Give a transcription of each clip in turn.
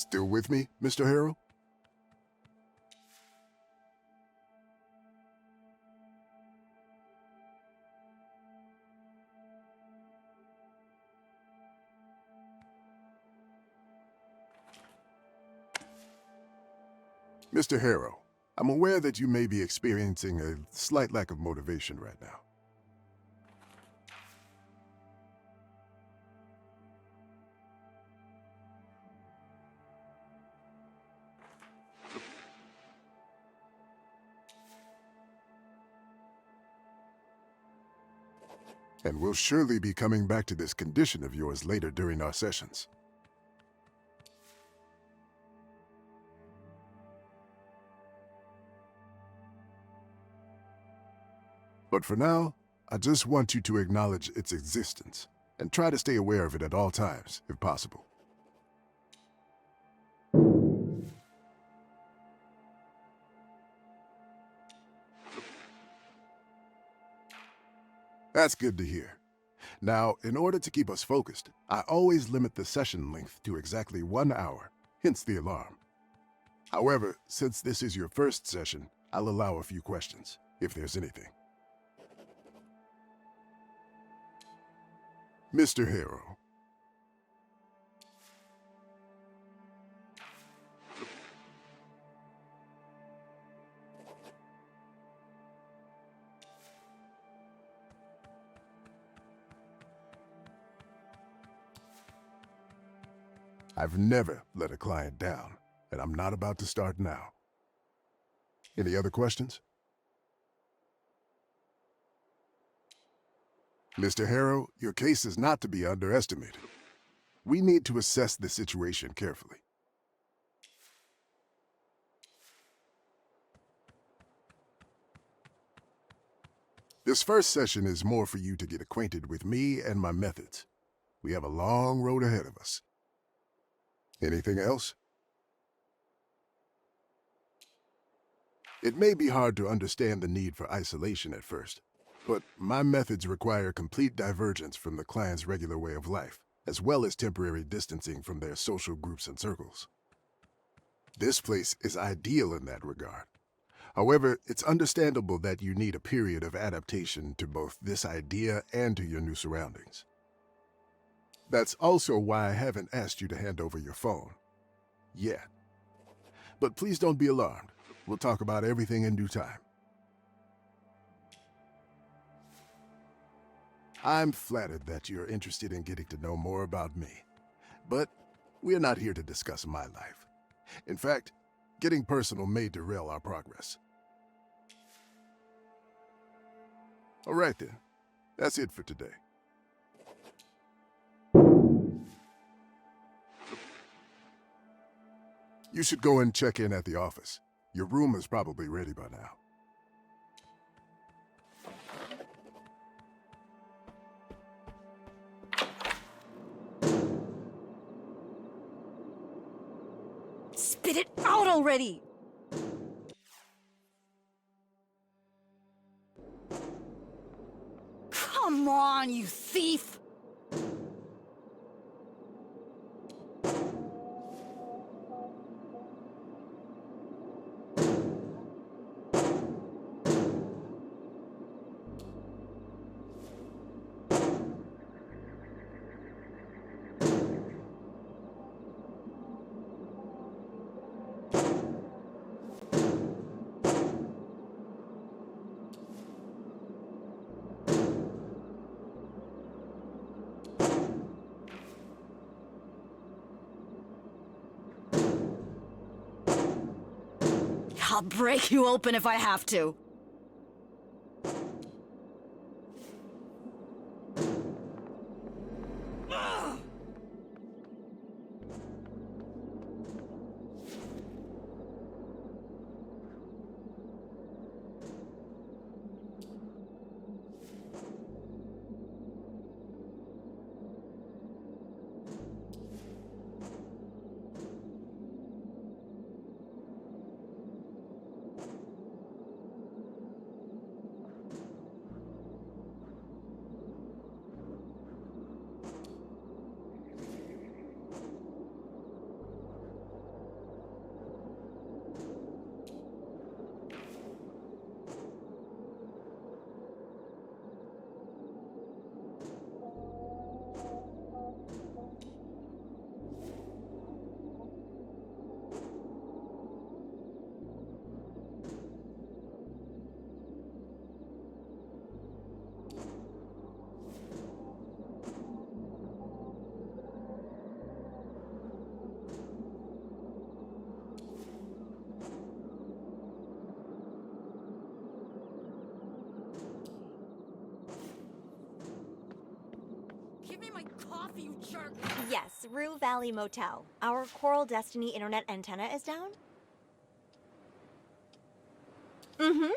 Still with me, Mr. Harrell? Mr. Harrell, I'm aware that you may be experiencing a slight lack of motivation right now. And we'll surely be coming back to this condition of yours later during our sessions. But for now, I just want you to acknowledge its existence and try to stay aware of it at all times, if possible. That's good to hear. Now, in order to keep us focused, I always limit the session length to exactly 1 hour, hence the alarm. However, since this is your first session, I'll allow a few questions, if there's anything. Mr. Harrell. I've never let a client down, and I'm not about to start now. Any other questions? Mr. Harrell, your case is not to be underestimated. We need to assess the situation carefully. This first session is more for you to get acquainted with me and my methods. We have a long road ahead of us. Anything else? It may be hard to understand the need for isolation at first, but my methods require complete divergence from the client's regular way of life, as well as temporary distancing from their social groups and circles. This place is ideal in that regard. However, it's understandable that you need a period of adaptation to both this idea and to your new surroundings. That's also why I haven't asked you to hand over your phone. Yet. But please don't be alarmed. We'll talk about everything in due time. I'm flattered that you're interested in getting to know more about me. But we're not here to discuss my life. In fact, getting personal may derail our progress. All right then. That's it for today. You should go and check in at the office. Your room is probably ready by now. Spit it out already! Come on, you thief! I'll break you open if I have to. off, you jerk! Yes, Rue Valley Motel. Our Coral Destiny internet antenna is down? Mm-hmm.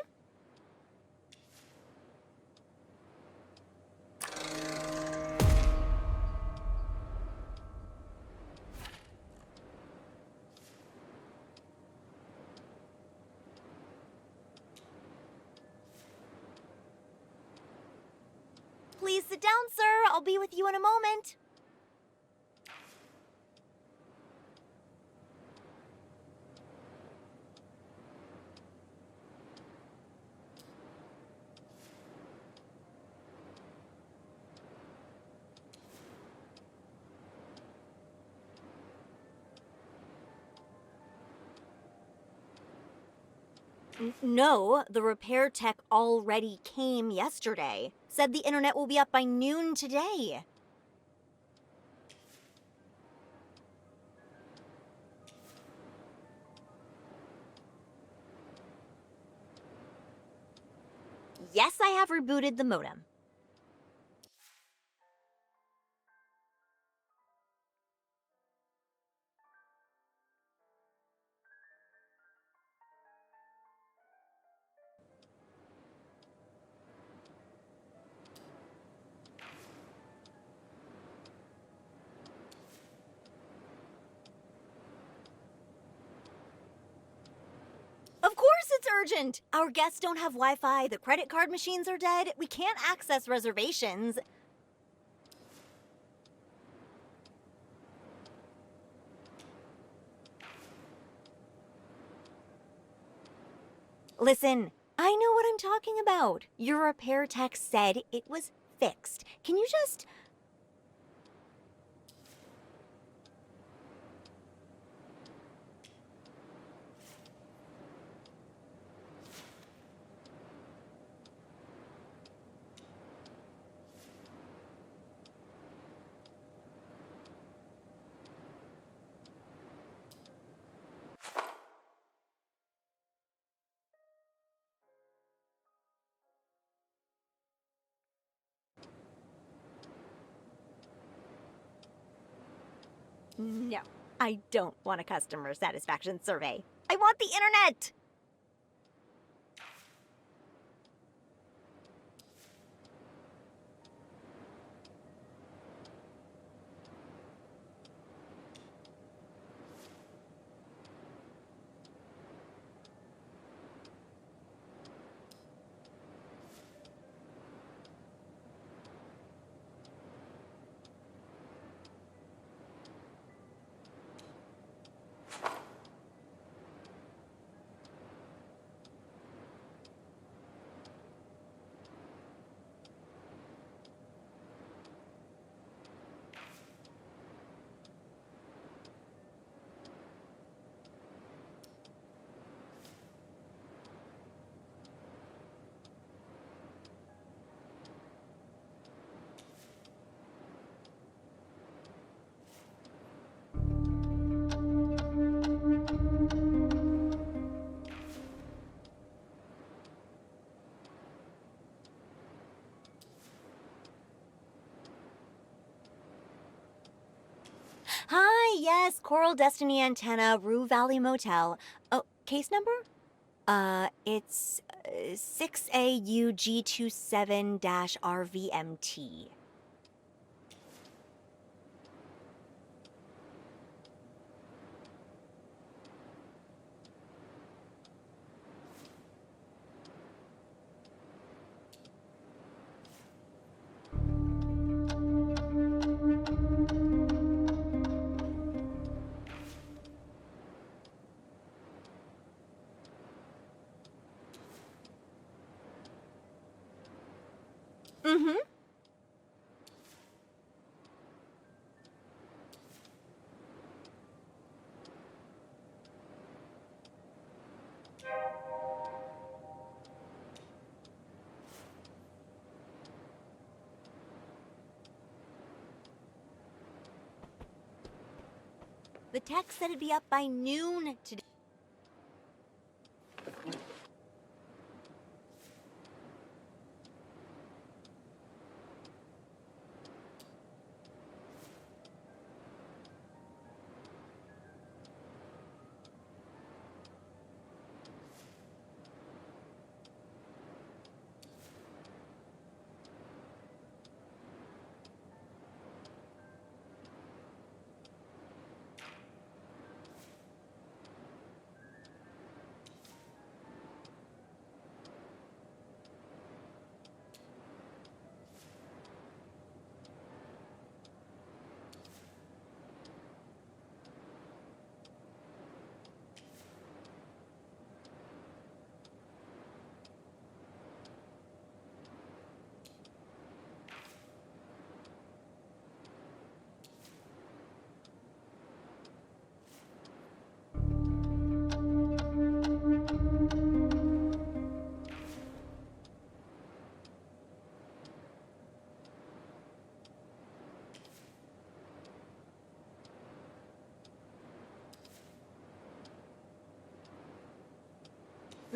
Please sit down, sir. I'll be with you in a moment. No, the repair tech already came yesterday. Said the internet will be up by noon today. Yes, I have rebooted the modem. Of course it's urgent! Our guests don't have Wi-Fi, the credit card machines are dead, we can't access reservations. Listen, I know what I'm talking about. Your repair tech said it was fixed. Can you just... No, I don't want a customer satisfaction survey. I want the internet! Hi, yes, Coral Destiny Antenna, Rue Valley Motel. Oh, case number? It's 6AUG27-RVMT. Mm-hmm. The tech said it'd be up by noon today.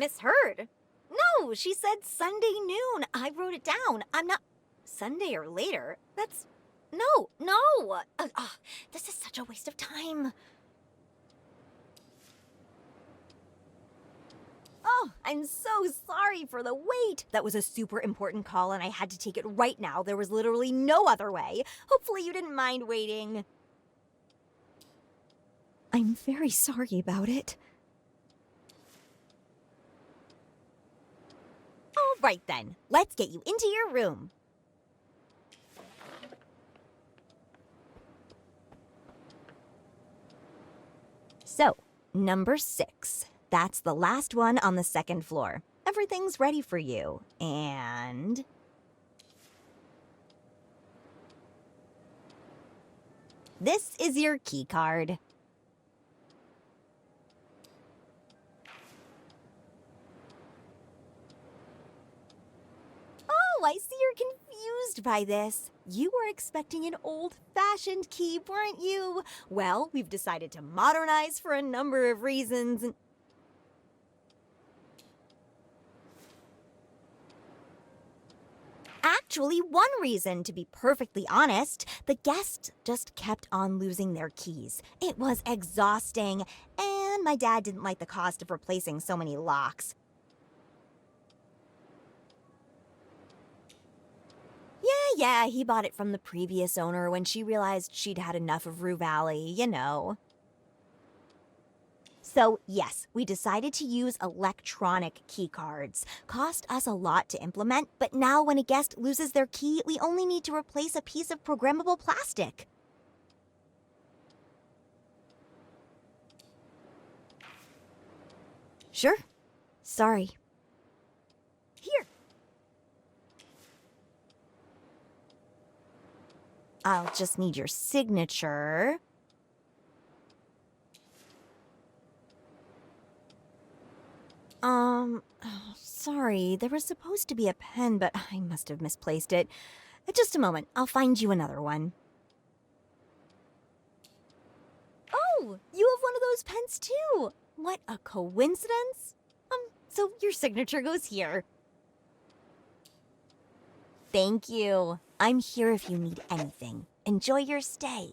misheard. No, she said Sunday noon. I wrote it down. I'm not... Sunday or later? That's... No. This is such a waste of time. Oh, I'm so sorry for the wait. That was a super important call and I had to take it right now. There was literally no other way. Hopefully you didn't mind waiting. I'm very sorry about it. All right then, let's get you into your room. So, number 6. That's the last one on the second floor. Everything's ready for you, and... this is your key card. Oh, I see you're confused by this. You were expecting an old-fashioned key, weren't you? Well, we've decided to modernize for a number of reasons. Actually, one reason, to be perfectly honest. The guests just kept on losing their keys. It was exhausting, and my dad didn't like the cost of replacing so many locks. Yeah, he bought it from the previous owner when she realized she'd had enough of Rue Valley, you know. So, yes, we decided to use electronic key cards. Cost us a lot to implement, but now when a guest loses their key, we only need to replace a piece of programmable plastic. Sure. Sorry. Here. I'll just need your signature. Sorry, there was supposed to be a pen, but I must have misplaced it. Just a moment, I'll find you another one. Oh, you have one of those pens too! What a coincidence! So your signature goes here. Thank you. I'm here if you need anything. Enjoy your stay.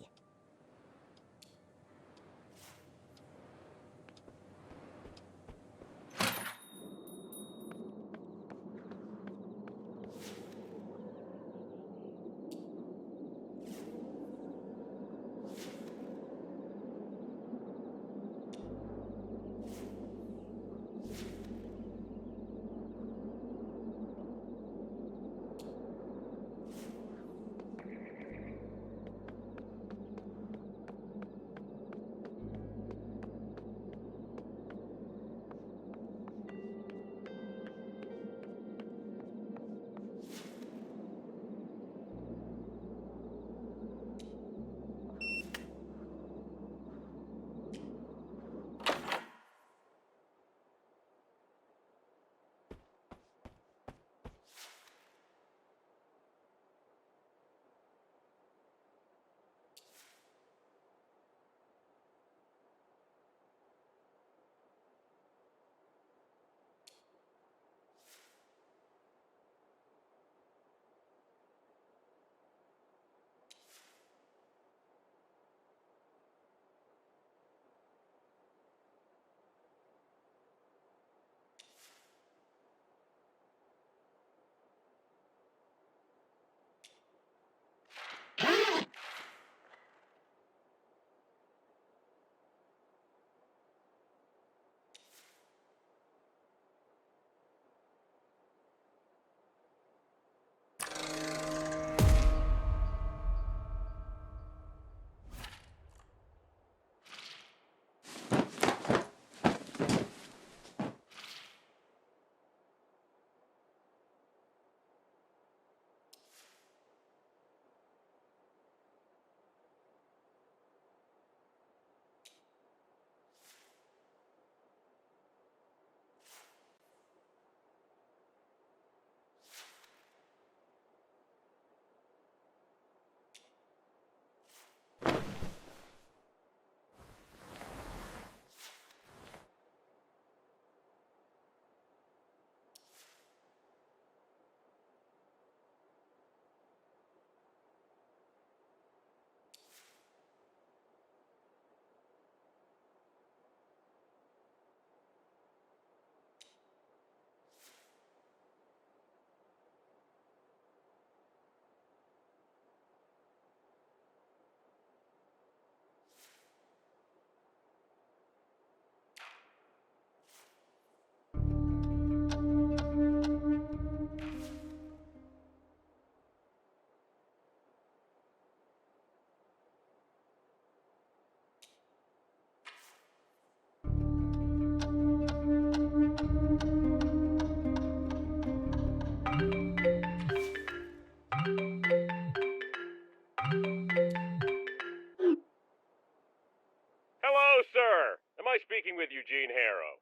Eugene Harrow.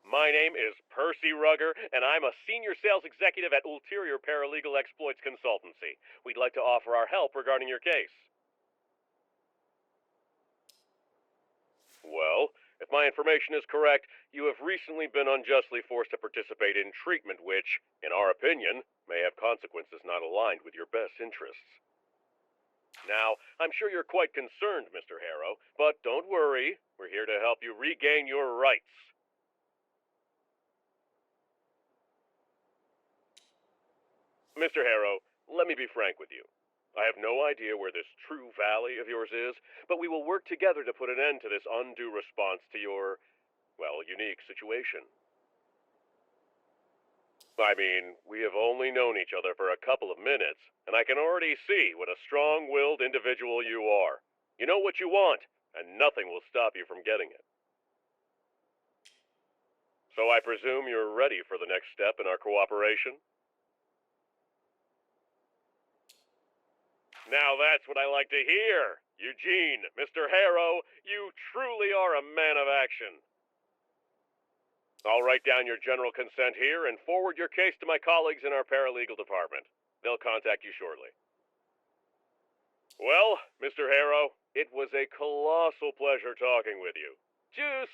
My name is Percy Rugger, and I'm a senior sales executive at Ulterior Paralegal Exploits Consultancy. We'd like to offer our help regarding your case. Well, if my information is correct, you have recently been unjustly forced to participate in treatment which, in our opinion, may have consequences not aligned with your best interests. Now, I'm sure you're quite concerned, Mr. Harrow, but don't worry. We're here to help you regain your rights. Mr. Harrow, let me be frank with you. I have no idea where this Rue Valley of yours is, but we will work together to put an end to this undue response to your, well, unique situation. I mean, we have only known each other for a couple of minutes, and I can already see what a strong-willed individual you are. You know what you want, and nothing will stop you from getting it. So I presume you're ready for the next step in our cooperation? Now that's what I like to hear. Eugene, Mr. Harrow, you truly are a man of action. I'll write down your general consent here and forward your case to my colleagues in our paralegal department. They'll contact you shortly. Well, Mr. Harrow, it was a colossal pleasure talking with you. Tschüss!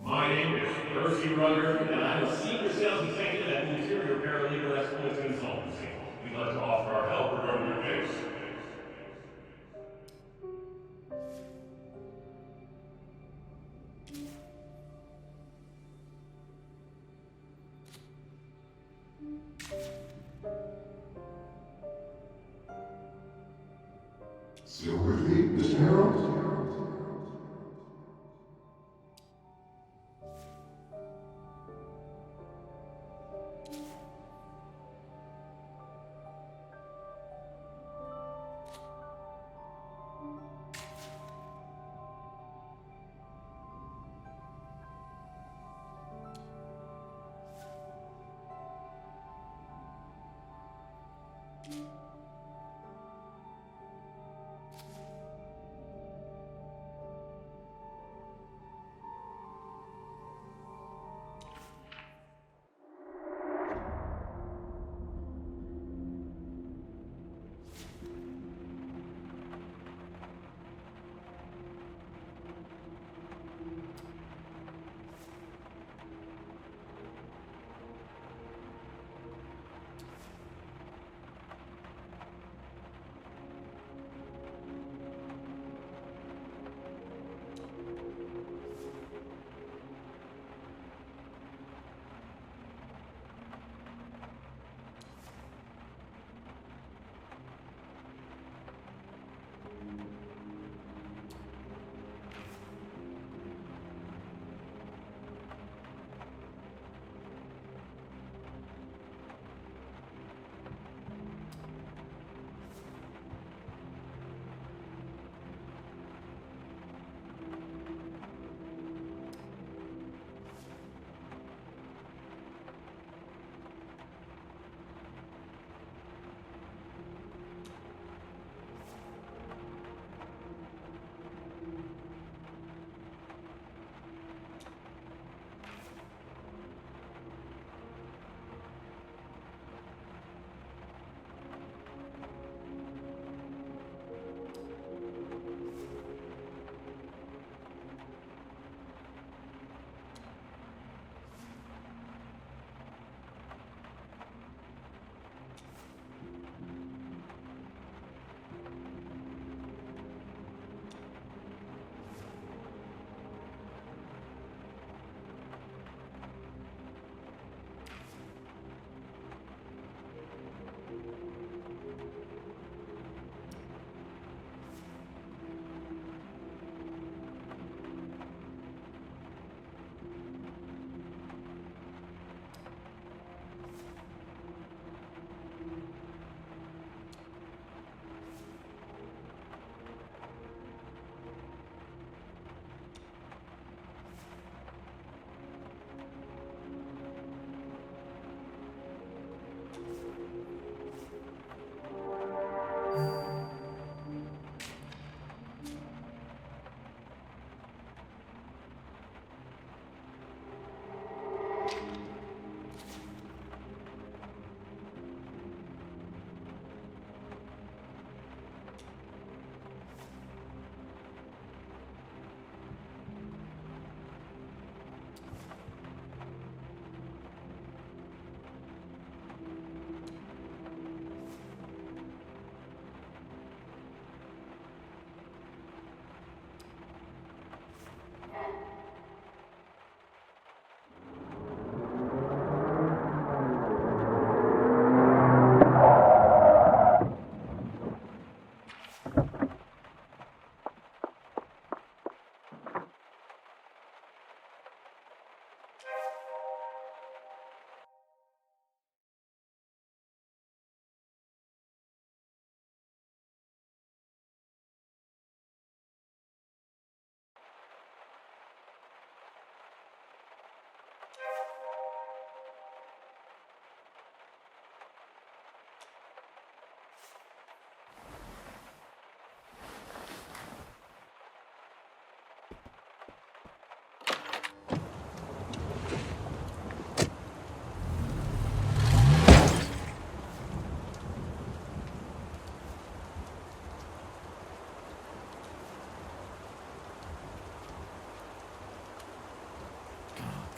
My name is Percy Rugger, and I'm a senior sales executive at Ulterior Paralegal Exploits Consultancy. We'd like to offer our help regarding your case. Still with me, Mr. Harrow?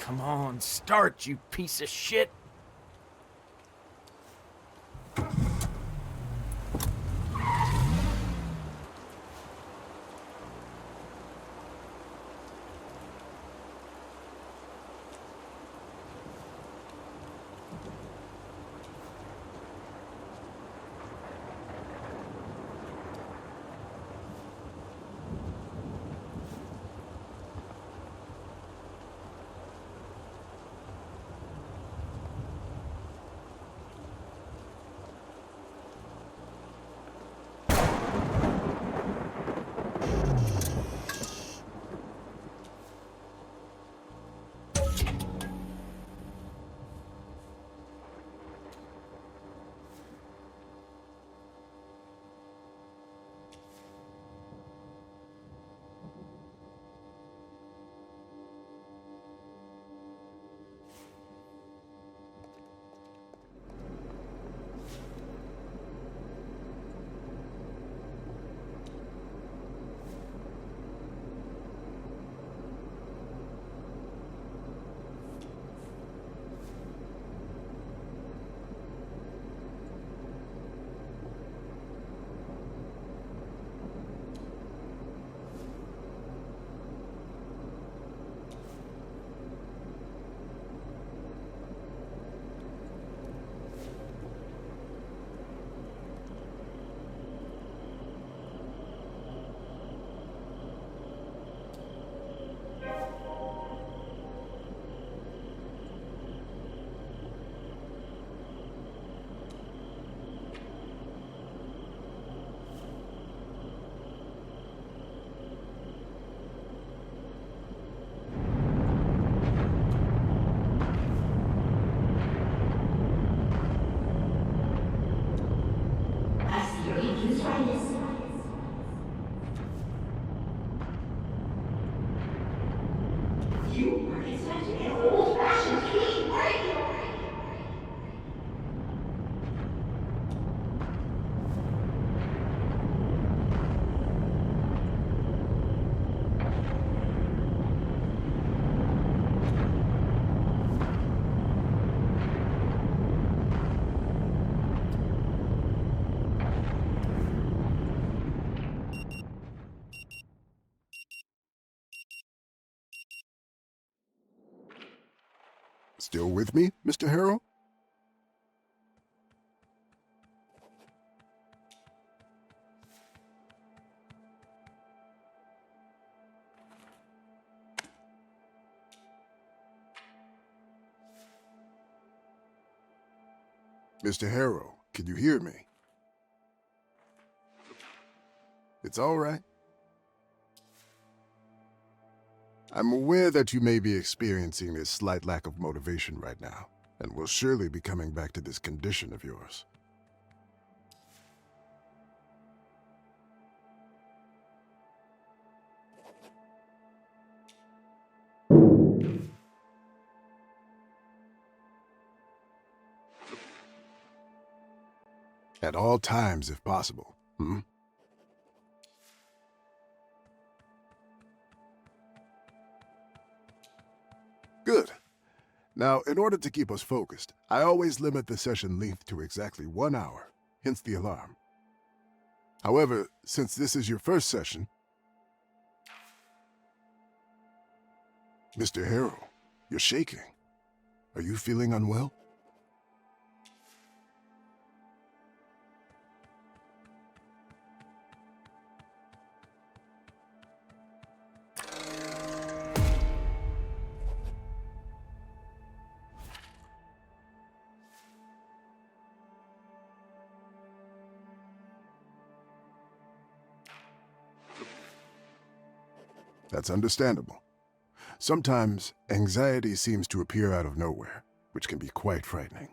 Come on, start, you piece of shit! Still with me, Mr. Harrow? Mr. Harrow, can you hear me? It's all right. I'm aware that you may be experiencing a slight lack of motivation right now, and will surely be coming back to this condition of yours. At all times, if possible. Good. Now, in order to keep us focused, I always limit the session length to exactly 1 hour, hence the alarm. However, since this is your first session... Mr. Harrow, you're shaking. Are you feeling unwell? That's understandable. Sometimes, anxiety seems to appear out of nowhere, which can be quite frightening.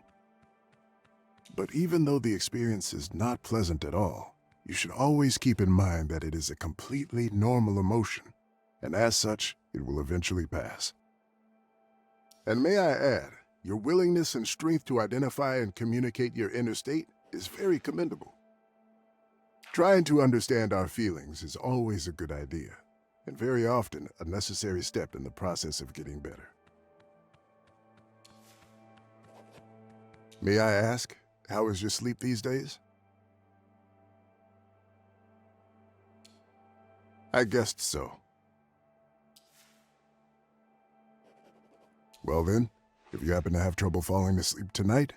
But even though the experience is not pleasant at all, you should always keep in mind that it is a completely normal emotion, and as such, it will eventually pass. And may I add, your willingness and strength to identify and communicate your inner state is very commendable. Trying to understand our feelings is always a good idea, and very often a necessary step in the process of getting better. May I ask, how is your sleep these days? I guessed so. Well then, if you happen to have trouble falling asleep tonight,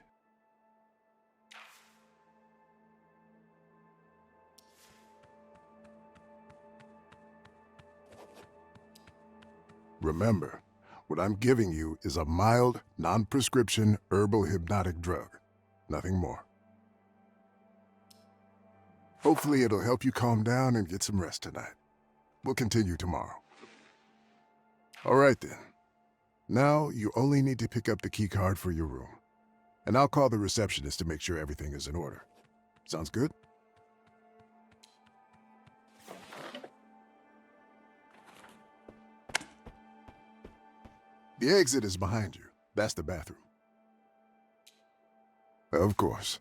remember, what I'm giving you is a mild, non-prescription herbal hypnotic drug. Nothing more. Hopefully it'll help you calm down and get some rest tonight. We'll continue tomorrow. All right then. Now you only need to pick up the key card for your room. And I'll call the receptionist to make sure everything is in order. Sounds good? The exit is behind you. That's the bathroom. Of course.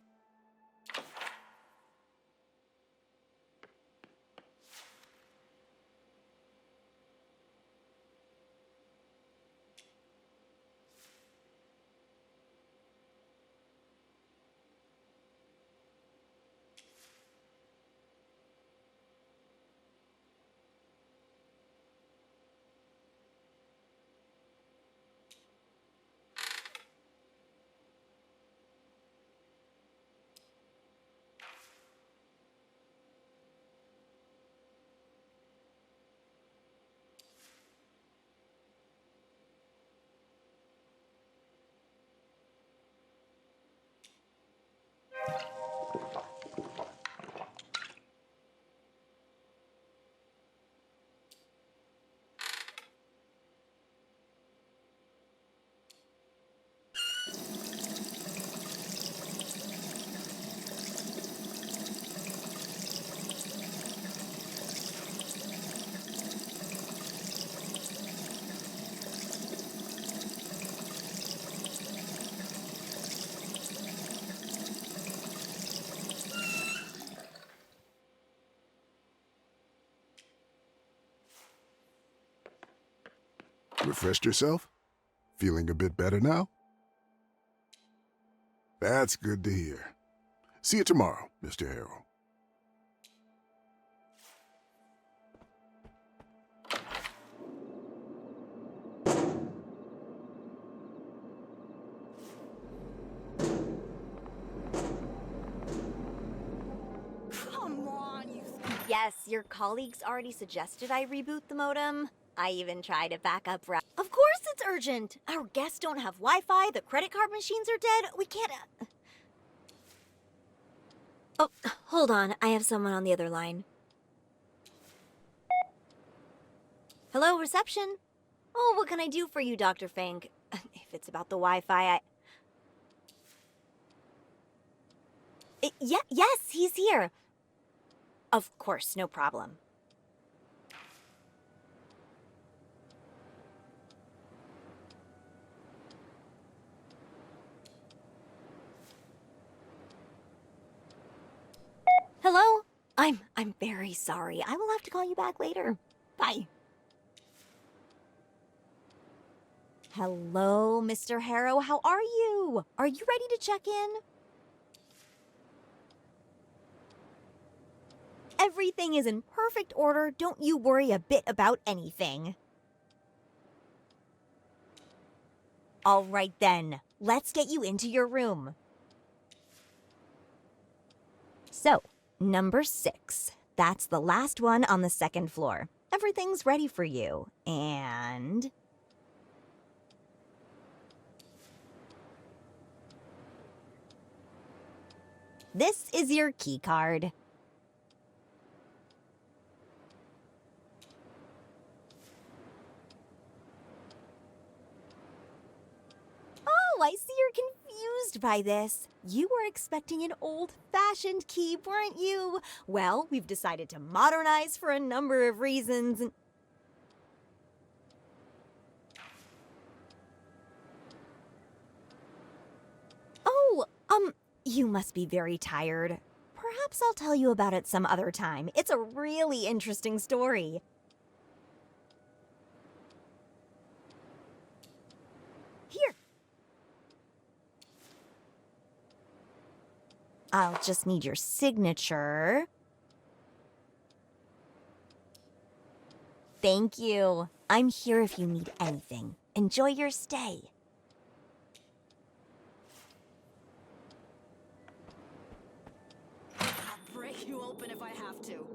Refreshed yourself? Feeling a bit better now? That's good to hear. See you tomorrow, Mr. Harrow. Come on, you... Yes, your colleagues already suggested I reboot the modem. I even tried a backup route. Of course it's urgent! Our guests don't have Wi-Fi, the credit card machines are dead, we can't... Oh, hold on, I have someone on the other line. Hello, reception? Oh, what can I do for you, Dr. Fink? If it's about the Wi-Fi, Yes, he's here. Of course, no problem. Hello? I'm very sorry. I will have to call you back later. Bye. Hello, Mr. Harrow. How are you? Are you ready to check in? Everything is in perfect order. Don't you worry a bit about anything. All right then. Let's get you into your room. So, number 6. That's the last one on the second floor. Everything's ready for you. And this is your key card. Oh, I see you're confused by this. You were expecting an old-fashioned key, weren't you? Well, we've decided to modernize for a number of reasons. Oh, you must be very tired. Perhaps I'll tell you about it some other time. It's a really interesting story. Here. I'll just need your signature. Thank you. I'm here if you need anything. Enjoy your stay. I'll break you open if I have to.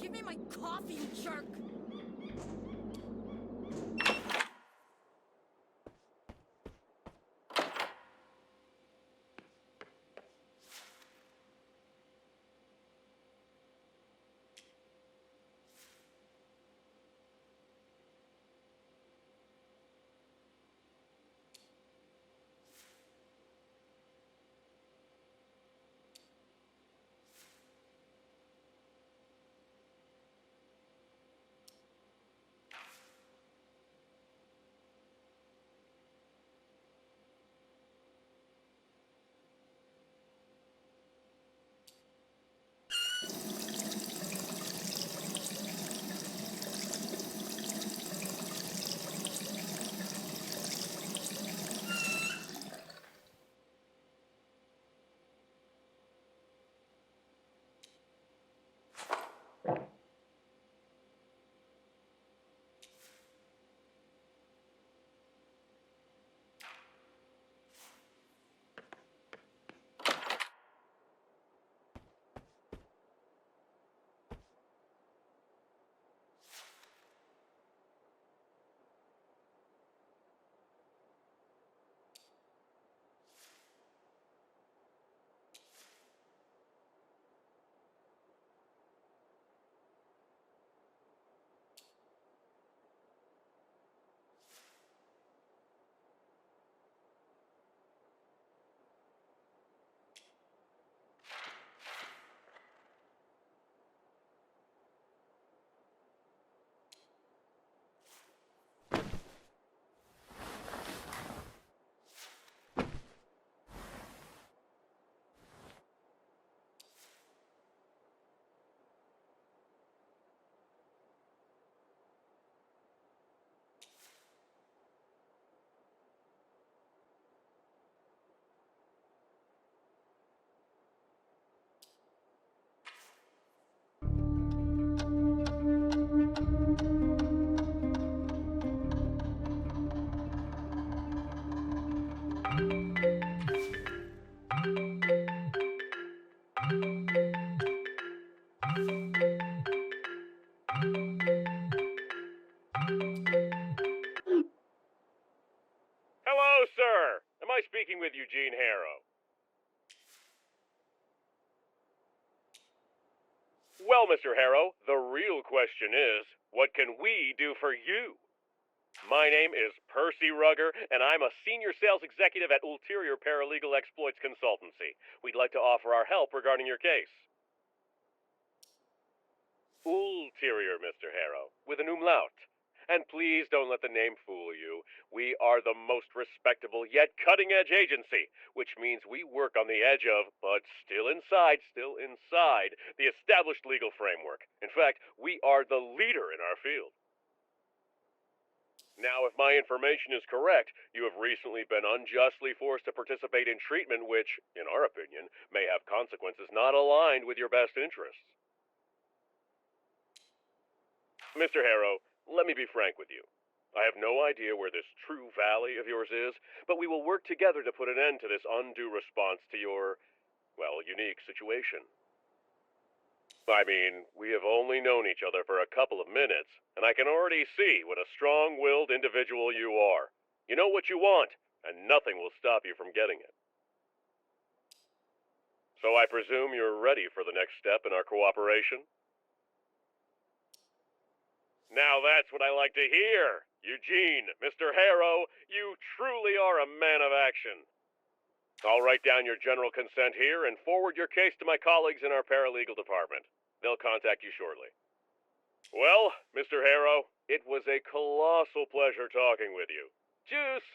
Give me my coffee, you jerk! Eugene Harrow. Well, Mr. Harrow, the real question is, what can we do for you? My name is Percy Rugger, and I'm a senior sales executive at Ulterior Paralegal Exploits Consultancy. We'd like to offer our help regarding your case. Ulterior, Mr. Harrow, with an umlaut. And please don't let the name fool you. We are the most respectable yet cutting-edge agency, which means we work on the edge of, but still inside, the established legal framework. In fact, we are the leader in our field. Now, if my information is correct, you have recently been unjustly forced to participate in treatment which, in our opinion, may have consequences not aligned with your best interests. Mr. Harrow, let me be frank with you. I have no idea where this Rue Valley of yours is, but we will work together to put an end to this undue response to your, well, unique situation. I mean, we have only known each other for a couple of minutes, and I can already see what a strong-willed individual you are. You know what you want, and nothing will stop you from getting it. So I presume you're ready for the next step in our cooperation? Now that's what I like to hear. Eugene, Mr. Harrow, you truly are a man of action. I'll write down your general consent here and forward your case to my colleagues in our paralegal department. They'll contact you shortly. Well, Mr. Harrow, it was a colossal pleasure talking with you. Tschüss!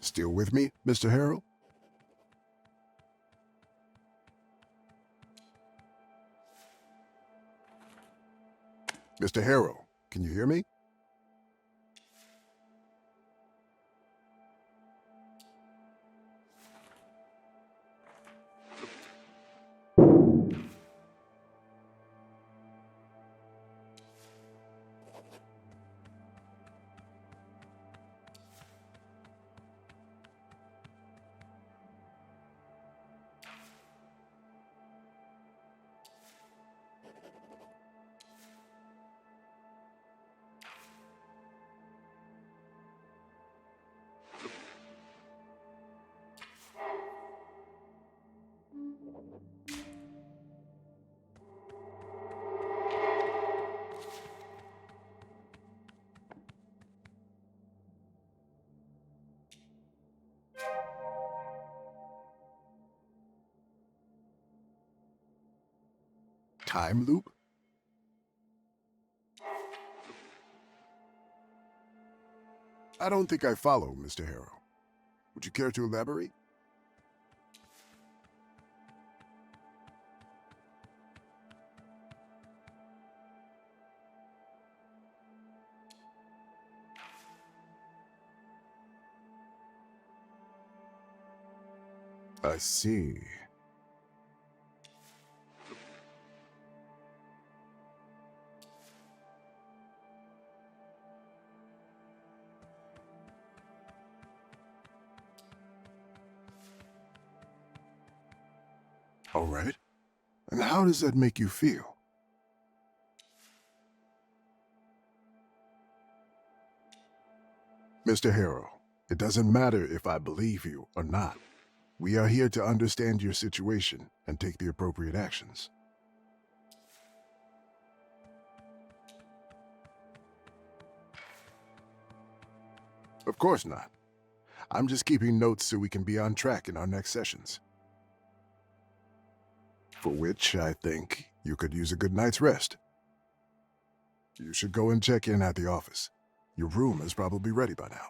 Still with me, Mr. Harrell? Mr. Harrell, can you hear me? Time loop? I don't think I follow, Mr. Harrell. Would you care to elaborate? I see. All right. And how does that make you feel? Mr. Harrell, it doesn't matter if I believe you or not. We are here to understand your situation and take the appropriate actions. Of course not. I'm just keeping notes so we can be on track in our next sessions. For which I think you could use a good night's rest. You should go and check in at the office. Your room is probably ready by now.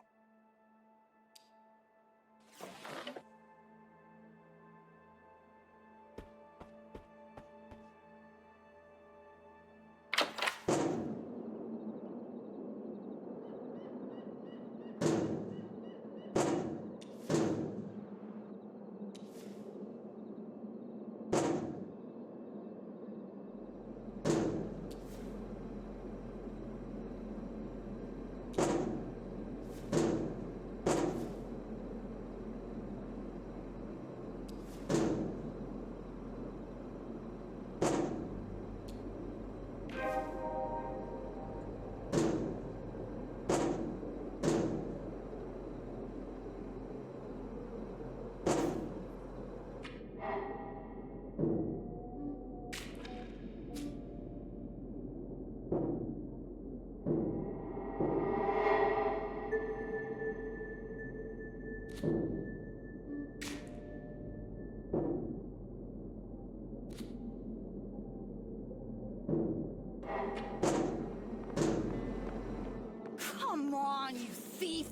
Come on, you thief!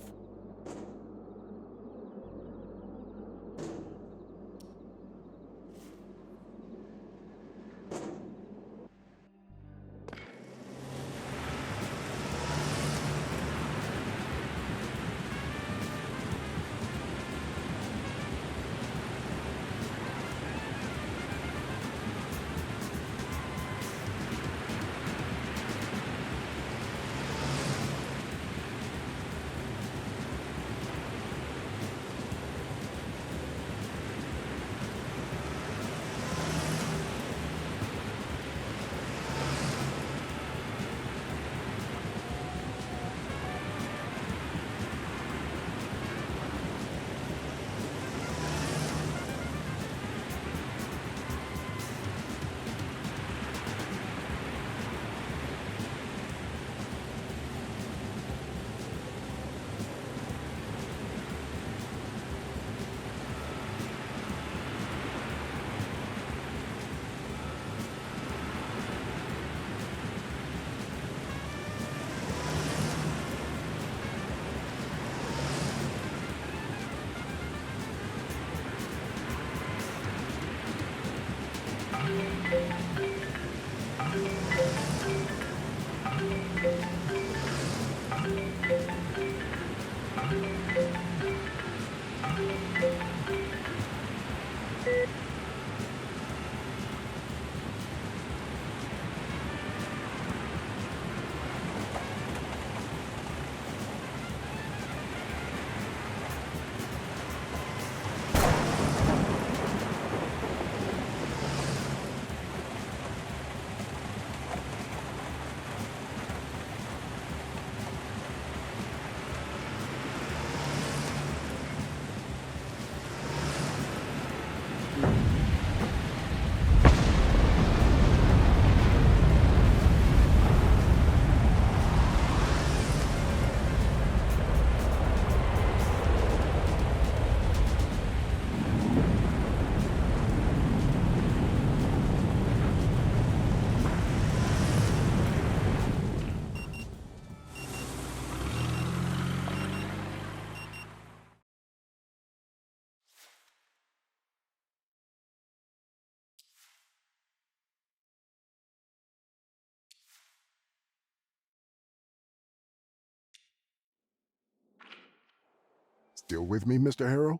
Still with me, Mr. Harrow?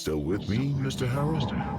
Still with me, Mr. Harrow?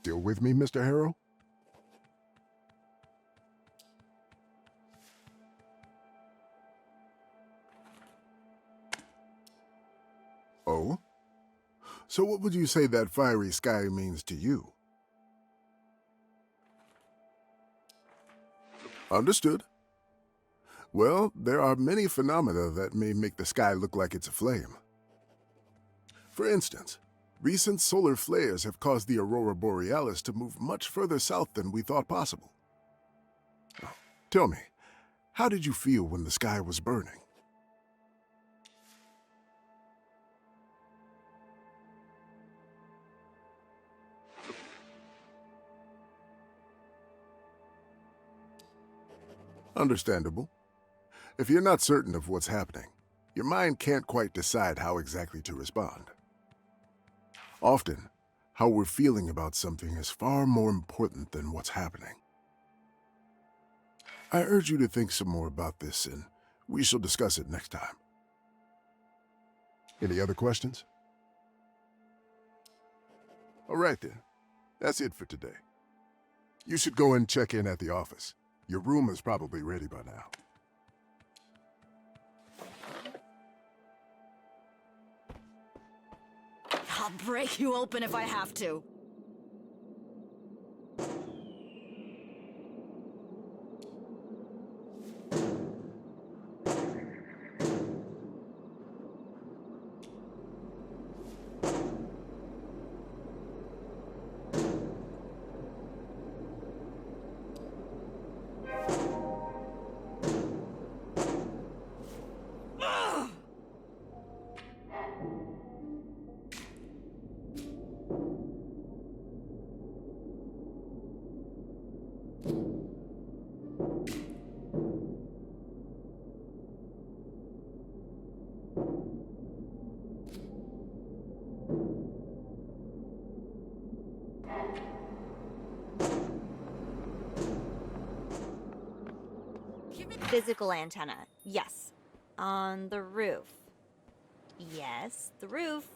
Still with me, Mr. Harrow? Oh? So what would you say that fiery sky means to you? Understood. Well, there are many phenomena that may make the sky look like it's aflame. For instance, recent solar flares have caused the aurora borealis to move much further south than we thought possible. Now, tell me, how did you feel when the sky was burning? Understandable. If you're not certain of what's happening, your mind can't quite decide how exactly to respond. Often, how we're feeling about something is far more important than what's happening. I urge you to think some more about this, and we shall discuss it next time. Any other questions? All right then. That's it for today. You should go and check in at the office. Your room is probably ready by now. I'll break you open if I have to. Physical antenna, yes. On the roof. Yes, the roof.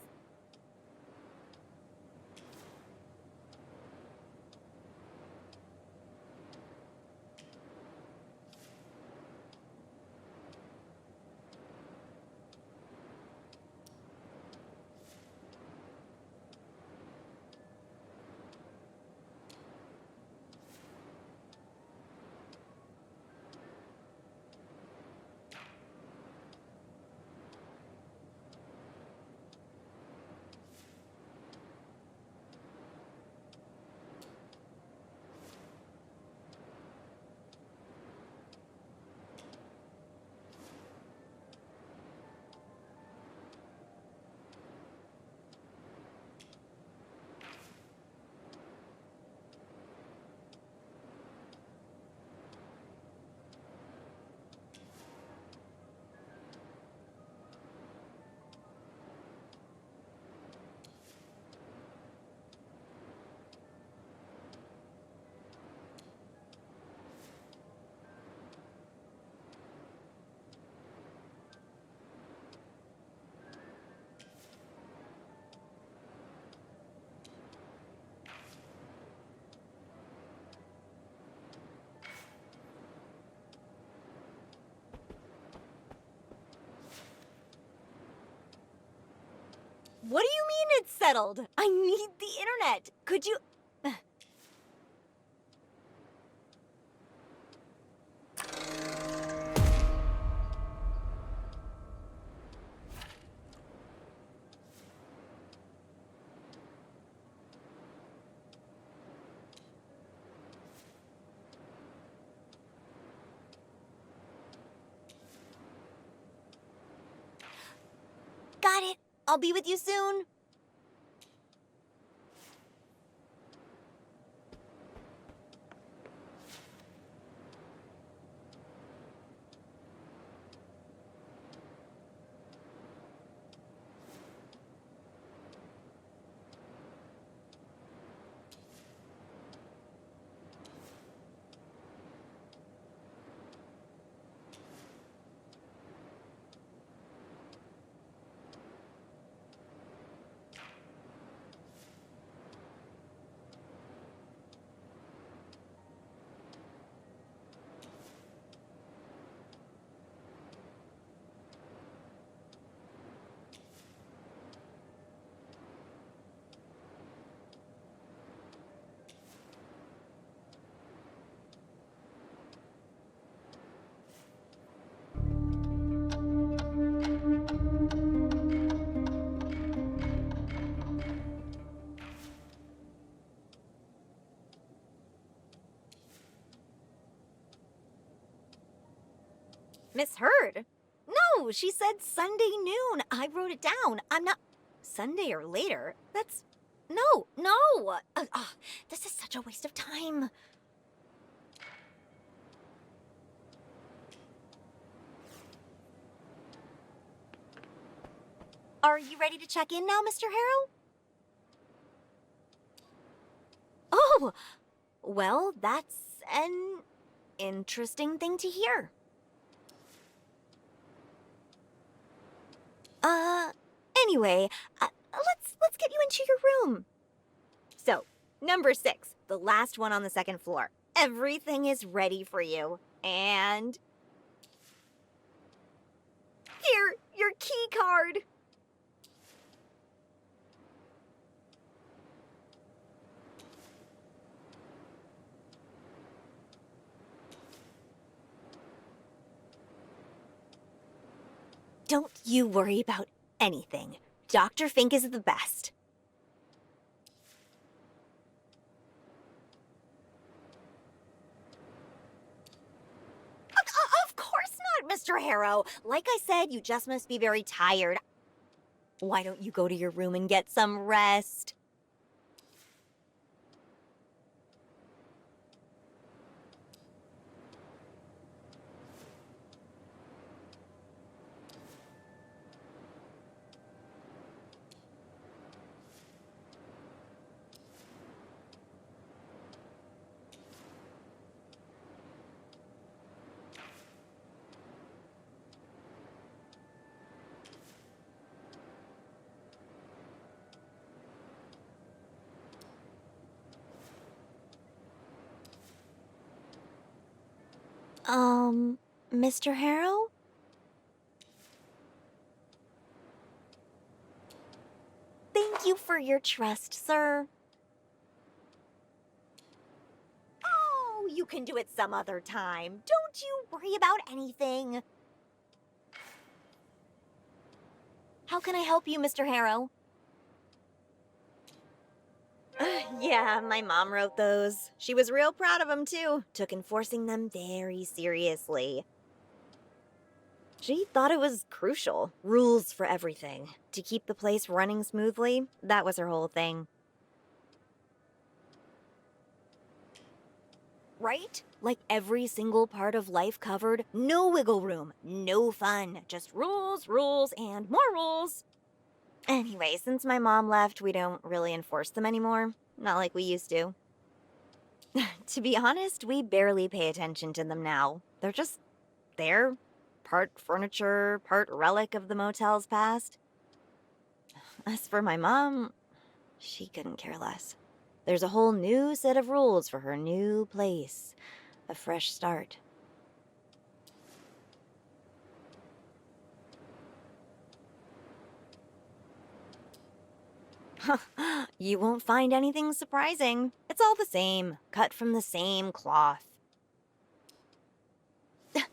mean it's settled? I need the internet. Could you... Got it. I'll be with you soon. Miss Heard? No, she said Sunday noon. I wrote it down. I'm not... Sunday or later? That's... No, no! This is such a waste of time. Are you ready to check in now, Mr. Harrow? Oh! Well, that's an interesting thing to hear. Anyway, let's get you into your room. So, number 6, the last one on the second floor. Everything is ready for you. And... here, your key card. Don't you worry about anything. Dr. Fink is the best. Of course not, Mr. Harrow. Like I said, you just must be very tired. Why don't you go to your room and get some rest? Mr. Harrow? Thank you for your trust, sir. Oh, you can do it some other time. Don't you worry about anything. How can I help you, Mr. Harrow? Yeah, my mom wrote those. She was real proud of them, too. Took enforcing them very seriously. She thought it was crucial. Rules for everything. To keep the place running smoothly, that was her whole thing. Right? Like every single part of life covered, no wiggle room, no fun, just rules, rules, and more rules. Anyway, since my mom left, we don't really enforce them anymore. Not like we used to. To be honest, we barely pay attention to them now. They're just there. Part furniture, part relic of the motel's past. As for my mom, she couldn't care less. There's a whole new set of rules for her new place. A fresh start. You won't find anything surprising. It's all the same, cut from the same cloth.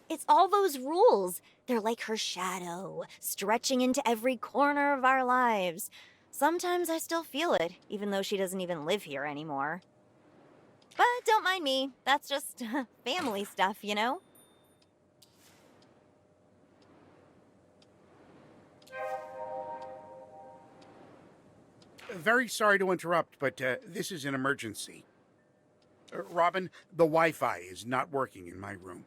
It's all those rules. They're like her shadow, stretching into every corner of our lives. Sometimes I still feel it, even though she doesn't even live here anymore. But don't mind me, that's just family stuff, you know? Very sorry to interrupt, but this is an emergency. Robin, the Wi-Fi is not working in my room.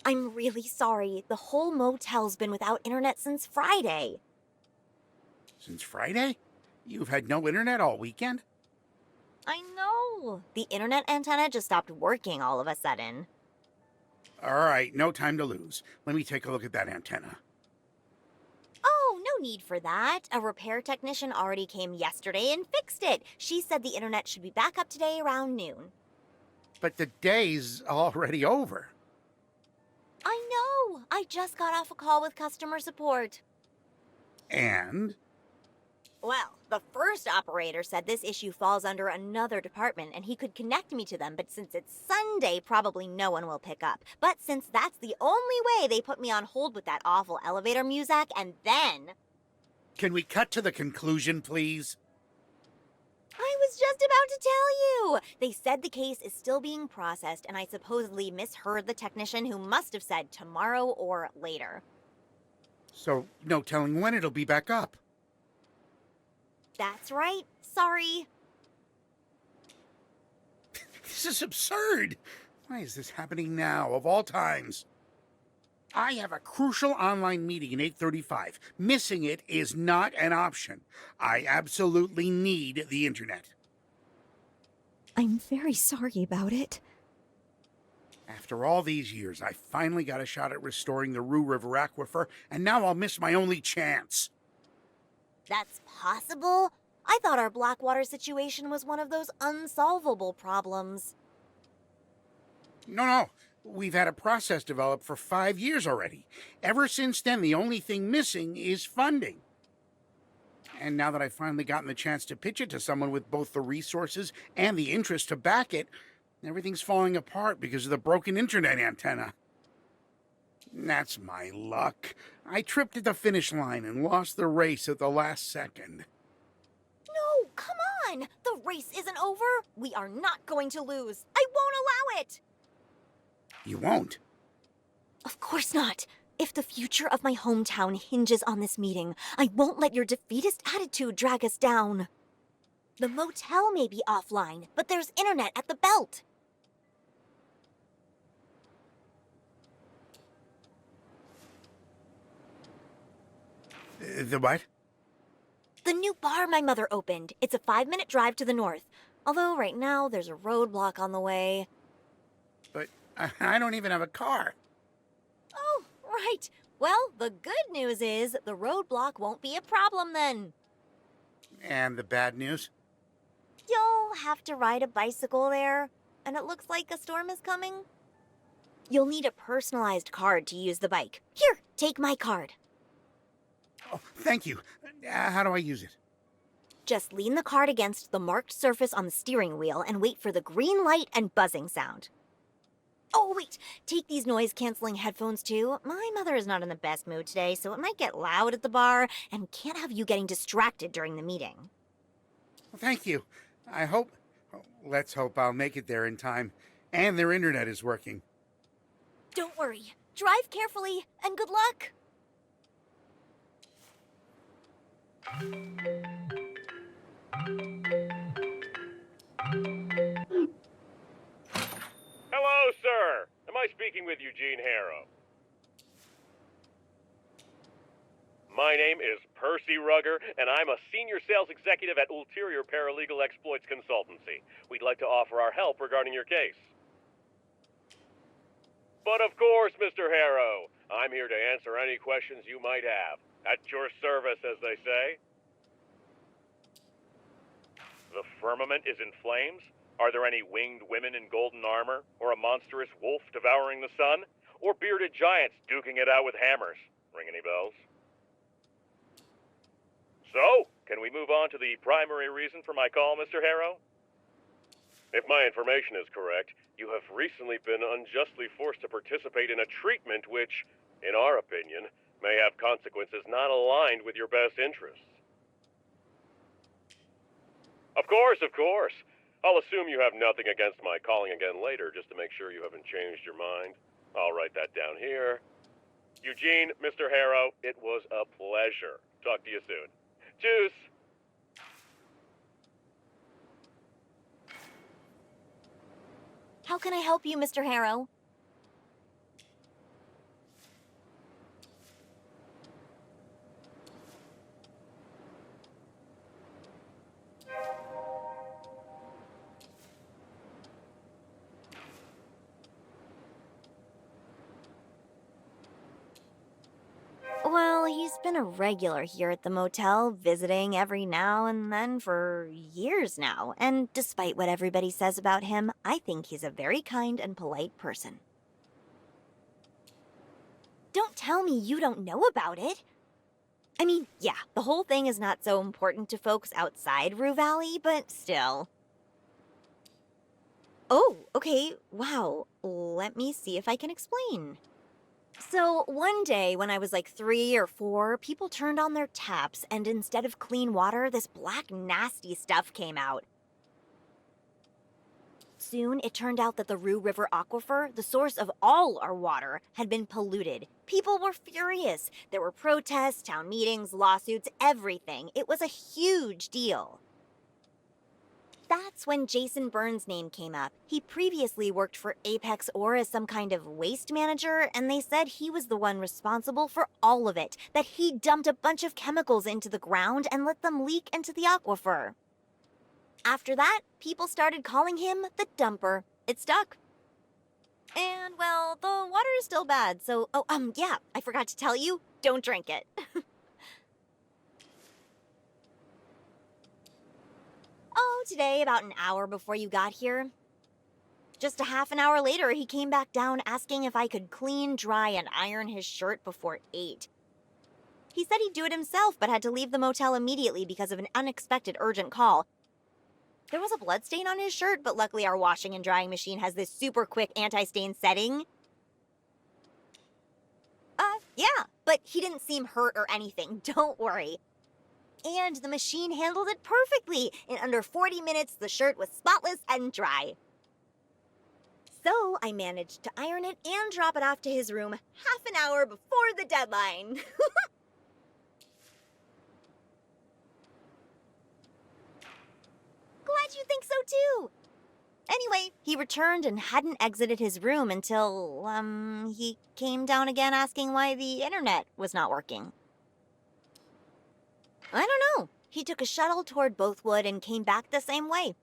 I'm really sorry. The whole motel's been without internet since Friday. Since Friday? You've had no internet all weekend? I know. The internet antenna just stopped working all of a sudden. All right, no time to lose. Let me take a look at that antenna. Oh, no need for that. A repair technician already came yesterday and fixed it. She said the internet should be back up today around noon. But the day's already over. I know. I just got off a call with customer support. And? Well, the first operator said this issue falls under another department and he could connect me to them, but since it's Sunday, probably no one will pick up. But since that's the only way, they put me on hold with that awful elevator music, and then... Can we cut to the conclusion, please? I was just about to tell you! They said the case is still being processed, and I supposedly misheard the technician who must have said tomorrow or later. So, no telling when it'll be back up. That's right. Sorry. This is absurd. Why is this happening now, of all times? I have a crucial online meeting at 8:35. Missing it is not an option. I absolutely need the internet. I'm very sorry about it. After all these years, I finally got a shot at restoring the Rue River aquifer, and now I'll miss my only chance. That's possible? I thought our Blackwater situation was one of those unsolvable problems. No. We've had a process developed for 5 years already. Ever since then, the only thing missing is funding. And now that I've finally gotten the chance to pitch it to someone with both the resources and the interest to back it, everything's falling apart because of the broken internet antenna. That's my luck. I tripped at the finish line and lost the race at the last second. No, come on! The race isn't over! We are not going to lose! I won't allow it! You won't? Of course not! If the future of my hometown hinges on this meeting, I won't let your defeatist attitude drag us down. The motel may be offline, but there's internet at the belt. The what? The new bar my mother opened. It's a 5-minute drive to the north. Although right now there's a roadblock on the way. But I don't even have a car. Oh, right. Well, the good news is the roadblock won't be a problem then. And the bad news? You'll have to ride a bicycle there, and it looks like a storm is coming. You'll need a personalized card to use the bike. Here, take my card. Oh, thank you. How do I use it? Just lean the card against the marked surface on the steering wheel and wait for the green light and buzzing sound. Oh, wait, take these noise-canceling headphones too. My mother is not in the best mood today, so it might get loud at the bar and can't have you getting distracted during the meeting. Well, thank you. Let's hope I'll make it there in time. And their internet is working. Don't worry. Drive carefully, and good luck. Hello, sir. Am I speaking with Eugene Harrow? My name is Percy Rugger, and I'm a senior sales executive at Ulterior Paralegal Exploits Consultancy. We'd like to offer our help regarding your case. But of course, Mr. Harrow, I'm here to answer any questions you might have. At your service, as they say. The firmament is in flames? Are there any winged women in golden armor? Or a monstrous wolf devouring the sun? Or bearded giants duking it out with hammers? Ring any bells? So, can we move on to the primary reason for my call, Mr. Harrow? If my information is correct, you have recently been unjustly forced to participate in a treatment which, in our opinion, may have consequences not aligned with your best interests. Of course, of course. I'll assume you have nothing against my calling again later just to make sure you haven't changed your mind. I'll write that down here. Eugene, Mr. Harrow, it was a pleasure. Talk to you soon. Tschüss. How can I help you, Mr. Harrow? Well, he's been a regular here at the motel, visiting every now and then for years now. And despite what everybody says about him, I think he's a very kind and polite person. Don't tell me you don't know about it. I mean, yeah, the whole thing is not so important to folks outside Rue Valley, but still. Oh, okay, wow. Let me see if I can explain. So, one day when I was like 3 or 4, people turned on their taps, and instead of clean water, this black, nasty stuff came out. Soon, it turned out that the Rue River aquifer, the source of all our water, had been polluted. People were furious. There were protests, town meetings, lawsuits, everything. It was a huge deal. That's when Jason Byrne's name came up. He previously worked for Apex Ore as some kind of waste manager, and they said he was the one responsible for all of it, that he dumped a bunch of chemicals into the ground and let them leak into the aquifer. After that, people started calling him the dumper. It stuck. And, well, the water is still bad, so, yeah, I forgot to tell you, don't drink it. Oh, today, about an hour before you got here. Just a half an hour later, he came back down asking if I could clean, dry, and iron his shirt before 8. He said he'd do it himself, but had to leave the motel immediately because of an unexpected urgent call. There was a blood stain on his shirt, but luckily our washing and drying machine has this super quick anti-stain setting. Yeah, but he didn't seem hurt or anything, don't worry. And the machine handled it perfectly. In under 40 minutes, the shirt was spotless and dry. So I managed to iron it and drop it off to his room half an hour before the deadline. Glad you think so too. Anyway, he returned and hadn't exited his room until, he came down again asking why the internet was not working. I don't know. He took a shuttle toward Bothwood and came back the same way.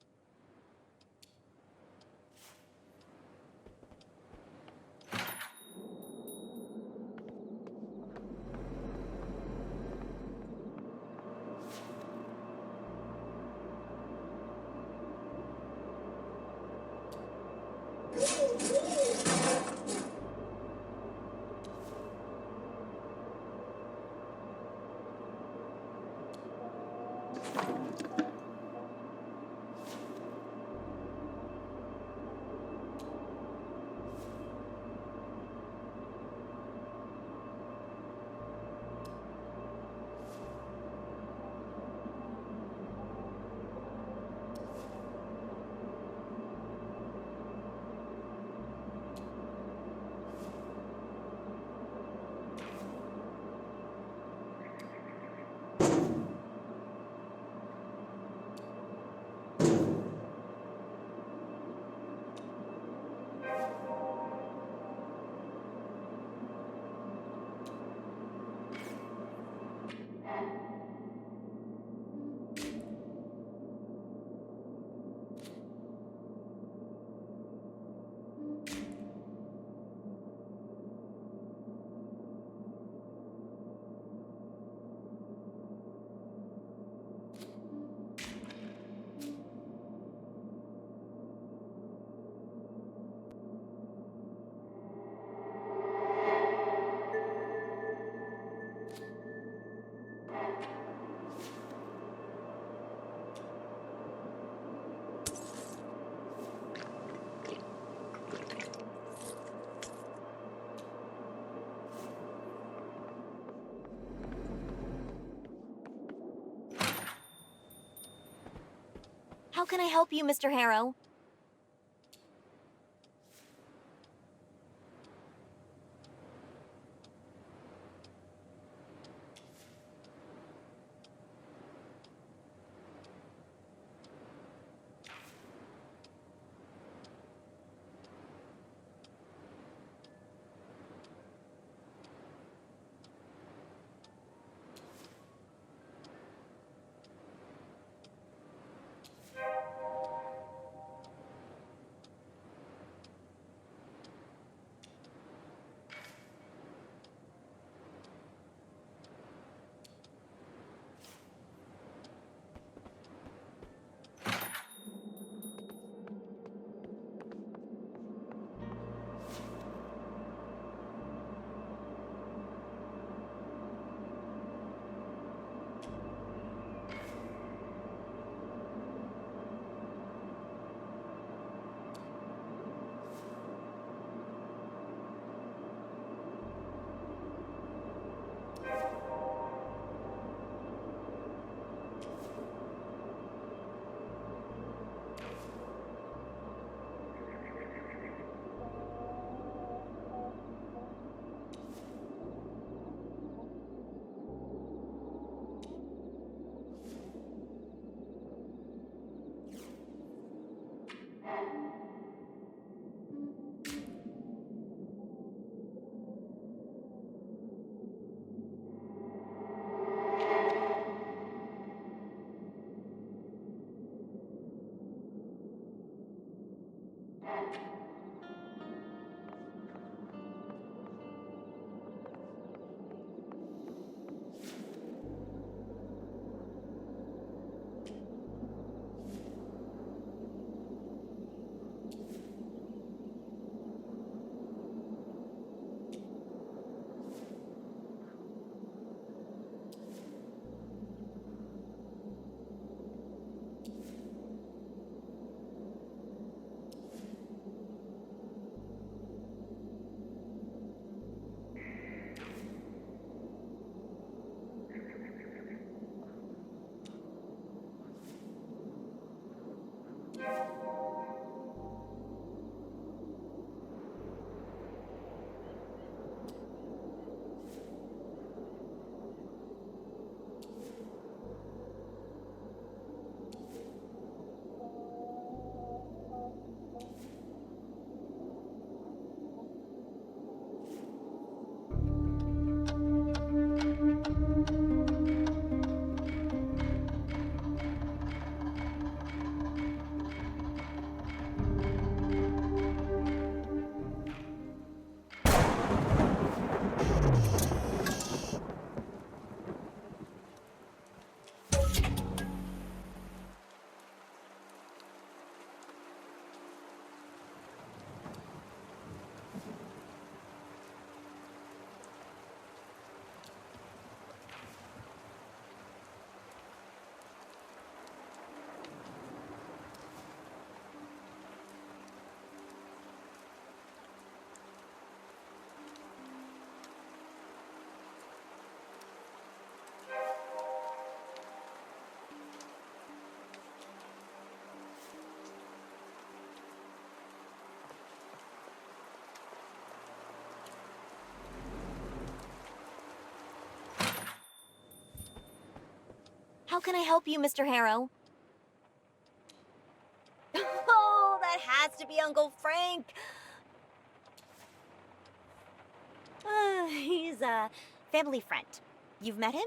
How can I help you, Mr. Harrow? How can I help you, Mr. Harrow? Oh, that has to be Uncle Frank. He's a family friend. You've met him?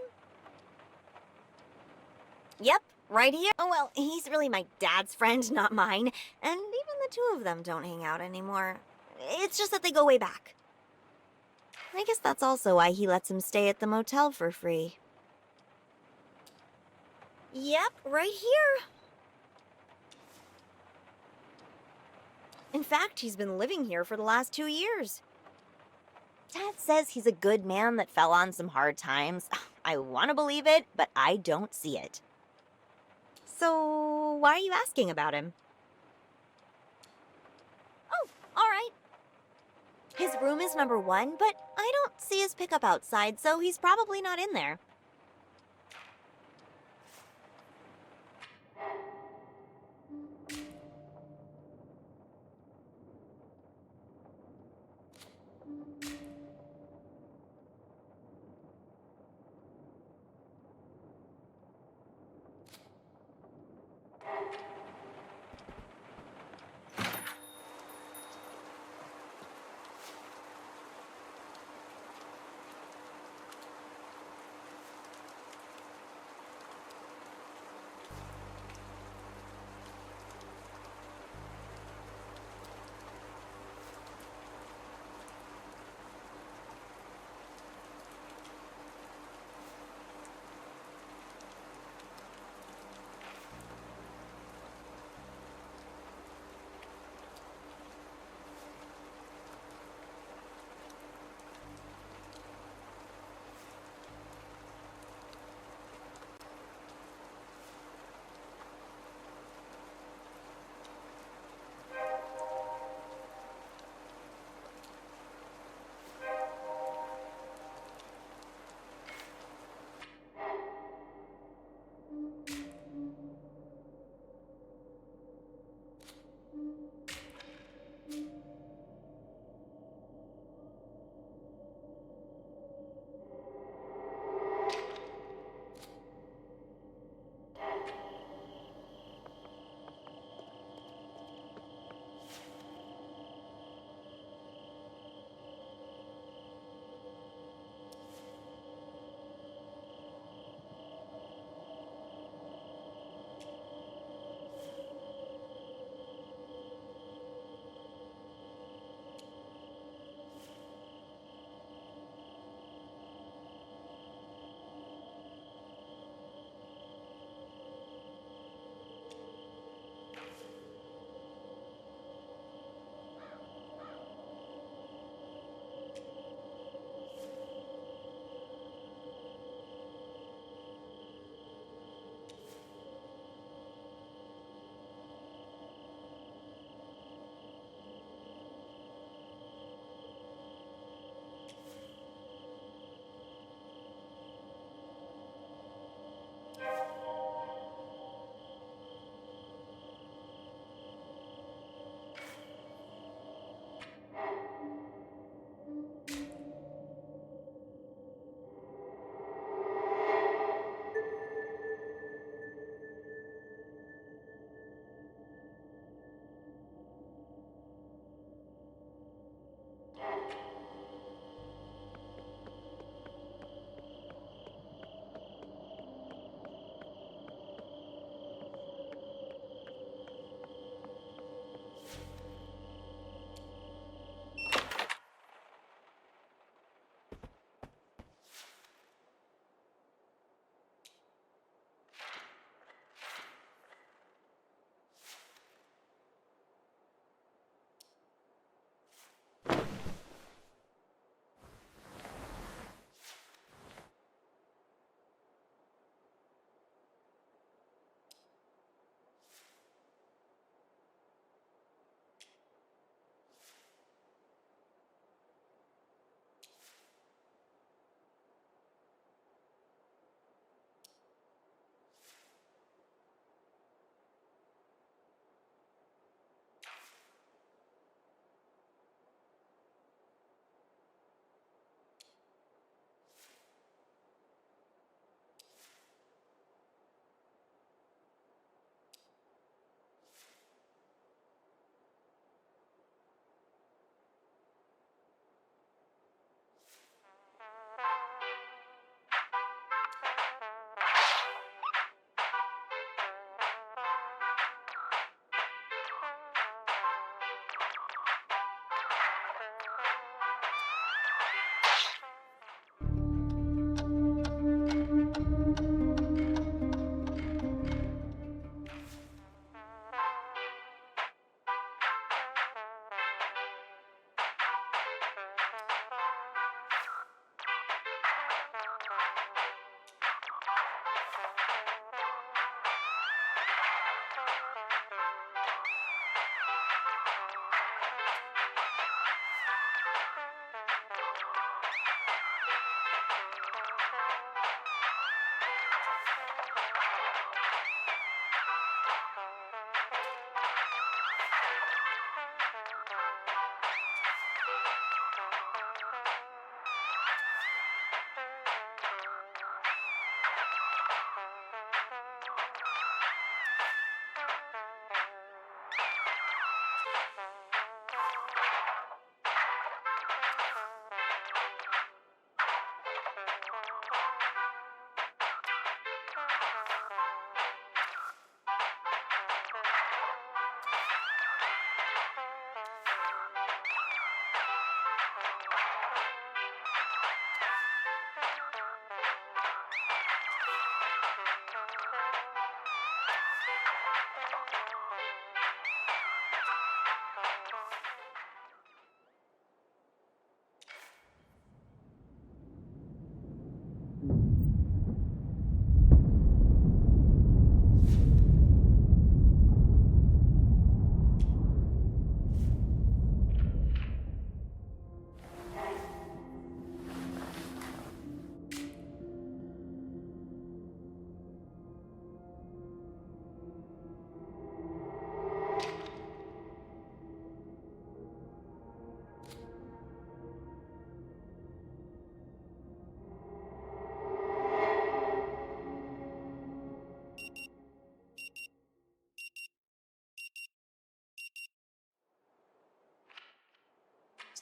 Yep, right here. Oh, well, he's really my dad's friend, not mine. And even the two of them don't hang out anymore. It's just that they go way back. I guess that's also why he lets him stay at the motel for free. Yep, right here. In fact, he's been living here for the last 2 years. Dad says he's a good man that fell on some hard times. I want to believe it, but I don't see it. So, why are you asking about him? Oh, all right. His room is number 1, but I don't see his pickup outside, so he's probably not in there.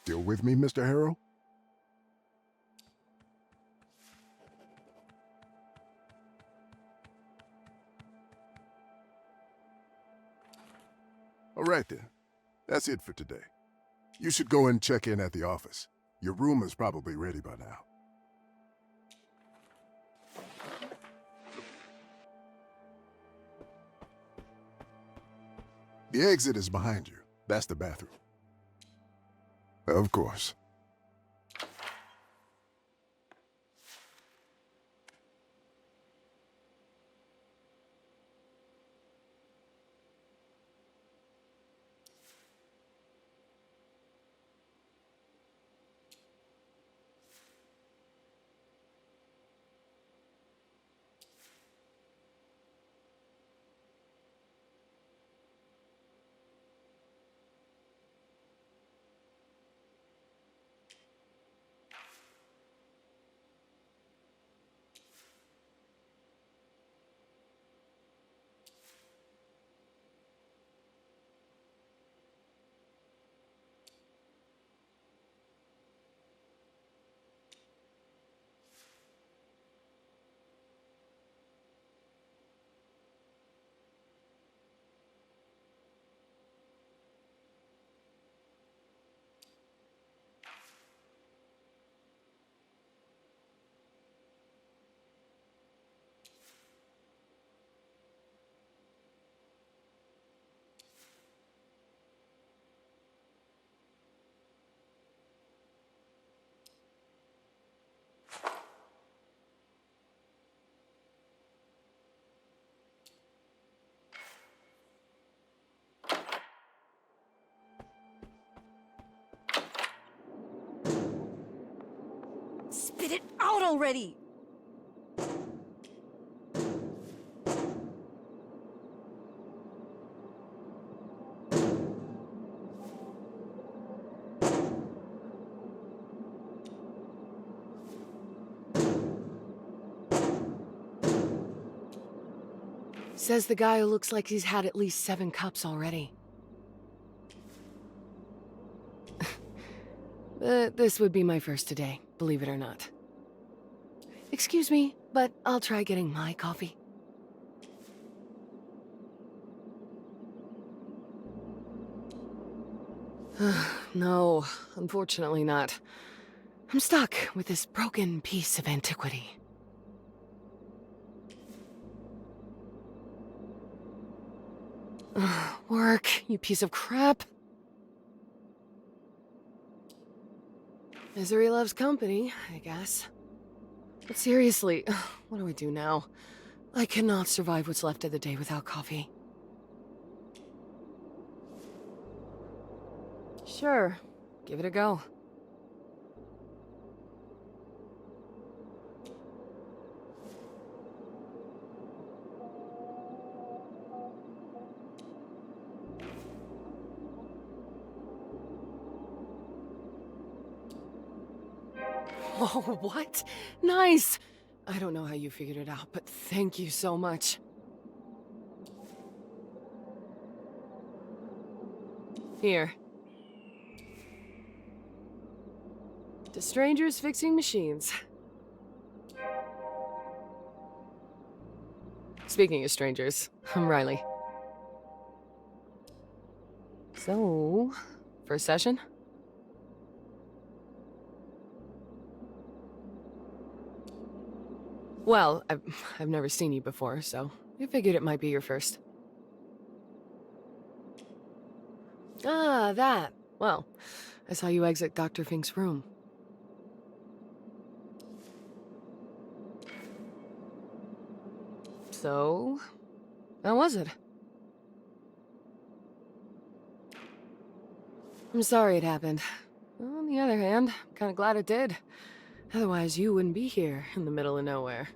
Still with me, Mr. Harrow? All right then. That's it for today. You should go and check in at the office. Your room is probably ready by now. The exit is behind you. That's the bathroom. Of course. Spit it out already! Says the guy who looks like he's had at least 7 cups already. This would be my first today, believe it or not. Excuse me, but I'll try getting my coffee. No, unfortunately not. I'm stuck with this broken piece of antiquity. Work, you piece of crap. Misery loves company, I guess. But seriously, what do I do now? I cannot survive what's left of the day without coffee. Sure, give it a go. Oh, what? Nice! I don't know how you figured it out, but thank you so much. Here. To strangers fixing machines. Speaking of strangers, I'm Riley. So, first session? Well, I've never seen you before, so I figured it might be your first. Ah, that. Well, I saw you exit Dr. Fink's room. So, how was it? I'm sorry it happened. On the other hand, I'm kinda glad it did. Otherwise, you wouldn't be here in the middle of nowhere.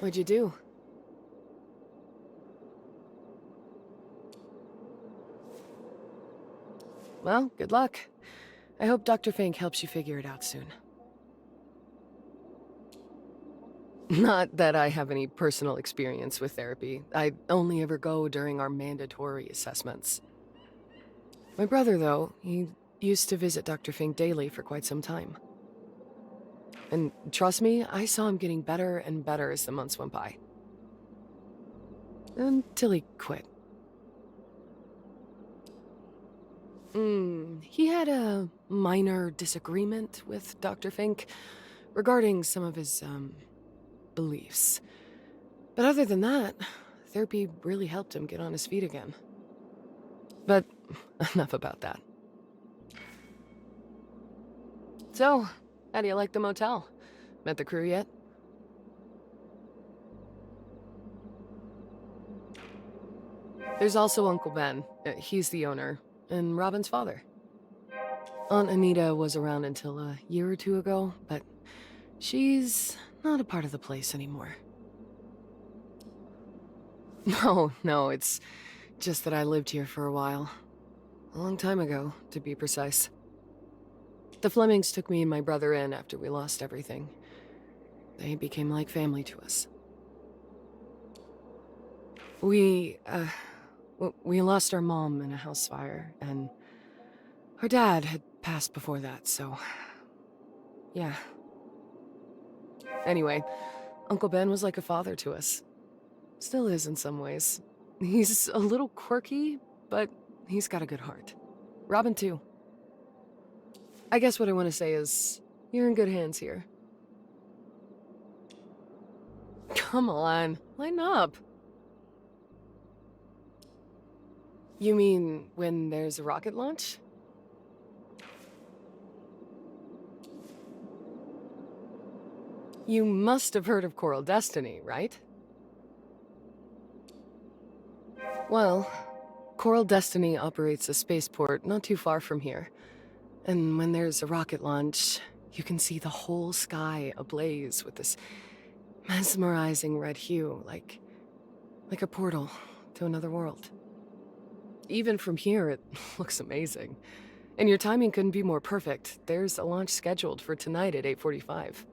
What'd you do? Well, good luck. I hope Dr. Fink helps you figure it out soon. Not that I have any personal experience with therapy. I only ever go during our mandatory assessments. My brother, though, he used to visit Dr. Fink daily for quite some time. And trust me, I saw him getting better and better as the months went by. Until he quit. He had a minor disagreement with Dr. Fink regarding some of his, beliefs. But other than that, therapy really helped him get on his feet again. But enough about that. So, how do you like the motel? Met the crew yet? There's also Uncle Ben. He's the owner, and Robin's father. Aunt Anita was around until a year or two ago, but she's not a part of the place anymore. No, it's just that I lived here for a while. A long time ago, to be precise. The Flemings took me and my brother in after we lost everything. They became like family to us. We lost our mom in a house fire, and our dad had passed before that, so... yeah. Anyway, Uncle Ben was like a father to us. Still is in some ways. He's a little quirky, but he's got a good heart. Robin, too. I guess what I want to say is, you're in good hands here. Come on, line up. You mean when there's a rocket launch? You must have heard of Coral Destiny, right? Well, Coral Destiny operates a spaceport not too far from here. And when there's a rocket launch, you can see the whole sky ablaze with this mesmerizing red hue, like a portal to another world. Even from here, it looks amazing. And your timing couldn't be more perfect. There's a launch scheduled for tonight at 8:45.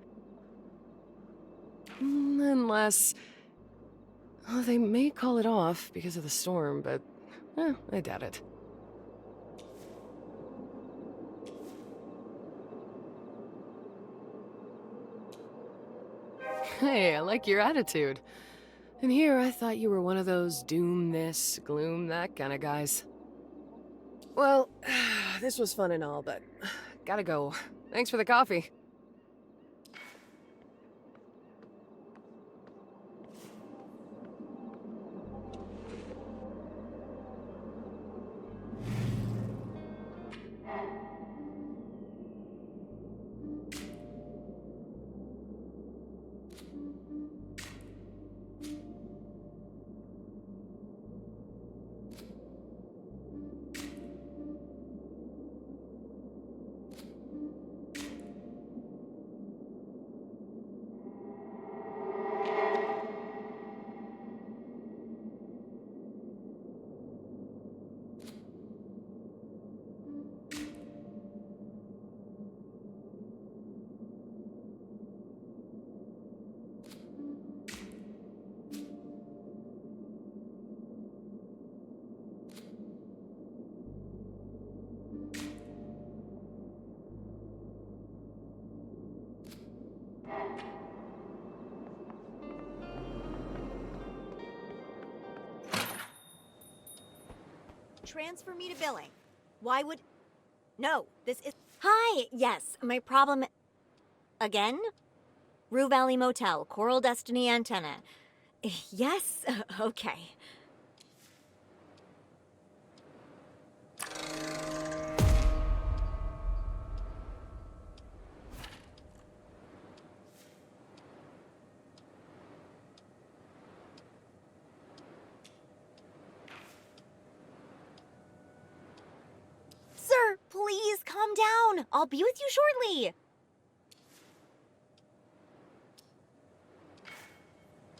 Unless... oh, they may call it off because of the storm, but I doubt it. Hey, I like your attitude. And here, I thought you were one of those doom this, gloom that kind of guys. Well, this was fun and all, but gotta go. Thanks for the coffee. Transfer me to billing. Why would... No, this is... Hi, yes, my problem... Again? Rue Valley Motel, Coral Destiny Antenna. Yes? Okay. Sir, please calm down. I'll be with you shortly.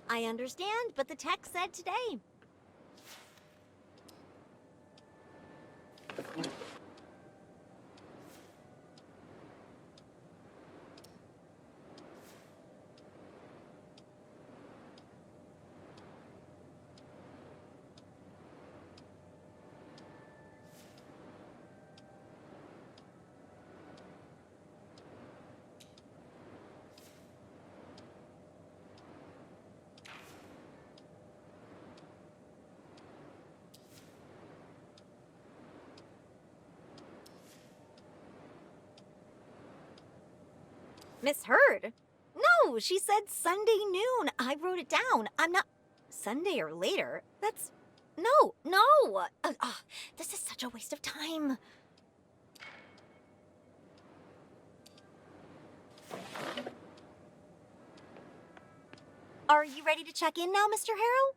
I understand, but the text said today. Misheard? No, she said Sunday noon. I wrote it down. I'm not. Sunday or later? That's. No, no! This is such a waste of time. Are you ready to check in now, Mr. Harrow?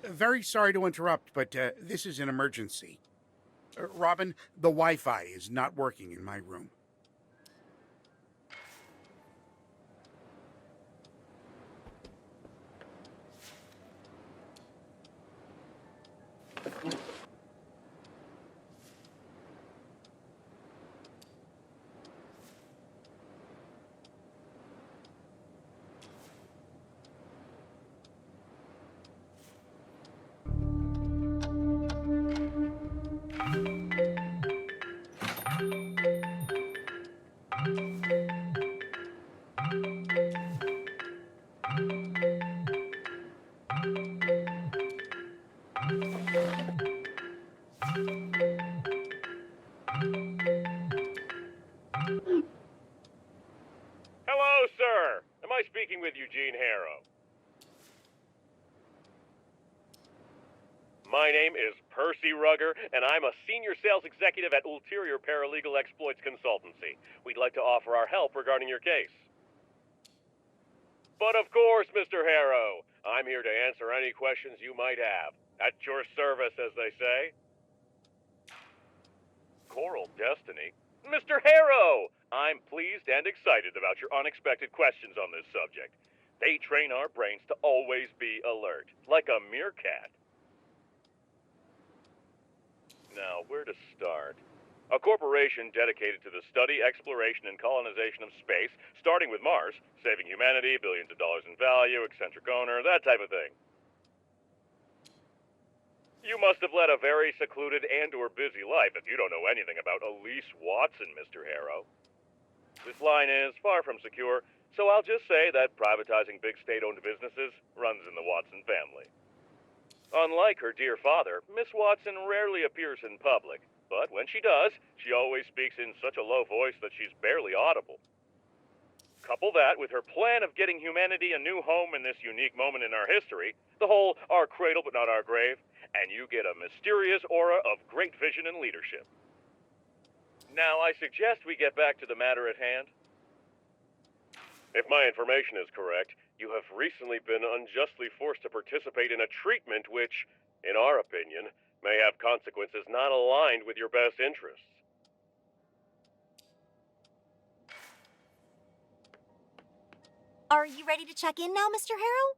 Very sorry to interrupt, but this is an emergency. Robin, the Wi-Fi is not working in my room. Hello, sir. Am I speaking with Eugene Harrow? My name is Percy Rugger, and I'm a senior sales executive at Ulterior Paralegal Exploits Consultancy. We'd like to offer our help regarding your case. But of course, Mr. Harrow, I'm here to answer any questions you might have. At your service, as they say. Coral Destiny? Mr. Harrow! I'm pleased and excited about your unexpected questions on this subject. They train our brains to always be alert, like a meerkat. Now, where to start? A corporation dedicated to the study, exploration, and colonization of space, starting with Mars, saving humanity, billions of dollars in value, eccentric owner, that type of thing. You must have led a very secluded and/or busy life if you don't know anything about Elise Watson, Mr. Harrow. This line is far from secure, so I'll just say that privatizing big state-owned businesses runs in the Watson family. Unlike her dear father, Miss Watson rarely appears in public, but when she does, she always speaks in such a low voice that she's barely audible. Couple that with her plan of getting humanity a new home in this unique moment in our history, the whole our cradle but not our grave, and you get a mysterious aura of great vision and leadership. Now, I suggest we get back to the matter at hand. If my information is correct, you have recently been unjustly forced to participate in a treatment which, in our opinion, may have consequences not aligned with your best interests. Are you ready to check in now, Mr. Harrow?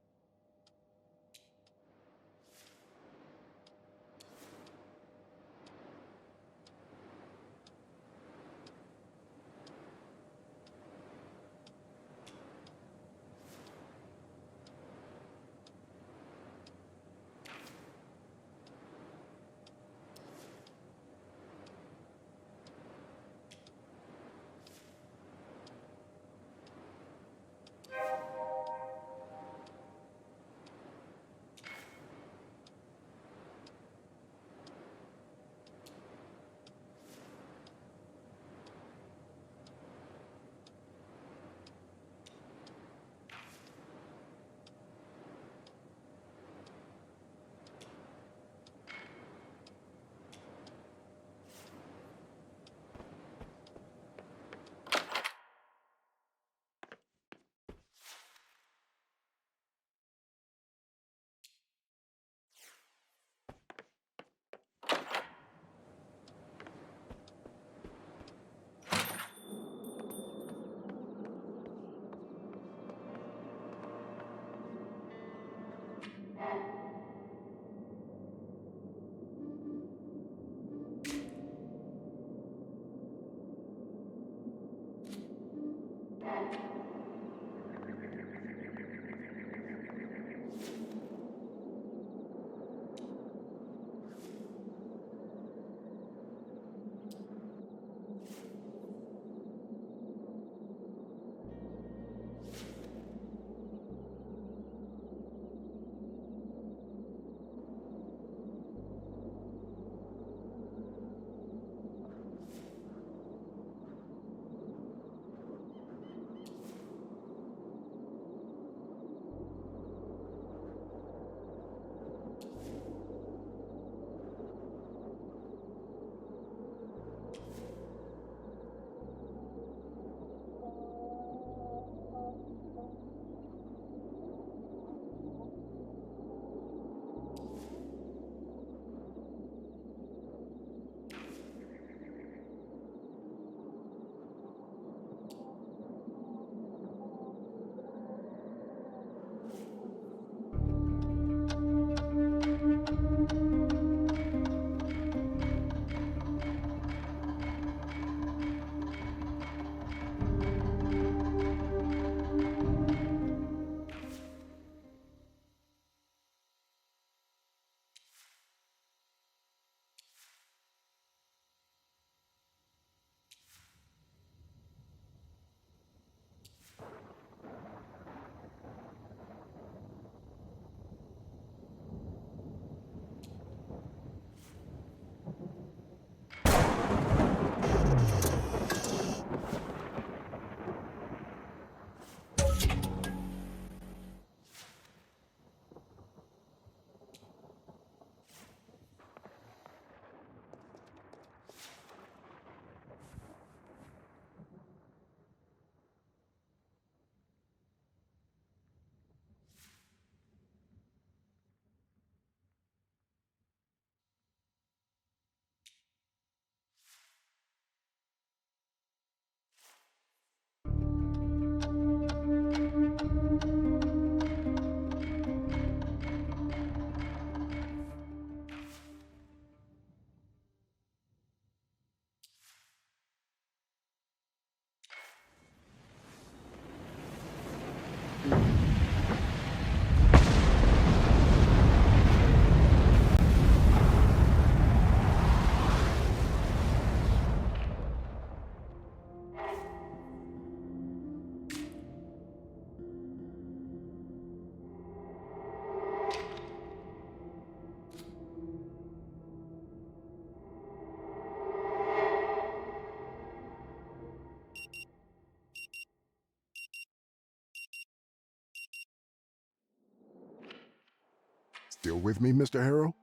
Still with me, Mr. Harrow?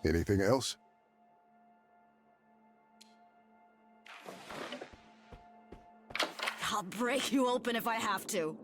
Anything else? I'll break you open if I have to.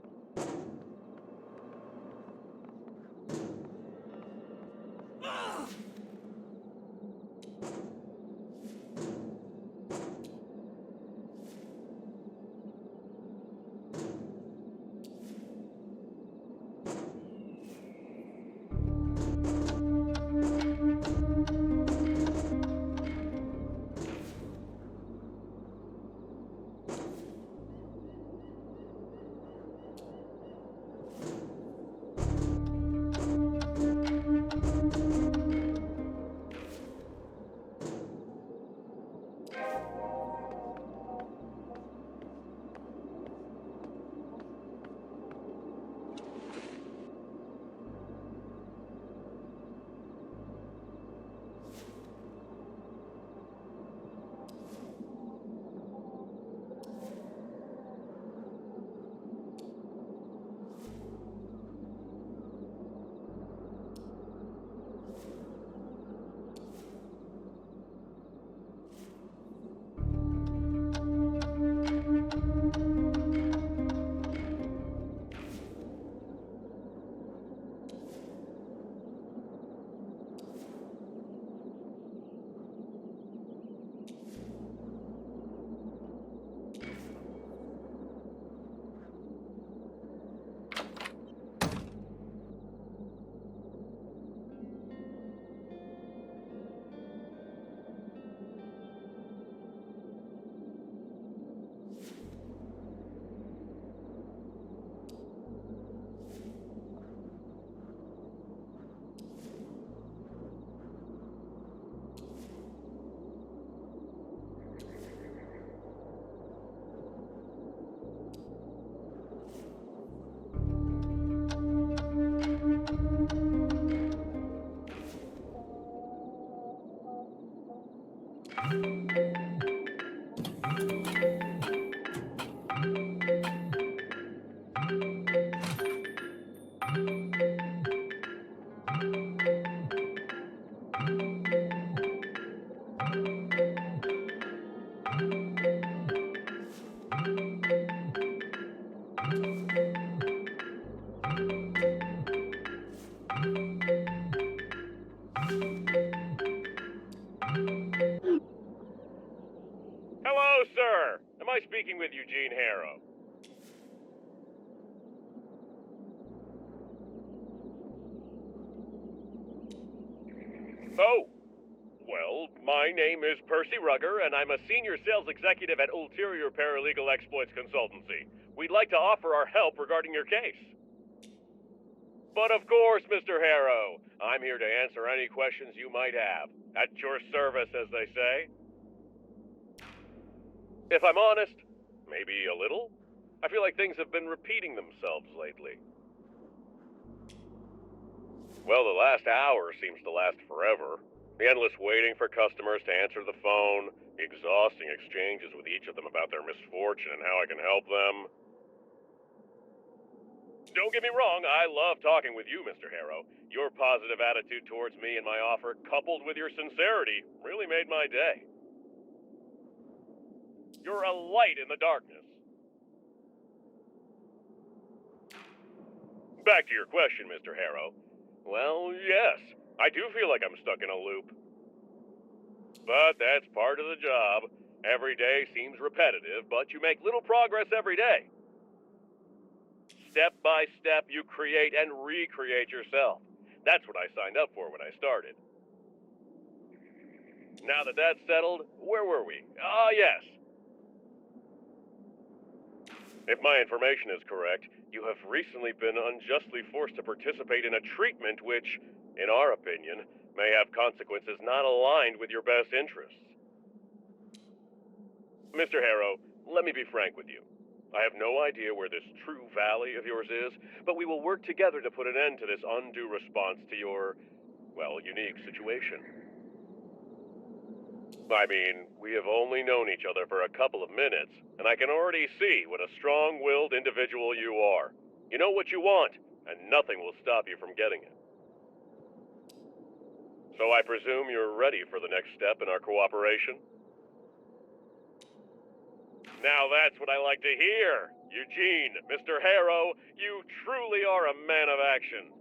Hello, sir. Am I speaking with Eugene Harrow? Oh, well, my name is Percy Rugger, and I'm a senior sales executive at Ulterior Paralegal Exploits Consultancy. We'd like to offer our help regarding your case. But of course, Mr. Harrow, I'm here to answer any questions you might have. At your service, as they say. If I'm honest, maybe a little. I feel like things have been repeating themselves lately. Well, the last hour seems to last forever. The endless waiting for customers to answer the phone, the exhausting exchanges with each of them about their misfortune and how I can help them. Don't get me wrong, I love talking with you, Mr. Harrow. Your positive attitude towards me and my offer, coupled with your sincerity, really made my day. You're a light in the darkness. Back to your question, Mr. Harrow. Well, yes, I do feel like I'm stuck in a loop. But that's part of the job. Every day seems repetitive, but you make little progress every day. Step by step, you create and recreate yourself. That's what I signed up for when I started. Now that that's settled, where were we? Ah, yes. If my information is correct, you have recently been unjustly forced to participate in a treatment which, in our opinion, may have consequences not aligned with your best interests. Mr. Harrow, let me be frank with you. I have no idea where this Rue Valley of yours is, but we will work together to put an end to this undue response to your, well, unique situation. I mean, we have only known each other for a couple of minutes, and I can already see what a strong-willed individual you are. You know what you want, and nothing will stop you from getting it. So I presume you're ready for the next step in our cooperation? Now that's what I like to hear. Eugene, Mr. Harrow, you truly are a man of action.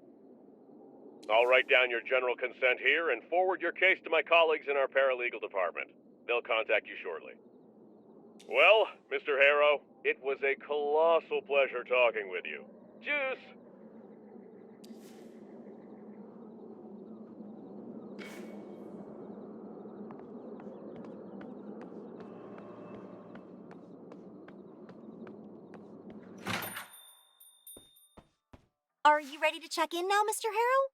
I'll write down your general consent here and forward your case to my colleagues in our paralegal department. They'll contact you shortly. Well, Mr. Harrow, it was a colossal pleasure talking with you. Juice! Are you ready to check in now, Mr. Harrow?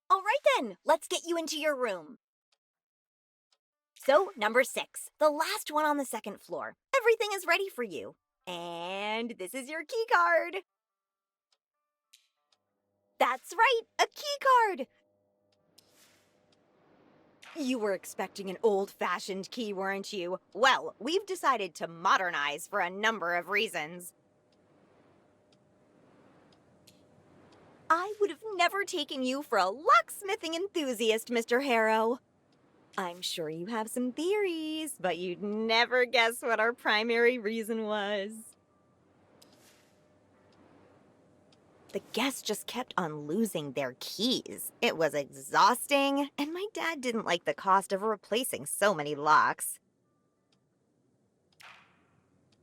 All right then, let's get you into your room. So, number 6, the last one on the second floor. Everything is ready for you. And this is your key card. That's right, a key card. You were expecting an old-fashioned key, weren't you? Well, we've decided to modernize for a number of reasons. I would have never taken you for a locksmithing enthusiast, Mr. Harrow. I'm sure you have some theories, but you'd never guess what our primary reason was. The guests just kept on losing their keys. It was exhausting, and my dad didn't like the cost of replacing so many locks.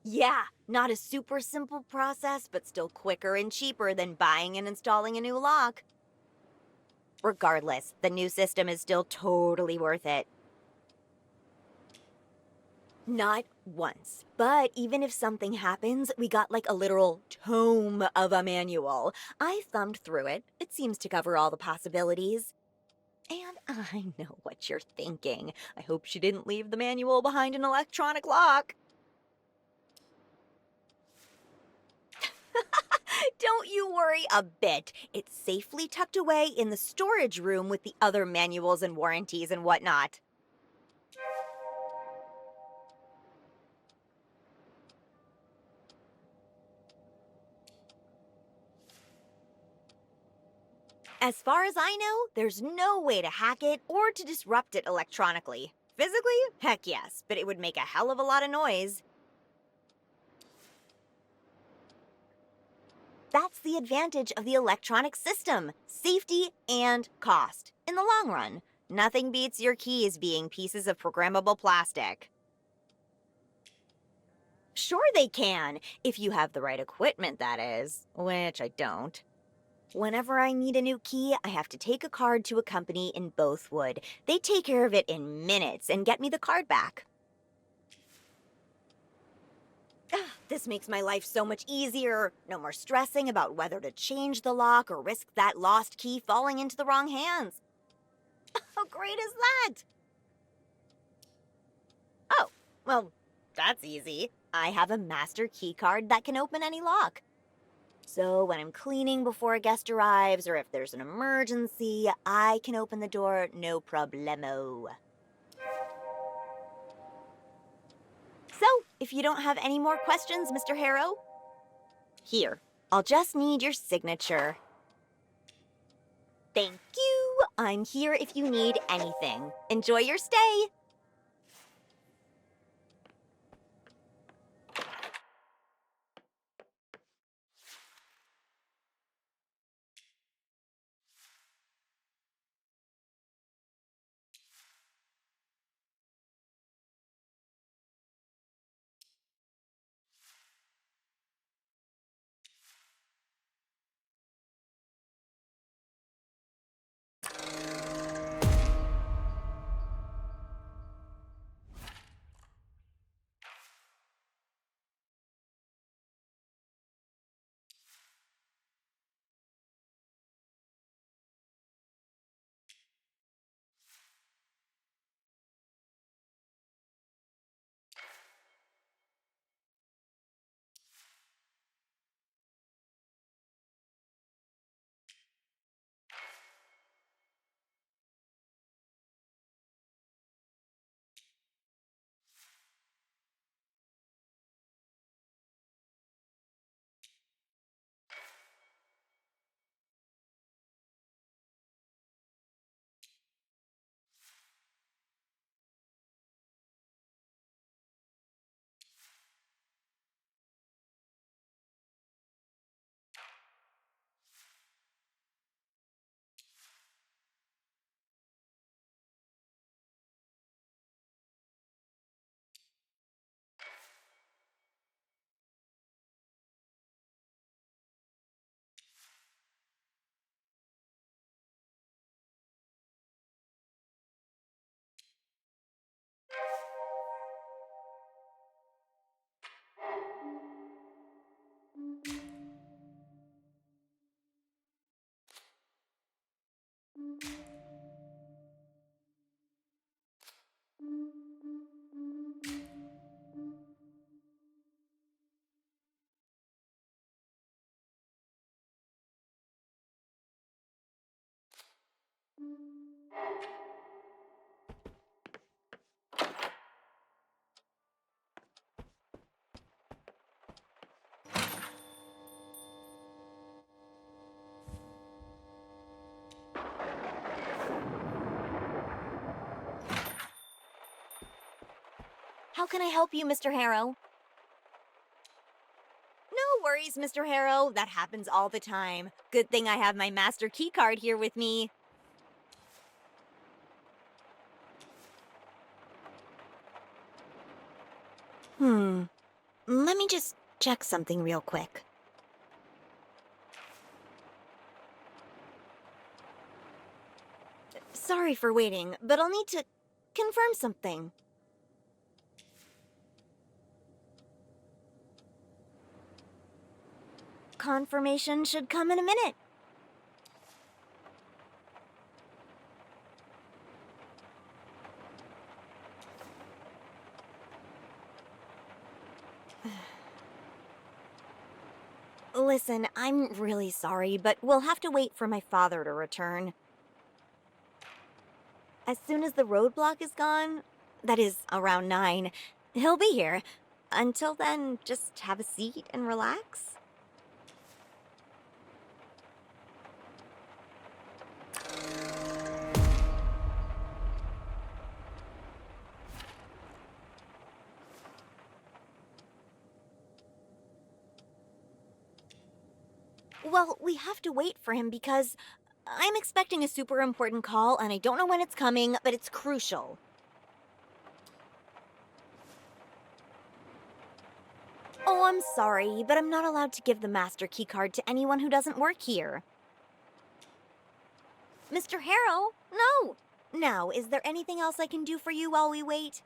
Yeah, not a super simple process, but still quicker and cheaper than buying and installing a new lock. Regardless, the new system is still totally worth it. Not once. But even if something happens, we got like a literal tome of a manual. I thumbed through it. It seems to cover all the possibilities. And I know what you're thinking. I hope she didn't leave the manual behind an electronic lock. Don't you worry a bit. It's safely tucked away in the storage room with the other manuals and warranties and whatnot. As far as I know, there's no way to hack it or to disrupt it electronically. Physically? Heck yes, but it would make a hell of a lot of noise. That's the advantage of the electronic system: safety and cost. In the long run, nothing beats your keys being pieces of programmable plastic. Sure they can, if you have the right equipment, that is, which I don't. Whenever I need a new key, I have to take a card to a company in Bothwood. They take care of it in minutes and get me the card back. This makes my life so much easier. No more stressing about whether to change the lock or risk that lost key falling into the wrong hands. How great is that? Oh, well, that's easy. I have a master key card that can open any lock. So when I'm cleaning before a guest arrives, or if there's an emergency, I can open the door no problemo. So, if you don't have any more questions, Mr. Harrow, here, I'll just need your signature. Thank you. I'm here if you need anything. Enjoy your stay. How can I help you, Mr. Harrow? No worries, Mr. Harrow. That happens all the time. Good thing I have my master key card here with me. Let me just check something real quick. Sorry for waiting, but I'll need to confirm something. Confirmation should come in a minute. Listen, I'm really sorry, but we'll have to wait for my father to return. As soon as the roadblock is gone, that is, around 9, he'll be here. Until then, just have a seat and relax. Well, we have to wait for him because I'm expecting a super important call and I don't know when it's coming, but it's crucial. Oh, I'm sorry, but I'm not allowed to give the master key card to anyone who doesn't work here. Mr. Harrow, no! Now, is there anything else I can do for you while we wait?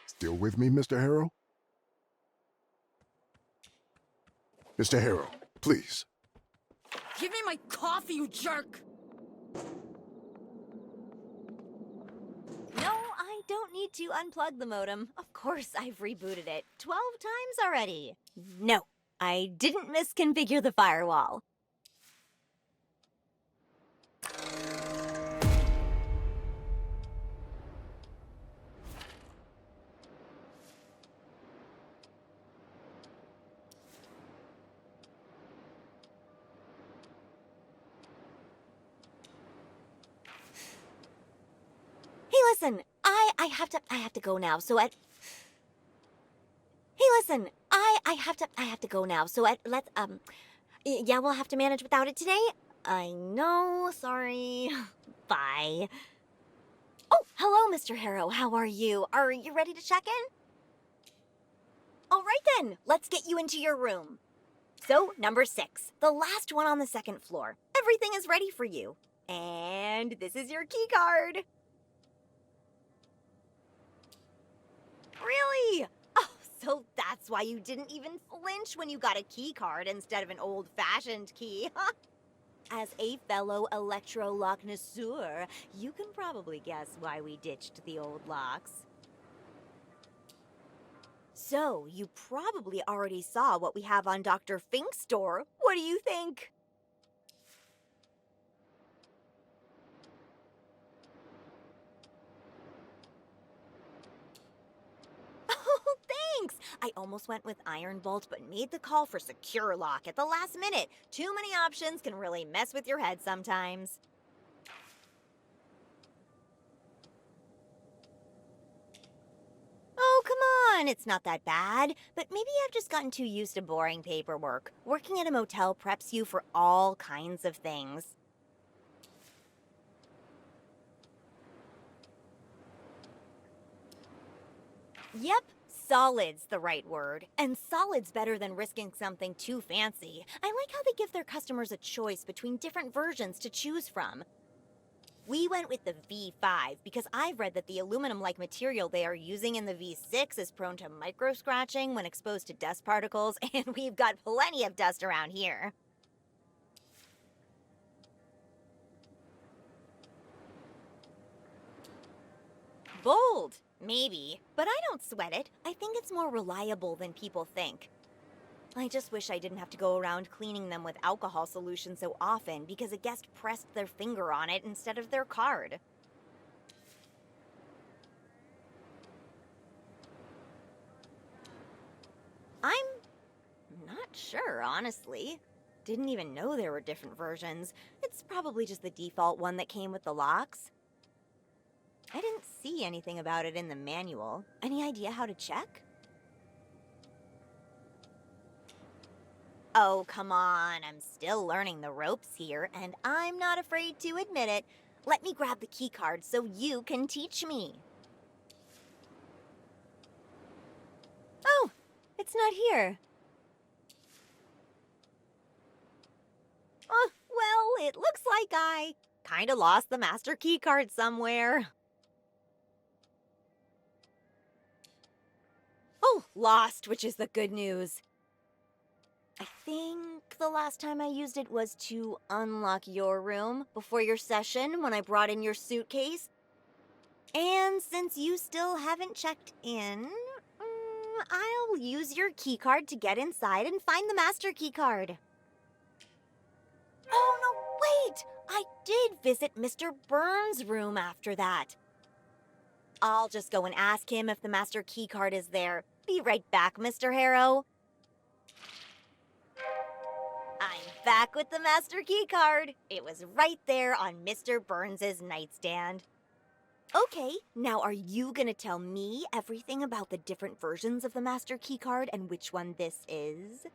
Still with me, Mr. Harrow? Mr. Harrow, please. Give me my coffee, you jerk! No, I don't need to unplug the modem. Of course, I've rebooted it 12 times already. No, I didn't misconfigure the firewall. listen, I have to go now. So at Hey, listen, I have to go now. So let's yeah, we'll have to manage without it today. I know, sorry. Bye. Oh, hello, Mr. Harrow. How are you? Are you ready to check in? All right then, let's get you into your room. So, number 6, the last one on the second floor. Everything is ready for you. And this is your key card. Really? Oh, so that's why you didn't even flinch when you got a key card instead of an old-fashioned key, huh? As a fellow electro-lock connoisseur, you can probably guess why we ditched the old locks. So, you probably already saw what we have on Dr. Fink's store. What do you think? Oh, thanks! I almost went with Iron Bolt, but made the call for Secure Lock at the last minute. Too many options can really mess with your head sometimes. Oh, come on, it's not that bad. But maybe I've just gotten too used to boring paperwork. Working at a motel preps you for all kinds of things. Yep, solid's the right word. And solid's better than risking something too fancy. I like how they give their customers a choice between different versions to choose from. We went with the V5 because I've read that the aluminum-like material they are using in the V6 is prone to micro-scratching when exposed to dust particles, and we've got plenty of dust around here. Bold, maybe, but I don't sweat it. I think it's more reliable than people think. I just wish I didn't have to go around cleaning them with alcohol solution so often because a guest pressed their finger on it instead of their card. I'm not sure, honestly. Didn't even know there were different versions. It's probably just the default one that came with the locks. I didn't see anything about it in the manual. Any idea how to check? Oh, come on. I'm still learning the ropes here, and I'm not afraid to admit it. Let me grab the key card so you can teach me. Oh, it's not here. Well, it looks like I kinda lost the master key card somewhere. Oh, lost, which is the good news. I think the last time I used it was to unlock your room before your session when I brought in your suitcase. And since you still haven't checked in, I'll use your keycard to get inside and find the master keycard. Oh, no, wait! I did visit Mr. Burns' room after that. I'll just go and ask him if the master keycard is there. Be right back, Mr. Harrow. I'm back with the master keycard. It was right there on Mr. Burns' nightstand. Okay, now are you gonna tell me everything about the different versions of the master keycard and which one this is?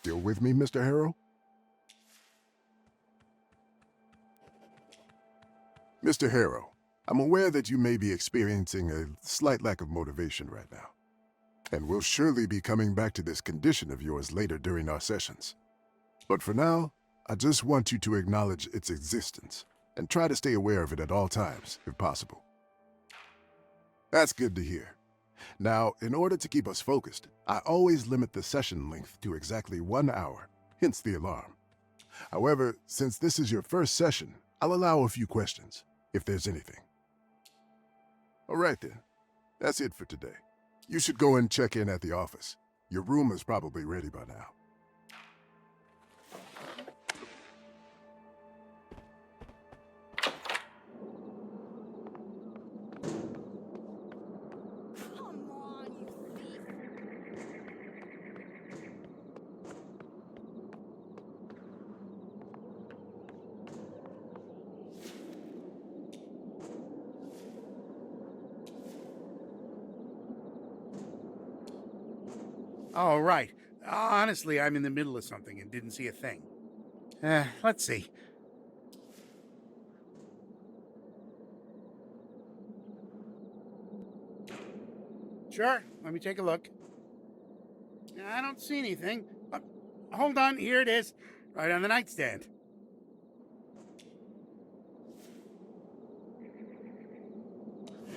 Still with me, Mr. Harrow? Mr. Harrow, I'm aware that you may be experiencing a slight lack of motivation right now, and we'll surely be coming back to this condition of yours later during our sessions. But for now, I just want you to acknowledge its existence and try to stay aware of it at all times, if possible. That's good to hear. Now, in order to keep us focused, I always limit the session length to exactly 1 hour, hence the alarm. However, since this is your first session, I'll allow a few questions, if there's anything. All right then, that's it for today. You should go and check in at the office. Your room is probably ready by now. Come on, you thief! Oh, right. Honestly, I'm in the middle of something and didn't see a thing. Let's see. Sure, let me take a look. I don't see anything. Hold on, here it is. Right on the nightstand.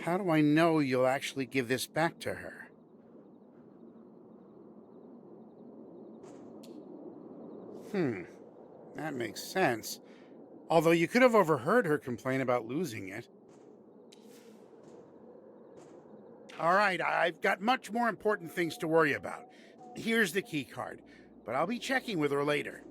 How do I know you'll actually give this back to her? That makes sense. Although you could have overheard her complain about losing it. All right, I've got much more important things to worry about. Here's the key card, but I'll be checking with her later.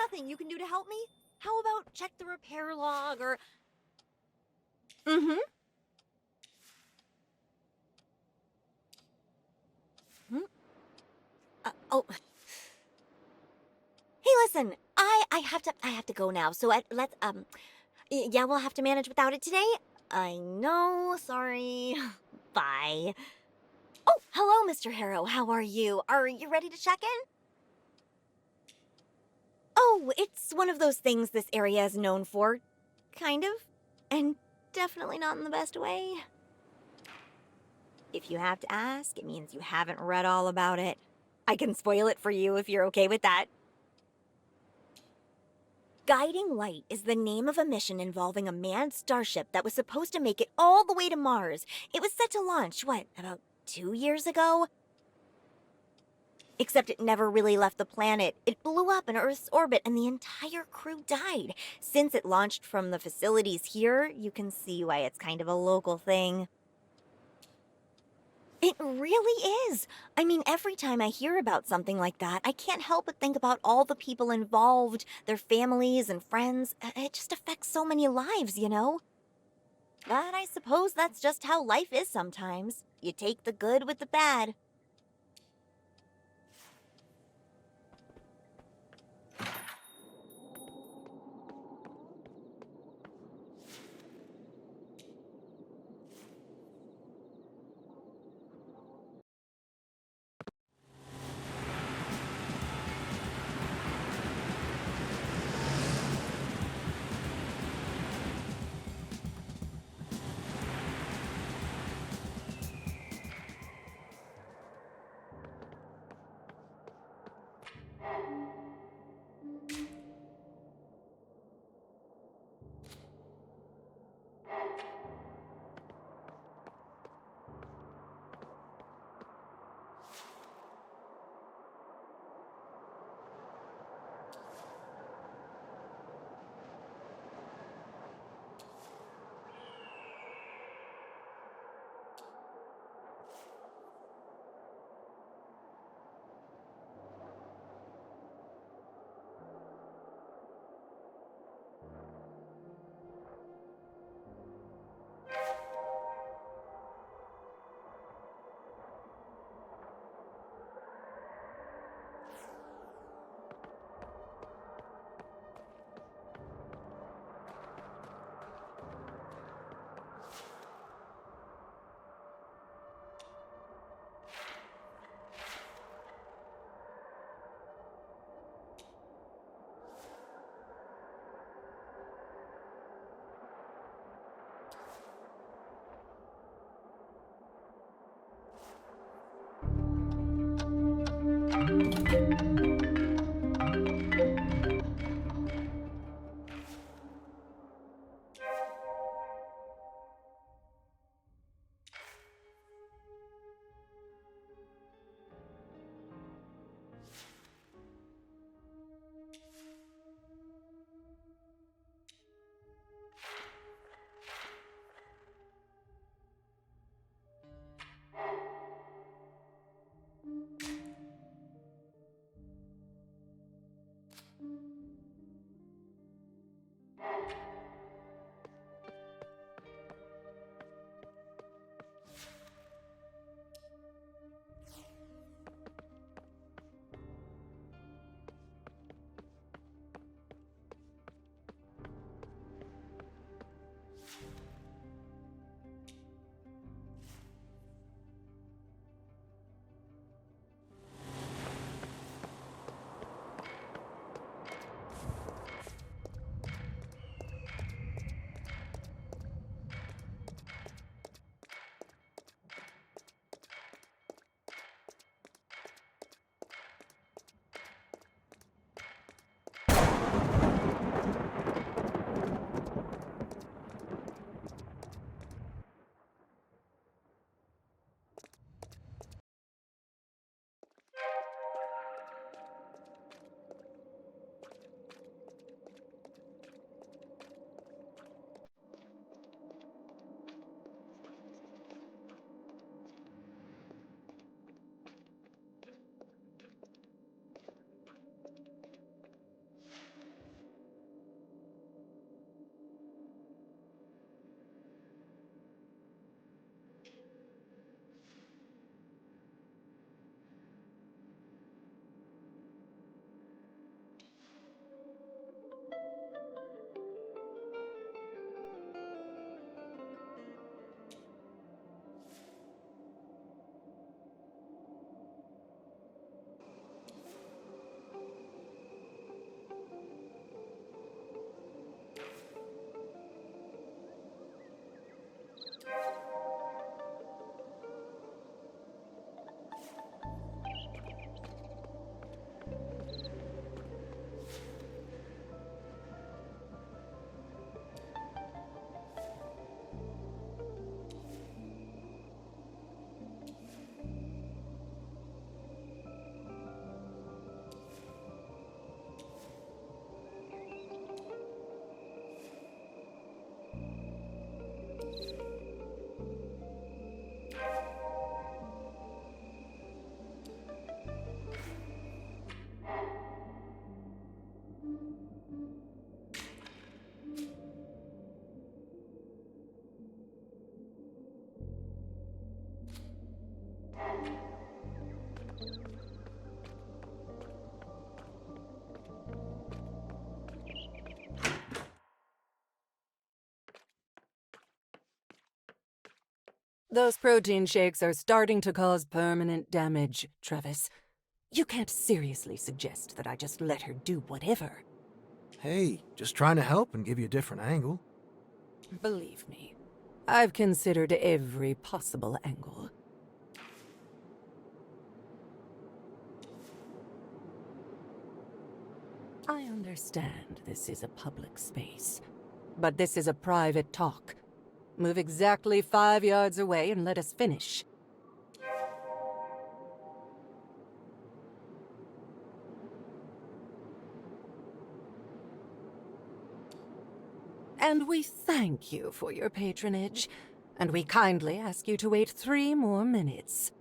nothing you can do to help me? How about check the repair log or... Mm-hmm. Hmm? Oh. Hey, listen. I have to go now. So let's yeah, we'll have to manage without it today. I know. Sorry. Bye. Oh, hello, Mr. Harrow. How are you? Are you ready to check in? Oh, it's one of those things this area is known for. Kind of. And definitely not in the best way. If you have to ask, it means you haven't read all about it. I can spoil it for you if you're okay with that. Guiding Light is the name of a mission involving a manned starship that was supposed to make it all the way to Mars. It was set to launch, about 2 years ago? Except it never really left the planet. It blew up in Earth's orbit and the entire crew died. Since it launched from the facilities here, you can see why it's kind of a local thing. It really is. I mean, every time I hear about something like that, I can't help but think about all the people involved, their families and friends. It just affects so many lives, you know? But I suppose that's just how life is sometimes. You take the good with the bad. Those protein shakes are starting to cause permanent damage, Travis. You can't seriously suggest that I just let her do whatever. Hey, just trying to help and give you a different angle. Believe me, I've considered every possible angle. I understand this is a public space, but this is a private talk. Move exactly 5 yards away and let us finish. And we thank you for your patronage, and we kindly ask you to wait 3 more minutes.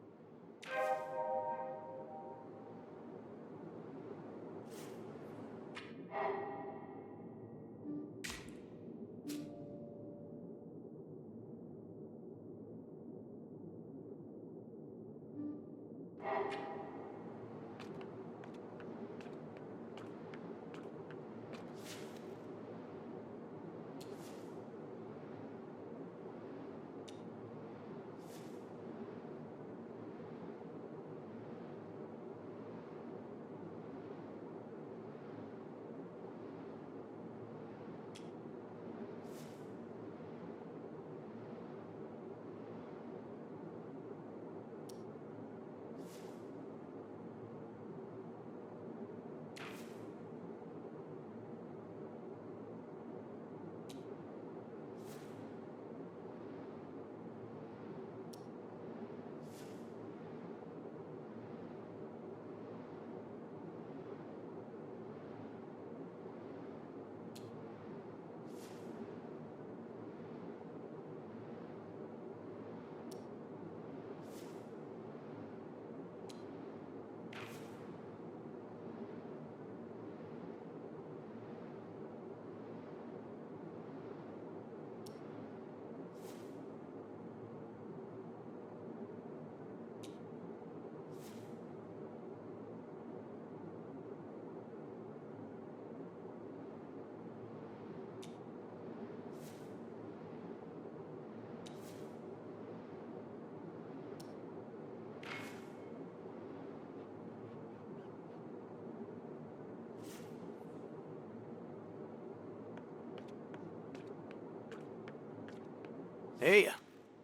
Hey,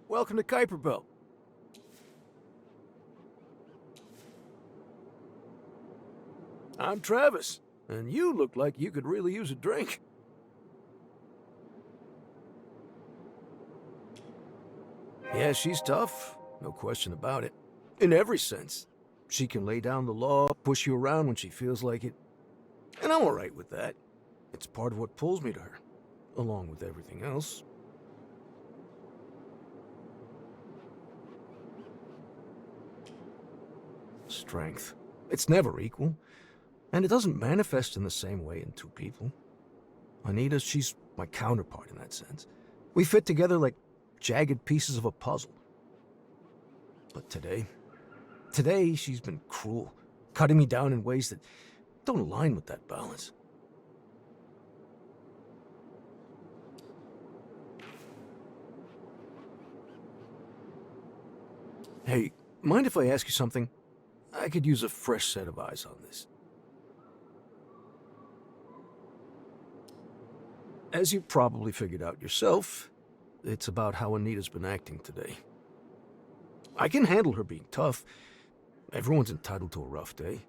welcome to Kuiper Belt. I'm Travis, and you look like you could really use a drink. Yeah, she's tough, no question about it. In every sense. She can lay down the law, push you around when she feels like it. And I'm alright with that. It's part of what pulls me to her, along with everything else. Strength. It's never equal. And it doesn't manifest in the same way in 2 people. Anita, she's my counterpart in that sense. We fit together like jagged pieces of a puzzle. But today she's been cruel, cutting me down in ways that don't align with that balance. Hey, mind if I ask you something? I could use a fresh set of eyes on this. As you probably figured out yourself, it's about how Anita's been acting today. I can handle her being tough. Everyone's entitled to a rough day.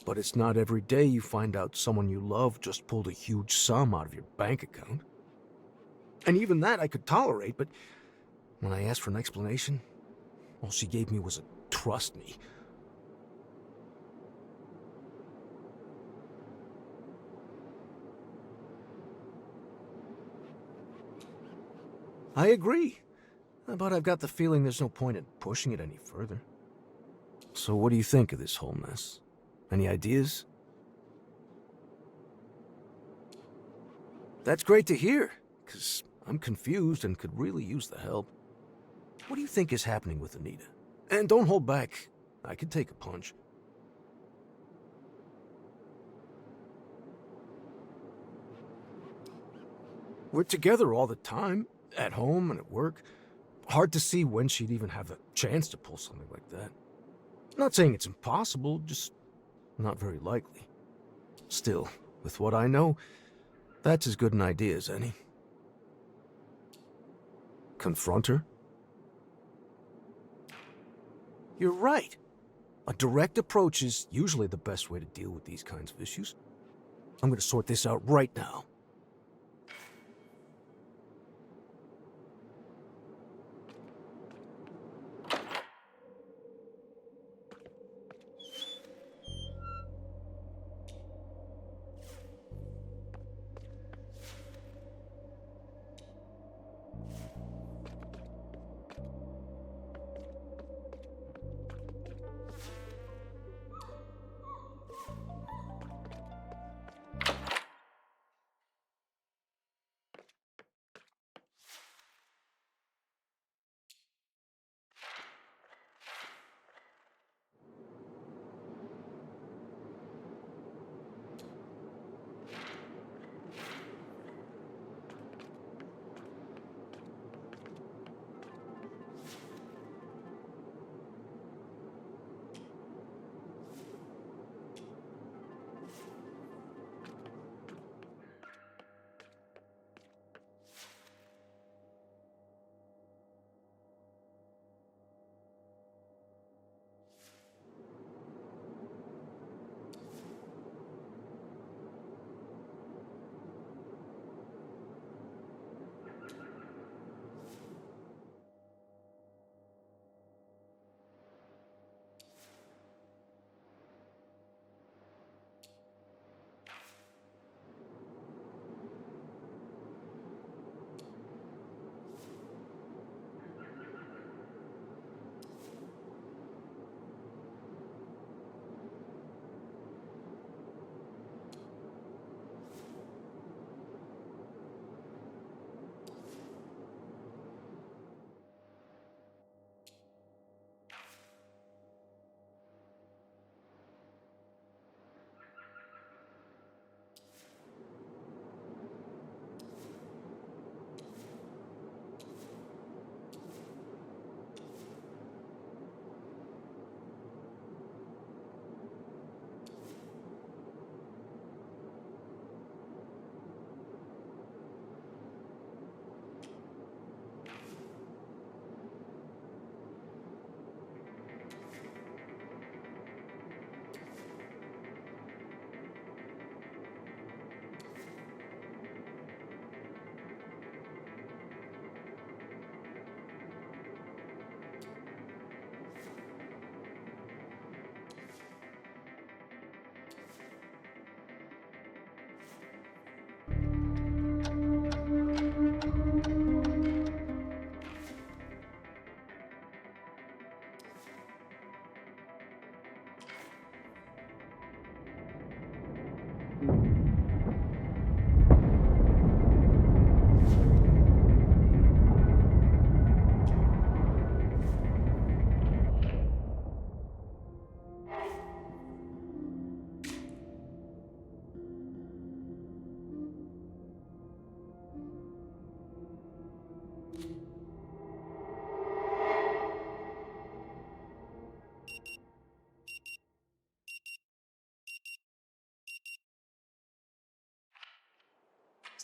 But it's not every day you find out someone you love just pulled a huge sum out of your bank account. And even that I could tolerate, but when I asked for an explanation, all she gave me was a trust me. I agree, but I've got the feeling there's no point in pushing it any further. So what do you think of this whole mess? Any ideas? That's great to hear, because I'm confused and could really use the help. What do you think is happening with Anita? And don't hold back. I could take a punch. We're together all the time, at home and at work. Hard to see when she'd even have the chance to pull something like that. Not saying it's impossible, just not very likely. Still, with what I know, that's as good an idea as any. Confront her? You're right. A direct approach is usually the best way to deal with these kinds of issues. I'm gonna sort this out right now.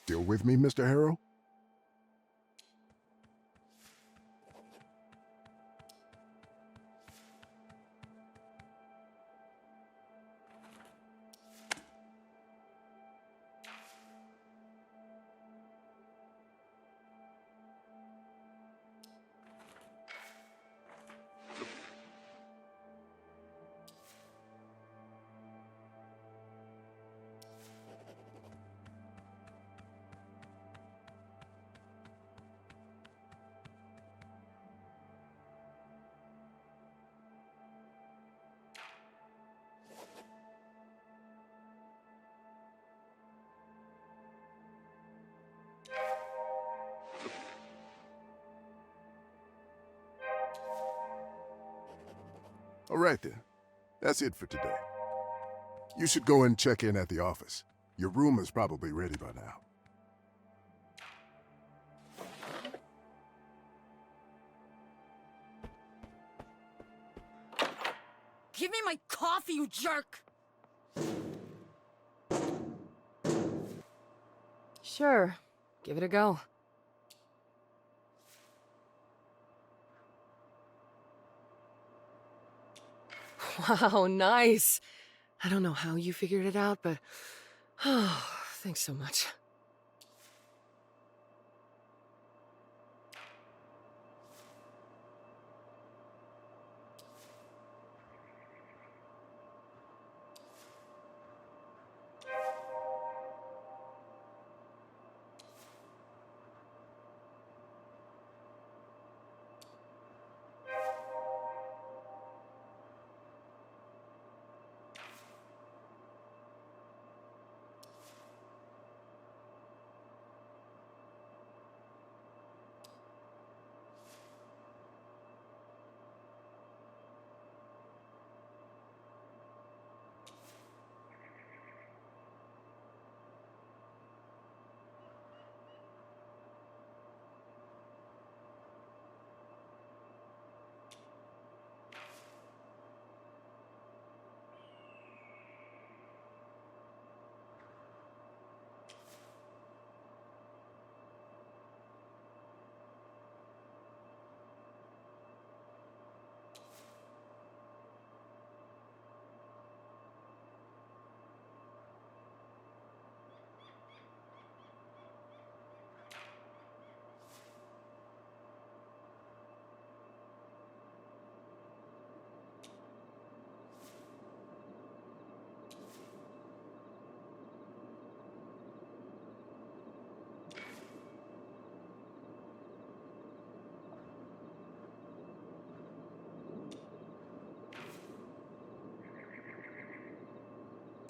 Still with me, Mr. Harrow? All right then. That's it for today. You should go and check in at the office. Your room is probably ready by now. Give me my coffee, you jerk! Sure. Give it a go. Wow, nice. I don't know how you figured it out, but... Oh, thanks so much.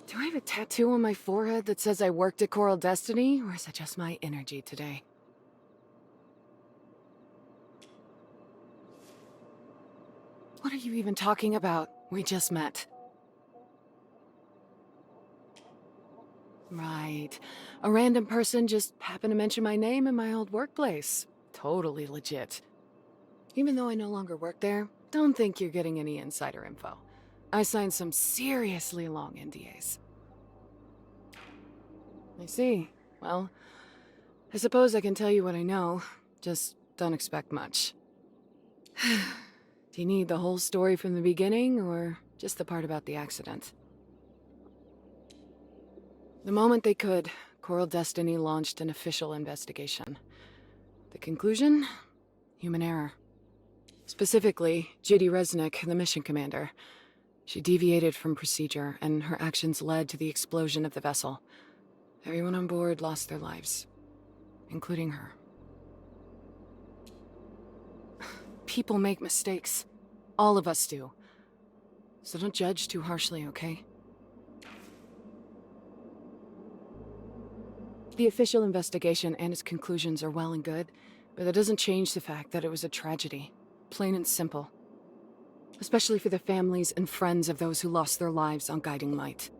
Do I have a tattoo on my forehead that says I worked at Coral Destiny, or is it just my energy today? What are you even talking about? We just met. Right. A random person just happened to mention my name in my old workplace. Totally legit. Even though I no longer work there, don't think you're getting any insider info. I signed some seriously long NDAs. I see. Well, I suppose I can tell you what I know. Just don't expect much. Do you need the whole story from the beginning, or just the part about the accident? The moment they could, Coral Destiny launched an official investigation. The conclusion? Human error. Specifically, Judy Resnick, the mission commander. She deviated from procedure, and her actions led to the explosion of the vessel. Everyone on board lost their lives, including her. People make mistakes. All of us do. So don't judge too harshly, okay? The official investigation and its conclusions are well and good, but that doesn't change the fact that it was a tragedy. Plain and simple. Especially for the families and friends of those who lost their lives on Guiding Light.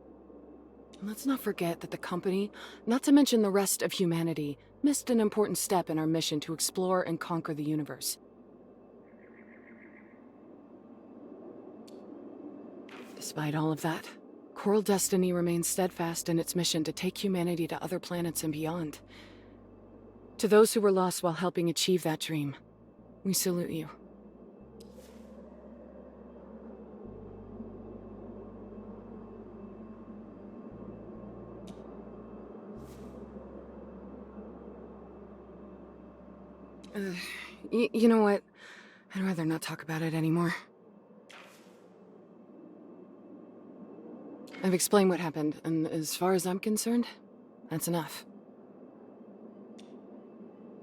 And let's not forget that the company, not to mention the rest of humanity, missed an important step in our mission to explore and conquer the universe. Despite all of that, Coral Destiny remains steadfast in its mission to take humanity to other planets and beyond. To those who were lost while helping achieve that dream, we salute you. You know what? I'd rather not talk about it anymore. I've explained what happened, and as far as I'm concerned, that's enough.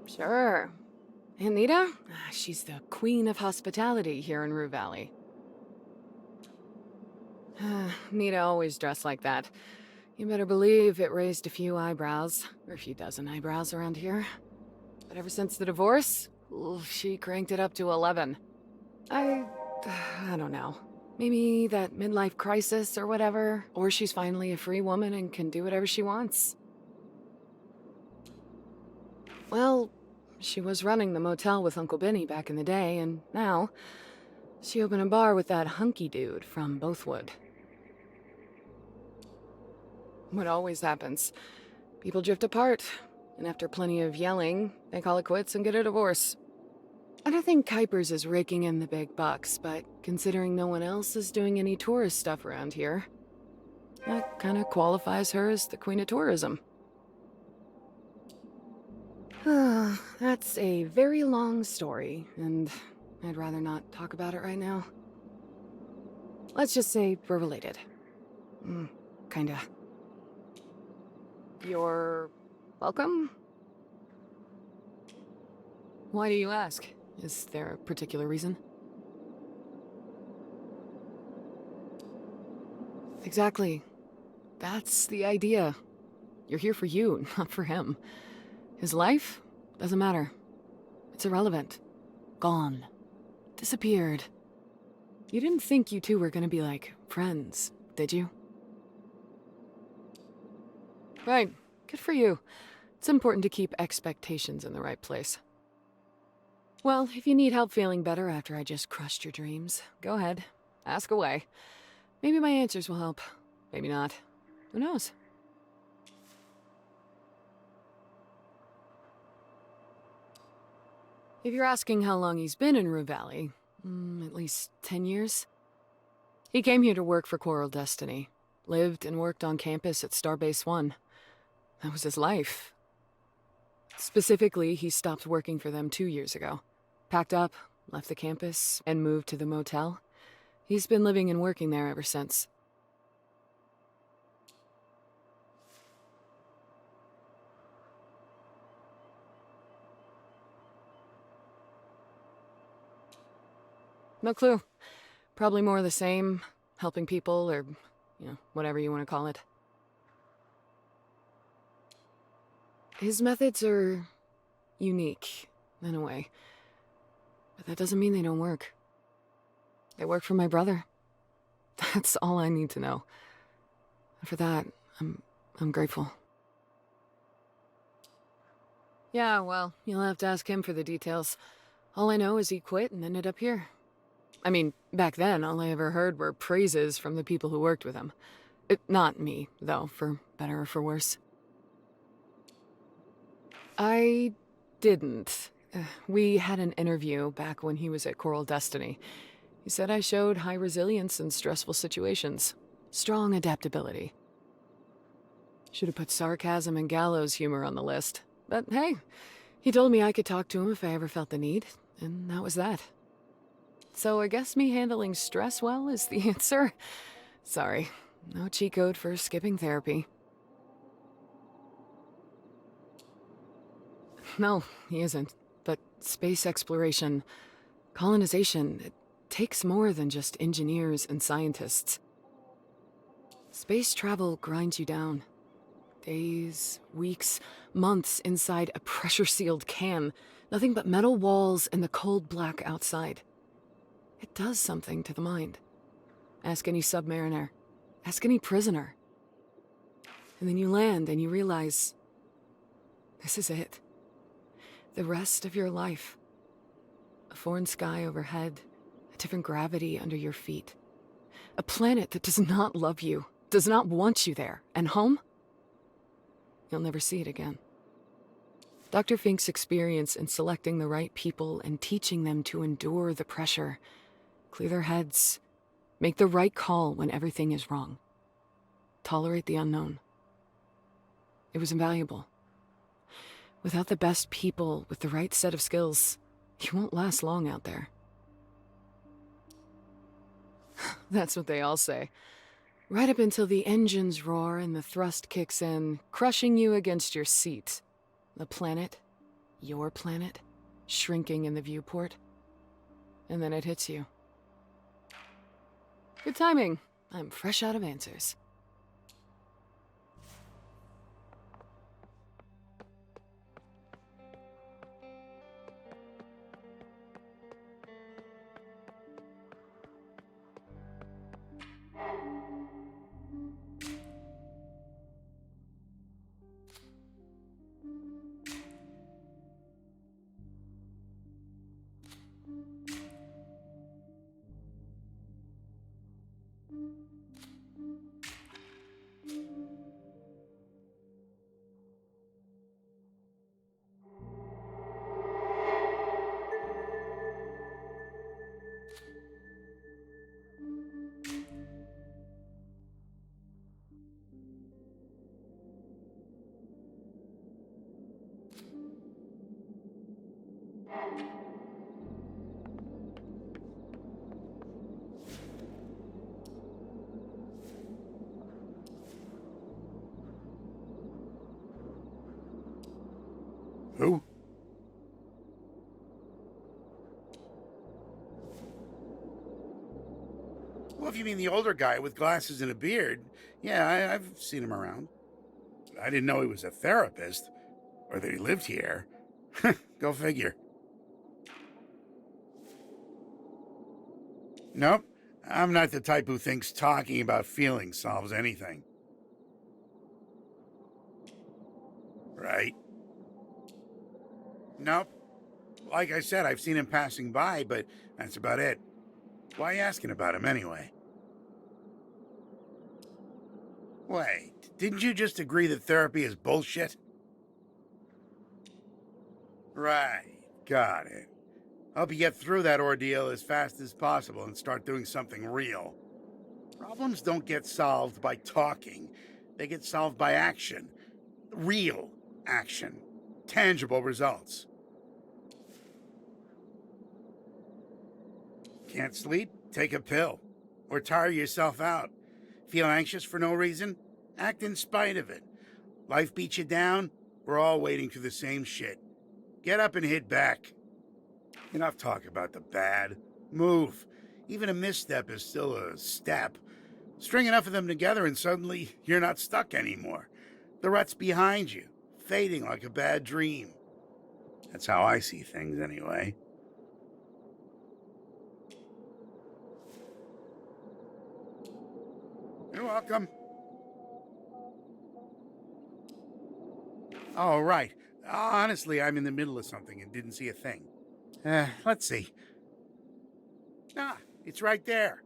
Sure. Anita? She's the queen of hospitality here in Rue Valley. Nita always dressed like that. You better believe it raised a few eyebrows, or a few dozen eyebrows around here. But ever since the divorce, she cranked it up to 11. I don't know. Maybe that midlife crisis or whatever, or she's finally a free woman and can do whatever she wants. Well, she was running the motel with Uncle Benny back in the day, and now, She opened a bar with that hunky dude from Bothwood. What always happens. People drift apart, and after plenty of yelling, they call it quits and get a divorce. I don't think Kuipers is raking in the big bucks, but considering no one else is doing any tourist stuff around here, that kind of qualifies her as the queen of tourism. That's a very long story, and I'd rather not talk about it right now. Let's just say we're related. Kinda. You're welcome? Why do you ask? Is there a particular reason? Exactly. That's the idea. You're here for you, not for him. His life? Doesn't matter. It's irrelevant. Gone. Disappeared. You didn't think you two were gonna be like friends, did you? Right. Good for you. It's important to keep expectations in the right place. Well, if you need help feeling better after I just crushed your dreams, go ahead. Ask away. Maybe my answers will help. Maybe not. Who knows? If you're asking how long he's been in Rue Valley, at least 10 years. He came here to work for Coral Destiny. Lived and worked on campus at Starbase 1. That was his life. Specifically, he stopped working for them 2 years ago. Packed up, left the campus, and moved to the motel. He's been living and working there ever since. No clue. Probably more of the same, helping people or, whatever you want to call it. His methods are unique, in a way. But that doesn't mean they don't work. They work for my brother. That's all I need to know. And for that, I'm grateful. Yeah, well, you'll have to ask him for the details. All I know is he quit and ended up here. I mean, back then, all I ever heard were praises from the people who worked with him. Not me, though, for better or for worse. I didn't. We had an interview back when he was at Coral Destiny. He said I showed high resilience in stressful situations. Strong adaptability. Should have put sarcasm and gallows humor on the list. But hey, he told me I could talk to him if I ever felt the need, and that was that. So I guess me handling stress well is the answer. Sorry, no cheat code for skipping therapy. No, he isn't. But space exploration, colonization, it takes more than just engineers and scientists. Space travel grinds you down. Days, weeks, months inside a pressure-sealed can. Nothing but metal walls and the cold black outside. It does something to the mind. Ask any submariner. Ask any prisoner. And then you land and you realize, this is it. The rest of your life. A foreign sky overhead, a different gravity under your feet. A planet that does not love you, does not want you there. And home? You'll never see it again. Dr. Fink's experience in selecting the right people and teaching them to endure the pressure, clear their heads, make the right call when everything is wrong, tolerate the unknown. It was invaluable. Without the best people with the right set of skills, you won't last long out there. That's what they all say. Right up until the engines roar and the thrust kicks in, crushing you against your seat. The planet, your planet, shrinking in the viewport. And then it hits you. Good timing. I'm fresh out of answers. Who? Well, if you mean the older guy with glasses and a beard, yeah, I've seen him around. I didn't know he was a therapist, or that he lived here. Go figure. Nope, I'm not the type who thinks talking about feelings solves anything. Right? Nope. Like I said, I've seen him passing by, but that's about it. Why asking about him anyway? Wait, didn't you just agree that therapy is bullshit? Right, got it. Hope you get through that ordeal as fast as possible and start doing something real. Problems don't get solved by talking, they get solved by action. Real action. Tangible results. Can't sleep? Take a pill. Or tire yourself out. Feel anxious for no reason? Act in spite of it. Life beats you down? We're all waiting for the same shit. Get up and hit back. Enough talk about the bad. Move. Even a misstep is still a step. String enough of them together and suddenly you're not stuck anymore. The rut's behind you, fading like a bad dream. That's how I see things anyway. You're welcome. Oh, right. Honestly, I'm in the middle of something and didn't see a thing. Let's see. Ah, it's right there.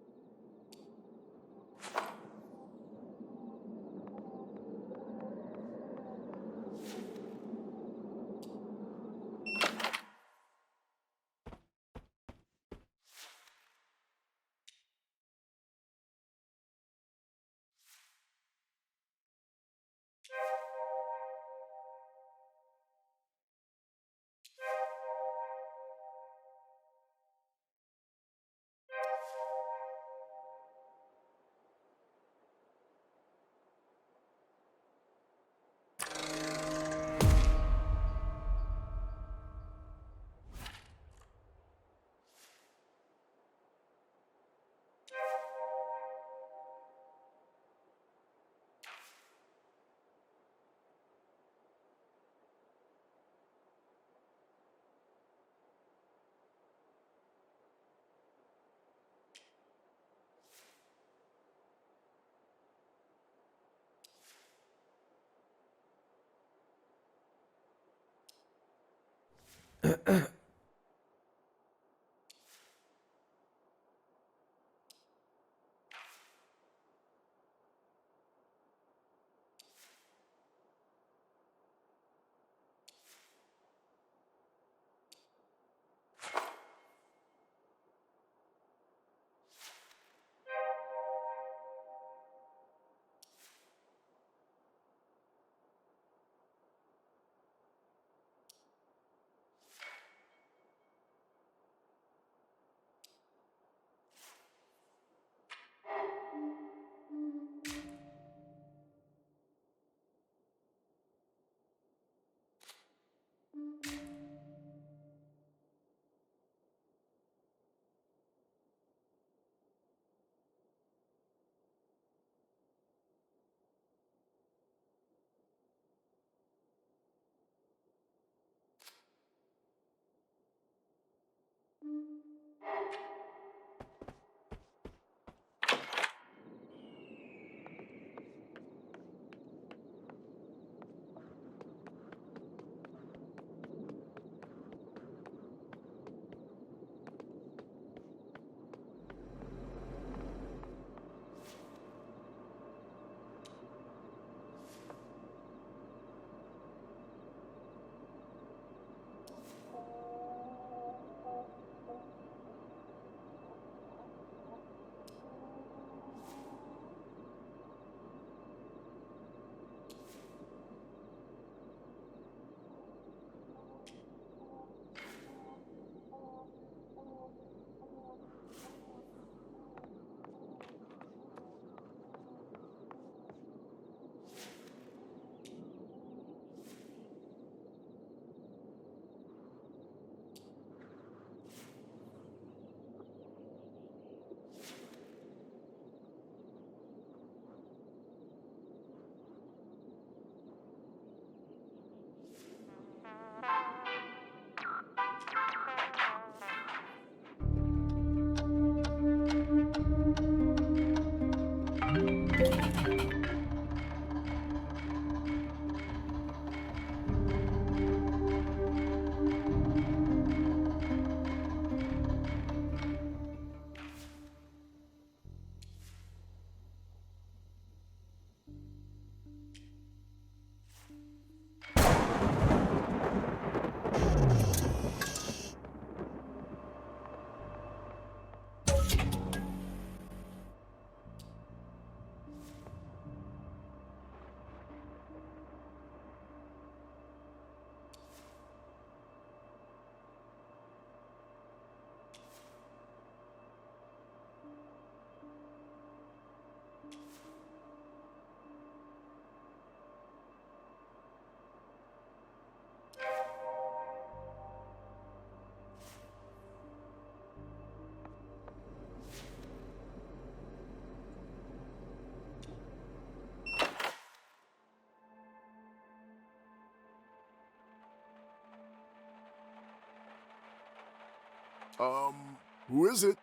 Who is it?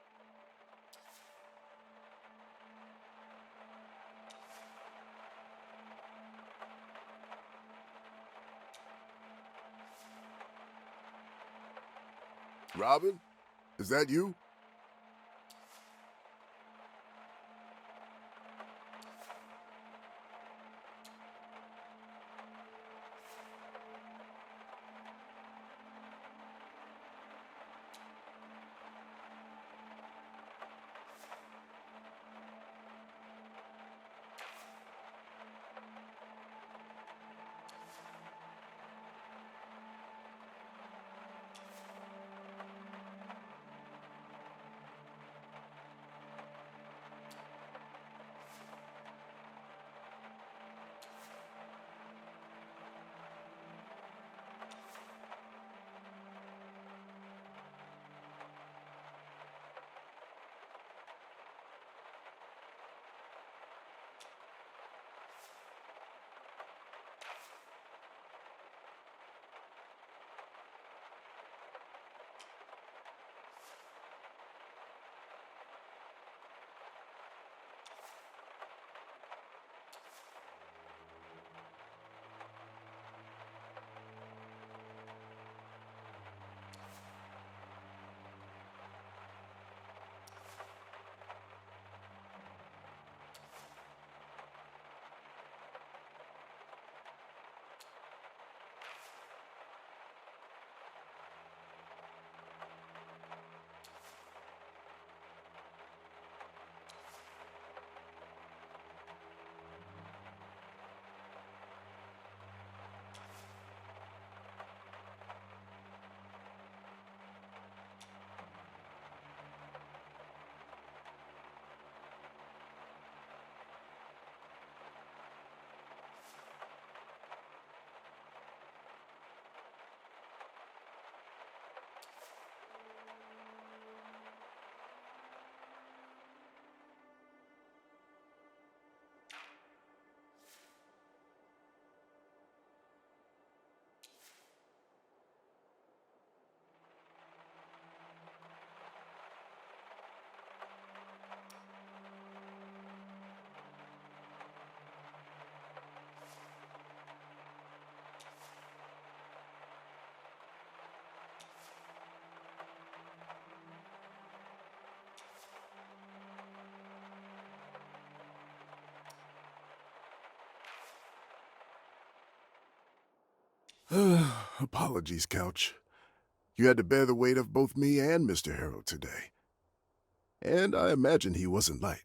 Robin? Is that you? Apologies, Couch. You had to bear the weight of both me and Mr. Harrow today. And I imagine he wasn't light.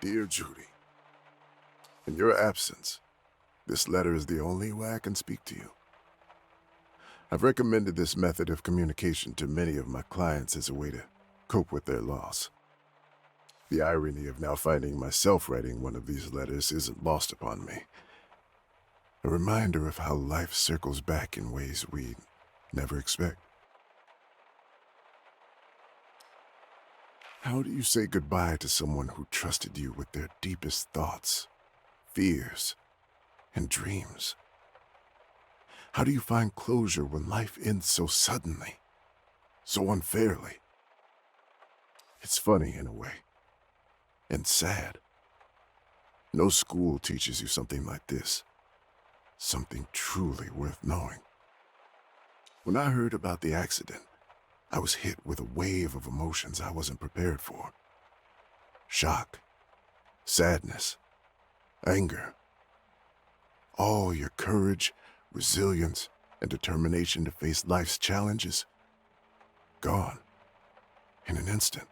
Dear Judy, in your absence, this letter is the only way I can speak to you. I've recommended this method of communication to many of my clients as a way to cope with their loss. The irony of now finding myself writing one of these letters isn't lost upon me. A reminder of how life circles back in ways we never expect. How do you say goodbye to someone who trusted you with their deepest thoughts, fears, and dreams? How do you find closure when life ends so suddenly, so unfairly? It's funny in a way, and sad. No school teaches you something like this, something truly worth knowing. When I heard about the accident, I was hit with a wave of emotions I wasn't prepared for. Shock, sadness, anger. All your courage, resilience, and determination to face life's challenges, gone in an instant.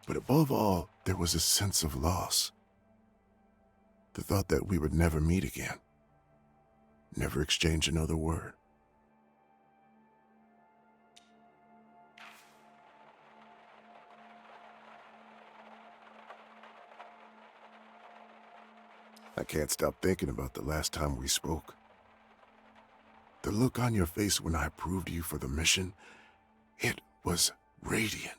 But above all, there was a sense of loss. The thought that we would never meet again, never exchange another word. I can't stop thinking about the last time we spoke. The look on your face when I approved you for the mission, it was radiant.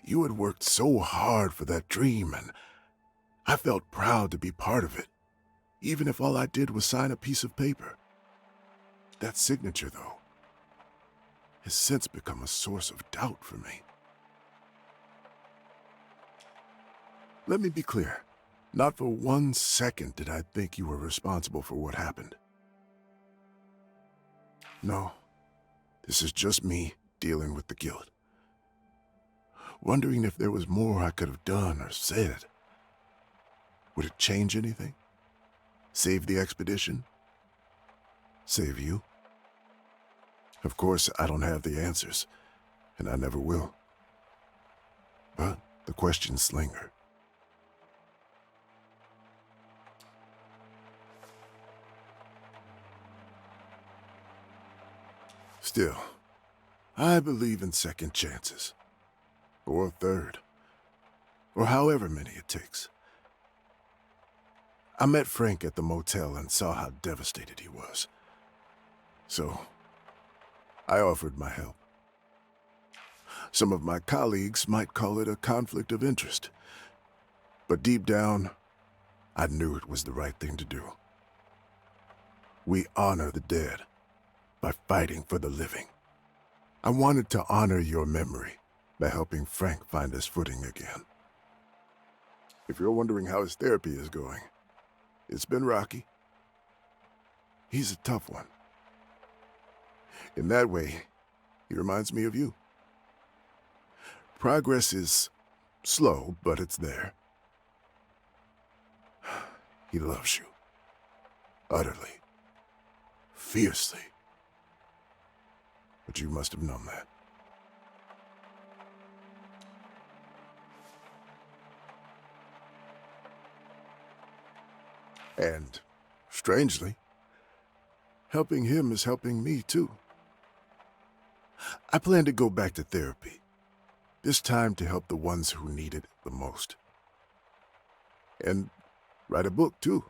You had worked so hard for that dream, and I felt proud to be part of it, even if all I did was sign a piece of paper. That signature, though, has since become a source of doubt for me. Let me be clear. Not for 1 second did I think you were responsible for what happened. No, this is just me dealing with the guilt. Wondering if there was more I could have done or said. Would it change anything? Save the expedition? Save you? Of course, I don't have the answers, and I never will. But the questions linger. Still, I believe in second chances. Or a third. Or however many it takes. I met Frank at the motel and saw how devastated he was. So, I offered my help. Some of my colleagues might call it a conflict of interest. But deep down, I knew it was the right thing to do. We honor the dead by fighting for the living. I wanted to honor your memory by helping Frank find his footing again. If you're wondering how his therapy is going, it's been rocky. He's a tough one. In that way, he reminds me of you. Progress is slow, but it's there. He loves you. Utterly. Fiercely. But you must have known that. And, strangely, helping him is helping me, too. I plan to go back to therapy, this time to help the ones who need it the most. And write a book, too.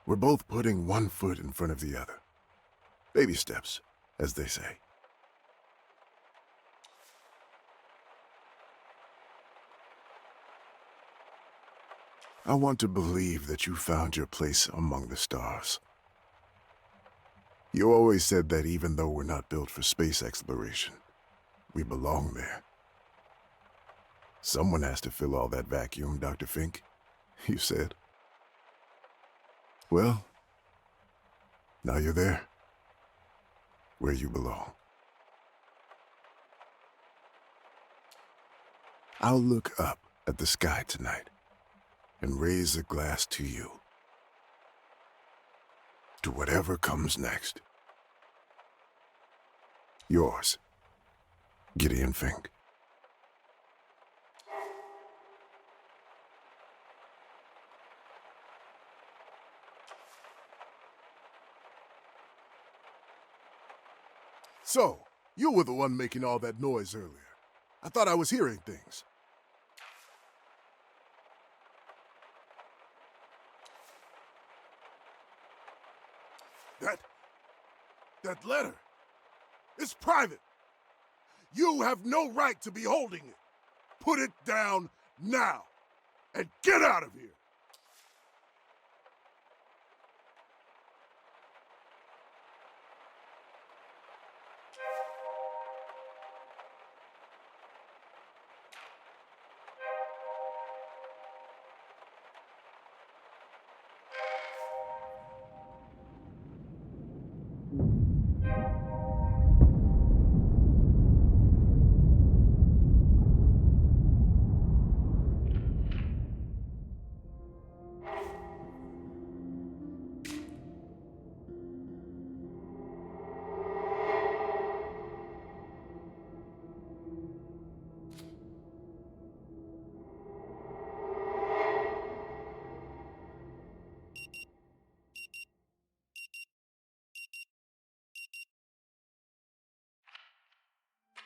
We're both putting one foot in front of the other. Baby steps, as they say. I want to believe that you found your place among the stars. You always said that even though we're not built for space exploration, we belong there. Someone has to fill all that vacuum, Dr. Fink, you said. Well, now you're there, where you belong. I'll look up at the sky tonight and raise a glass to you, to whatever comes next. Yours, Gideon Fink. So, you were the one making all that noise earlier. I thought I was hearing things. That letter, it's private. You have no right to be holding it. Put it down now and get out of here.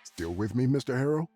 Still with me, Mr. Harrow?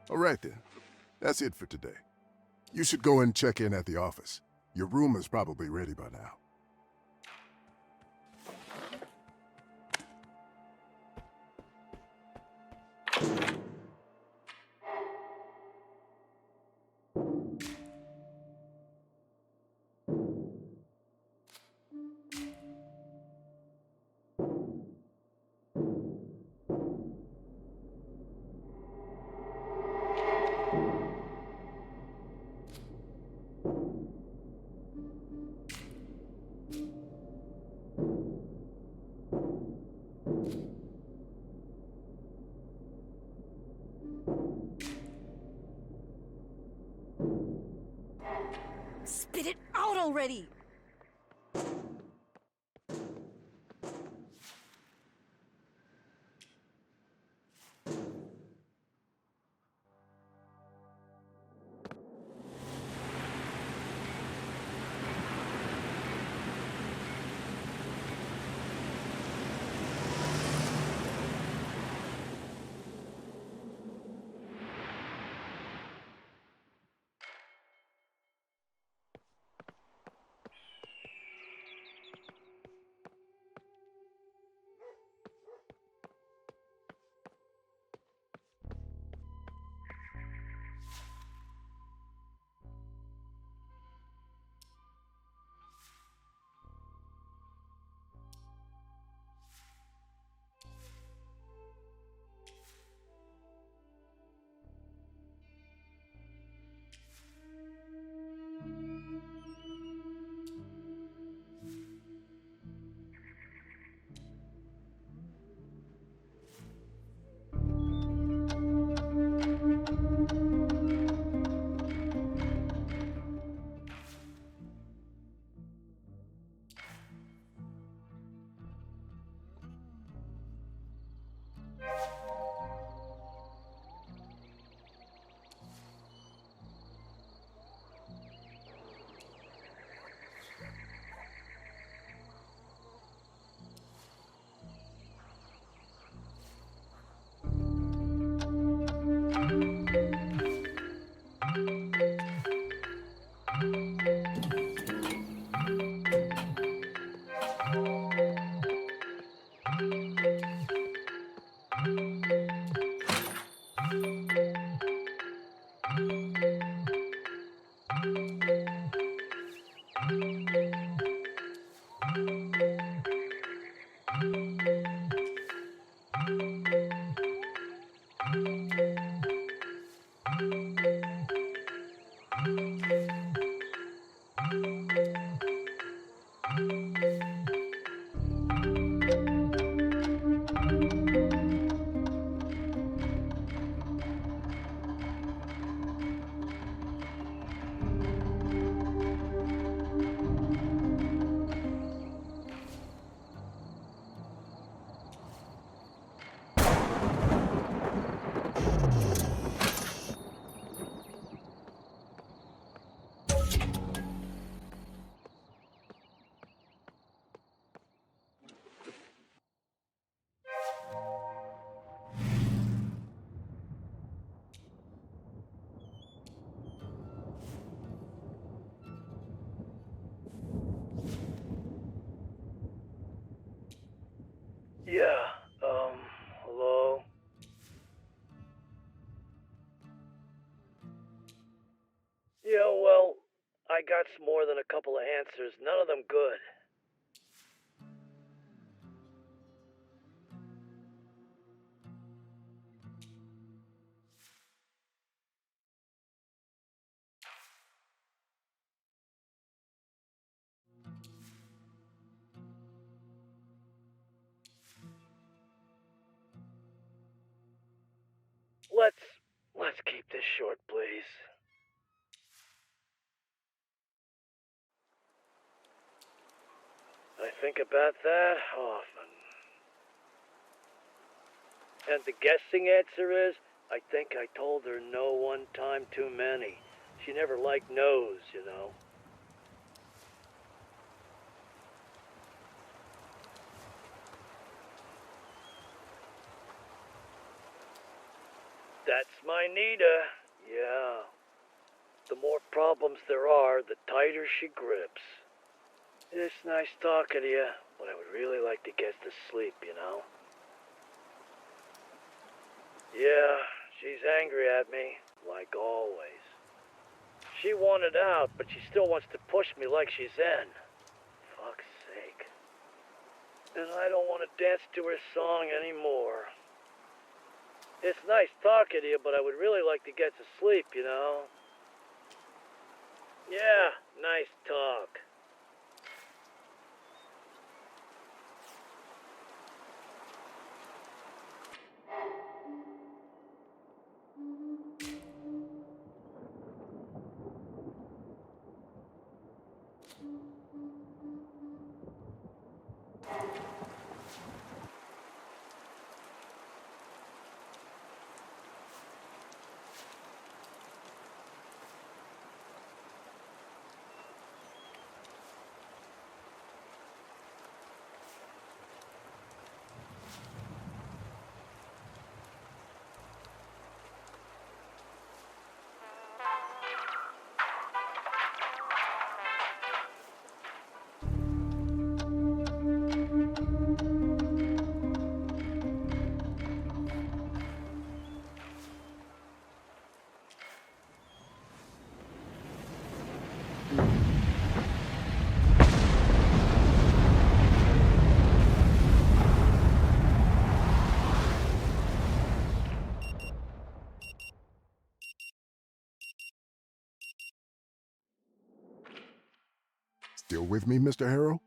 All right then. That's it for today. You should go and check in at the office. Your room is probably ready by now. Spit it out already! Yeah, hello? Yeah, well, I got more than a couple of answers, none of them good. Let's keep this short, please. I think about that often. And the guessing answer is, I think I told her no one time too many. She never liked no's, you know. That's my Anita, yeah. The more problems there are, the tighter she grips. It's nice talking to you, but I would really like to get to sleep, you know? Yeah, she's angry at me, like always. She wanted out, but she still wants to push me like she's in. Fuck's sake. And I don't want to dance to her song anymore. It's nice talking to you, but I would really like to get to sleep, you know? Yeah, nice talk. Still with me, Mr. Harrow?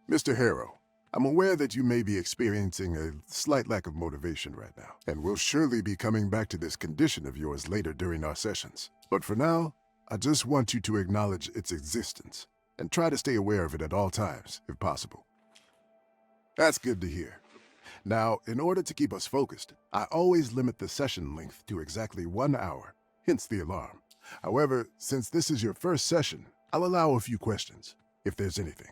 Mr. Harrow, I'm aware that you may be experiencing a slight lack of motivation right now, and will surely be coming back to this condition of yours later during our sessions. But for now, I just want you to acknowledge its existence, and try to stay aware of it at all times, if possible. That's good to hear. Now, in order to keep us focused, I always limit the session length to exactly 1 hour, hence the alarm. However, since this is your first session, I'll allow a few questions, if there's anything.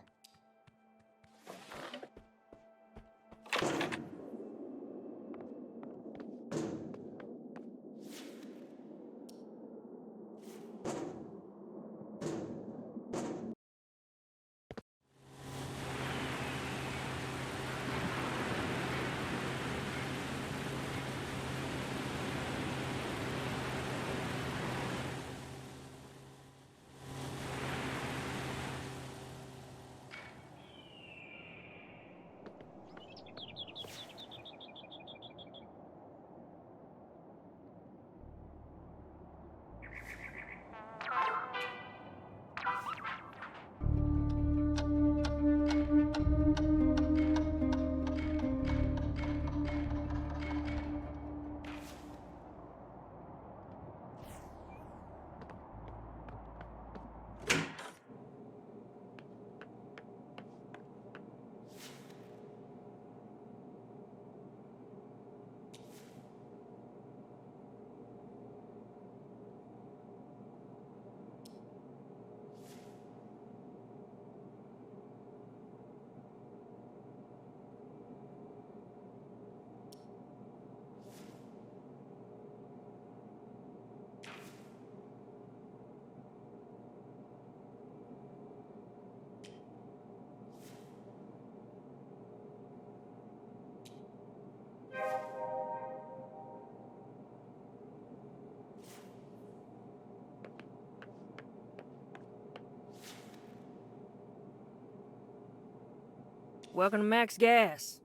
Welcome to Max Gas.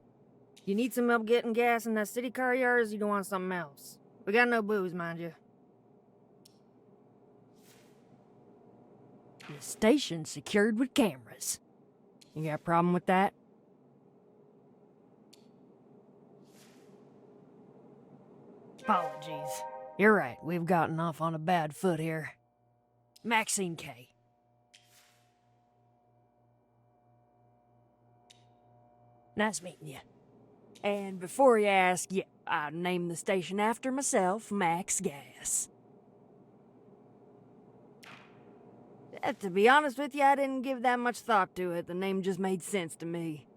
You need some help getting gas in that city car of yours, or you want something else? We got no booze, mind you. The station's secured with cameras. You got a problem with that? Apologies. You're right, we've gotten off on a bad foot here. Maxine K. Nice meeting you. And before you ask, yeah, I named the station after myself, Max Gas. To be honest with you, I didn't give that much thought to it. The name just made sense to me.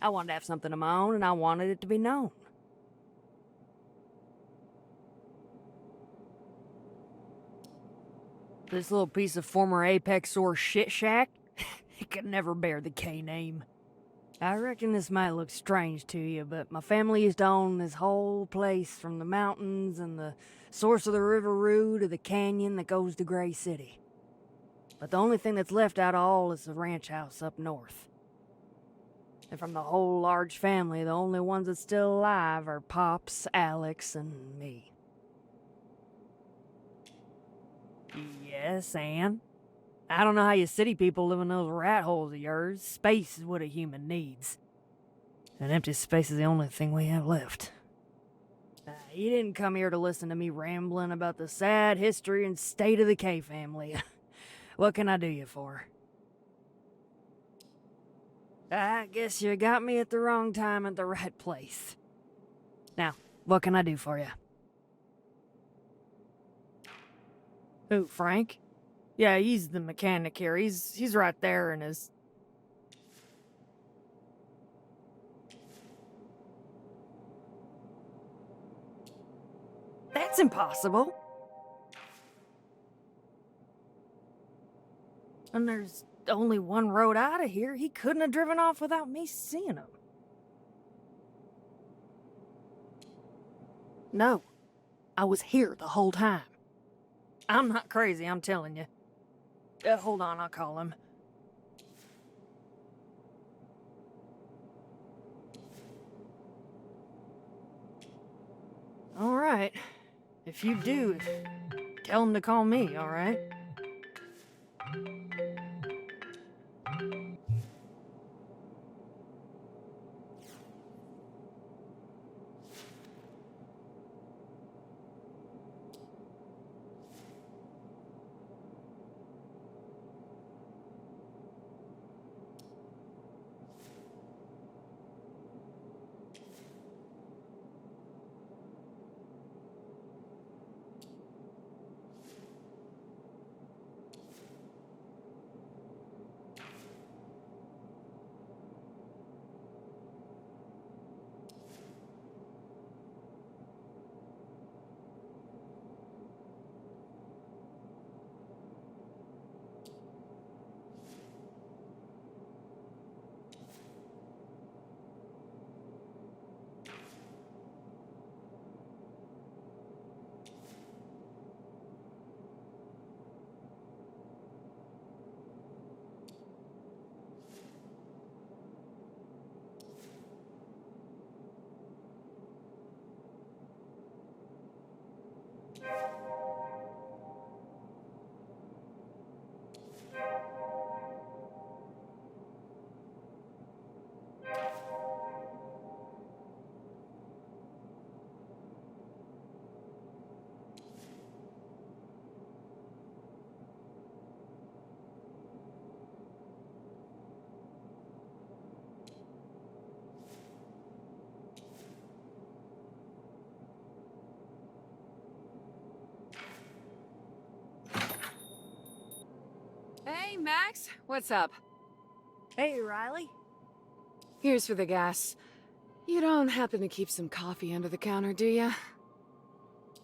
I wanted to have something of my own, and I wanted it to be known. This little piece of former Apexor shit shack? It could never bear the K name. I reckon this might look strange to you, but my family used to own this whole place from the mountains and the source of the River Rue to the canyon that goes to Gray City. But the only thing that's left out of all is the ranch house up north. And from the whole large family, the only ones that's still alive are Pops, Alex, and me. Yes, Anne? I don't know how you city people live in those rat holes of yours. Space is what a human needs. An empty space is the only thing we have left. You didn't come here to listen to me rambling about the sad history and state of the K family. What can I do you for? I guess you got me at the wrong time at the right place. Now, what can I do for you? Who, Frank? Yeah, he's the mechanic here. He's right there in his... That's impossible. And there's only one road out of here. He couldn't have driven off without me seeing him. No, I was here the whole time. I'm not crazy, I'm telling you. Hold on, I'll call him. All right. If you do, tell him to call me, all right? Hey, Max, what's up? Hey, Riley. Here's for the gas. You don't happen to keep some coffee under the counter, do ya?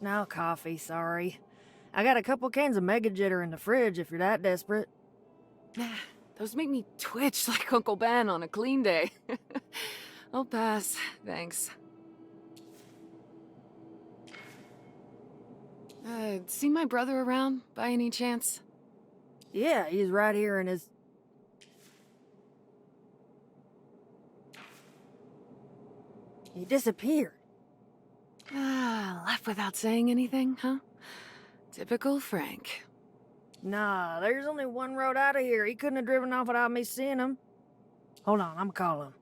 No coffee, sorry. I got a couple cans of Mega Jitter in the fridge if you're that desperate. Those make me twitch like Uncle Ben on a clean day. I'll pass, thanks. See my brother around, by any chance? Yeah, he's right here in his... He disappeared. Left without saying anything, huh? Typical Frank. Nah, there's only one road out of here. He couldn't have driven off without me seeing him. Hold on, I'm calling him.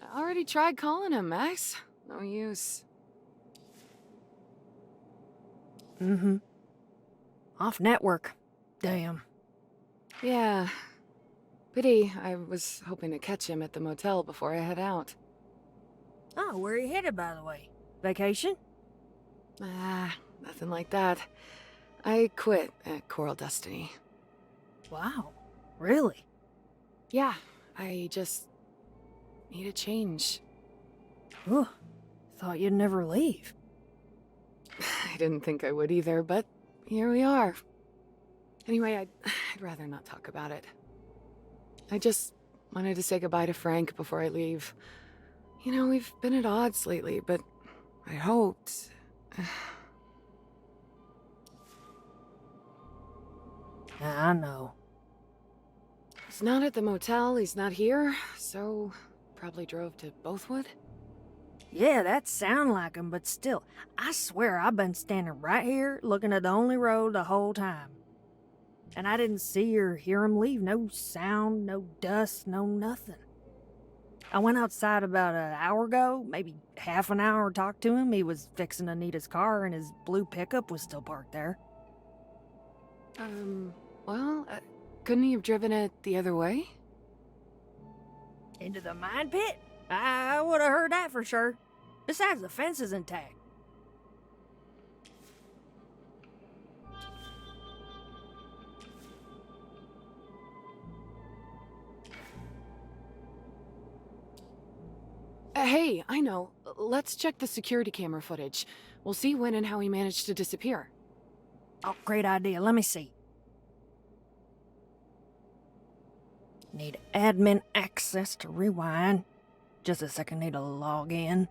I already tried calling him, Max. No use. Mm-hmm. Off network. Damn. Yeah. Pity. I was hoping to catch him at the motel before I head out. Oh, where are you headed, by the way? Vacation? Nothing like that. I quit at Coral Destiny. Wow. Really? Yeah, I just need a change. Ooh, thought you'd never leave. I didn't think I would either, but here we are. Anyway, I'd rather not talk about it. I just wanted to say goodbye to Frank before I leave. You know, we've been at odds lately, but I hoped... I know. He's not at the motel, he's not here, so probably drove to Bothwood? Yeah, that sound like him, but still, I swear I've been standing right here looking at the only road the whole time. And I didn't see or hear him leave. No sound, no dust, no nothing. I went outside about an hour ago, maybe half an hour, talked to him. He was fixing Anita's car and his blue pickup was still parked there. Well, couldn't he have driven it the other way? Into the mine pit? I would have heard that for sure. Besides, the fence is intact. Hey, I know. Let's check the security camera footage. We'll see when and how he managed to disappear. Oh, great idea. Let me see. Need admin access to rewind. Just a second, need to log in.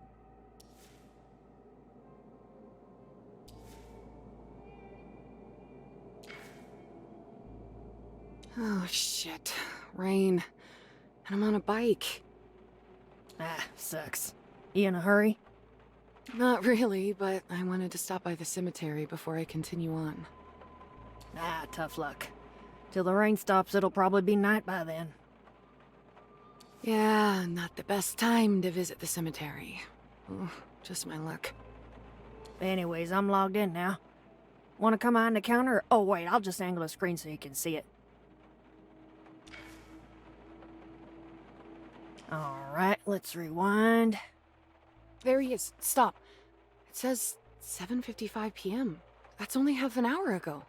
Oh, shit. Rain. And I'm on a bike. Ah, sucks. You in a hurry? Not really, but I wanted to stop by the cemetery before I continue on. Ah, tough luck. Till the rain stops, it'll probably be night by then. Yeah, not the best time to visit the cemetery. Oh, just my luck. Anyways, I'm logged in now. Want to come behind the counter? Oh, wait, I'll just angle the screen so you can see it. Alright, let's rewind. There he is. Stop. It says 7:55 p.m. That's only half an hour ago.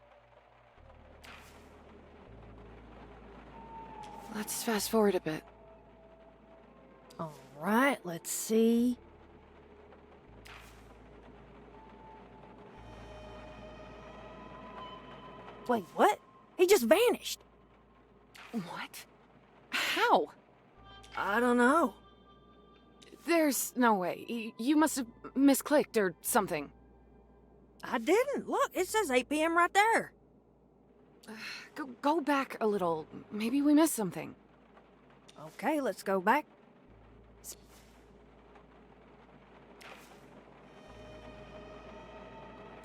Let's fast forward a bit. Alright, let's see. Wait, what? He just vanished. What? How? I don't know. There's no way. You must have misclicked or something. I didn't. Look, it says 8 p.m. right there. Go back a little. Maybe we missed something. Okay, let's go back.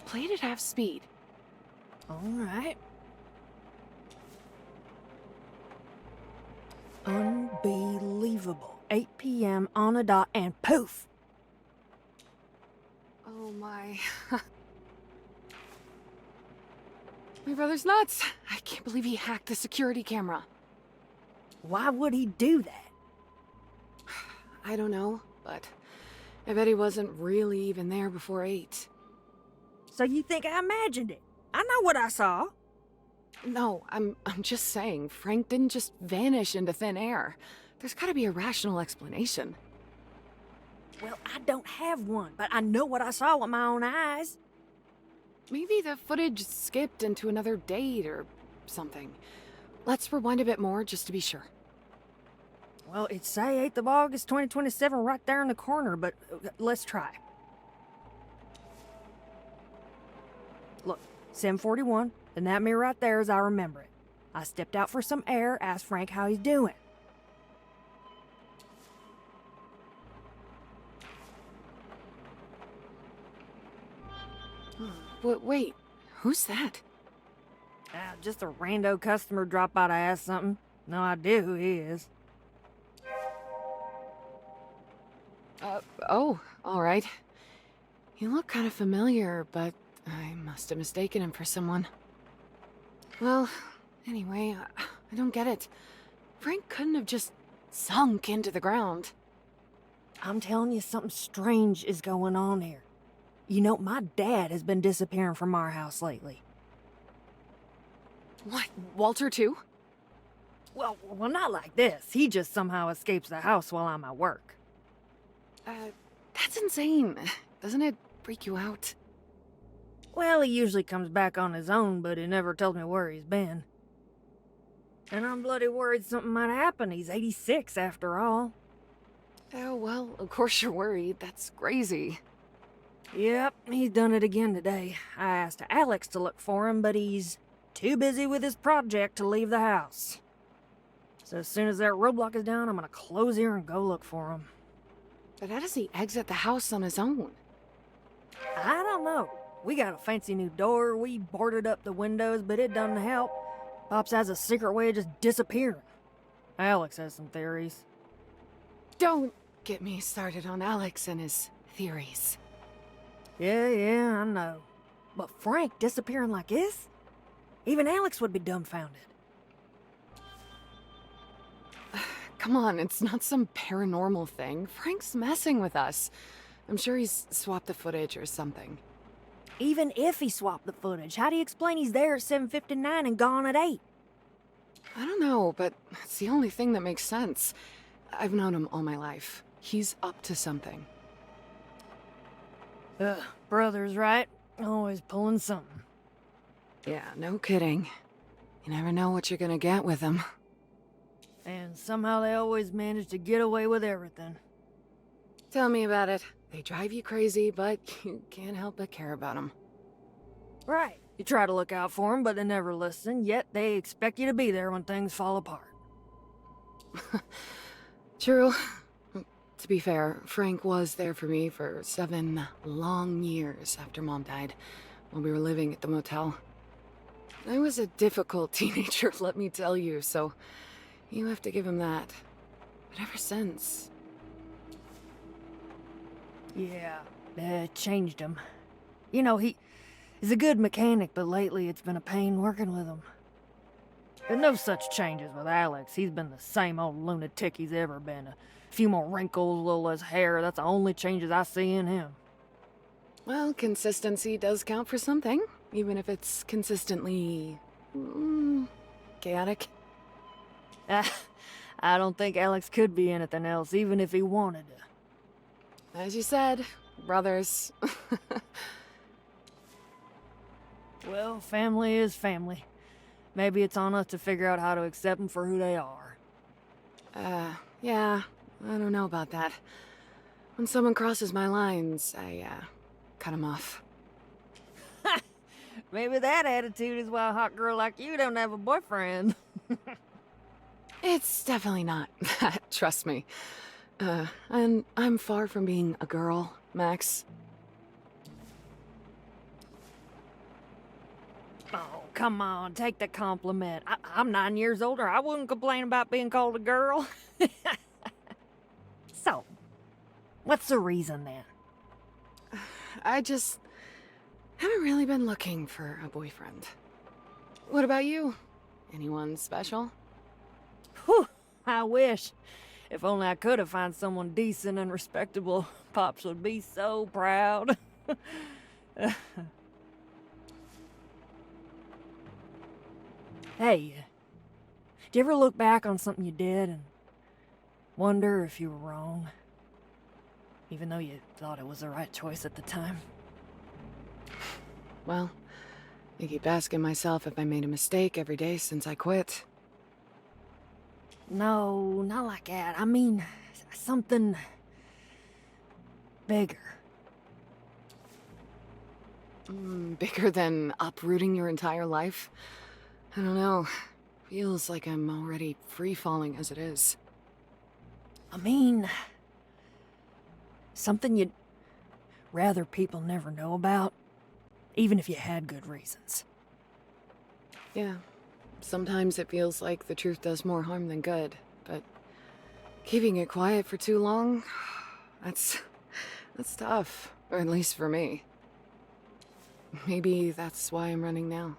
Play it at half speed. Alright. Unbelievable. 8 p.m. on a dot and poof! Oh my. My brother's nuts. I can't believe he hacked the security camera. Why would he do that? I don't know, but I bet he wasn't really even there before 8. So you think I imagined it? I know what I saw. No, I'm just saying, Frank didn't just vanish into thin air. There's gotta be a rational explanation. Well, I don't have one, but I know what I saw with my own eyes. Maybe the footage skipped into another date or something. Let's rewind a bit more just to be sure. Well, it say 8th of August, 2027 right there in the corner, but let's try. Look, 7:41, and that mirror right there as I remember it. I stepped out for some air, asked Frank how he's doing. Wait, who's that? Just a rando customer dropped by to ask something. No idea who he is. Oh, all right. You look kind of familiar, but I must have mistaken him for someone. Well, anyway, I don't get it. Frank couldn't have just sunk into the ground. I'm telling you, something strange is going on here. You know, my dad has been disappearing from our house lately. What, Walter too? Well, not like this. He just somehow escapes the house while I'm at work. That's insane. Doesn't it freak you out? Well, he usually comes back on his own, but he never tells me where he's been. And I'm bloody worried something might happen. He's 86 after all. Oh, well, of course you're worried. That's crazy. Yep, he's done it again today. I asked Alex to look for him, but he's too busy with his project to leave the house. So as soon as that roadblock is down, I'm gonna close here and go look for him. But how does he exit the house on his own? I don't know. We got a fancy new door, we boarded up the windows, but it doesn't help. Pops has a secret way of just disappearing. Alex has some theories. Don't get me started on Alex and his theories. Yeah, I know. But Frank disappearing like this? Even Alex would be dumbfounded. Come on, it's not some paranormal thing. Frank's messing with us. I'm sure he's swapped the footage or something. Even if he swapped the footage, how do you explain he's there at 7:59 and gone at 8? I don't know, but it's the only thing that makes sense. I've known him all my life. He's up to something. Brothers, right? Always pulling something. Yeah, no kidding. You never know what you're gonna get with him. And somehow they always manage to get away with everything. Tell me about it. They drive you crazy, but you can't help but care about them. Right. You try to look out for them, but they never listen, yet they expect you to be there when things fall apart. True. To be fair, Frank was there for me for 7 long years after Mom died, when we were living at the motel. I was a difficult teenager, let me tell you, so you have to give him that. But ever since... Yeah, it changed him. You know, he's a good mechanic, but lately it's been a pain working with him. There's no such changes with Alex. He's been the same old lunatic he's ever been. A few more wrinkles, a little less hair. That's the only changes I see in him. Well, consistency does count for something, even if it's consistently... chaotic. I don't think Alex could be anything else, even if he wanted to. As you said, brothers. Well, family is family. Maybe it's on us to figure out how to accept them for who they are. Yeah, I don't know about that. When someone crosses my lines, I, cut them off. Maybe that attitude is why a hot girl like you don't have a boyfriend. It's definitely not that, trust me. And I'm far from being a girl, Max. Oh, come on, take the compliment. I'm 9 years older. I wouldn't complain about being called a girl. So, what's the reason then? I just haven't really been looking for a boyfriend. What about you? Anyone special? Whew, I wish. If only I could have found someone decent and respectable. Pops would be so proud. Hey, do you ever look back on something you did and wonder if you were wrong? Even though you thought it was the right choice at the time? Well, I keep asking myself if I made a mistake every day since I quit. No, not like that. I mean, something bigger. Bigger than uprooting your entire life? I don't know. Feels like I'm already free-falling as it is. I mean, something you'd rather people never know about, even if you had good reasons. Yeah. Sometimes it feels like the truth does more harm than good, but keeping it quiet for too long, that's tough, or at least for me. Maybe that's why I'm running now.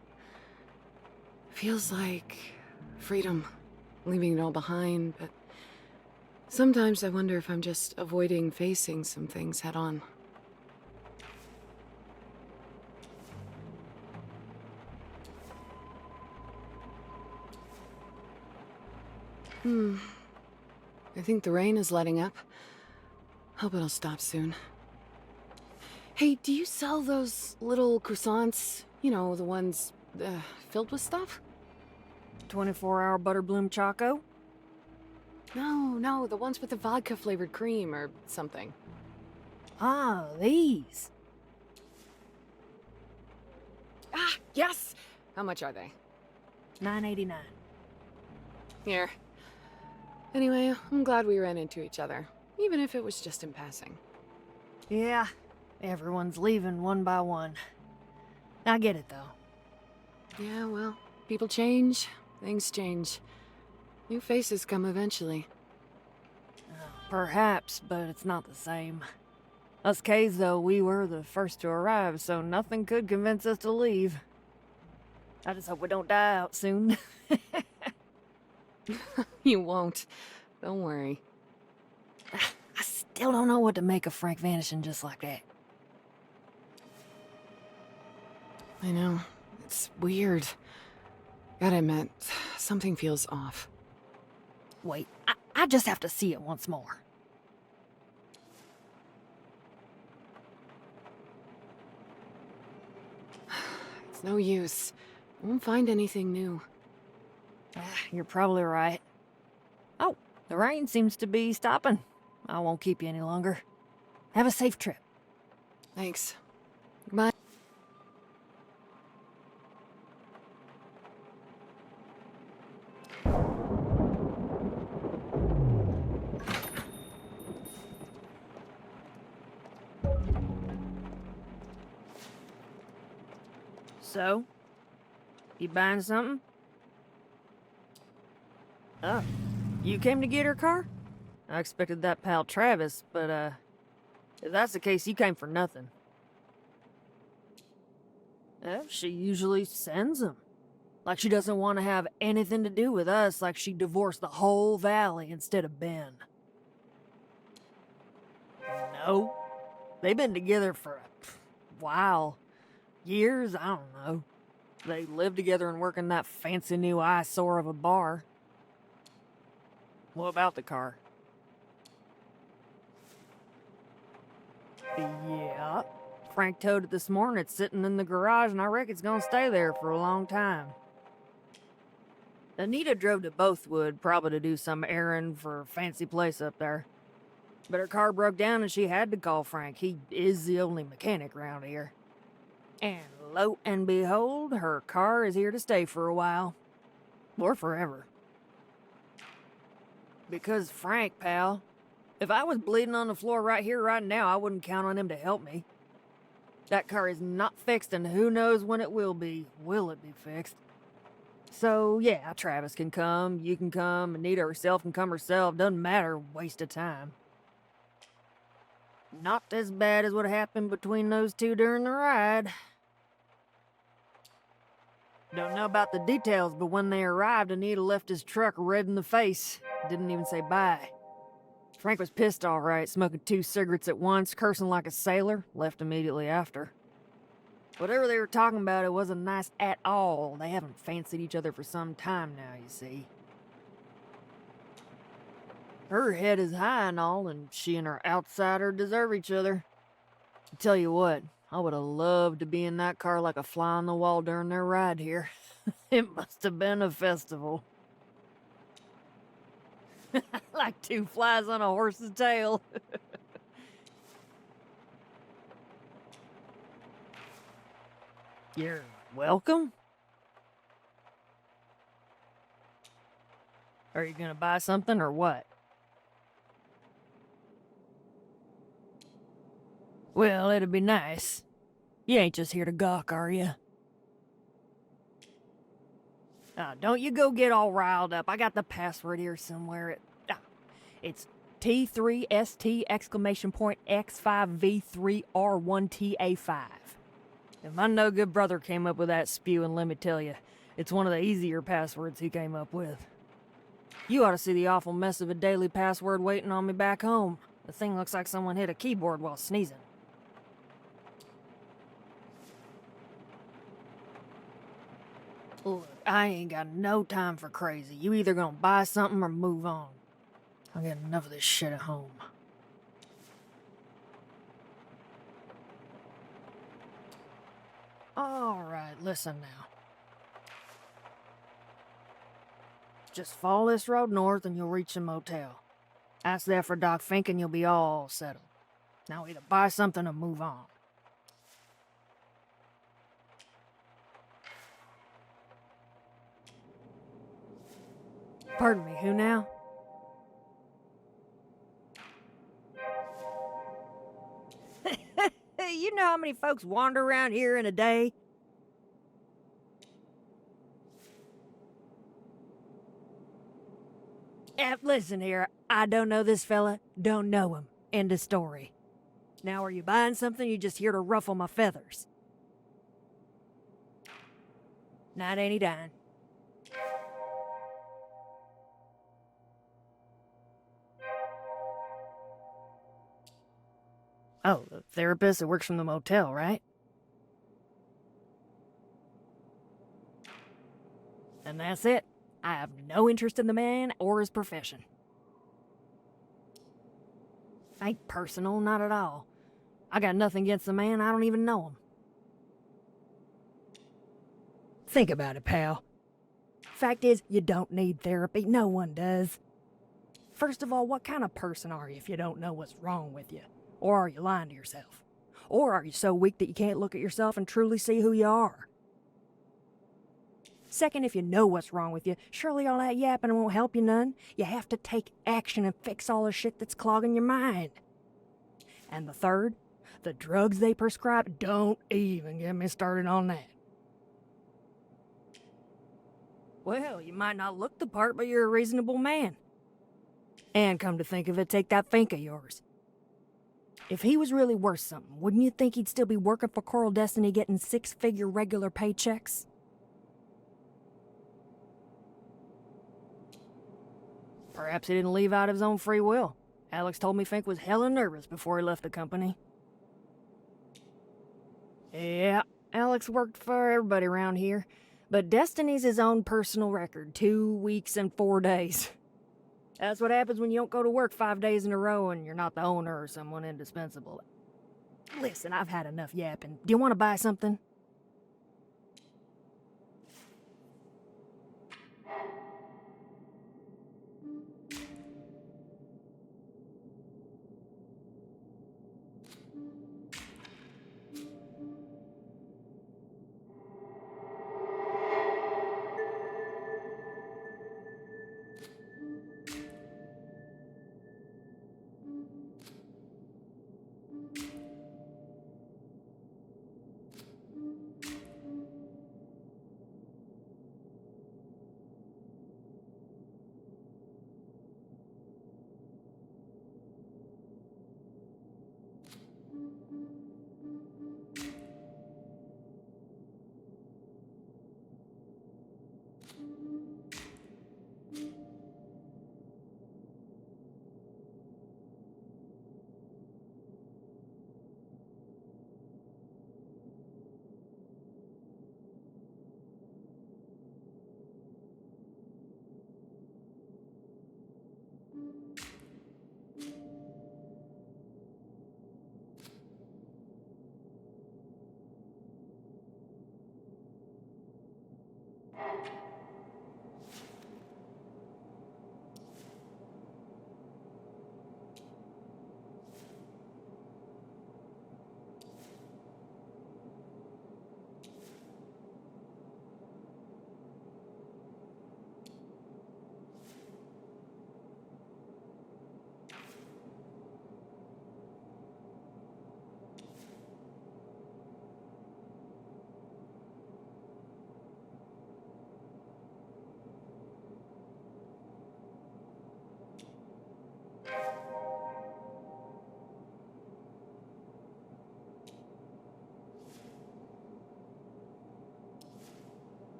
Feels like freedom, leaving it all behind, but sometimes I wonder if I'm just avoiding facing some things head on. I think the rain is letting up. Hope it'll stop soon. Hey, do you sell those little croissants? You know, the ones filled with stuff? 24-hour butterbloom choco? No, the ones with the vodka-flavored cream or something. Ah, these. Ah, yes! How much are they? $9.89. Here. Anyway, I'm glad we ran into each other, even if it was just in passing. Yeah, everyone's leaving one by one. I get it, though. Yeah, well, people change, things change. New faces come eventually. Perhaps, but it's not the same. Us K's, though, we were the first to arrive, so nothing could convince us to leave. I just hope we don't die out soon. You won't. Don't worry. I still don't know what to make of Frank vanishing just like that. I know. It's weird. Gotta admit, something feels off. Wait, I just have to see it once more. It's no use. Won't find anything new. You're probably right. Oh, the rain seems to be stopping. I won't keep you any longer. Have a safe trip. Thanks. Goodbye. So? You buying something? Oh, you came to get her car? I expected that pal Travis, but, if that's the case, you came for nothing. She usually sends them. Like she doesn't want to have anything to do with us, like she divorced the whole valley instead of Ben. No. They've been together for a while. Years, I don't know. They live together and work in that fancy new eyesore of a bar. What about the car? Yeah. Frank towed it this morning. It's sitting in the garage, and I reckon it's gonna stay there for a long time. Anita drove to Bothwood, probably to do some errand for a fancy place up there. But her car broke down, and she had to call Frank. He is the only mechanic around here. And lo and behold, her car is here to stay for a while. Or forever. Because Frank, pal. If I was bleeding on the floor right here, right now, I wouldn't count on him to help me. That car is not fixed, and who knows when it will be. Will it be fixed? So, yeah, Travis can come, you can come, Anita herself can come herself. Doesn't matter, waste of time. Not as bad as what happened between those two during the ride. Don't know about the details, but when they arrived, Anita left his truck red in the face. Didn't even say bye. Frank was pissed all right, smoking 2 cigarettes at once, cursing like a sailor, left immediately after. Whatever they were talking about, it wasn't nice at all. They haven't fancied each other for some time now, you see. Her head is high and all, and she and her outsider deserve each other. I tell you what, I would have loved to be in that car like a fly on the wall during their ride here. It must have been a festival. Like 2 flies on a horse's tail. You're welcome. Are you gonna buy something or what? Well, it'd be nice. You ain't just here to gawk, are you? Don't you go get all riled up. I got the password here somewhere. It's T3ST exclamation point X5V3R1TA5. If my no-good brother came up with that spewing, let me tell you, it's one of the easier passwords he came up with. You ought to see the awful mess of a daily password waiting on me back home. The thing looks like someone hit a keyboard while sneezing. Look, I ain't got no time for crazy. You either gonna buy something or move on. I got enough of this shit at home. All right, listen now. Just follow this road north and you'll reach the motel. Ask there for Doc Fink and you'll be all settled. Now either buy something or move on. Pardon me, who now? You know how many folks wander around here in a day? Listen here, I don't know this fella, don't know him. End of story. Now are you buying something or you just here to ruffle my feathers? Night ain't he dying. Oh, the therapist that works from the motel, right? And that's it. I have no interest in the man or his profession. Ain't personal, not at all. I got nothing against the man, I don't even know him. Think about it, pal. Fact is, you don't need therapy, no one does. First of all, what kind of person are you if you don't know what's wrong with you? Or are you lying to yourself? Or are you so weak that you can't look at yourself and truly see who you are? Second, if you know what's wrong with you, surely all that yapping won't help you none. You have to take action and fix all the shit that's clogging your mind. And the third, the drugs they prescribe, don't even get me started on that. Well, you might not look the part, but you're a reasonable man. And come to think of it, take that Fink of yours. If he was really worth something, wouldn't you think he'd still be working for Coral Destiny getting 6-figure regular paychecks? Perhaps he didn't leave out of his own free will. Alex told me Fink was hella nervous before he left the company. Yeah, Alex worked for everybody around here, but Destiny's his own personal record, 2 weeks and 4 days. That's what happens when you don't go to work 5 days in a row and you're not the owner or someone indispensable. Listen, I've had enough yapping. Do you want to buy something?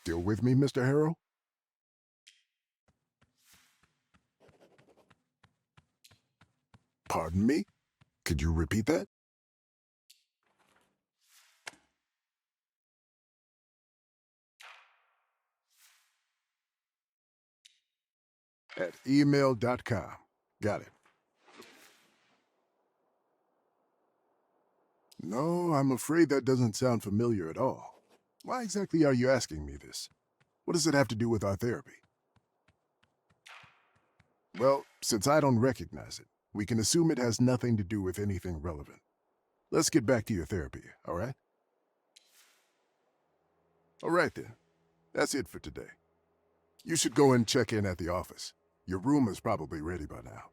Still with me, Mr. Harrow? Pardon me? Could you repeat that? At email.com. Got it. No, I'm afraid that doesn't sound familiar at all. Why exactly are you asking me this? What does it have to do with our therapy? Well, since I don't recognize it, we can assume it has nothing to do with anything relevant. Let's get back to your therapy, all right? All right then. That's it for today. You should go and check in at the office. Your room is probably ready by now.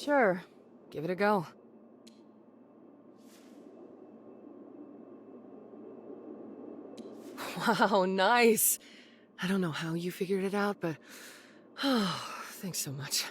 Sure, give it a go. Wow, nice. I don't know how you figured it out, but Oh, thanks so much.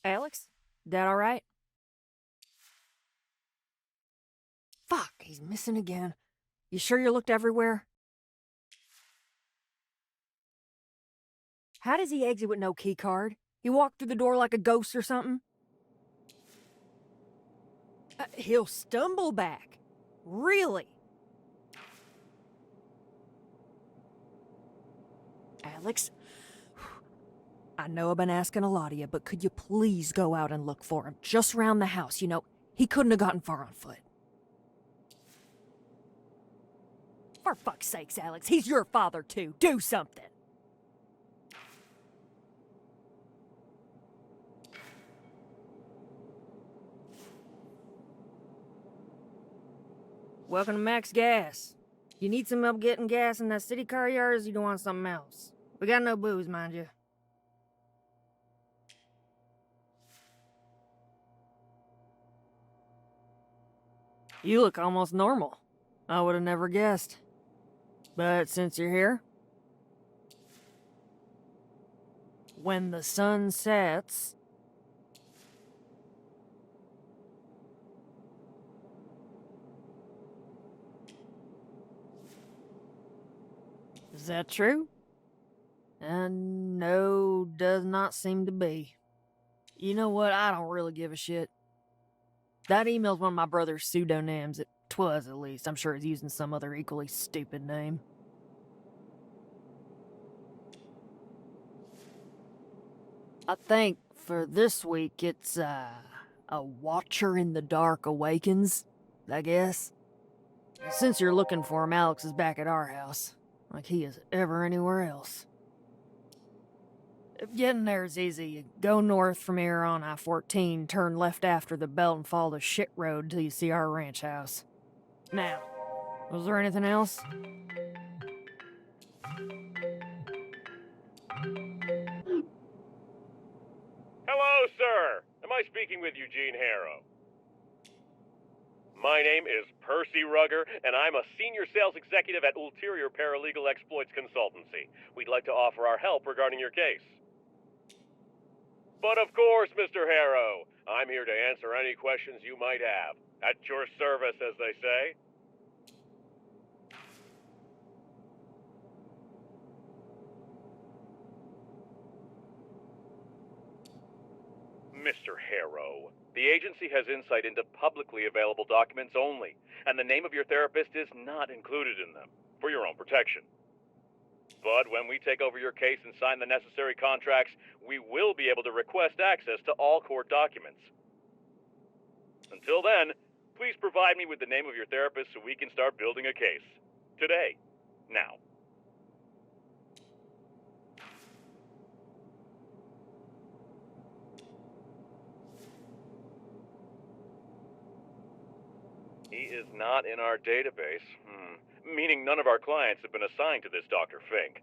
Alex? That all right? Fuck, he's missing again. You sure you looked everywhere? How does he exit with no key card? He walked through the door like a ghost or something? He'll stumble back. Really? Alex? I know I've been asking a lot of you, but could you please go out and look for him? Just round the house, you know. He couldn't have gotten far on foot. For fuck's sakes, Alex, he's your father too. Do something. Welcome to Max Gas. You need some help getting gas in that city car of yours, you don't want something else? We got no booze, mind you. You look almost normal. I would have never guessed. But since you're here, when the sun sets, is that true? No, does not seem to be. You know what? I don't really give a shit. That email's one of my brother's pseudonyms. It was, at least. I'm sure he's using some other equally stupid name. I think for this week it's, a Watcher in the Dark Awakens, I guess. Since you're looking for him, Alex is back at our house. Like he is ever anywhere else. Getting there is easy. You go north from here on I-14, turn left after the belt and follow the shit road till you see our ranch house. Now, was there anything else? Hello, sir. Am I speaking with Eugene Harrow? My name is Percy Rugger, and I'm a senior sales executive at Ulterior Paralegal Exploits Consultancy. We'd like to offer our help regarding your case. But of course, Mr. Harrow, I'm here to answer any questions you might have. At your service, as they say. Mr. Harrow, the agency has insight into publicly available documents only, and the name of your therapist is not included in them, for your own protection. But when we take over your case and sign the necessary contracts, we will be able to request access to all court documents. Until then, please provide me with the name of your therapist so we can start building a case. Today. Now. He is not in our database, meaning none of our clients have been assigned to this Dr. Fink.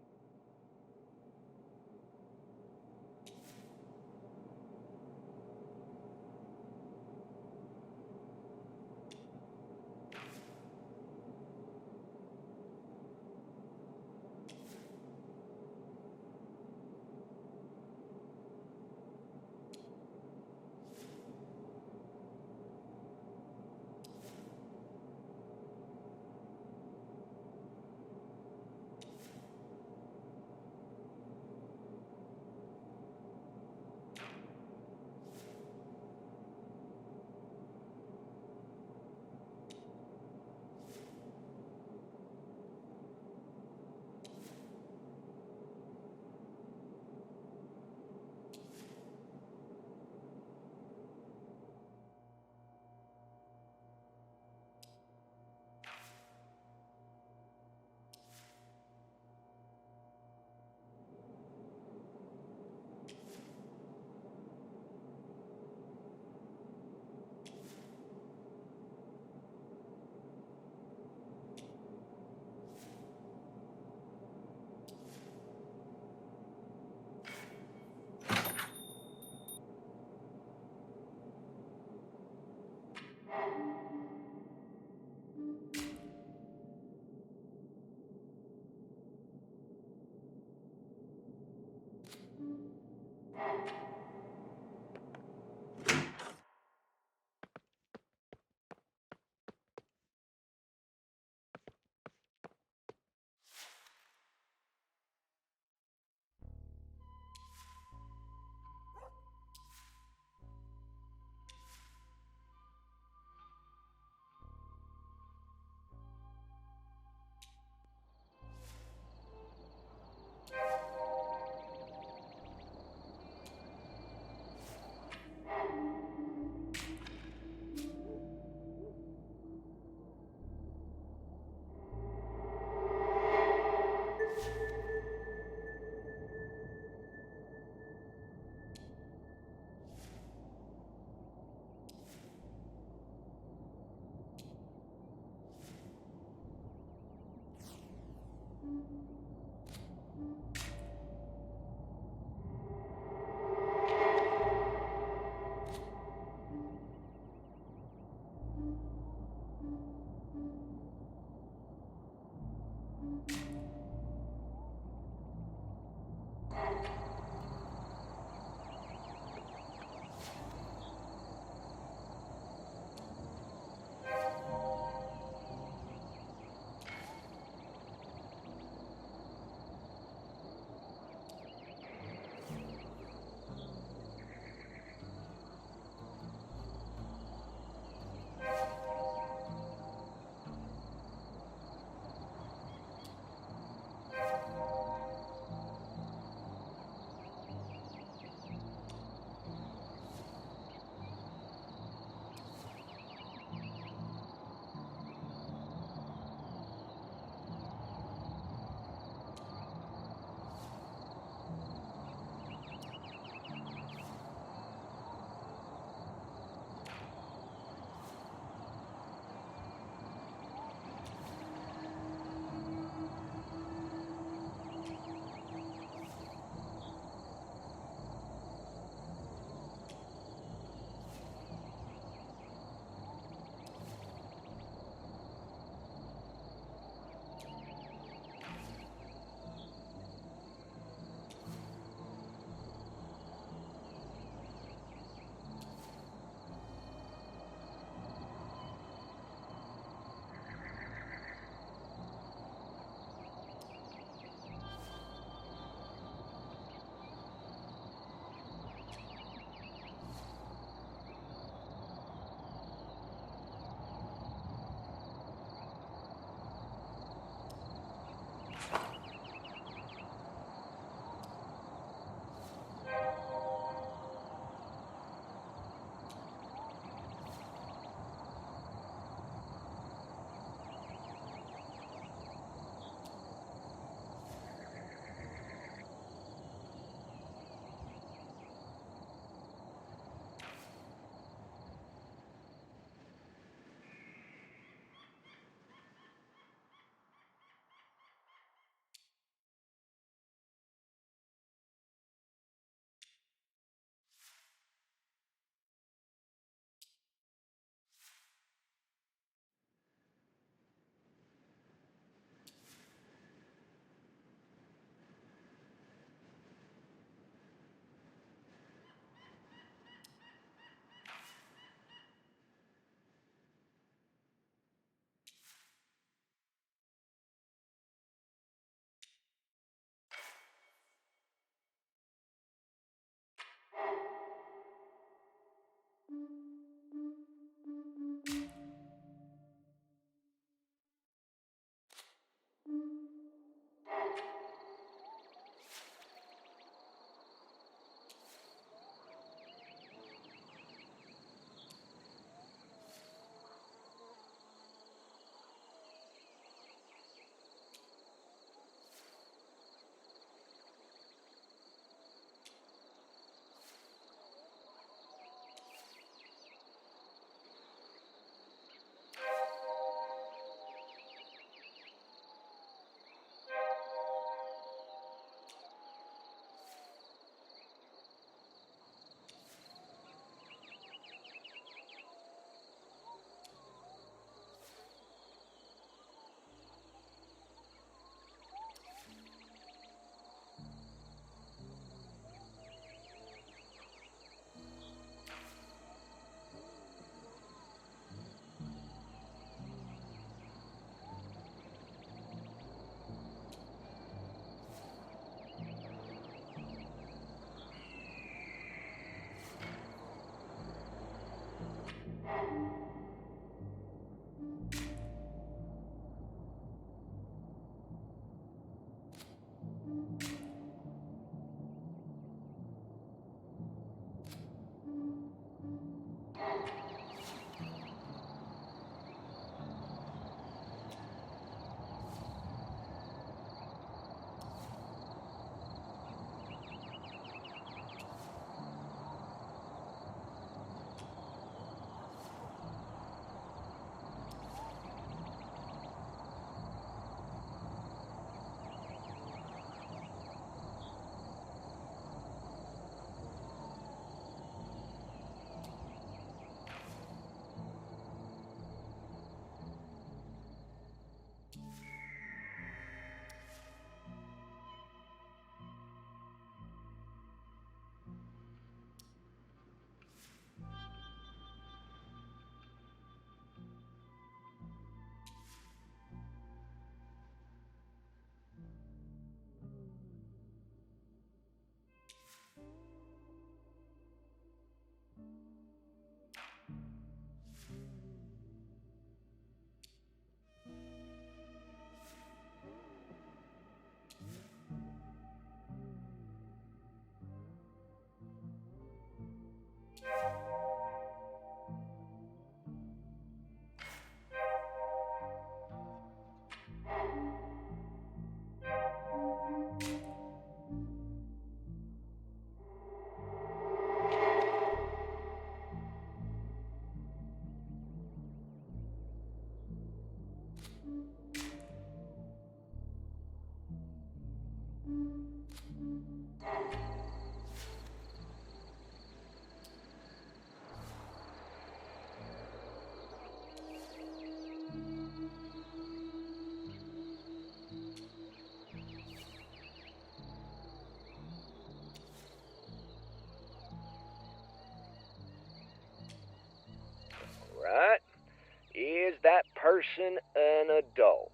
person an adult?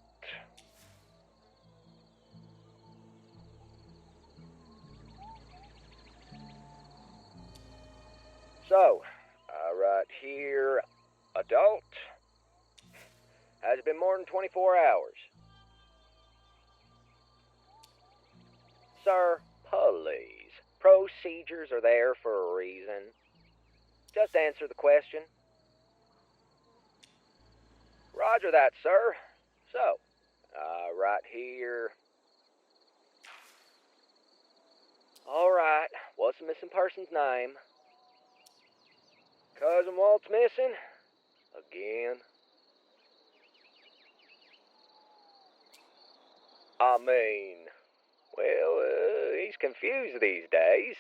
So, I write here, adult. Has it been more than 24 hours? Sir, please. Procedures are there for a reason. Just answer the question. Roger that, sir. So, right here. Alright, what's the missing person's name? Cousin Walt's missing? Again? I mean, well, he's confused these days.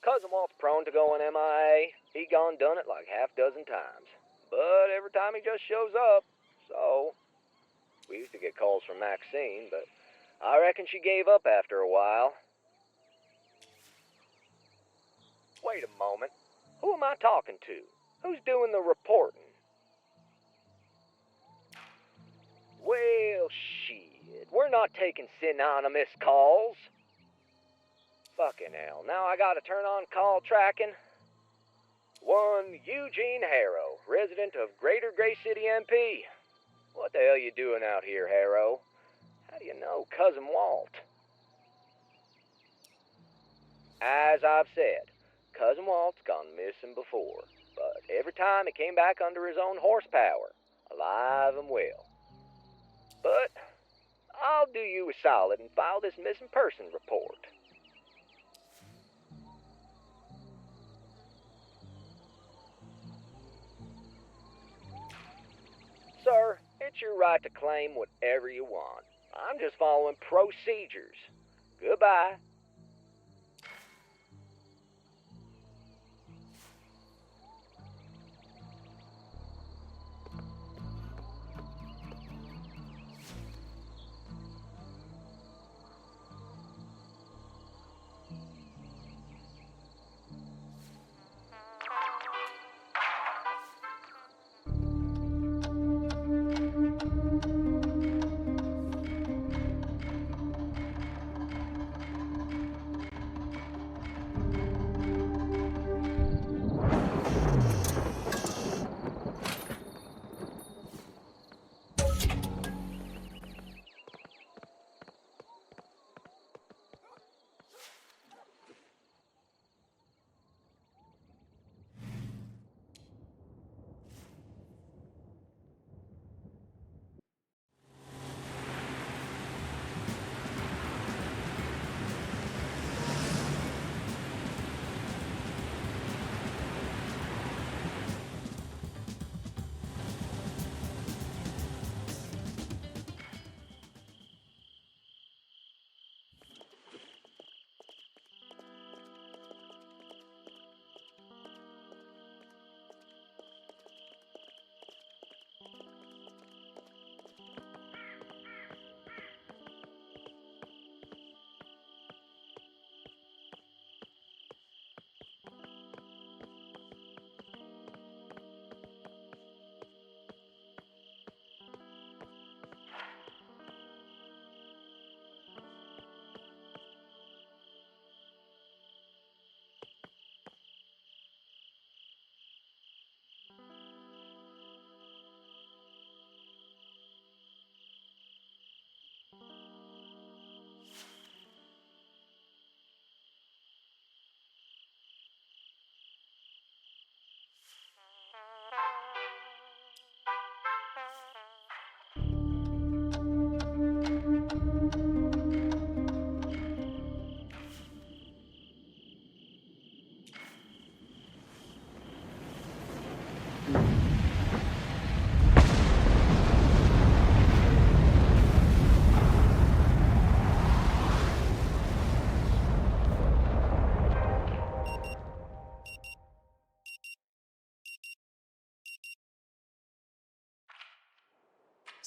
Cousin Walt's prone to going MIA. He gone done it like half dozen times. But every time he just shows up, so... We used to get calls from Maxine, but I reckon she gave up after a while. Wait a moment. Who am I talking to? Who's doing the reporting? Well, shit. We're not taking synonymous calls. Fucking hell. Now I gotta turn on call tracking. One Eugene Harrow, resident of Greater Gray City, MP. What the hell you doing out here, Harrow? How do you know Cousin Walt? As I've said, Cousin Walt's gone missing before, but every time he came back under his own horsepower, alive and well. But I'll do you a solid and file this missing person report. Sir, it's your right to claim whatever you want. I'm just following procedures. Goodbye.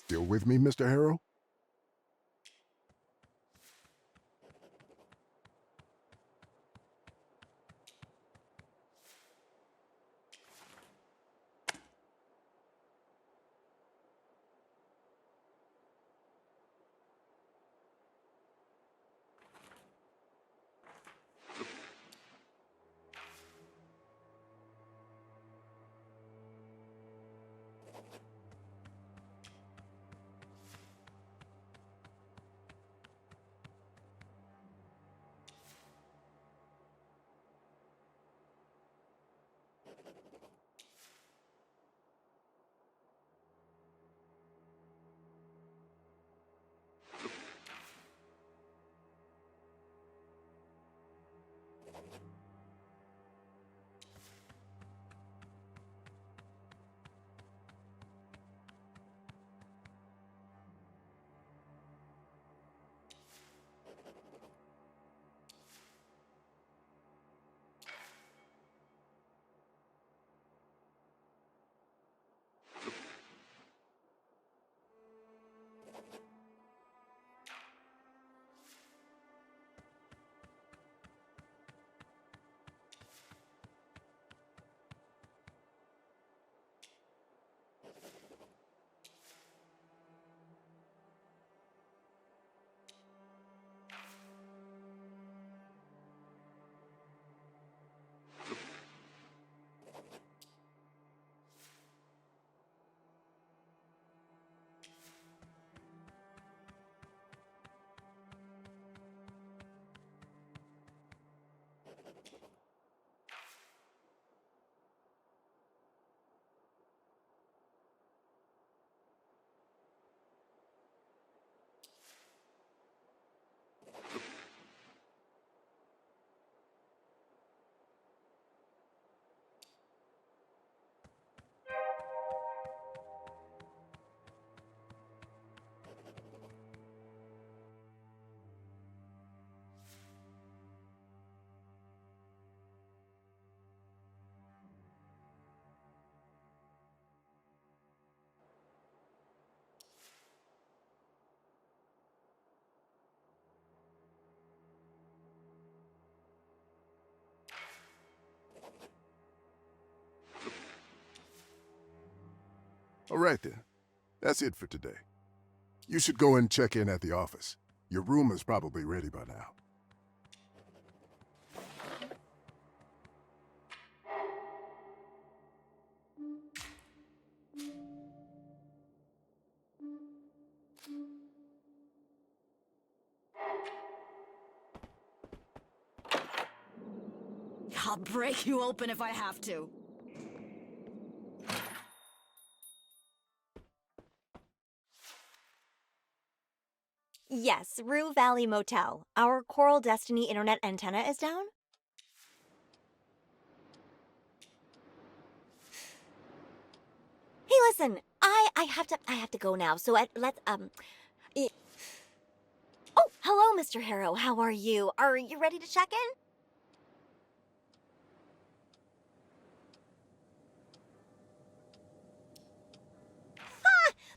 Still with me, Mr. Harrow? All right then. That's it for today. You should go and check in at the office. Your room is probably ready by now. I'll break you open if I have to. Yes, Rue Valley Motel. Our Coral Destiny internet antenna is down? Hey, listen, I have to go now. So let's Oh, hello, Mr. Harrow. How are you? Are you ready to check in?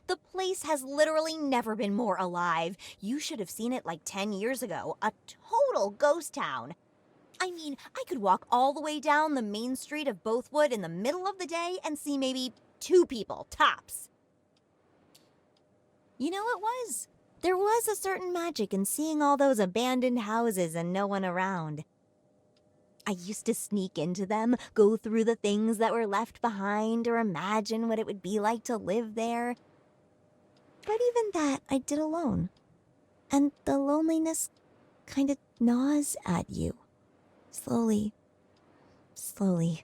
The place has literally never been more alive. You should have seen it like 10 years ago. A total ghost town. I mean, I could walk all the way down the main street of Bothwood in the middle of the day and see maybe 2 people, tops. You know, it was. There was a certain magic in seeing all those abandoned houses and no one around. I used to sneak into them, go through the things that were left behind, or imagine what it would be like to live there. But even that I did alone. And the loneliness kind of gnaws at you. Slowly. Slowly.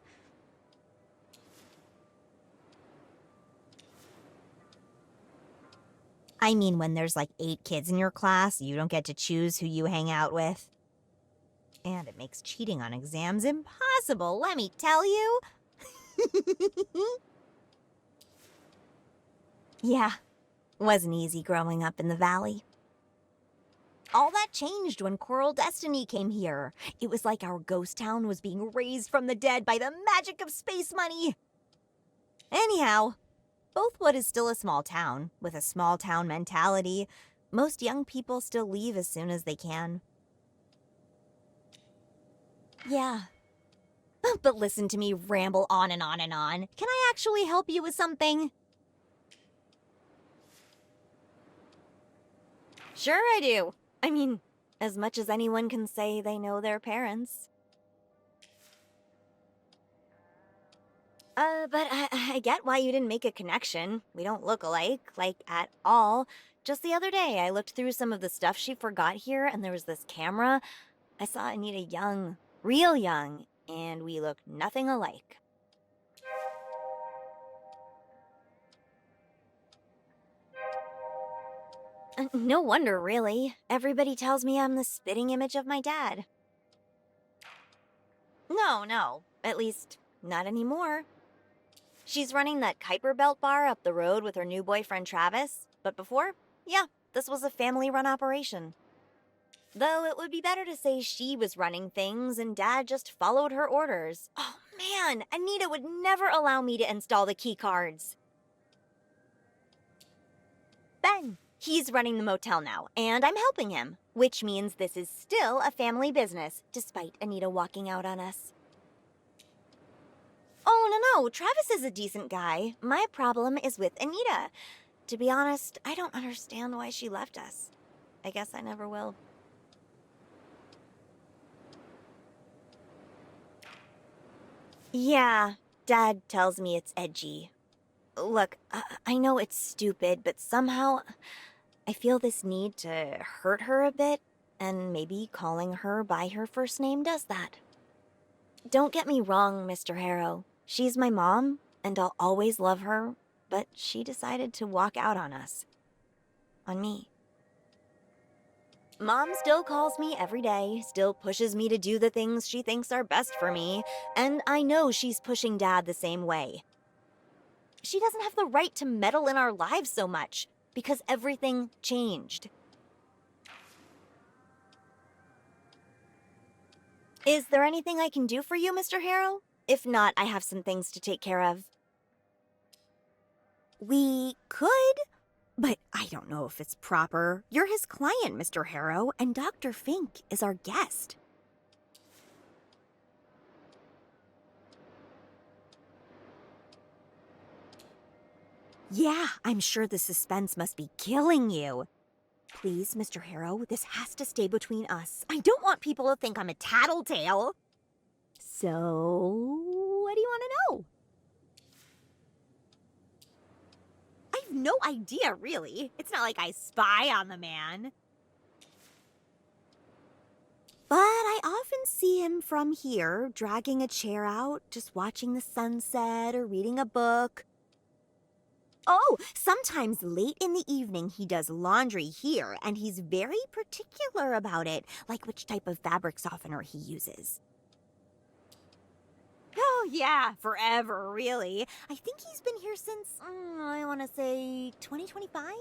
I mean, when there's like 8 kids in your class, you don't get to choose who you hang out with. And it makes cheating on exams impossible, let me tell you. Yeah, wasn't easy growing up in the valley. All that changed when Coral Destiny came here. It was like our ghost town was being raised from the dead by the magic of space money. Anyhow, Bothwood is still a small town, with a small town mentality. Most young people still leave as soon as they can. Yeah. But listen to me ramble on and on and on. Can I actually help you with something? Sure I do. I mean, as much as anyone can say they know their parents. But I get why you didn't make a connection. We don't look alike, like, at all. Just the other day, I looked through some of the stuff she forgot here, and there was this camera. I saw Anita young, real young, and we look nothing alike. No wonder, really. Everybody tells me I'm the spitting image of my dad. No. At least, not anymore. She's running that Kuiper Belt bar up the road with her new boyfriend Travis. But before, yeah, this was a family-run operation. Though it would be better to say she was running things and Dad just followed her orders. Oh man, Anita would never allow me to install the key cards. Ben, he's running the motel now, and I'm helping him. Which means this is still a family business, despite Anita walking out on us. Oh, no, Travis is a decent guy. My problem is with Anita. To be honest, I don't understand why she left us. I guess I never will. Yeah, Dad tells me it's edgy. Look, I know it's stupid, but somehow I feel this need to hurt her a bit, and maybe calling her by her first name does that. Don't get me wrong, Mr. Harrow. She's my mom, and I'll always love her, but she decided to walk out on us. On me. Mom still calls me every day, still pushes me to do the things she thinks are best for me, and I know she's pushing Dad the same way. She doesn't have the right to meddle in our lives so much, because everything changed. Is there anything I can do for you, Mr. Harrow? If not, I have some things to take care of. We could, but I don't know if it's proper. You're his client, Mr. Harrow, and Dr. Fink is our guest. Yeah, I'm sure the suspense must be killing you. Please, Mr. Harrow, this has to stay between us. I don't want people to think I'm a tattletale. So, what do you want to know? I have no idea, really. It's not like I spy on the man. But I often see him from here, dragging a chair out, just watching the sunset or reading a book. Oh, sometimes late in the evening he does laundry here, and he's very particular about it, like which type of fabric softener he uses. Oh, yeah, forever, really. I think he's been here since, I want to say, 2025?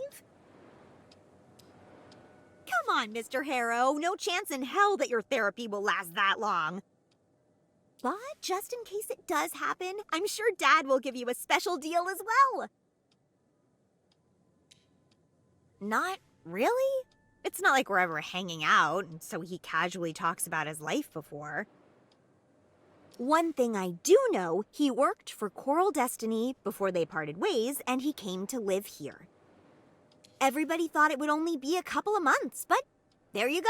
Come on, Mr. Harrow. No chance in hell that your therapy will last that long. But just in case it does happen, I'm sure Dad will give you a special deal as well. Not really. It's not like we're ever hanging out, so he casually talks about his life before. One thing I do know, he worked for Coral Destiny before they parted ways, and he came to live here. Everybody thought it would only be a couple of months, but there you go.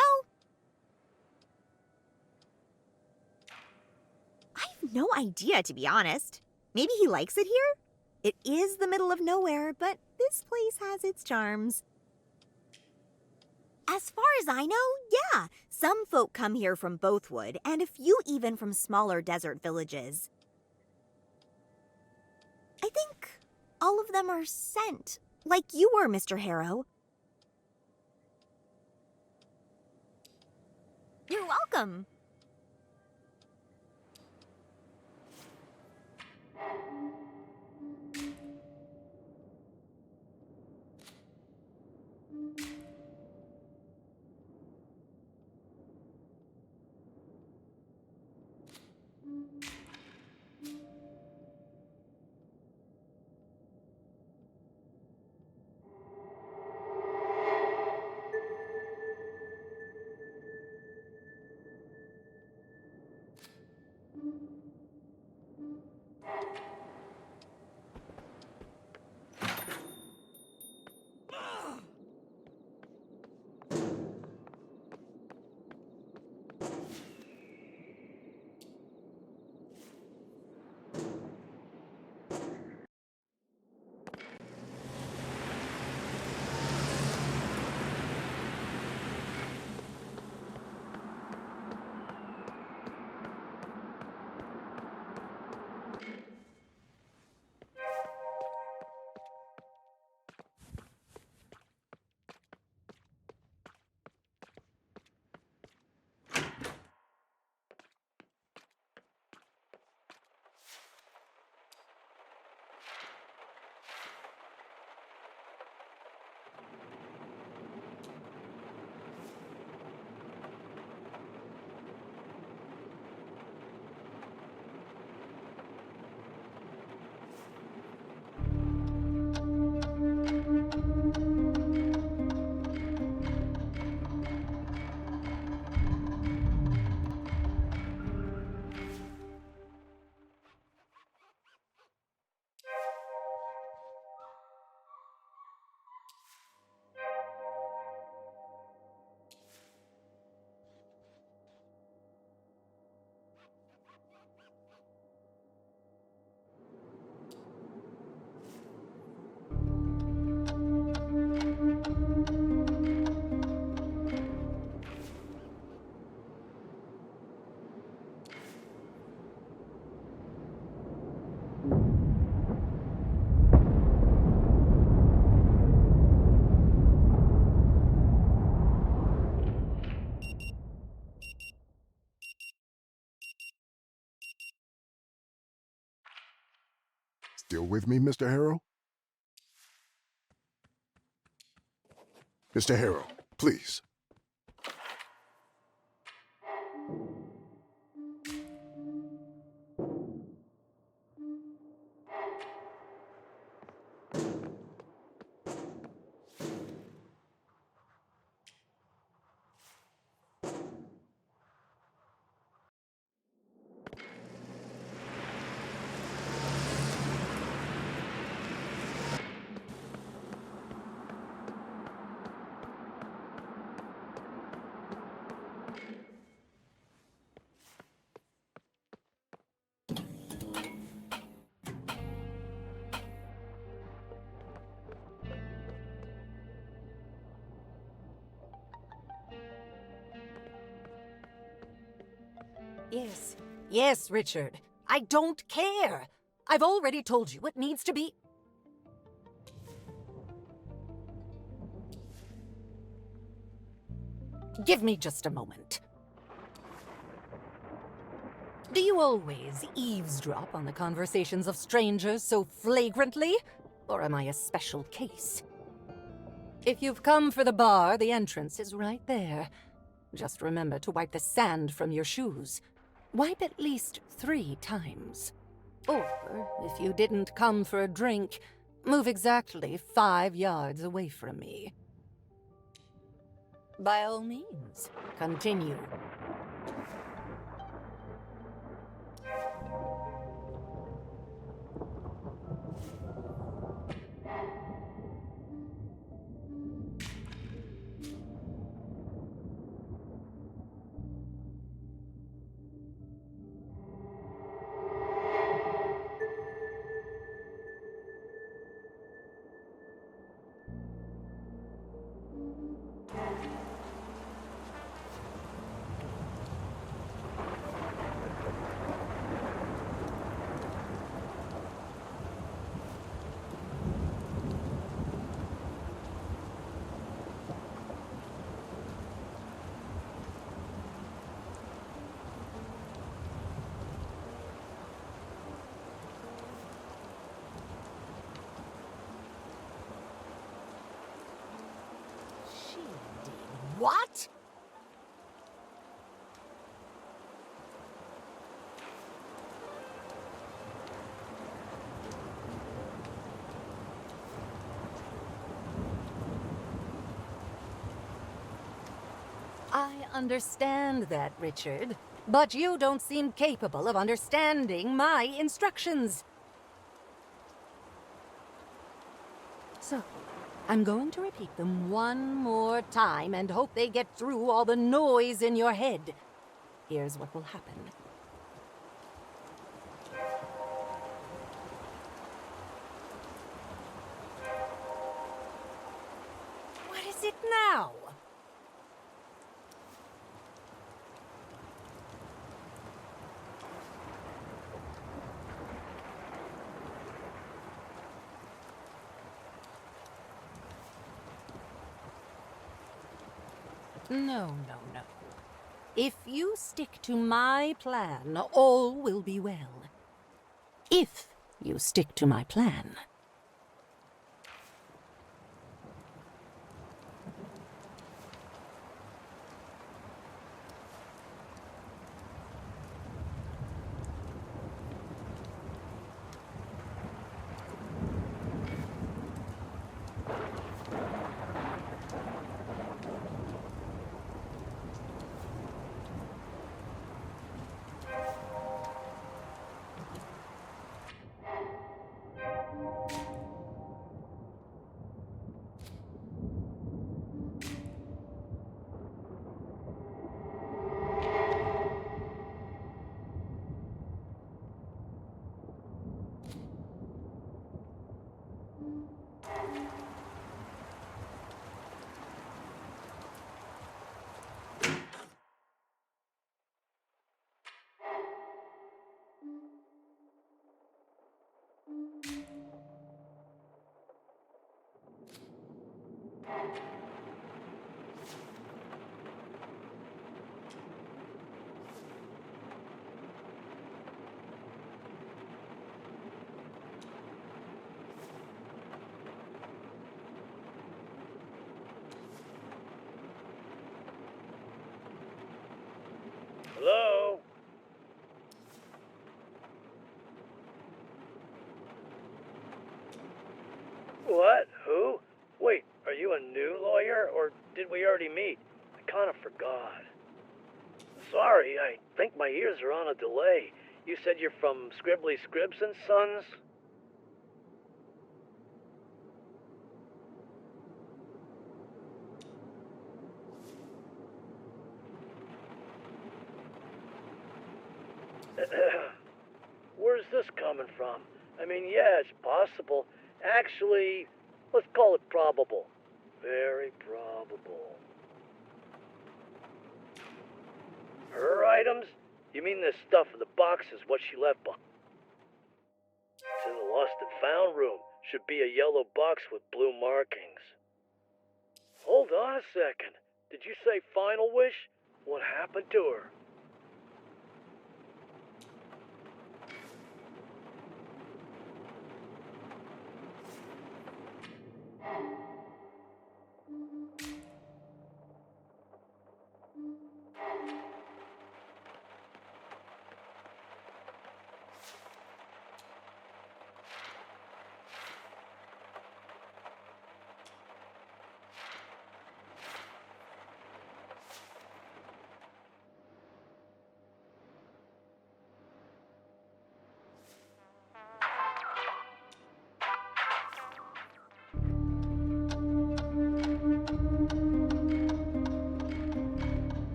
I have no idea, to be honest. Maybe he likes it here? It is the middle of nowhere, but this place has its charms. As far as I know, yeah, some folk come here from Bothwood, and a few even from smaller desert villages. I think all of them are sent, like you were, Mr. Harrow. You're welcome. Still with me, Mr. Harrow? Mr. Harrow, please. Yes. Yes, Richard. I don't care. I've already told you it needs to be... Give me just a moment. Do you always eavesdrop on the conversations of strangers so flagrantly? Or am I a special case? If you've come for the bar, the entrance is right there. Just remember to wipe the sand from your shoes. Wipe at least 3 times. Or, if you didn't come for a drink, move exactly 5 yards away from me. By all means, continue. What? I understand that, Richard. But you don't seem capable of understanding my instructions. So, I'm going to repeat them one more time and hope they get through all the noise in your head. Here's what will happen. What is it now? No. If you stick to my plan, all will be well. If you stick to my plan. Hello? What? Who? Wait, are you a new lawyer, or did we already meet? I kind of forgot. Sorry, I think my ears are on a delay. You said you're from Scribbly Scribs and Sons? Where's this coming from? I mean, yeah, it's possible. Actually, let's call it probable. Very probable. Her items? You mean this stuff in the box is what she left behind? It's in the lost and found room. Should be a yellow box with blue markings. Hold on a second. Did you say final wish? What happened to her?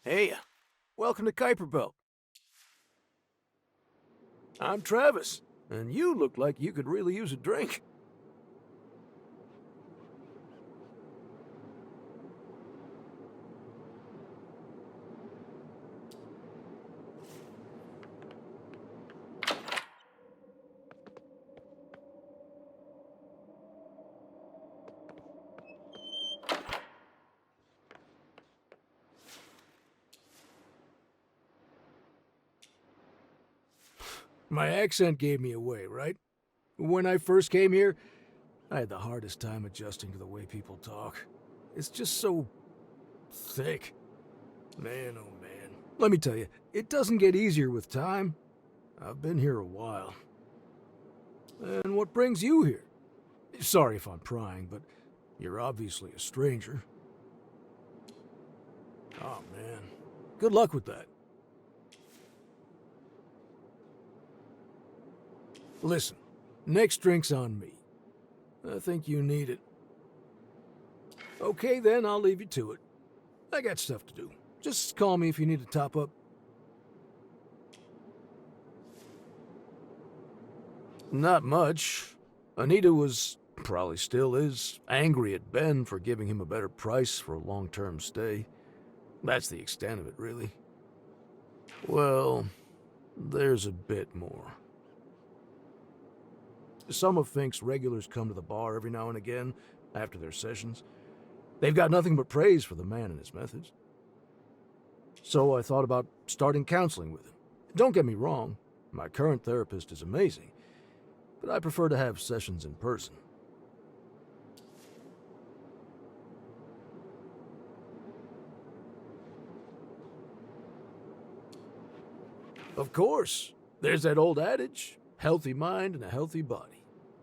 Hey, welcome to Kuiper Belt. I'm Travis, and you look like you could really use a drink. My accent gave me away, right? When I first came here, I had the hardest time adjusting to the way people talk. It's just so thick. Man, oh man. Let me tell you, it doesn't get easier with time. I've been here a while. And what brings you here? Sorry if I'm prying, but you're obviously a stranger. Oh man. Good luck with that. Listen, next drink's on me. I think you need it. Okay then, I'll leave you to it. I got stuff to do. Just call me if you need to top up. Not much. Anita was, probably still is, angry at Ben for giving him a better price for a long-term stay. That's the extent of it, really. Well, there's a bit more. Some of Fink's regulars come to the bar every now and again, after their sessions. They've got nothing but praise for the man and his methods. So I thought about starting counseling with him. Don't get me wrong, my current therapist is amazing, but I prefer to have sessions in person. Of course, there's that old adage, healthy mind and a healthy body.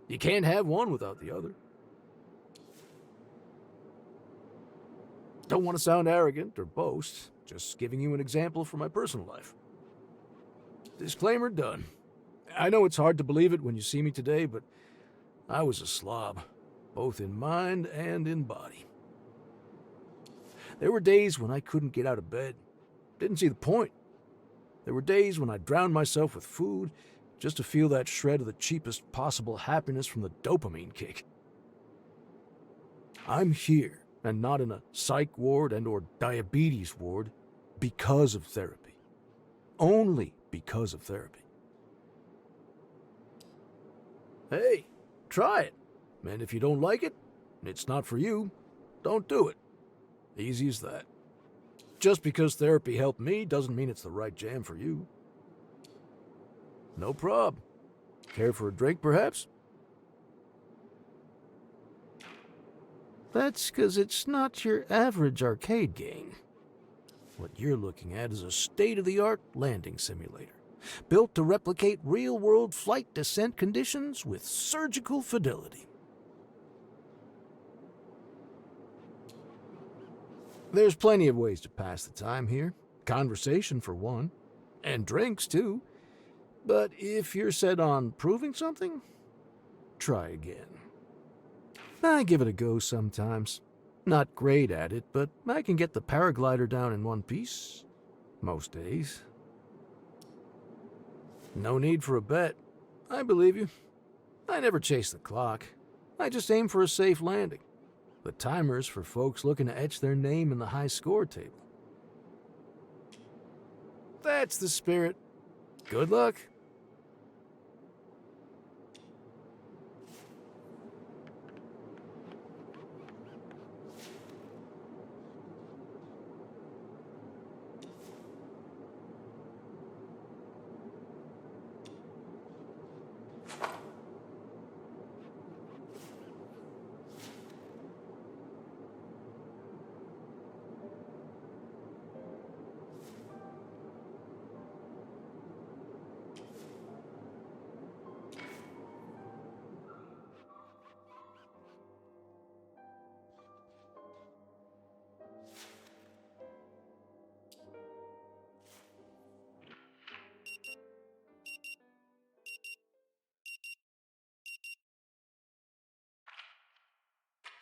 You can't have one without the other. Don't want to sound arrogant or boast, just giving you an example from my personal life. Disclaimer done. I know it's hard to believe it when you see me today, but I was a slob, both in mind and in body. There were days when I couldn't get out of bed. Didn't see the point. There were days when I drowned myself with food just to feel that shred of the cheapest possible happiness from the dopamine kick. I'm here and not in a psych ward and or diabetes ward because of therapy. Only because of therapy. Hey, try it. And if you don't like it, it's not for you, don't do it. Easy as that. Just because therapy helped me doesn't mean it's the right jam for you. No prob. Care for a drink, perhaps? That's 'cause it's not your average arcade game. What you're looking at is a state-of-the-art landing simulator, built to replicate real-world flight descent conditions with surgical fidelity. There's plenty of ways to pass the time here. Conversation, for one. And drinks, too. But if you're set on proving something, try again. I give it a go sometimes. Not great at it, but I can get the paraglider down in one piece. Most days. No need for a bet. I believe you. I never chase the clock. I just aim for a safe landing. The timer's for folks looking to etch their name in the high score table. That's the spirit. Good luck.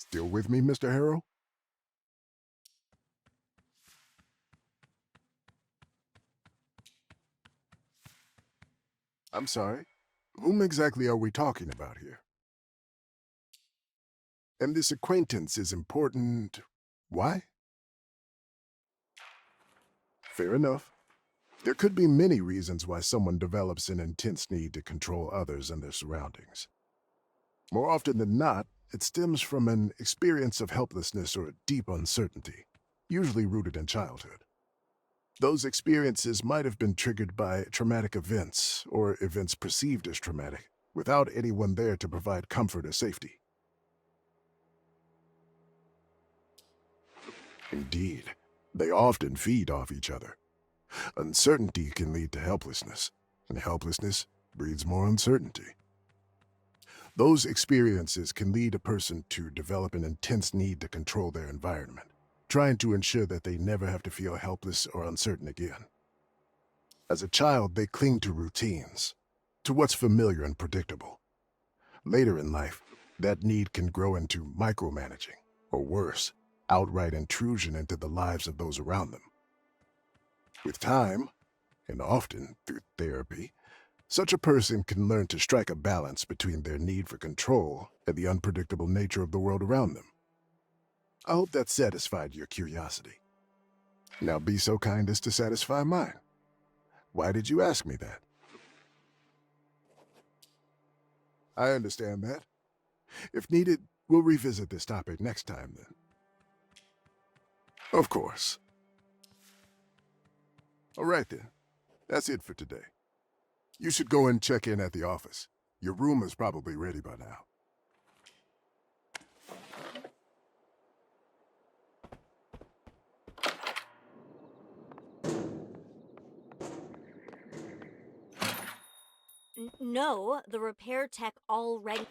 Still with me, Mr. Harrow? I'm sorry. Whom exactly are we talking about here? And this acquaintance is important. Why? Fair enough. There could be many reasons why someone develops an intense need to control others and their surroundings. More often than not, it stems from an experience of helplessness or deep uncertainty, usually rooted in childhood. Those experiences might have been triggered by traumatic events or events perceived as traumatic, without anyone there to provide comfort or safety. Indeed, they often feed off each other. Uncertainty can lead to helplessness, and helplessness breeds more uncertainty. Those experiences can lead a person to develop an intense need to control their environment, trying to ensure that they never have to feel helpless or uncertain again. As a child, they cling to routines, to what's familiar and predictable. Later in life, that need can grow into micromanaging, or worse, outright intrusion into the lives of those around them. With time, and often through therapy, such a person can learn to strike a balance between their need for control and the unpredictable nature of the world around them. I hope that satisfied your curiosity. Now be so kind as to satisfy mine. Why did you ask me that? I understand that. If needed, we'll revisit this topic next time then. Of course. All right then. That's it for today. You should go and check in at the office. Your room is probably ready by now. No, the repair tech already...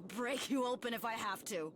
I'll break you open if I have to.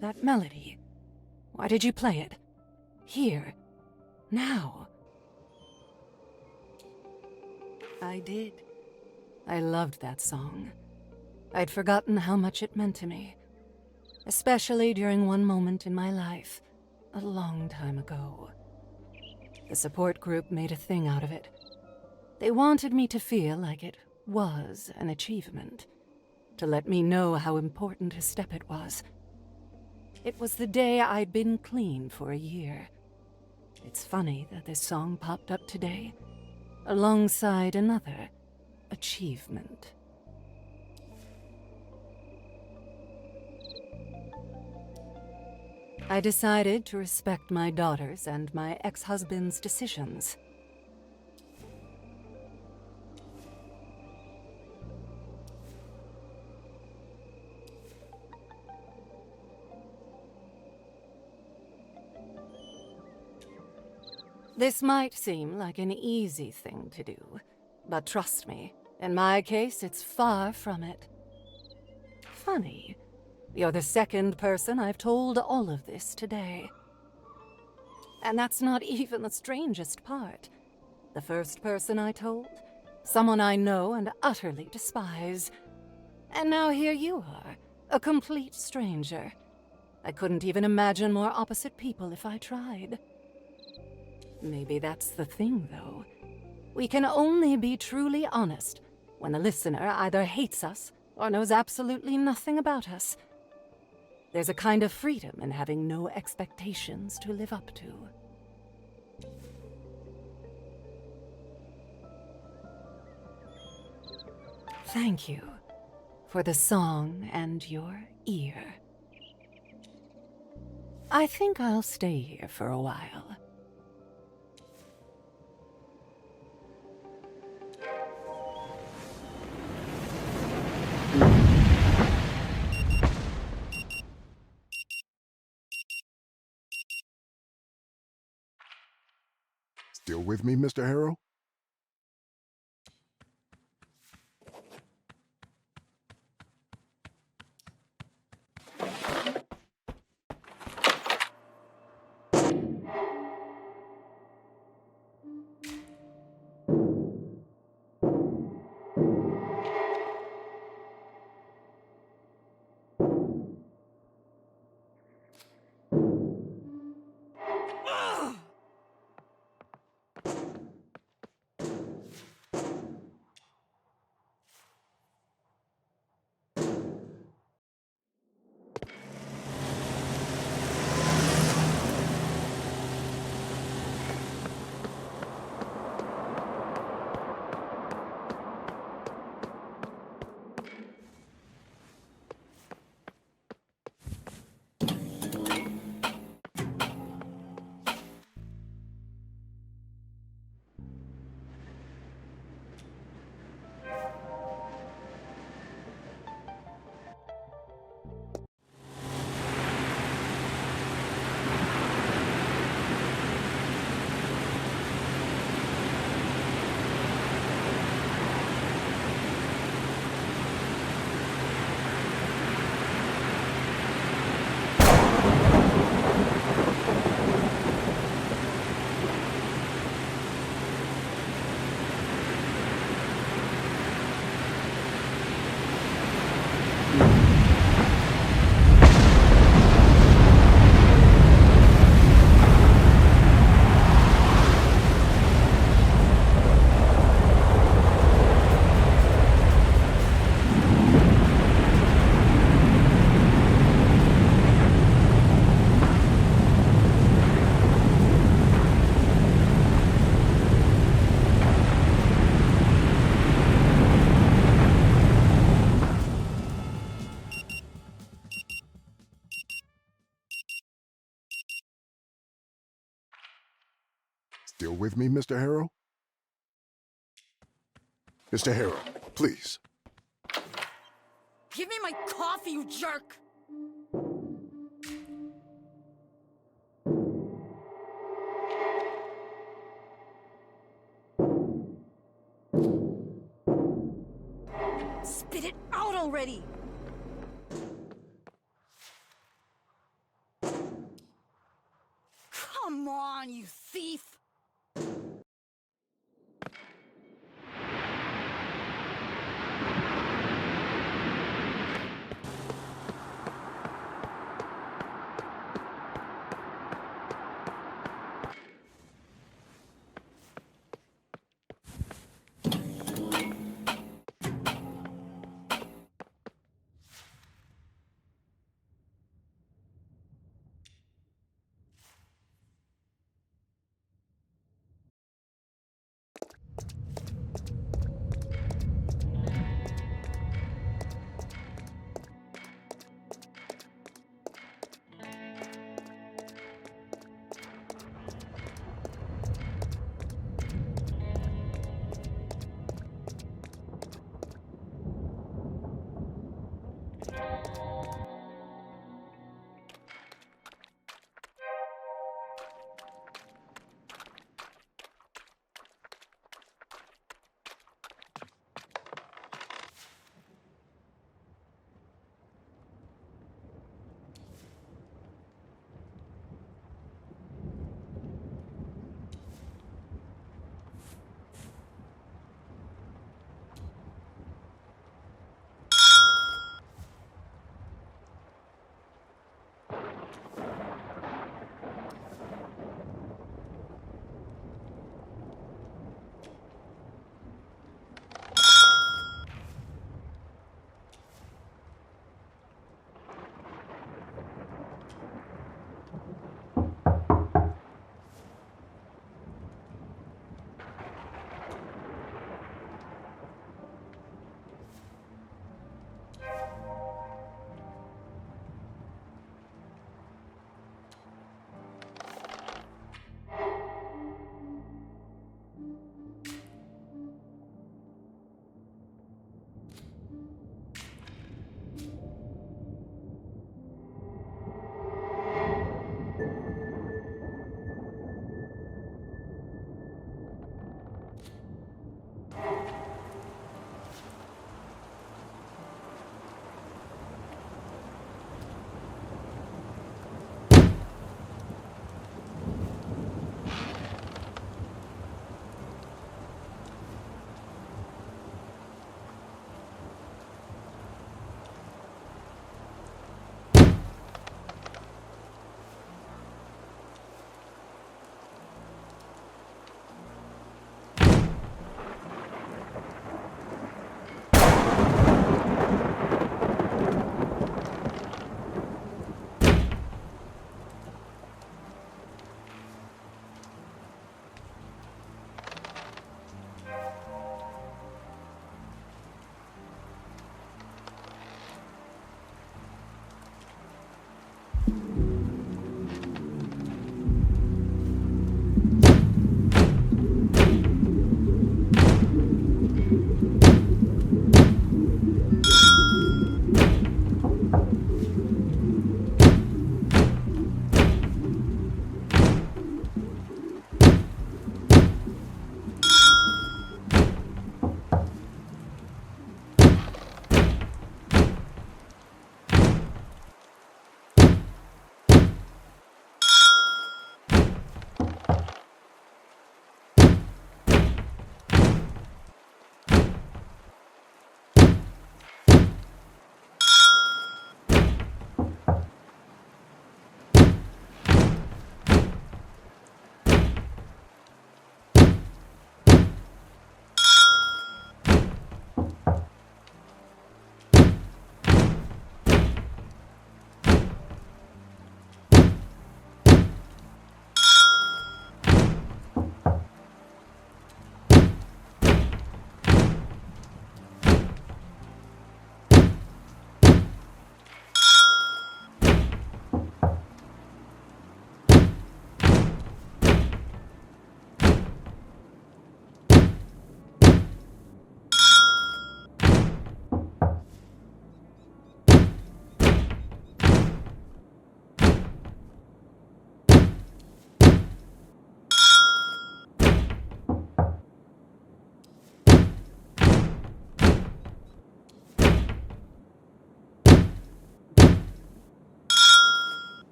That melody. Why did you play it? Here. Now. I did. I loved that song. I'd forgotten how much it meant to me. Especially during one moment in my life, a long time ago. The support group made a thing out of it. They wanted me to feel like it was an achievement, to let me know how important a step it was. It was the day I'd been clean for a year. It's funny that this song popped up today, alongside another achievement. I decided to respect my daughter's and my ex-husband's decisions. This might seem like an easy thing to do, but trust me, in my case, it's far from it. Funny, you're the second person I've told all of this today. And that's not even the strangest part. The first person I told, someone I know and utterly despise. And now here you are, a complete stranger. I couldn't even imagine more opposite people if I tried. Maybe that's the thing, though. We can only be truly honest when the listener either hates us or knows absolutely nothing about us. There's a kind of freedom in having no expectations to live up to. Thank you for the song and your ear. I think I'll stay here for a while. Still with me, Mr. Harrow? Still with me, Mr. Harrow? Mr. Harrow, please. Give me my coffee, you jerk! Spit it out already! Come on, you thief!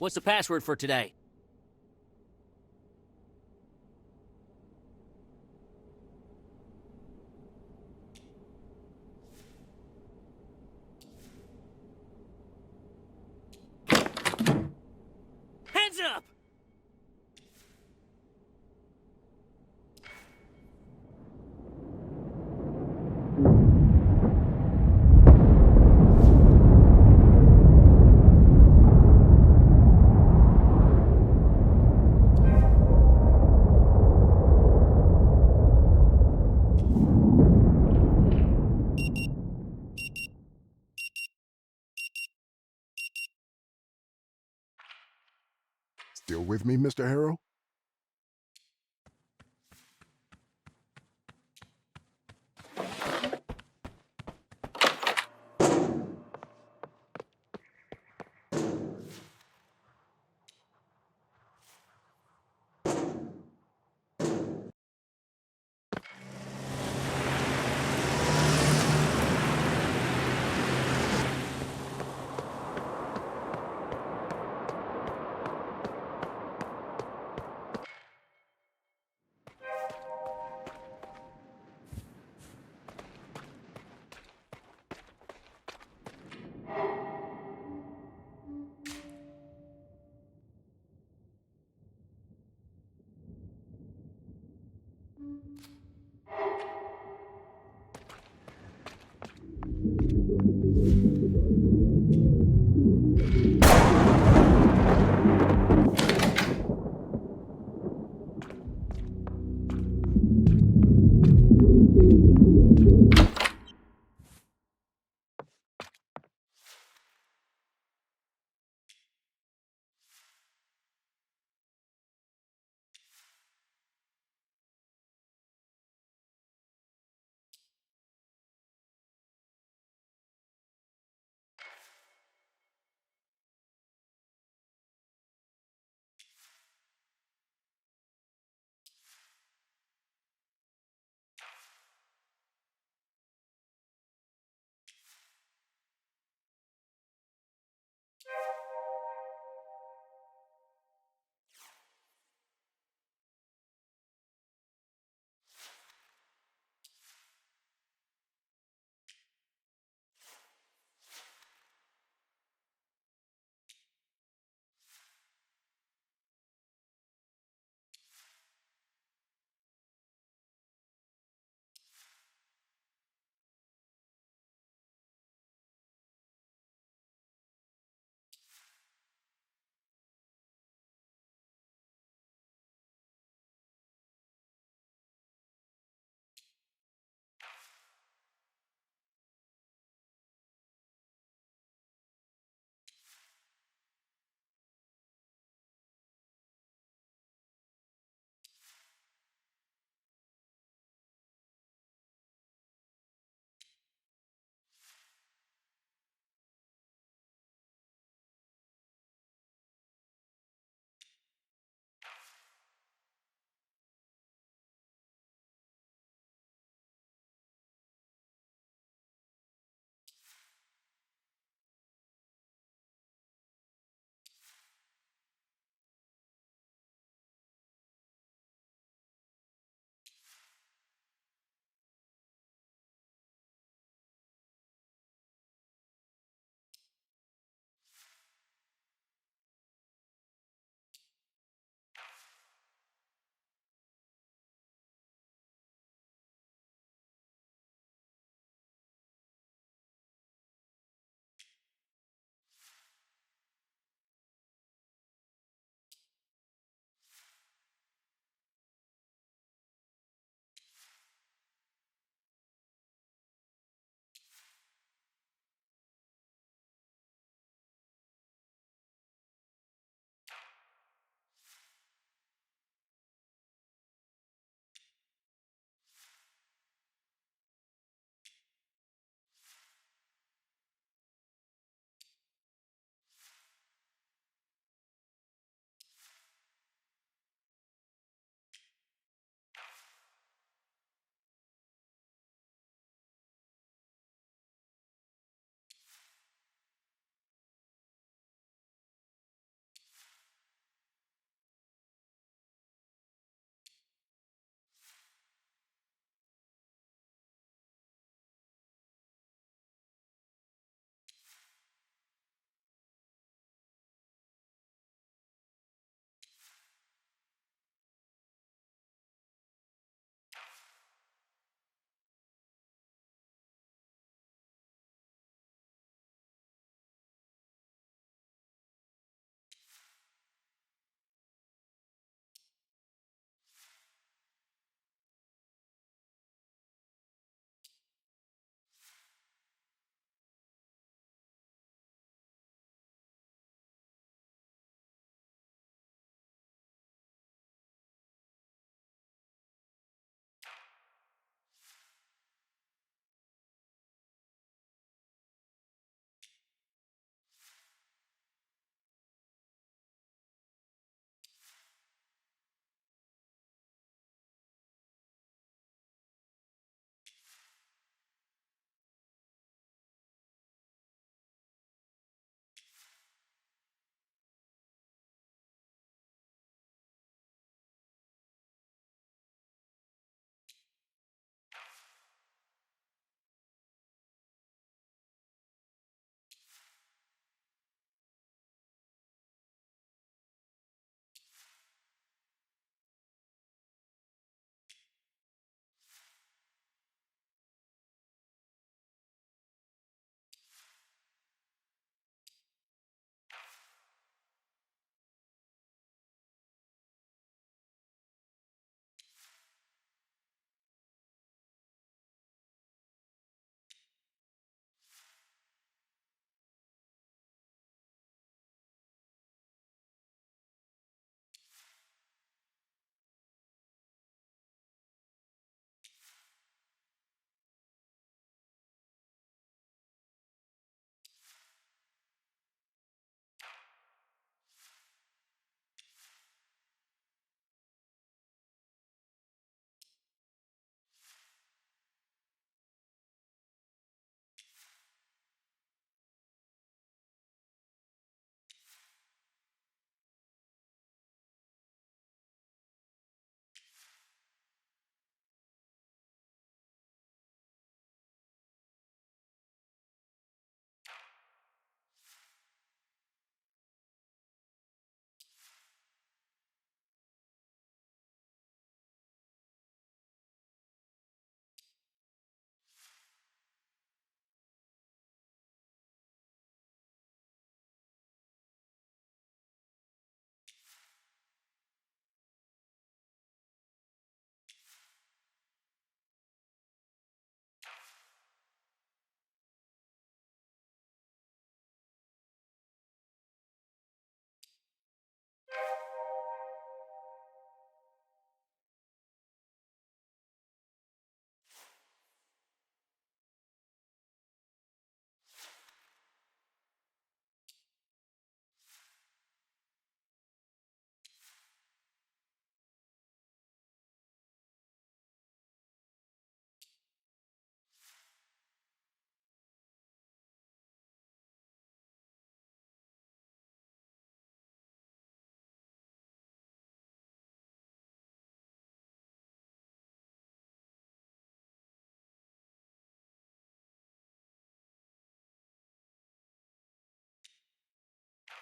What's the password for today? Hands up! Still with me, Mr. Harrow?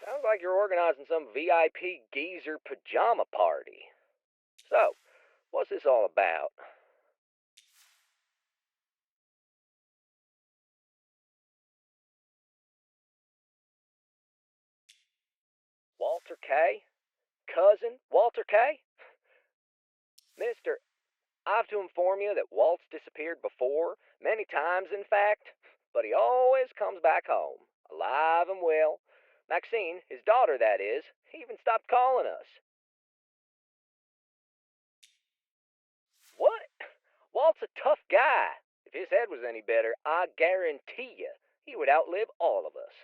Sounds like you're organizing some VIP geezer pajama party. So, what's this all about? Walter K? Cousin Walter K? Mister, I have to inform you that Walt's disappeared before, many times in fact, but he always comes back home, alive and well. Maxine, his daughter that is, even stopped calling us. What? Walt's a tough guy. If his head was any better, I guarantee you he would outlive all of us.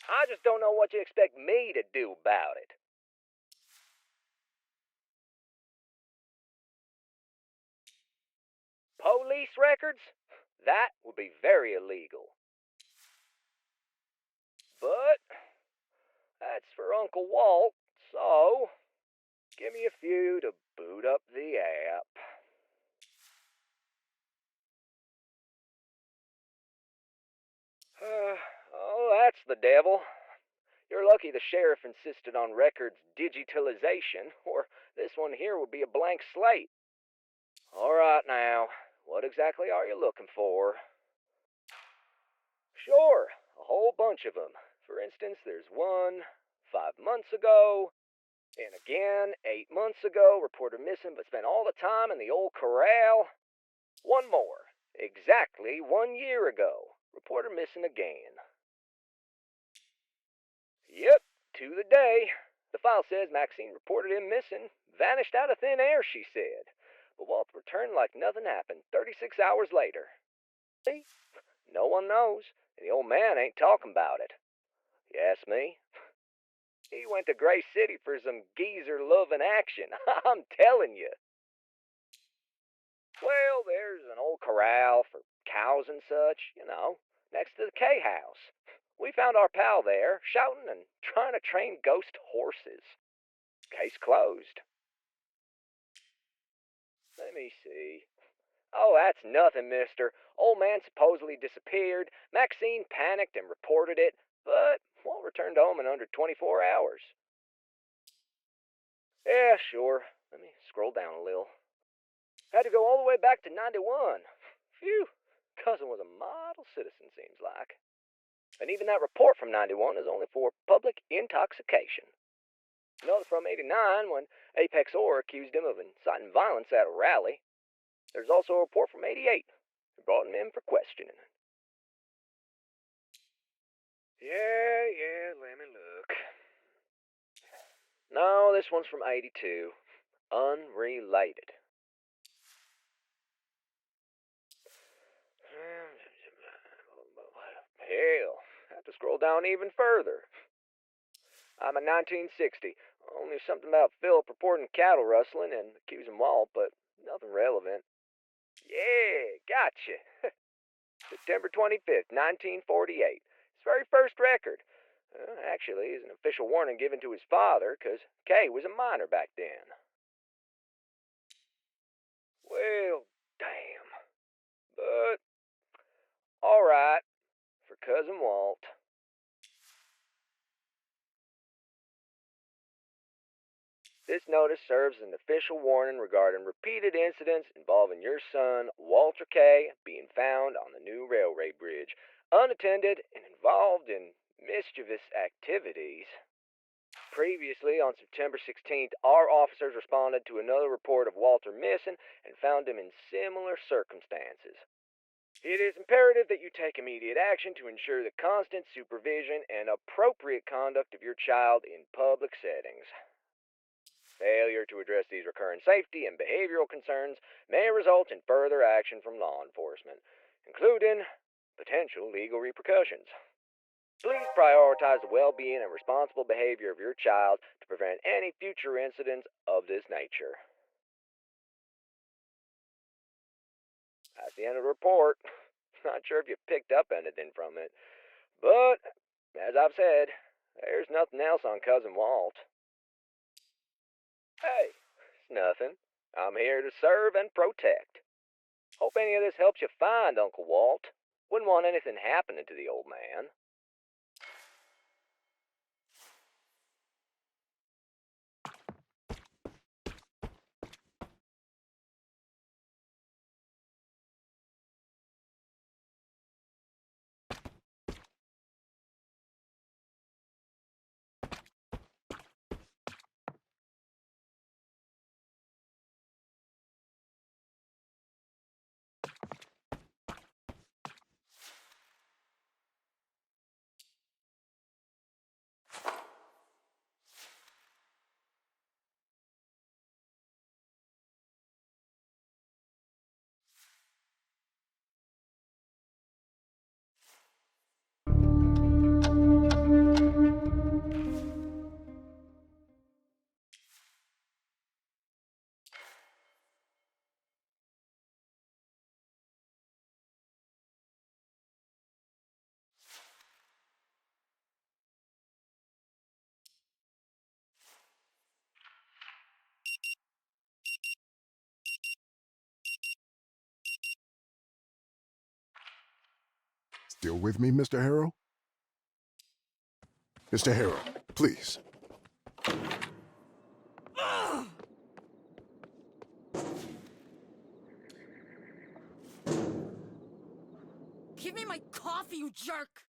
I just don't know what you expect me to do about it. Police records? That would be very illegal. But that's for Uncle Walt, so give me a few to boot up the app. Oh, that's the devil. You're lucky the sheriff insisted on records digitalization, or this one here would be a blank slate. All right now, what exactly are you looking for? Sure, a whole bunch of them. For instance, there's one 5 months ago, and again 8 months ago, reporter missing but spent all the time in the old corral. One more, exactly 1 year ago, reporter missing again. Yep, to the day. The file says Maxine reported him missing, vanished out of thin air, she said. But Walt returned like nothing happened 36 hours later. See? No one knows, and the old man ain't talking about it. You ask me? He went to Gray City for some geezer-loving action, I'm telling you. Well, there's an old corral for cows and such, next to the K house. We found our pal there, shouting and trying to train ghost horses. Case closed. Let me see. Oh, that's nothing, mister. Old man supposedly disappeared. Maxine panicked and reported it, but Walt returned home in under 24 hours. Yeah, sure. Let me scroll down a little. Had to go all the way back to 91. Phew. Cousin was a model citizen, seems like. And even that report from 91 is only for public intoxication. Another from 89 when Apex Orr accused him of inciting violence at a rally. There's also a report from 88 who brought him in for questioning. Yeah, let me look. No, this one's from 82. Unrelated. Hell, I have to scroll down even further. I'm in 1960. Only something about Philip reporting cattle rustling and accusing Walt, but nothing relevant. Yeah, gotcha. September 25th, 1948. His very first record. Actually, is an official warning given to his father, because Kay was a minor back then. Well, damn. But, alright, for Cousin Walt. This notice serves as an official warning regarding repeated incidents involving your son, Walter K., being found on the new railway bridge, unattended and involved in mischievous activities. Previously, on September 16th, our officers responded to another report of Walter missing and found him in similar circumstances. It is imperative that you take immediate action to ensure the constant supervision and appropriate conduct of your child in public settings. Failure to address these recurrent safety and behavioral concerns may result in further action from law enforcement, including potential legal repercussions. Please prioritize the well-being and responsible behavior of your child to prevent any future incidents of this nature. That's the end of the report. Not sure if you picked up anything from it, but, as I've said, there's nothing else on Cousin Walt. Hey, it's nothing. I'm here to serve and protect. Hope any of this helps you find Uncle Walt. Wouldn't want anything happening to the old man. Still with me, Mr. Harrow? Mr. Harrow, please. Give me my coffee, you jerk!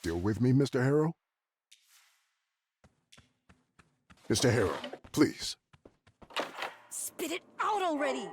Still with me, Mr. Harrow? Mr. Harrow, please. Spit it out already!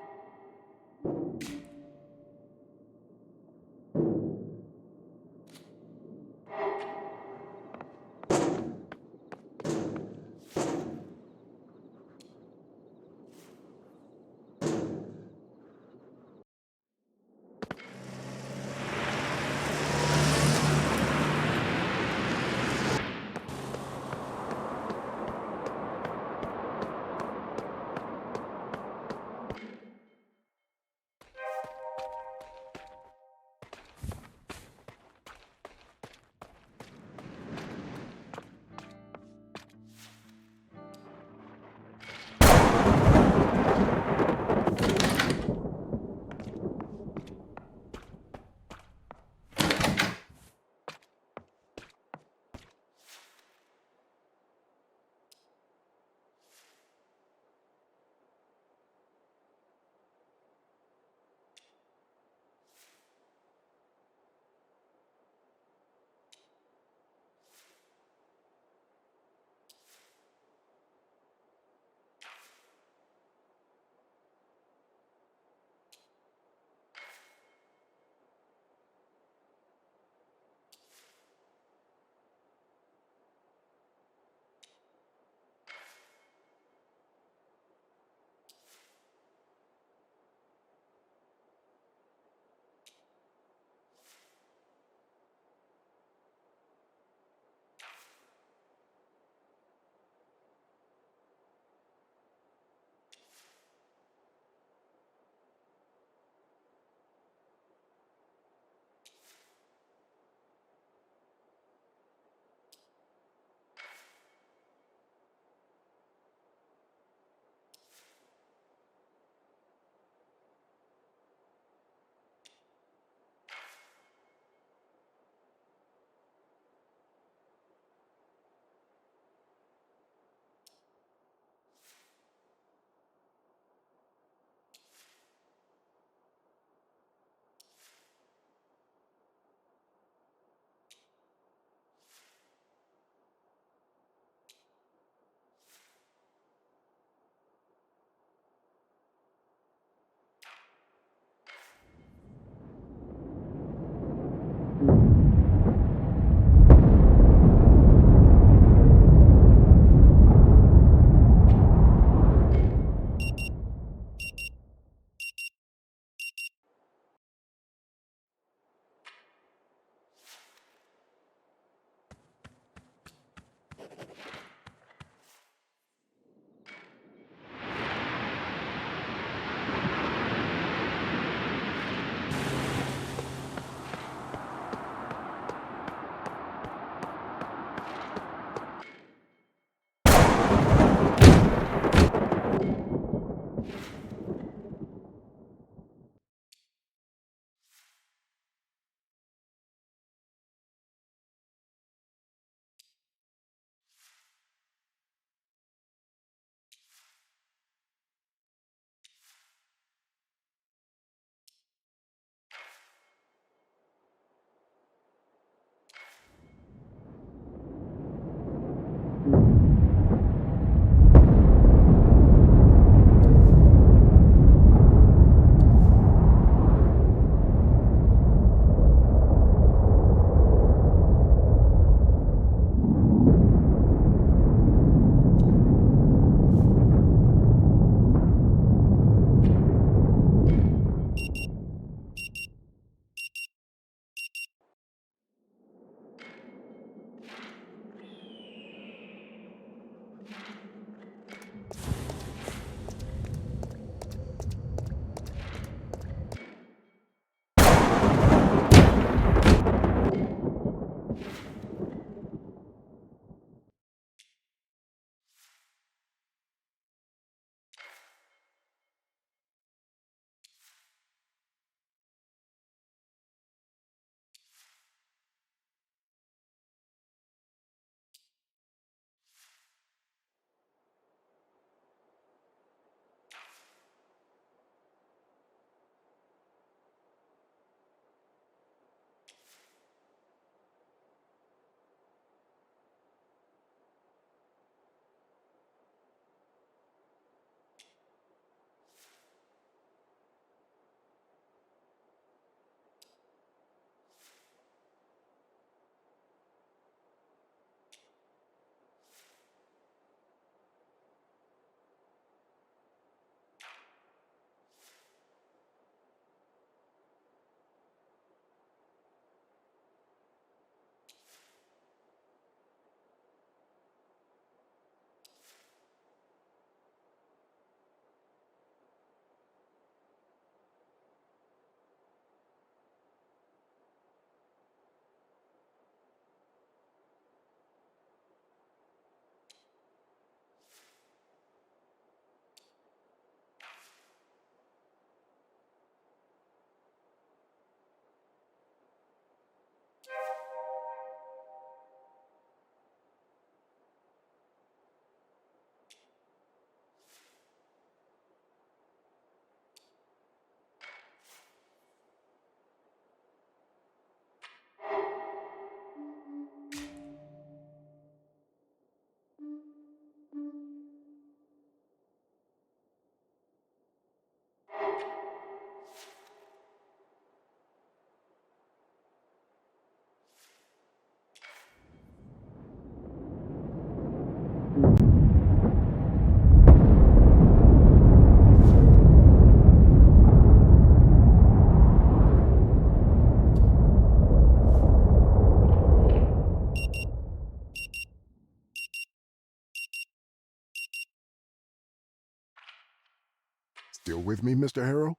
Still with me, Mr. Harrow?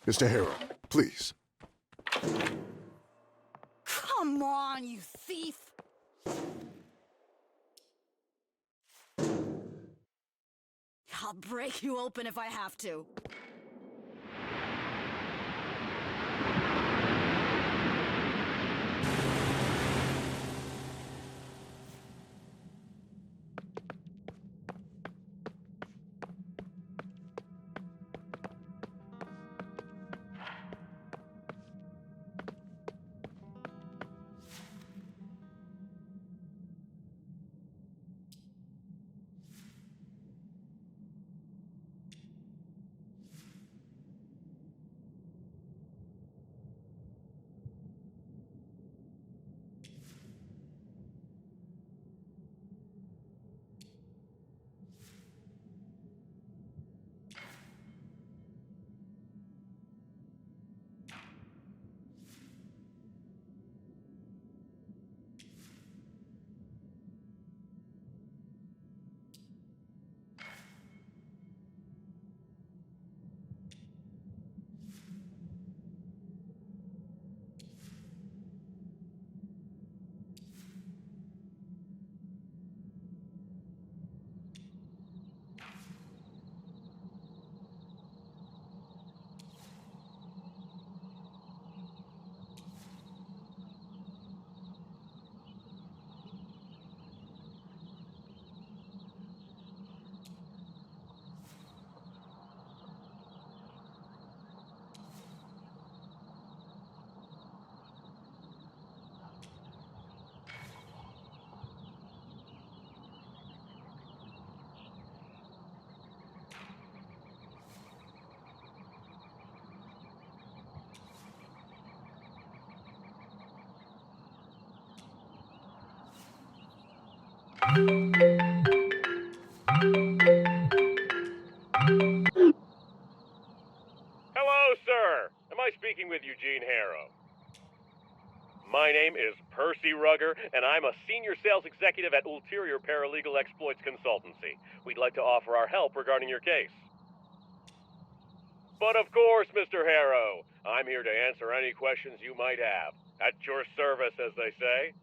Mr. Harrow, please. Come on, you thief! I'll break you open if I have to. Hello, sir. Am I speaking with Eugene Harrow? My name is Percy Rugger, and I'm a senior sales executive at Ulterior Paralegal Exploits Consultancy. We'd like to offer our help regarding your case. But of course, Mr. Harrow, I'm here to answer any questions you might have. At your service, as they say.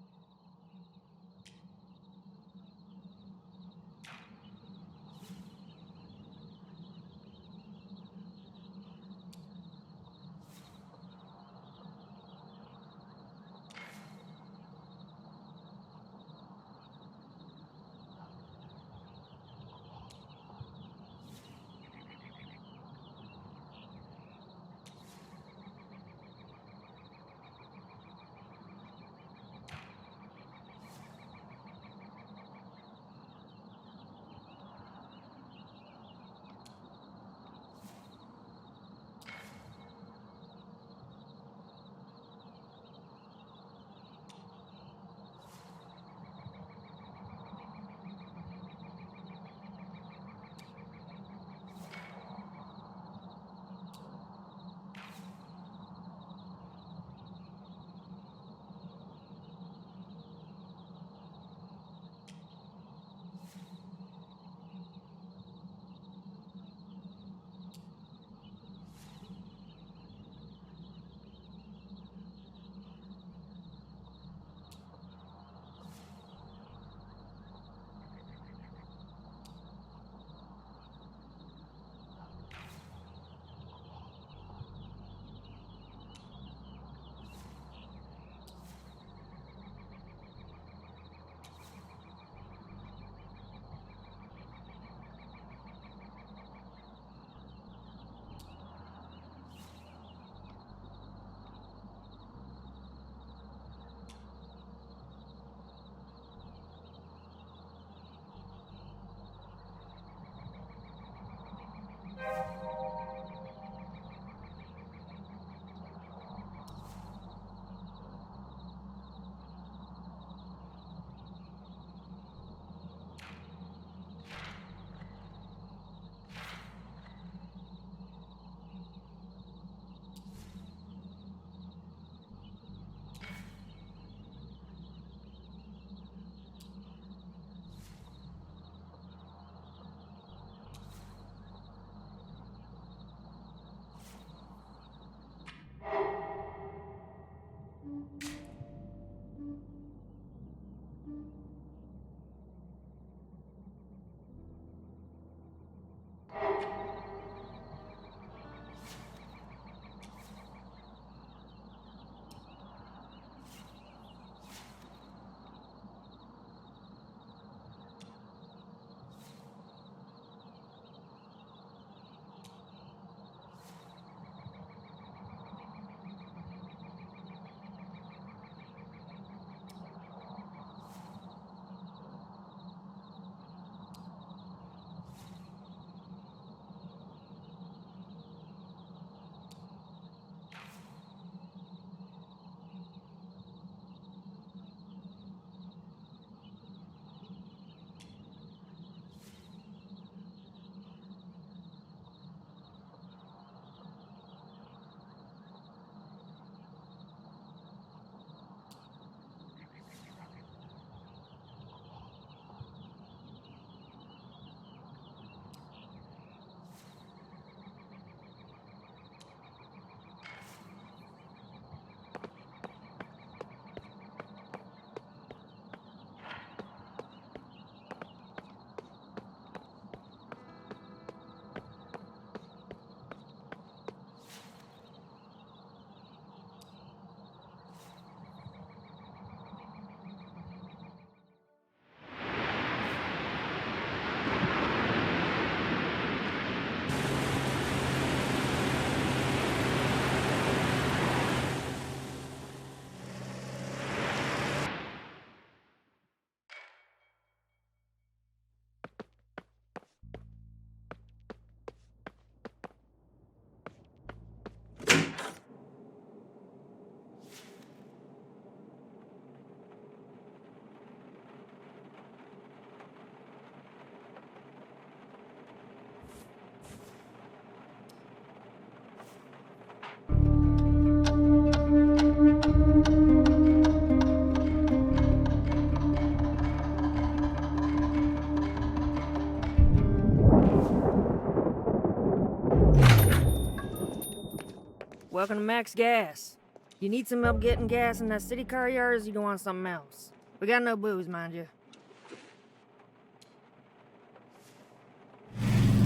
Welcome to Max Gas. You need some help getting gas in that city car of yours, you don't want something else? We got no booze, mind you.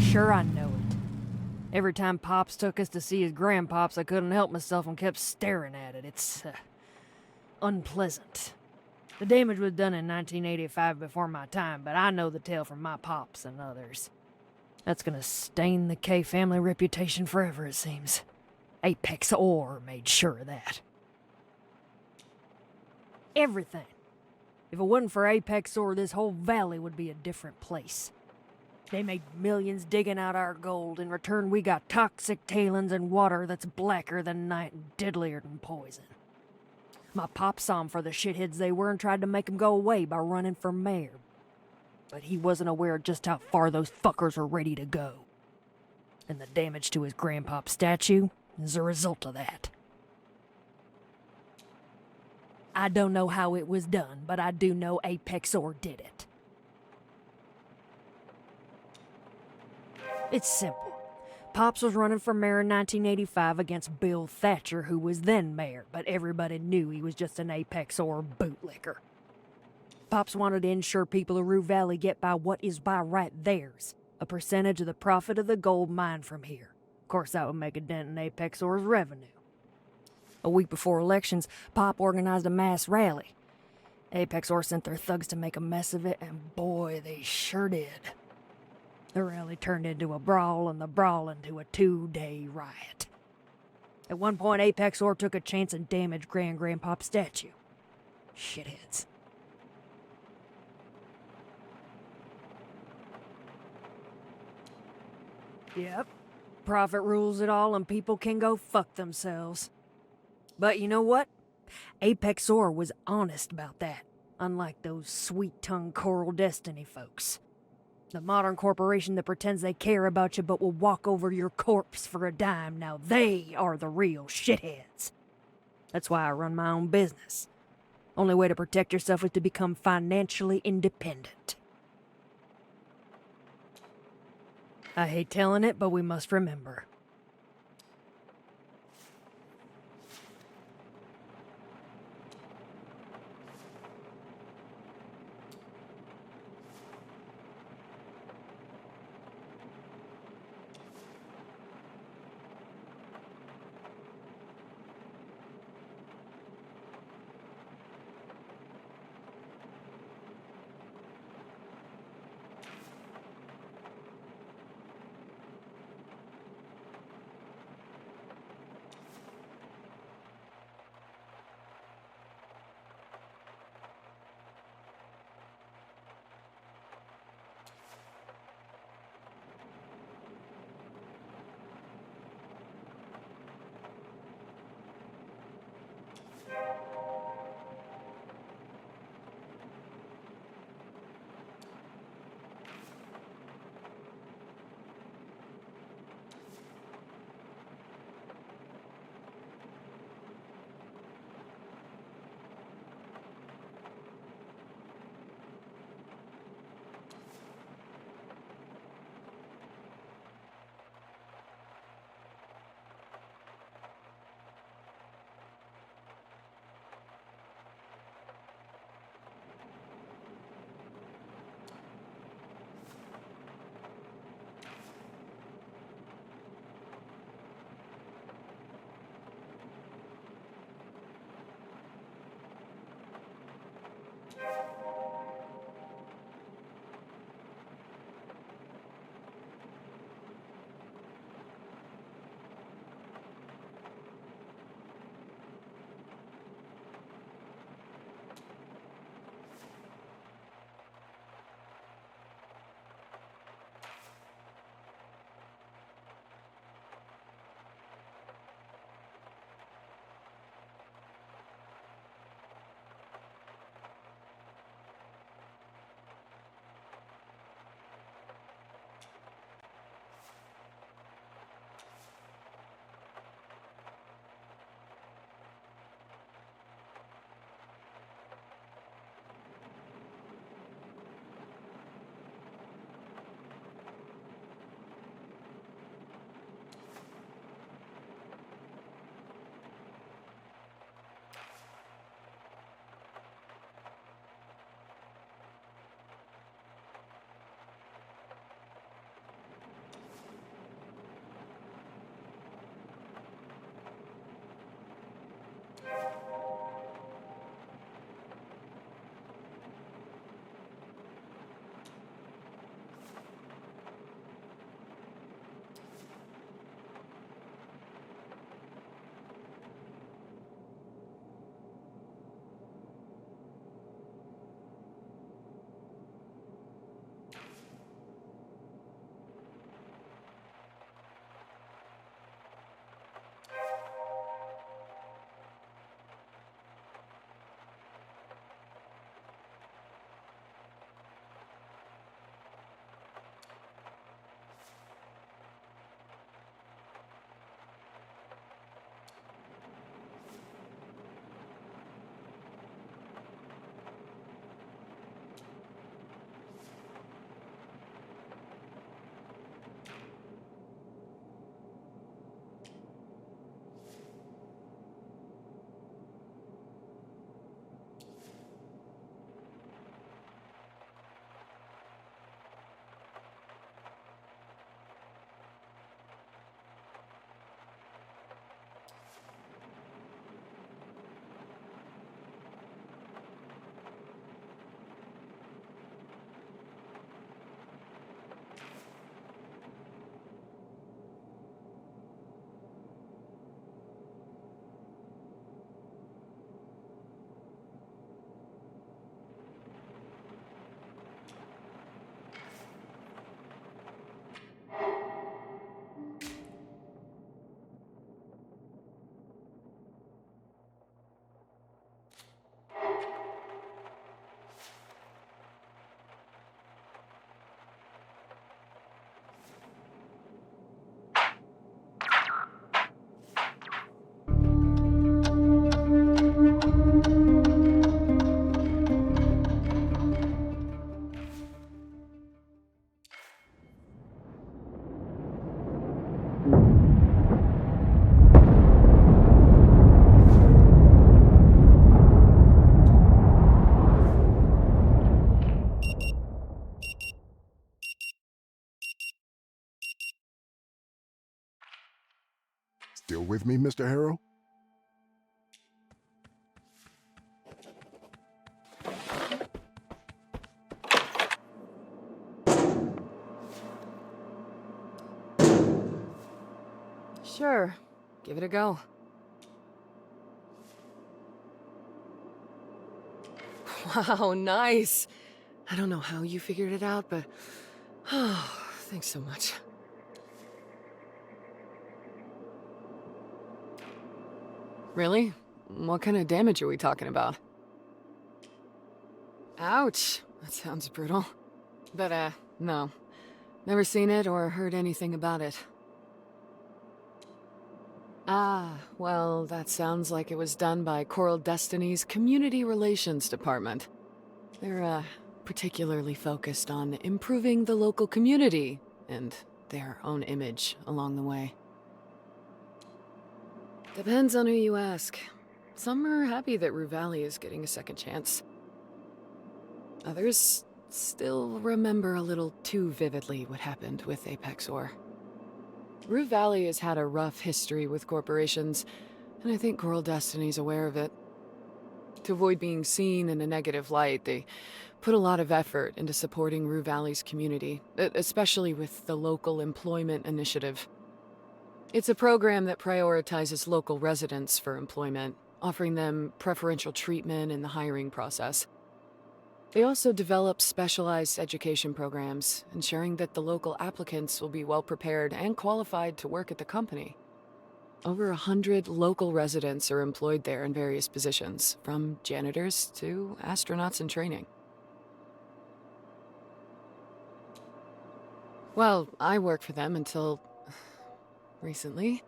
Sure, I know it. Every time Pops took us to see his grandpops, I couldn't help myself and kept staring at it. It's, unpleasant. The damage was done in 1985 before my time, but I know the tale from my pops and others. That's gonna stain the K family reputation forever, it seems. Apex Ore made sure of that. Everything. If it wasn't for Apex Ore, this whole valley would be a different place. They made millions digging out our gold. In return, we got toxic tailings and water that's blacker than night and deadlier than poison. My pop saw 'em for the shitheads they were and tried to make 'em go away by running for mayor. But he wasn't aware of just how far those fuckers were ready to go. And the damage to his grandpop statue is a result of that. I don't know how it was done, but I do know Apex Ore did it. It's simple. Pops was running for mayor in 1985 against Bill Thatcher, who was then mayor, but everybody knew he was just an Apex Ore bootlicker. Pops wanted to ensure people of Rue Valley get by what is by right theirs, a percentage of the profit of the gold mined from here. Of course, that would make a dent in Apex Ore's revenue. A week before elections, Pop organized a mass rally. Apex Ore sent their thugs to make a mess of it, and boy, they sure did. The rally turned into a brawl, and the brawl into a 2-day riot. At one point, Apex Ore took a chance and damaged Grandpop's statue. Shitheads. Yep. Profit rules it all, and people can go fuck themselves. But you know what? Apex Ore was honest about that, unlike those sweet-tongued Coral Destiny folks. The modern corporation that pretends they care about you but will walk over your corpse for a dime, now they are the real shitheads. That's why I run my own business. Only way to protect yourself is to become financially independent. I hate telling it, but we must remember. Still with me, Mr. Harrow? Sure. Give it a go. Wow, nice. I don't know how you figured it out, but... Oh, thanks so much. Really? What kind of damage are we talking about? Ouch. That sounds brutal. But, no. Never seen it or heard anything about it. Ah, well, that sounds like it was done by Coral Destiny's Community Relations Department. They're, particularly focused on improving the local community and their own image along the way. Depends on who you ask. Some are happy that Rue Valley is getting a second chance. Others still remember a little too vividly what happened with Apex Ore. Rue Valley has had a rough history with corporations, and I think Coral Destiny's aware of it. To avoid being seen in a negative light, they put a lot of effort into supporting Rue Valley's community, especially with the Local Employment Initiative. It's a program that prioritizes local residents for employment, offering them preferential treatment in the hiring process. They also develop specialized education programs, ensuring that the local applicants will be well prepared and qualified to work at the company. Over 100 local residents are employed there in various positions, from janitors to astronauts in training. Well, I worked for them until... recently.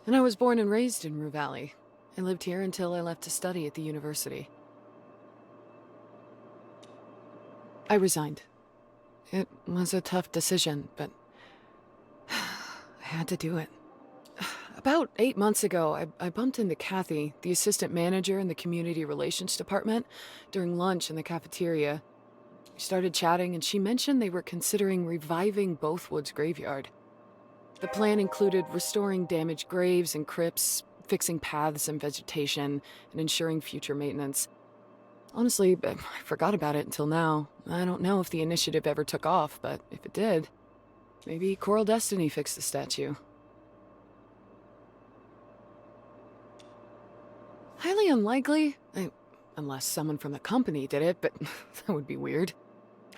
And I was born and raised in Rue Valley. I lived here until I left to study at the university. I resigned. It was a tough decision, but I had to do it. About 8 months ago, I bumped into Kathy, the assistant manager in the community relations department, during lunch in the cafeteria. We started chatting, and she mentioned they were considering reviving Bothwood's graveyard. The plan included restoring damaged graves and crypts, fixing paths and vegetation, and ensuring future maintenance. Honestly, I forgot about it until now. I don't know if the initiative ever took off, but if it did, maybe Coral Destiny fixed the statue. Highly unlikely. Unless someone from the company did it, but that would be weird.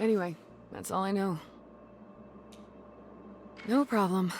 Anyway, that's all I know. No problem.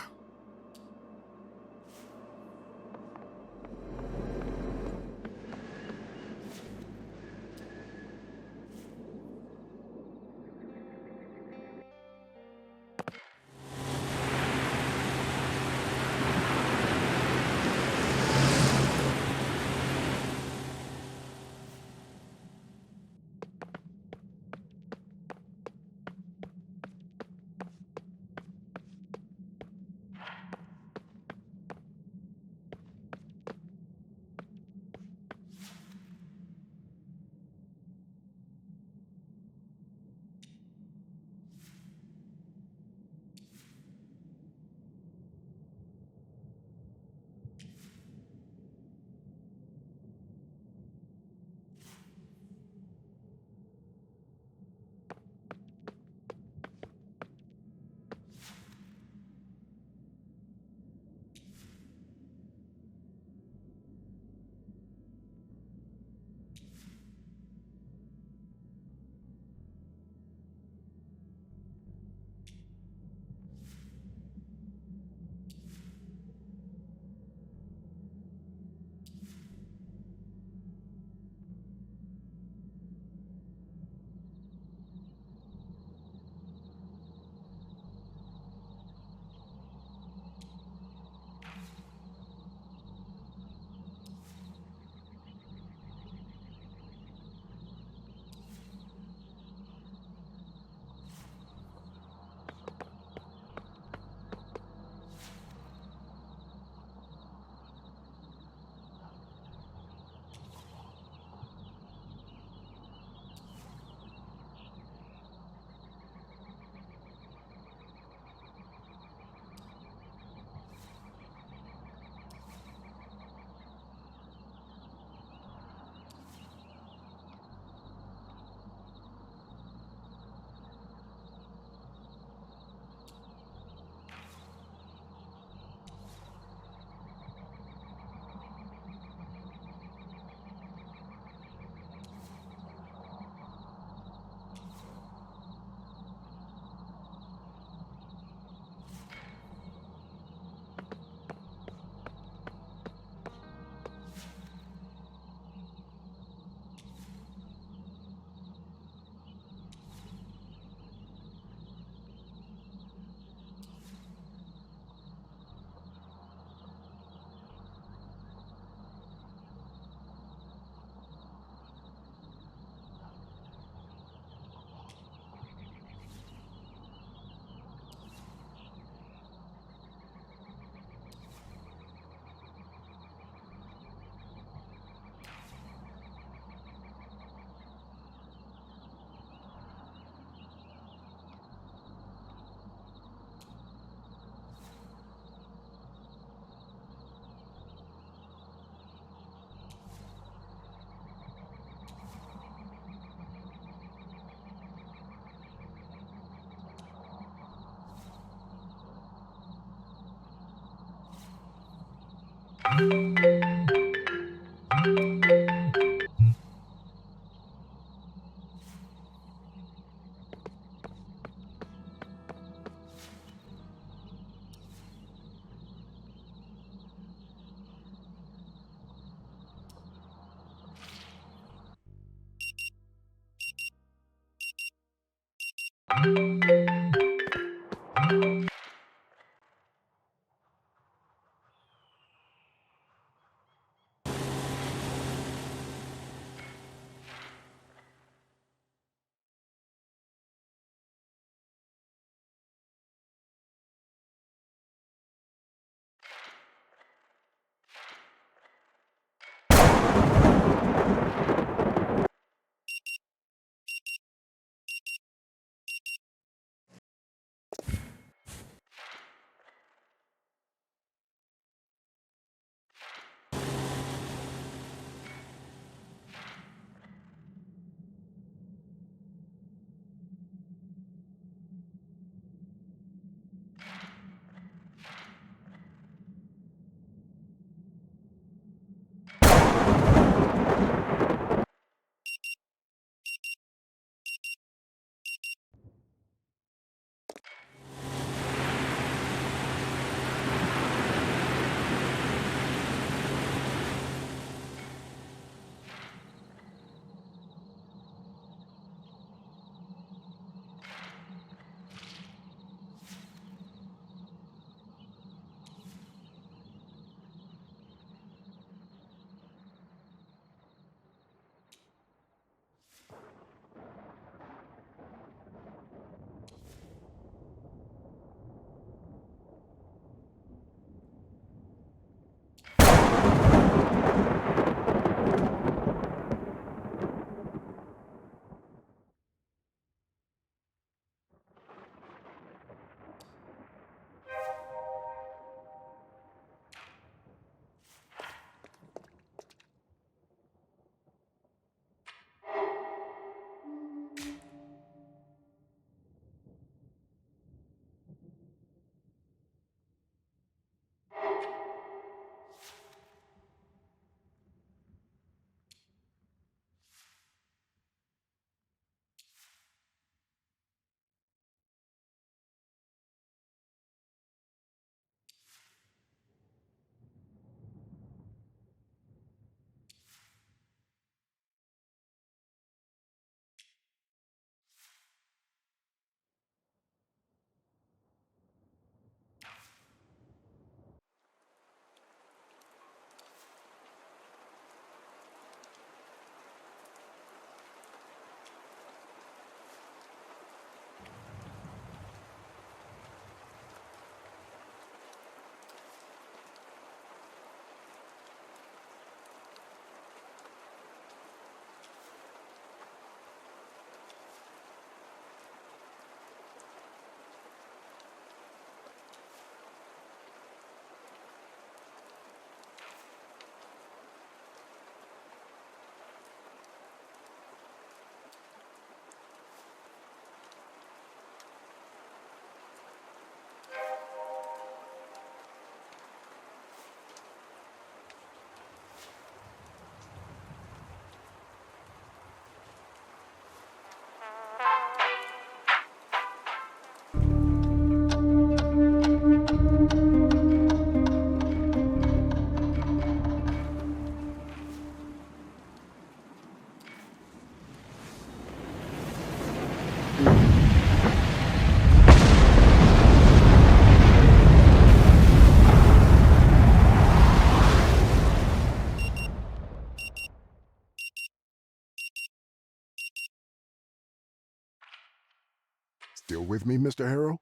Still with me, Mr. Harrow?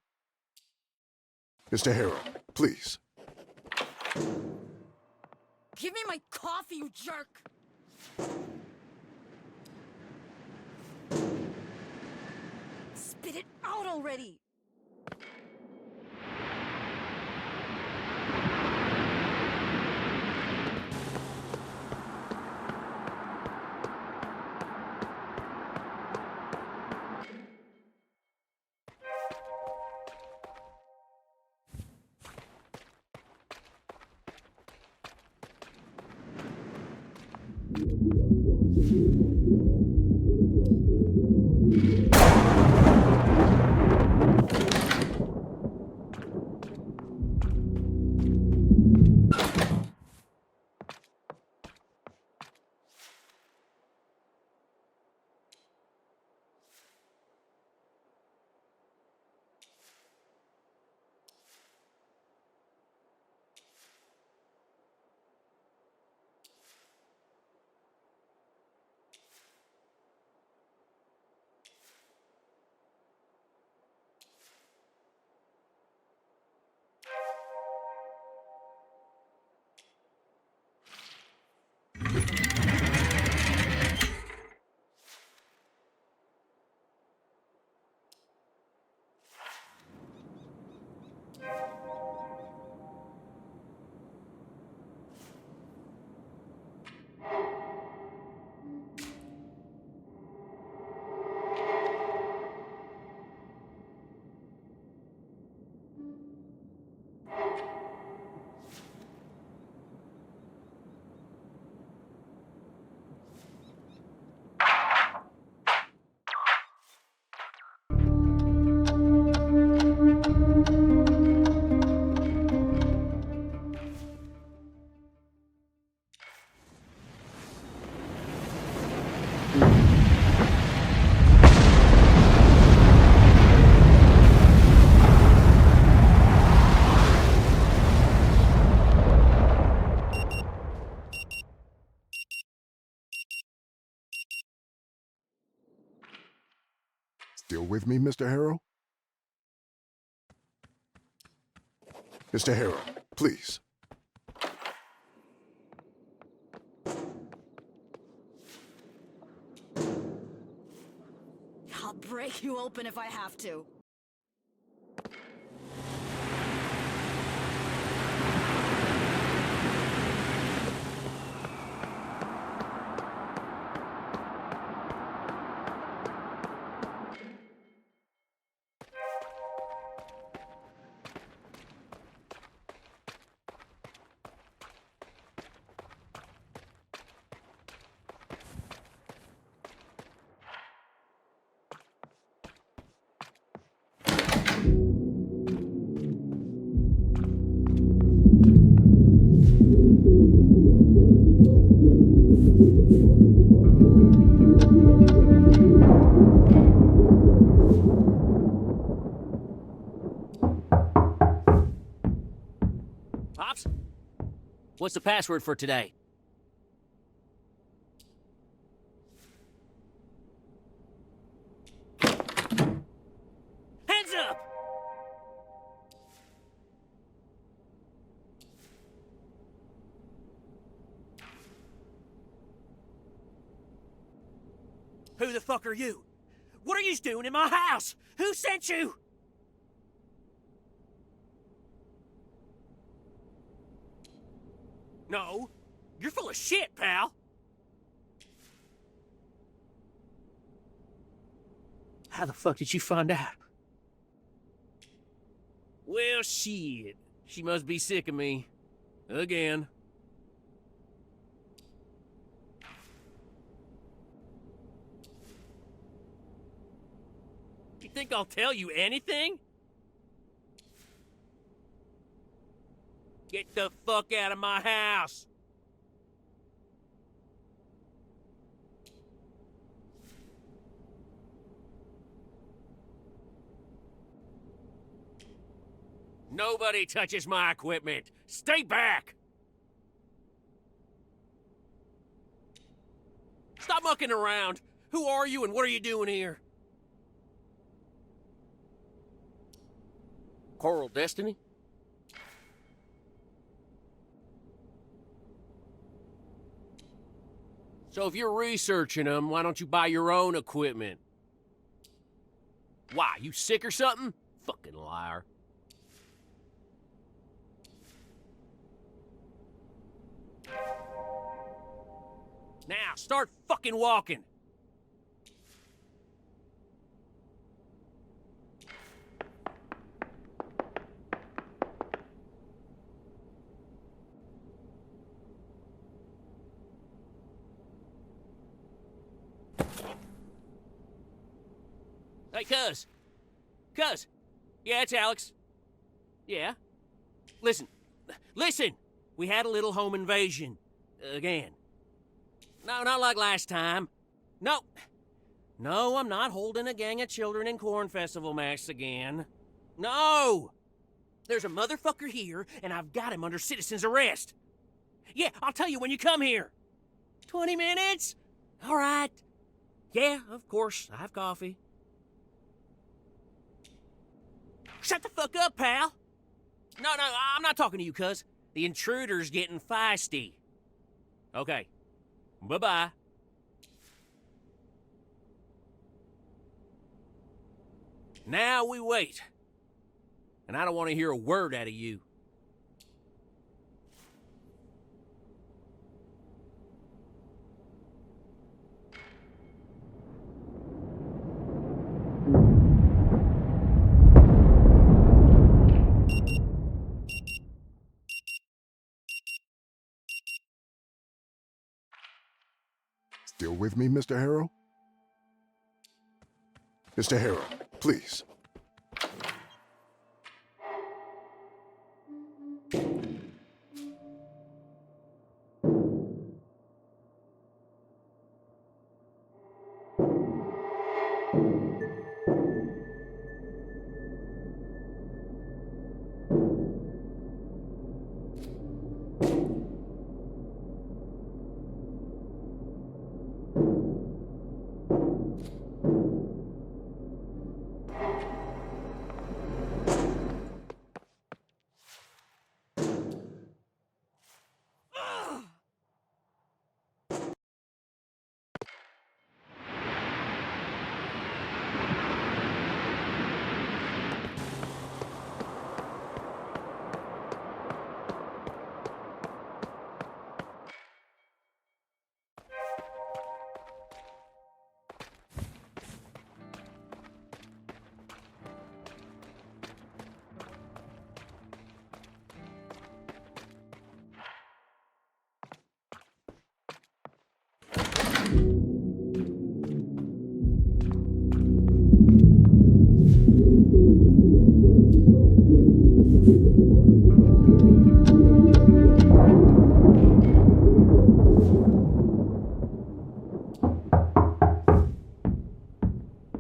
Mr. Harrow, please. Give me my coffee, you jerk! Spit it out already! Still with me, Mr. Harrow? Mr. Harrow, please. I'll break you open if I have to. Pops? What's the password for today? Hands up! Who the fuck are you? What are you doing in my house? Who sent you? No, you're full of shit, pal. How the fuck did you find out? Well, shit. She must be sick of me. Again. You think I'll tell you anything? Get the fuck out of my house! Nobody touches my equipment! Stay back! Stop mucking around! Who are you and what are you doing here? Coral Destiny? So if you're researching them, why don't you buy your own equipment? Why, you sick or something? Fucking liar. Now, start fucking walking! Hey, cuz. Cuz. Yeah, it's Alex. Yeah. Listen. Listen! We had a little home invasion. Again. No, not like last time. No. No, I'm not holding a gang of children in Corn Festival masks again. No! There's a motherfucker here, and I've got him under citizen's arrest. Yeah, I'll tell you when you come here. 20 minutes? All right. Yeah, of course, I have coffee. Shut the fuck up, pal! No, I'm not talking to you, cuz. The intruder's getting feisty. Okay. Bye-bye. Now we wait. and I don't want to hear a word out of you. Still with me, Mr. Harrow? Mr. Harrow, please.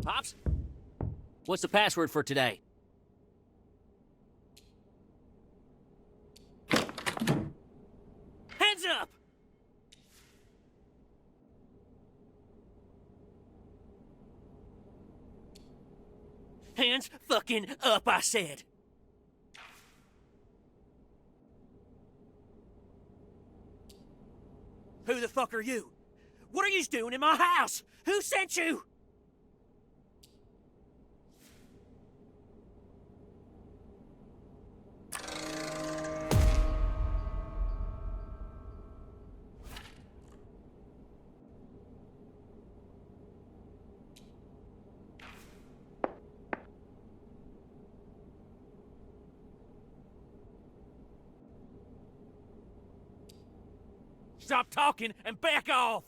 Pops? What's the password for today? Hands up! Hands fucking up, I said. Who the fuck are you? What are you doing in my house? Who sent you? Stop talking and back off!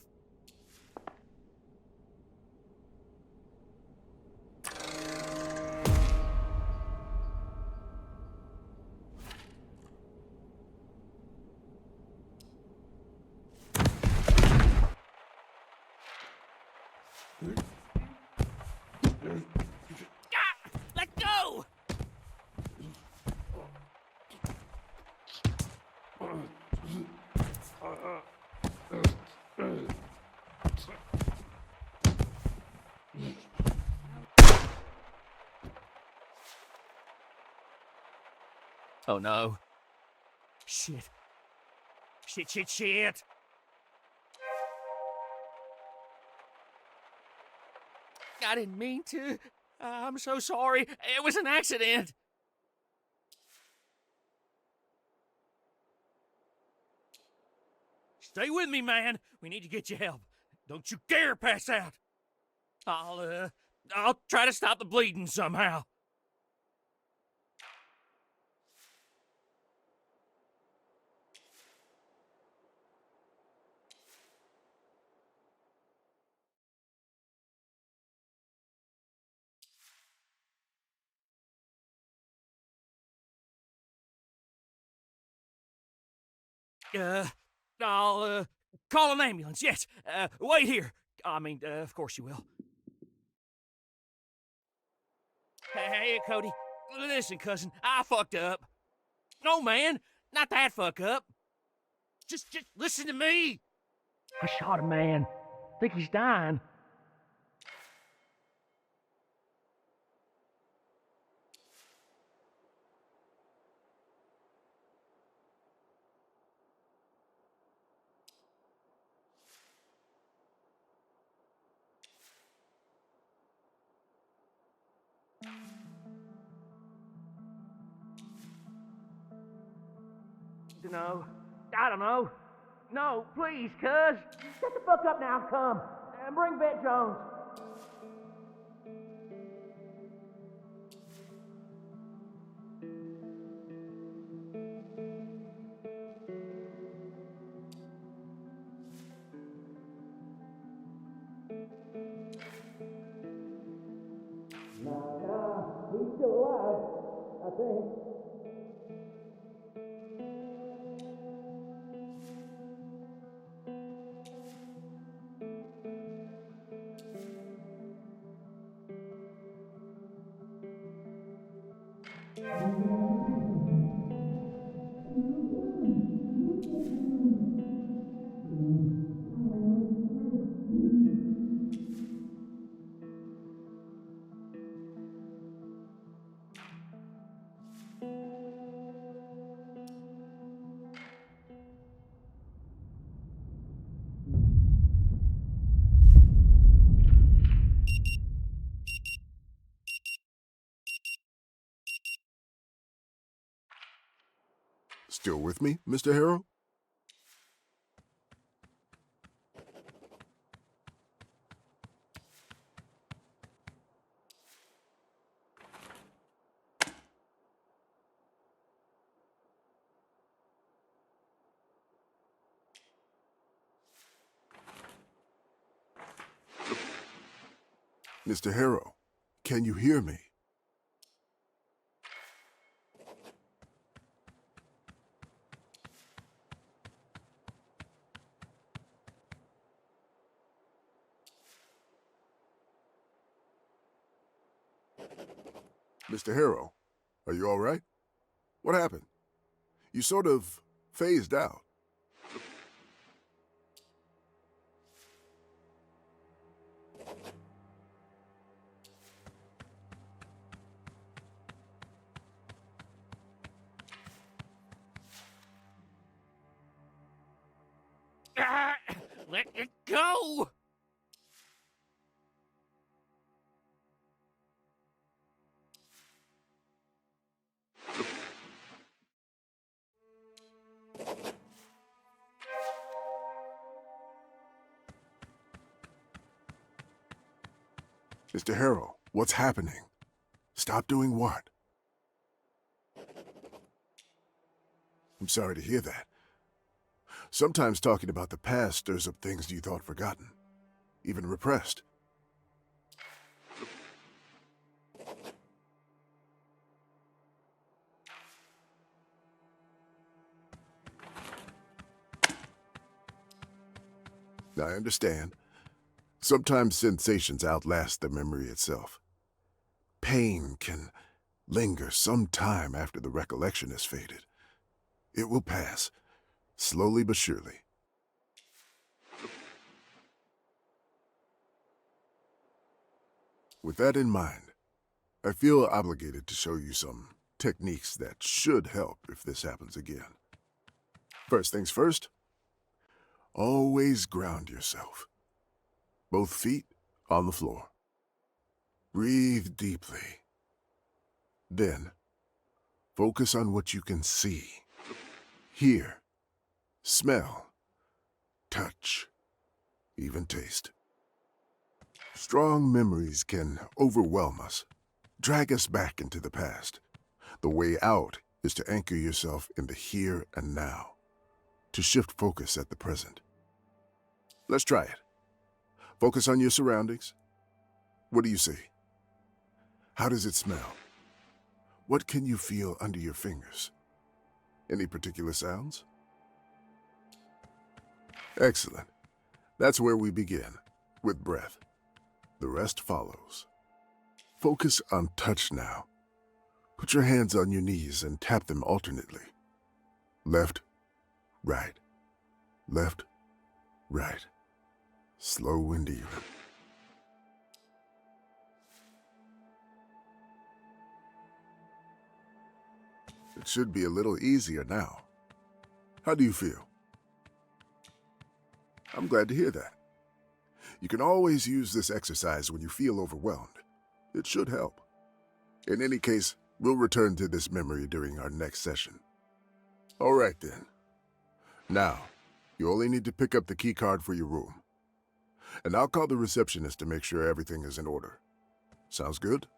Let go! Oh no. Shit. Shit. I didn't mean to. I'm so sorry. It was an accident. Stay with me, man. We need to get you help. Don't you dare pass out. I'll try to stop the bleeding somehow. I'll call an ambulance, yes. Wait here. Of course you will. Hey, Cody. Listen, cousin, I fucked up. No, man, not that fuck up. Just listen to me. I shot a man. Think he's dying. Dunno. I don't know. No, please, cuz. Shut the fuck up now, come. And bring Bet Jones. He's still alive, I think. Still with me, Mr. Harrow? Mr. Harrow, can you hear me? Mr. Harrow, are you all right? What happened? You sort of phased out. Ah, let it go! Mr. Harrow, what's happening? Stop doing what? I'm sorry to hear that. Sometimes talking about the past stirs up things you thought forgotten, even repressed. I understand. Sometimes sensations outlast the memory itself. Pain can linger some time after the recollection has faded. It will pass, slowly but surely. With that in mind, I feel obligated to show you some techniques that should help if this happens again. First things first, always ground yourself. Both feet on the floor. Breathe deeply. Then, focus on what you can see, hear, smell, touch, even taste. Strong memories can overwhelm us, drag us back into the past. The way out is to anchor yourself in the here and now, to shift focus at the present. Let's try it. Focus on your surroundings. What do you see? How does it smell? What can you feel under your fingers? Any particular sounds? Excellent. That's where we begin, with breath. The rest follows. Focus on touch now. Put your hands on your knees and tap them alternately. Left, right, left, right. Slow and even. It should be a little easier now. How do you feel? I'm glad to hear that. You can always use this exercise when you feel overwhelmed. It should help. In any case, we'll return to this memory during our next session. All right then. Now, you only need to pick up the key card for your room. And I'll call the receptionist to make sure everything is in order. Sounds good?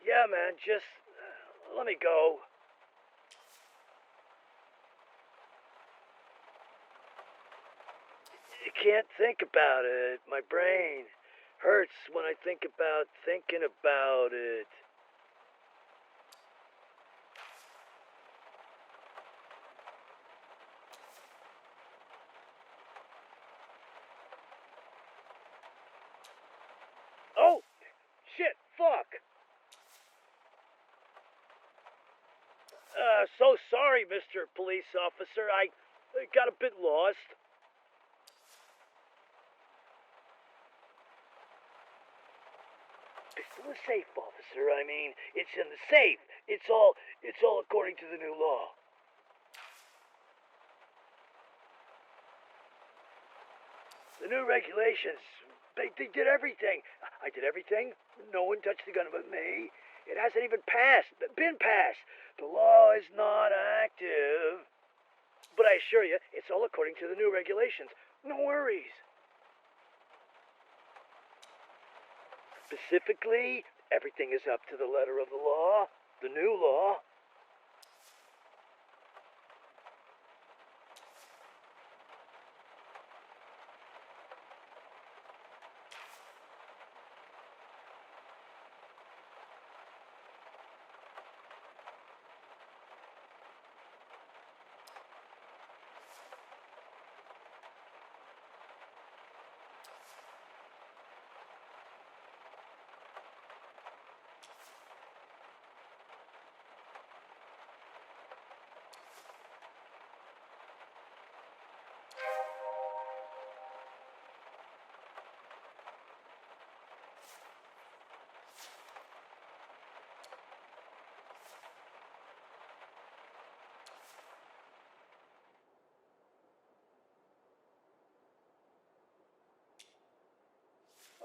Yeah, man, just let me go. I can't think about it. My brain hurts when I think about thinking about it. Oh, shit, fuck. So sorry, Mr. Police Officer. I got a bit lost. It's still a safe, officer. I mean, it's in the safe. It's all according to the new law. The new regulations, they did everything. I did everything. No one touched the gun but me. It hasn't even been passed. The law is not active. But I assure you, it's all according to the new regulations. No worries. Specifically, everything is up to the letter of the law, the new law.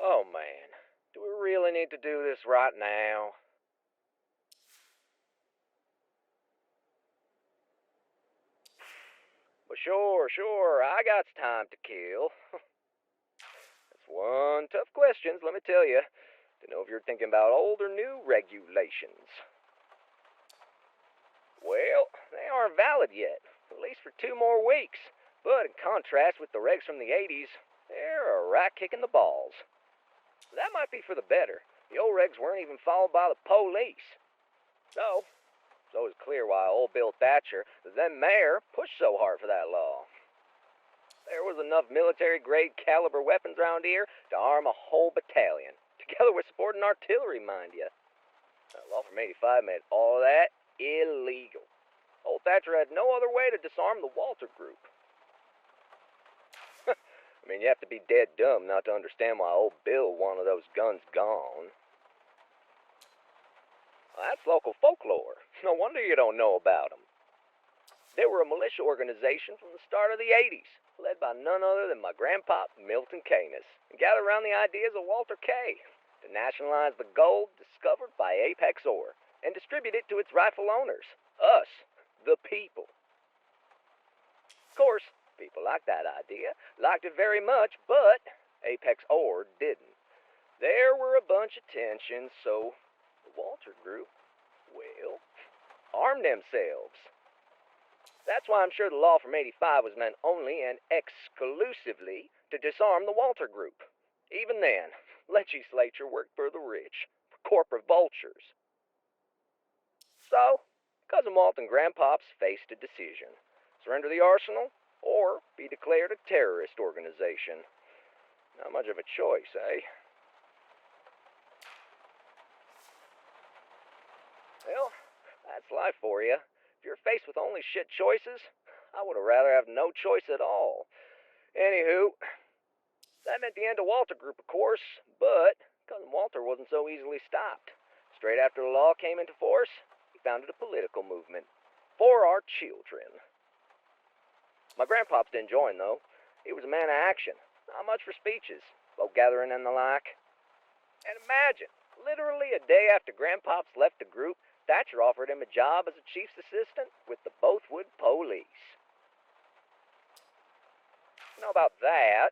Oh man, do we really need to do this right now? But sure, I got time to kill. That's one tough question, let me tell you, to know if you're thinking about old or new regulations. Well, they aren't valid yet, at least for 2 more weeks. But in contrast with the regs from the 80s, they're a right kick in the balls. That might be for the better. The old regs weren't even followed by the police. So, it's always clear why old Bill Thatcher, the then mayor, pushed so hard for that law. There was enough military-grade caliber weapons around here to arm a whole battalion, together with supporting artillery, mind you. The law from 85 made all of that illegal. Old Thatcher had no other way to disarm the Walter Group. I mean, you have to be dead dumb not to understand why old Bill wanted those guns gone. Well, that's local folklore. No wonder you don't know about them. They were a militia organization from the start of the 80s, led by none other than my grandpa, Milton Canis, and gathered around the ideas of Walter Kay to nationalize the gold discovered by Apex Ore and distribute it to its rightful owners, us, the people. Of course, people liked that idea, liked it very much, but Apex Ore didn't. There were a bunch of tensions, so the Walter Group, well, armed themselves. That's why I'm sure the law from 85 was meant only and exclusively to disarm the Walter Group. Even then, legislature worked for the rich, for corporate vultures. So, Cousin Walt and Grandpops faced a decision. Surrender the arsenal, or be declared a terrorist organization. Not much of a choice, eh? Well, that's life for you. If you're faced with only shit choices, I would have rather have no choice at all. Anywho, that meant the end of Walter Group, of course, but Cousin Walter wasn't so easily stopped. Straight after the law came into force, he founded a political movement. For our children. My grandpops didn't join, though. He was a man of action. Not much for speeches, vote gathering and the like. And imagine, literally a day after Grandpops left the group, Thatcher offered him a job as a chief's assistant with the Bothwood Police. You know about that,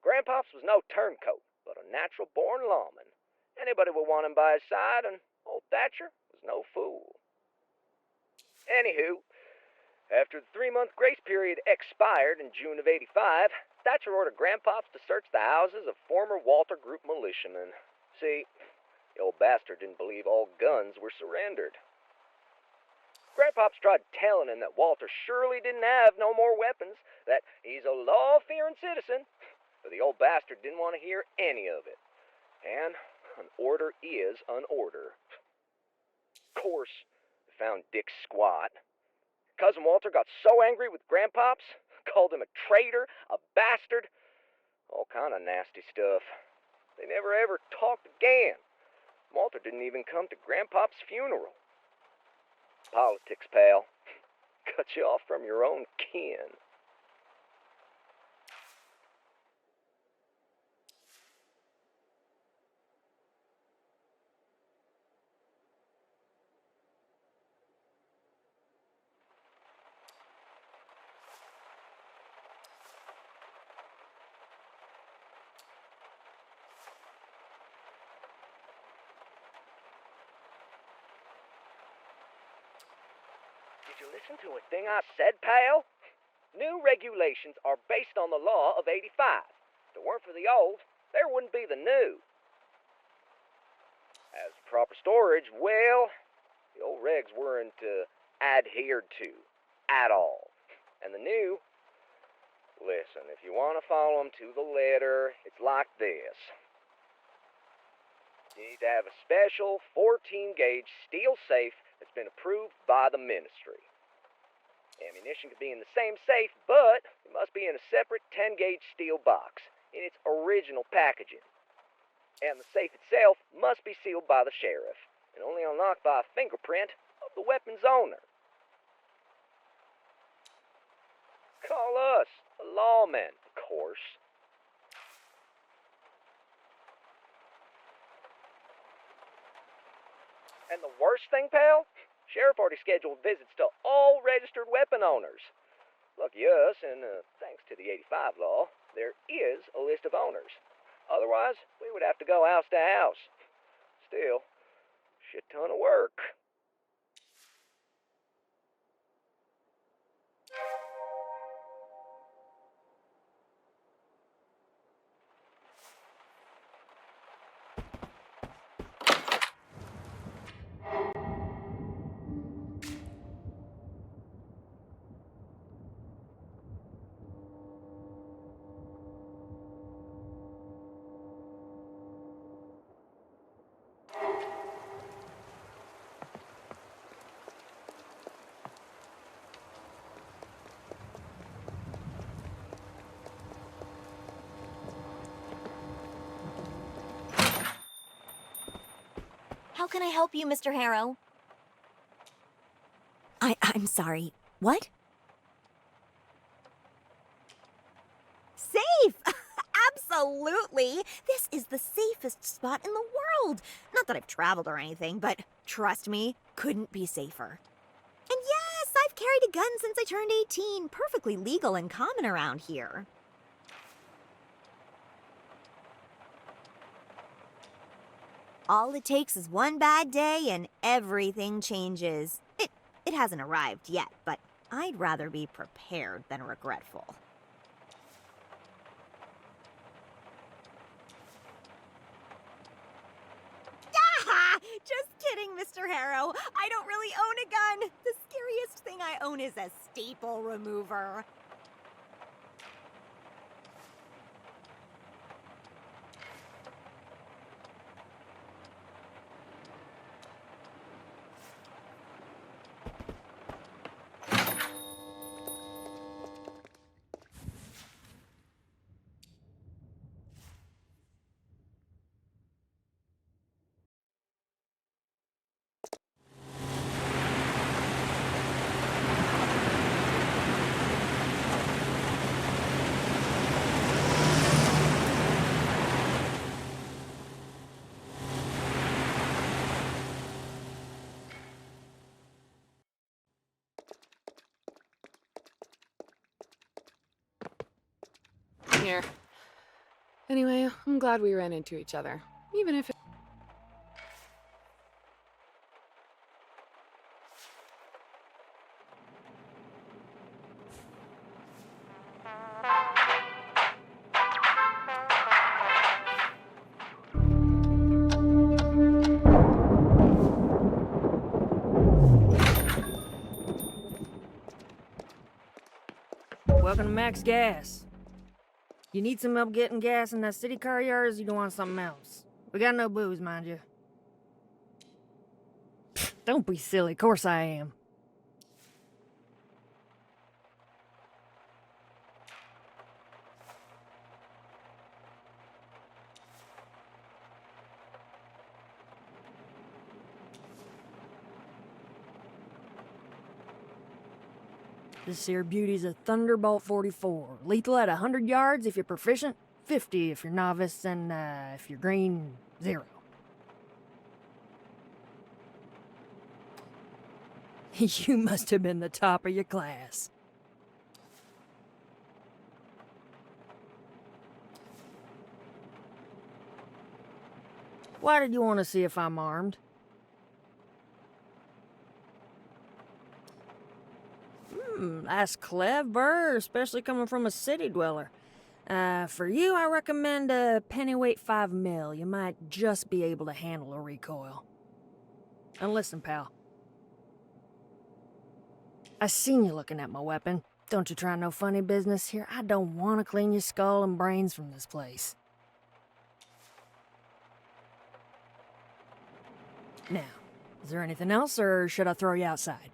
Grandpops was no turncoat, but a natural-born lawman. Anybody would want him by his side, and old Thatcher was no fool. Anywho, after the 3-month grace period expired in June of 85, Thatcher ordered Grandpops to search the houses of former Walter Group militiamen. See, the old bastard didn't believe all guns were surrendered. Grandpops tried telling him that Walter surely didn't have no more weapons, that he's a law-fearing citizen, but the old bastard didn't want to hear any of it. And an order is an order. Of course, they found Dick squat. Cousin Walter got so angry with Grandpops, called him a traitor, a bastard, all kind of nasty stuff. They never ever talked again. Walter didn't even come to Grandpop's funeral. Politics, pal. Cut you off from your own kin. Did you listen to a thing I said, pal? New regulations are based on the law of 85. If it weren't for the old, there wouldn't be the new. As for proper storage, well, the old regs weren't adhered to at all. And the new, listen, if you want to follow them to the letter, it's like this. You need to have a special 14-gauge steel safe that's been approved by the ministry. Ammunition could be in the same safe, but it must be in a separate 10-gauge steel box in its original packaging. And the safe itself must be sealed by the sheriff and only unlocked by a fingerprint of the weapon's owner. Call us, the lawmen, of course. And the worst thing, pal? Sheriff already scheduled visits to all registered weapon owners. Lucky us, and thanks to the 85 law, there is a list of owners. Otherwise, we would have to go house to house. Still, shit ton of work. How can I help you, Mr. Harrow? I'm sorry. What? Safe! Absolutely! This is the safest spot in the world. Not that I've traveled or anything, but trust me, couldn't be safer. And yes, I've carried a gun since I turned 18. Perfectly legal and common around here. All it takes is one bad day and everything changes. It hasn't arrived yet, but I'd rather be prepared than regretful. Just kidding, Mr. Harrow. I don't really own a gun. The scariest thing I own is a staple remover. Here. Anyway, I'm glad we ran into each other. Even if it... Welcome to Max Gas. You need some help getting gas in that city car yard, or you don't want something else? We got no booze, mind you. Don't be silly, of course I am. This here beauty's a Thunderbolt 44. Lethal at 100 yards if you're proficient, 50 if you're novice, and if you're green, 0. You must have been the top of your class. Why did you want to see if I'm armed? That's clever, especially coming from a city dweller. For you, I recommend a pennyweight 5 mil. You might just be able to handle a recoil. And listen, pal. I seen you looking at my weapon. Don't you try no funny business here. I don't want to clean your skull and brains from this place. Now, is there anything else, or should I throw you outside?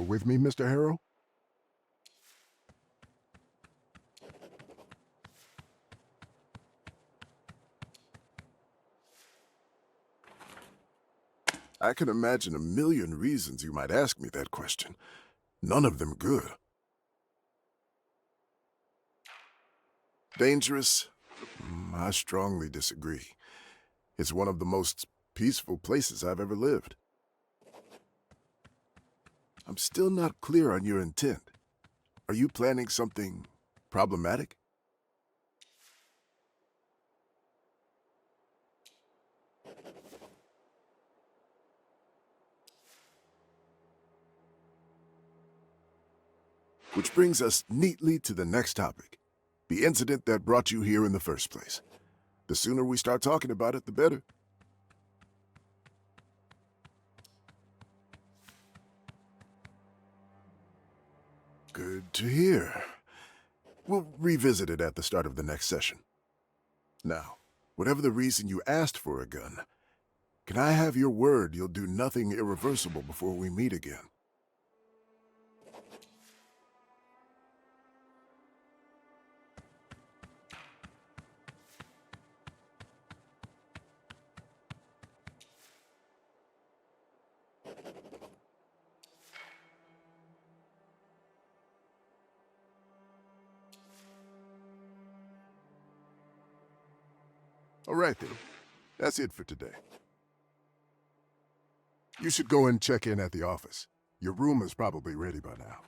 with me, Mr. Harrow? I can imagine a million reasons you might ask me that question. None of them good. Dangerous? I strongly disagree. It's one of the most peaceful places I've ever lived. I'm still not clear on your intent. Are you planning something problematic? Which brings us neatly to the next topic. The incident that brought you here in the first place. The sooner we start talking about it, the better. Good to hear. We'll revisit it at the start of the next session. Now, whatever the reason you asked for a gun, can I have your word you'll do nothing irreversible before we meet again? All right, then. That's it for today. You should go and check in at the office. Your room is probably ready by now.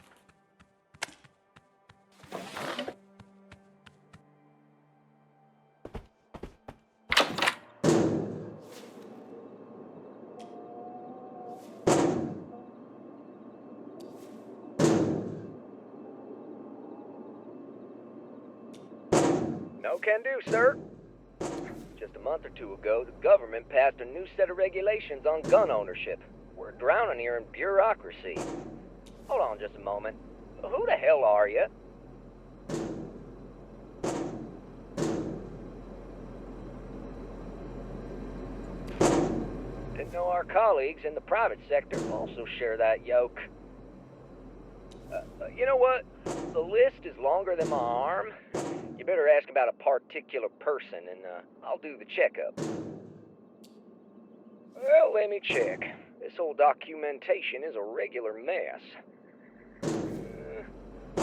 No can do, sir. Just a month or two ago, the government passed a new set of regulations on gun ownership. We're drowning here in bureaucracy. Hold on just a moment. Who the hell are you? Didn't know our colleagues in the private sector also share that yoke. You know what? The list is longer than my arm. You better ask about a particular person, and I'll do the checkup. Well, let me check. This whole documentation is a regular mess.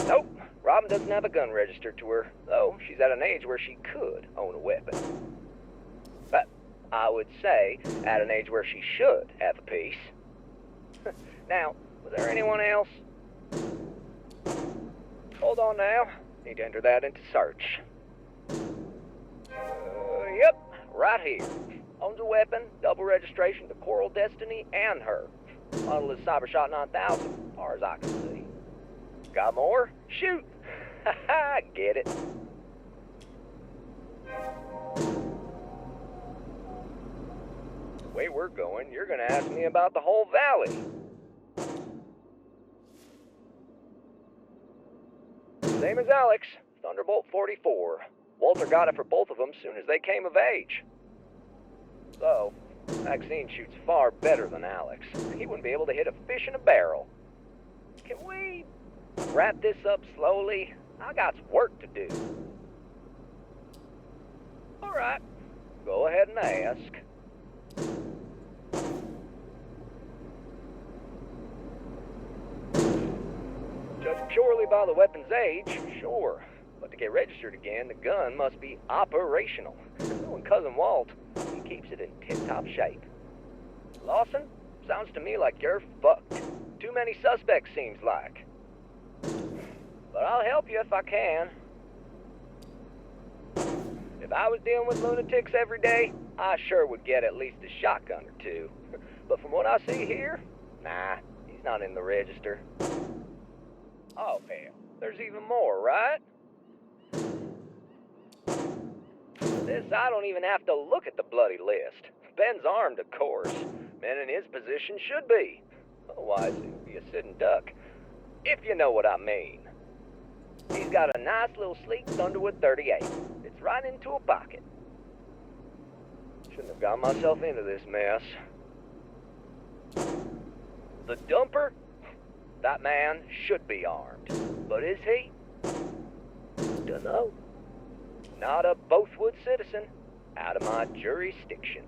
Nope, Robin doesn't have a gun registered to her, though she's at an age where she could own a weapon. But I would say at an age where she should have a piece. Now, was there anyone else? Hold on now. Need to enter that into search. Yep, right here. Owns a weapon, double registration to Coral Destiny and her. Model is Cybershot 9000, as far as I can see. Got more? Shoot! Haha, get it. The way we're going, you're gonna ask me about the whole valley. Same as Alex, Thunderbolt 44. Walter got it for both of them soon as they came of age. So, Maxine shoots far better than Alex. He wouldn't be able to hit a fish in a barrel. Can we wrap this up slowly? I got some work to do. Alright, go ahead and ask. Judged purely by the weapon's age, sure. But to get registered again, the gun must be operational. Knowing Cousin Walt, he keeps it in tip-top shape. Lawson, sounds to me like you're fucked. Too many suspects, seems like. But I'll help you if I can. If I was dealing with lunatics every day, I sure would get at least a shotgun or two. But from what I see here, nah, he's not in the register. Oh, hell, there's even more, right? This, I don't even have to look at the bloody list. Ben's armed, of course. Men in his position should be. Otherwise, he would be a sitting duck. If you know what I mean. He's got a nice little sleek Thunderwood 38. It's right into a pocket. Shouldn't have got myself into this mess. The dumper? That man should be armed. But is he? Dunno. Not a Bothwood citizen. Out of my jurisdiction.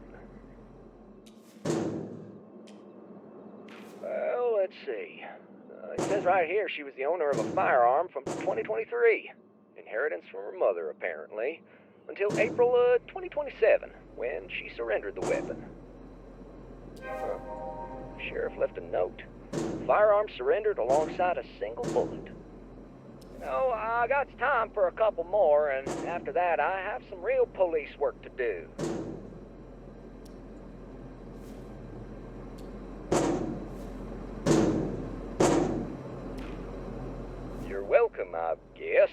Well, let's see. It says right here she was the owner of a firearm from 2023. Inheritance from her mother, apparently. Until April 2027, when she surrendered the weapon. Sheriff left a note. Firearm surrendered alongside a single bullet. I got time for a couple more, and after that I have some real police work to do. You're welcome, I guess.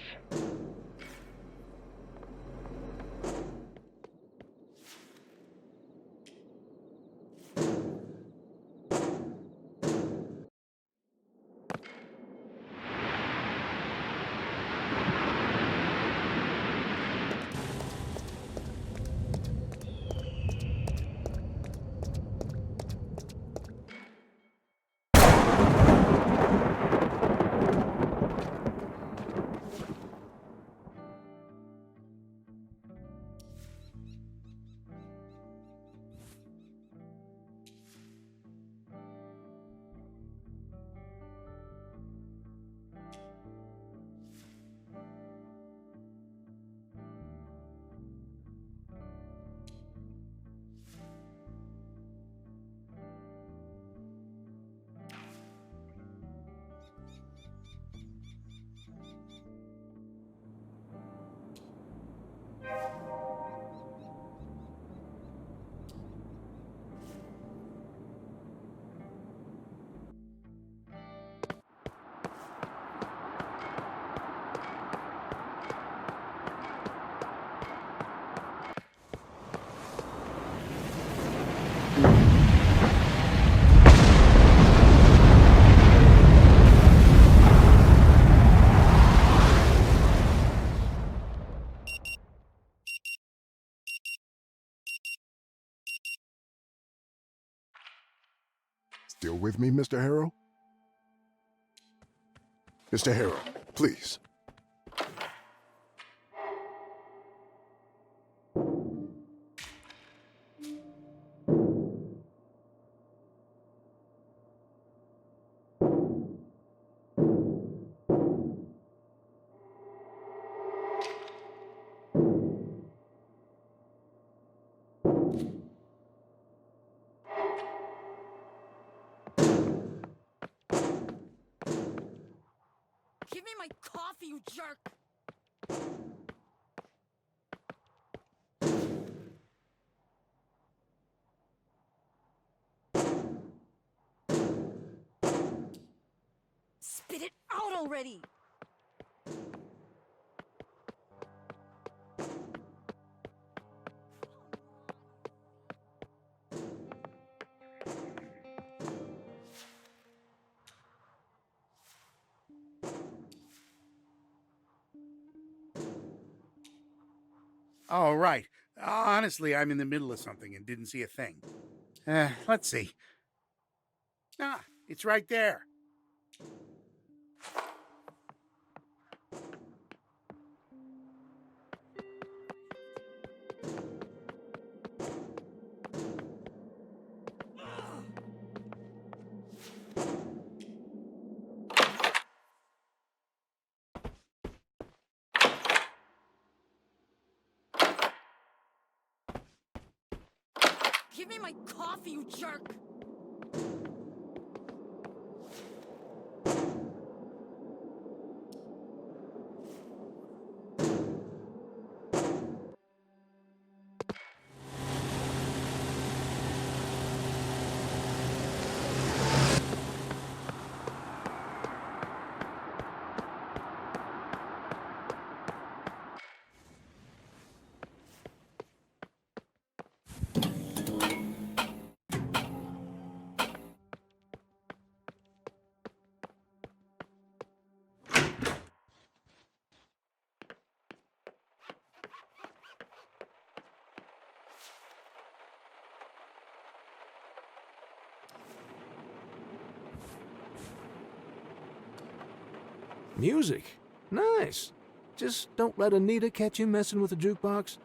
Still with me, Mr. Harrow? Mr. Harrow, please. Give me my coffee, you jerk! Spit it out already! Oh, right. Honestly, I'm in the middle of something and didn't see a thing. Let's see. Ah, it's right there. Give me my coffee, you jerk! Music? Nice. Just don't let Anita catch you messing with the jukebox.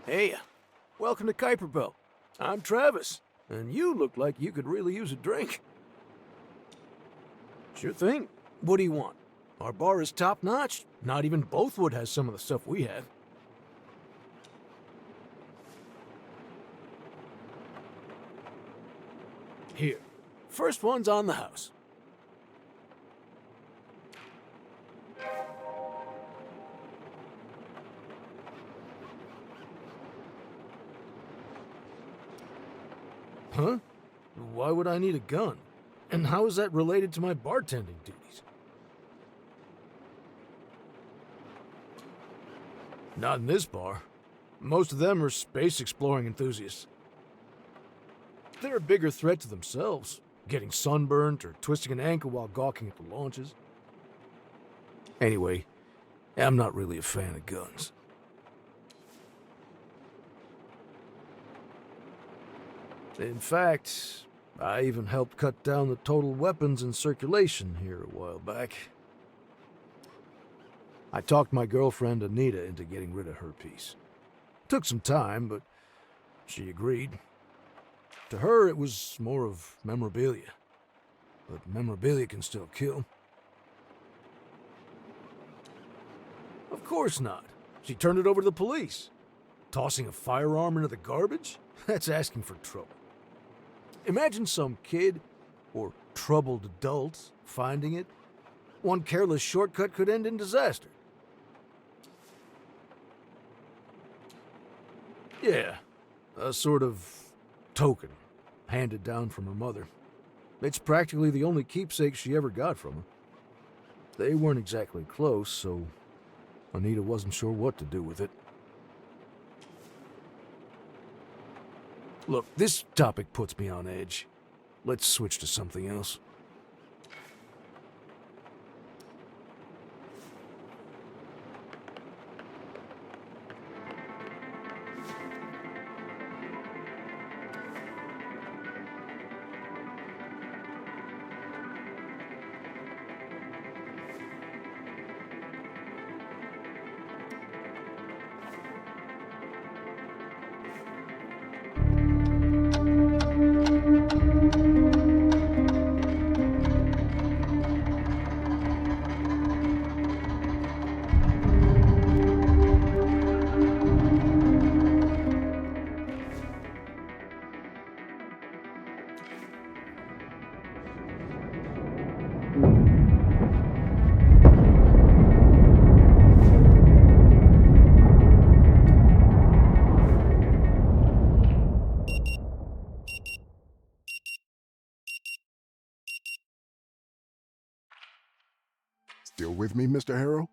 Hey, welcome to Kuiper Belt. I'm Travis, and you look like you could really use a drink. Sure thing. What do you want? Our bar is top-notch. Not even Bothwood has some of the stuff we have. Here. First one's on the house. Huh? Why would I need a gun? And how is that related to my bartending duties? Not in this bar. Most of them are space exploring enthusiasts. They're a bigger threat to themselves, getting sunburnt or twisting an ankle while gawking at the launches. Anyway, I'm not really a fan of guns. In fact, I even helped cut down the total weapons in circulation here a while back. I talked my girlfriend Anita into getting rid of her piece. Took some time, but she agreed. To her, it was more of memorabilia. But memorabilia can still kill. Of course not. She turned it over to the police. Tossing a firearm into the garbage? That's asking for trouble. Imagine some kid, or troubled adult, finding it. One careless shortcut could end in disaster. Yeah, a sort of token, handed down from her mother. It's practically the only keepsake she ever got from her. They weren't exactly close, so Anita wasn't sure what to do with it. Look, this topic puts me on edge. Let's switch to something else. Still with me, Mr. Harrow?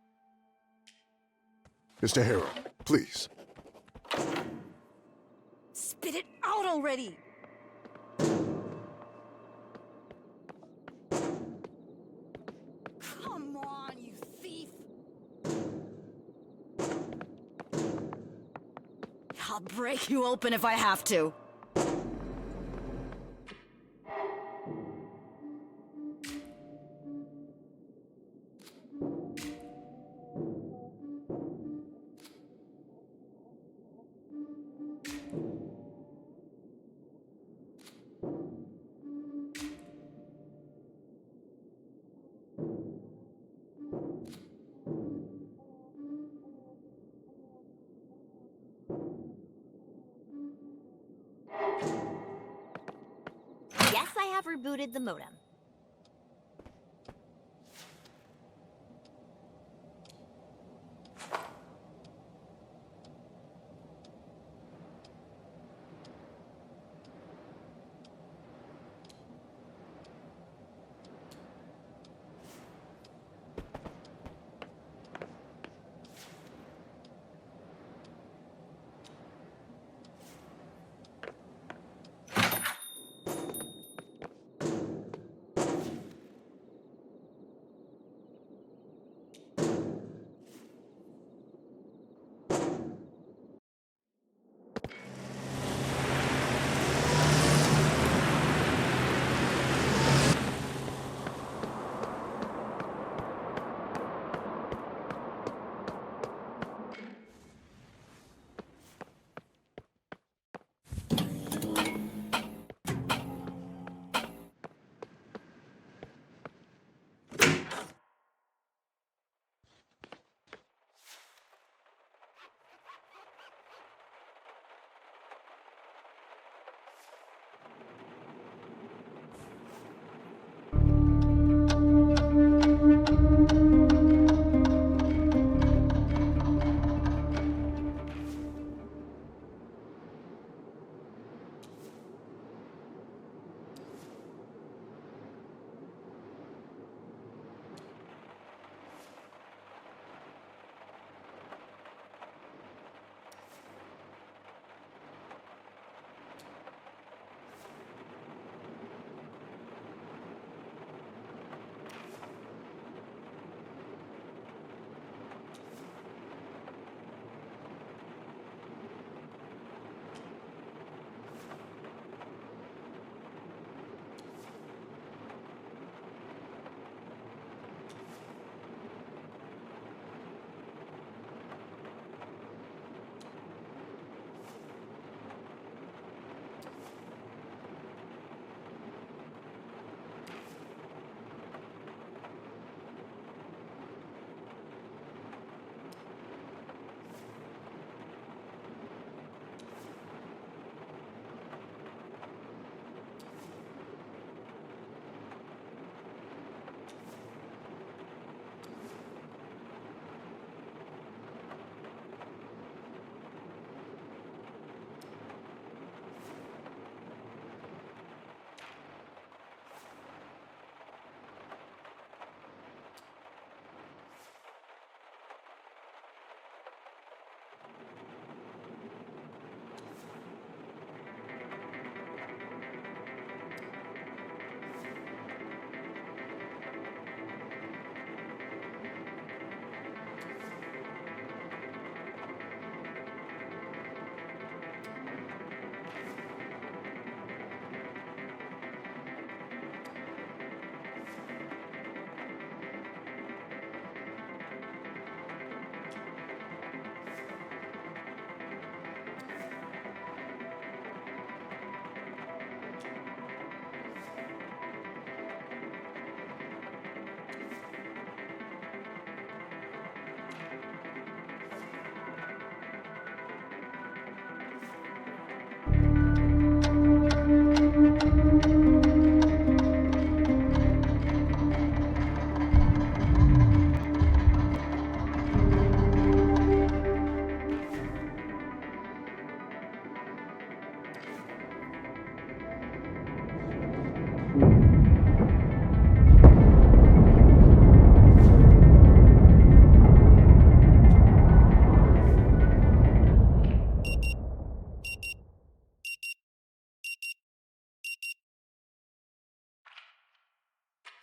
Mr. Harrow, please. Spit it out already! Come on, you thief! I'll break you open if I have to. Yes, I have rebooted the modem.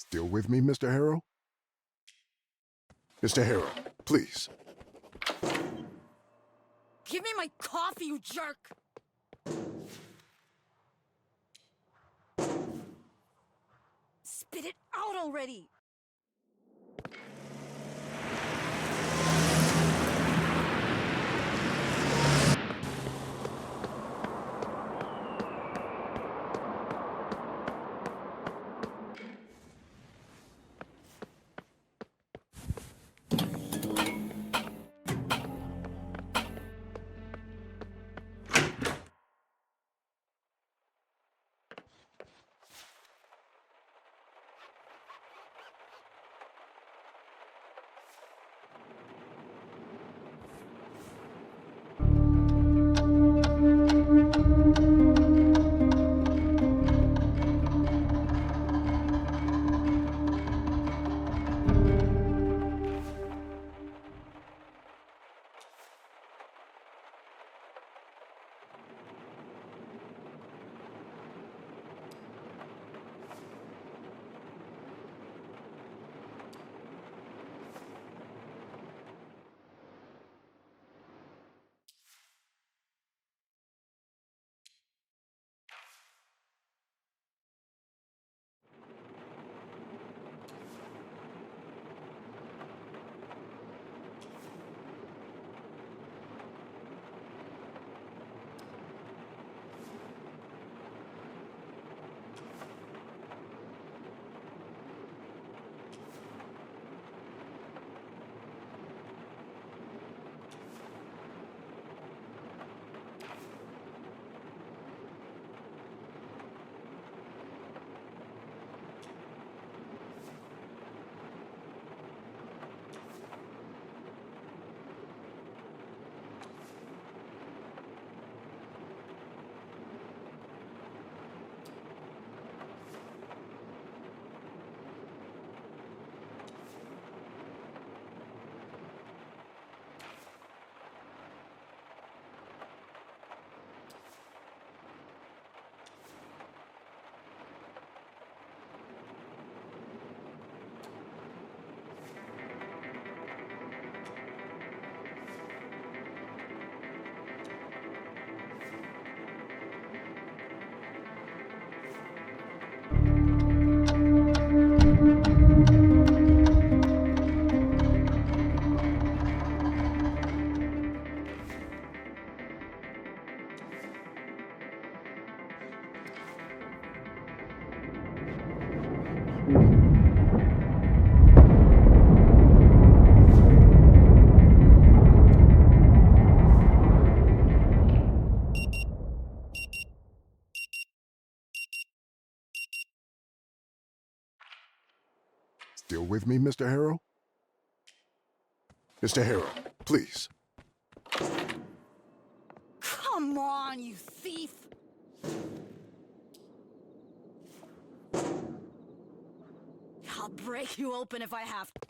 Still with me, Mr. Harrow? Mr. Harrow, please. Give me my coffee, you jerk! Spit it out already! Still with me, Mr. Harrow? Mr. Harrow, please. Come on, you thief! I'll break you open if I have to.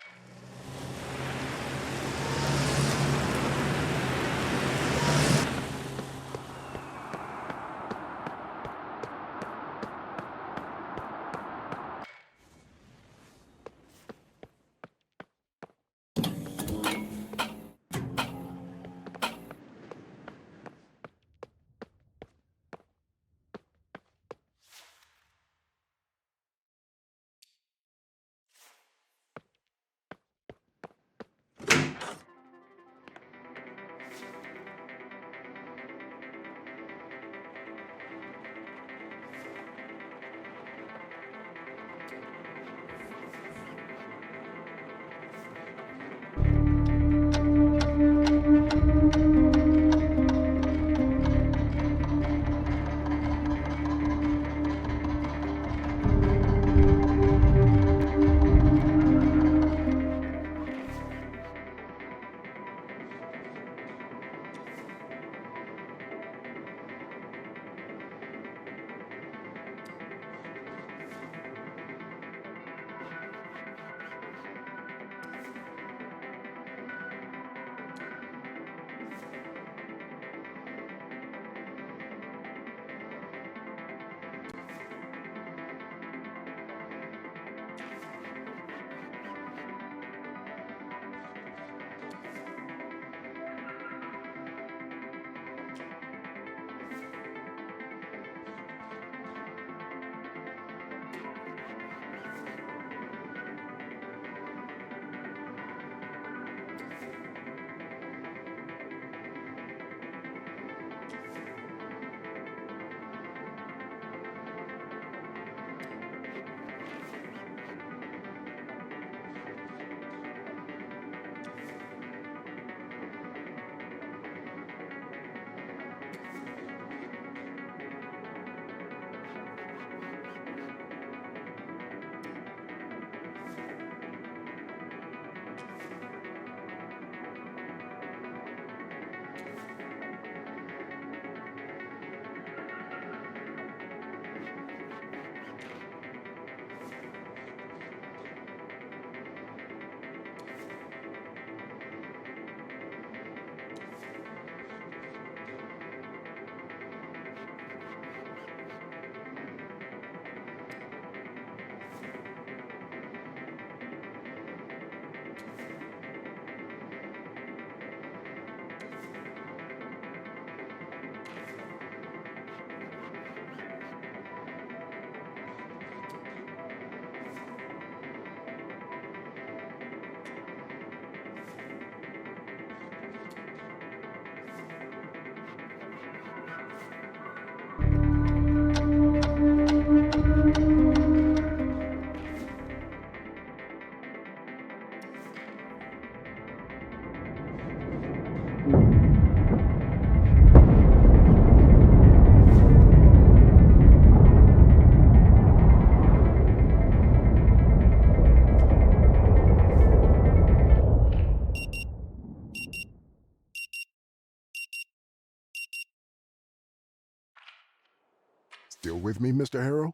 Still with me, Mr. Harrow?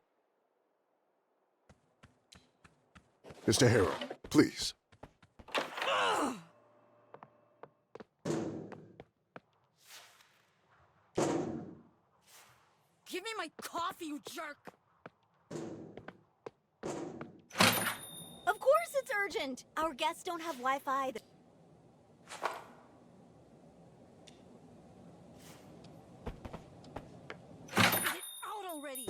Mr. Harrow, please. Give me my coffee, you jerk! Of course it's urgent. Our guests don't have Wi-Fi. Get out already!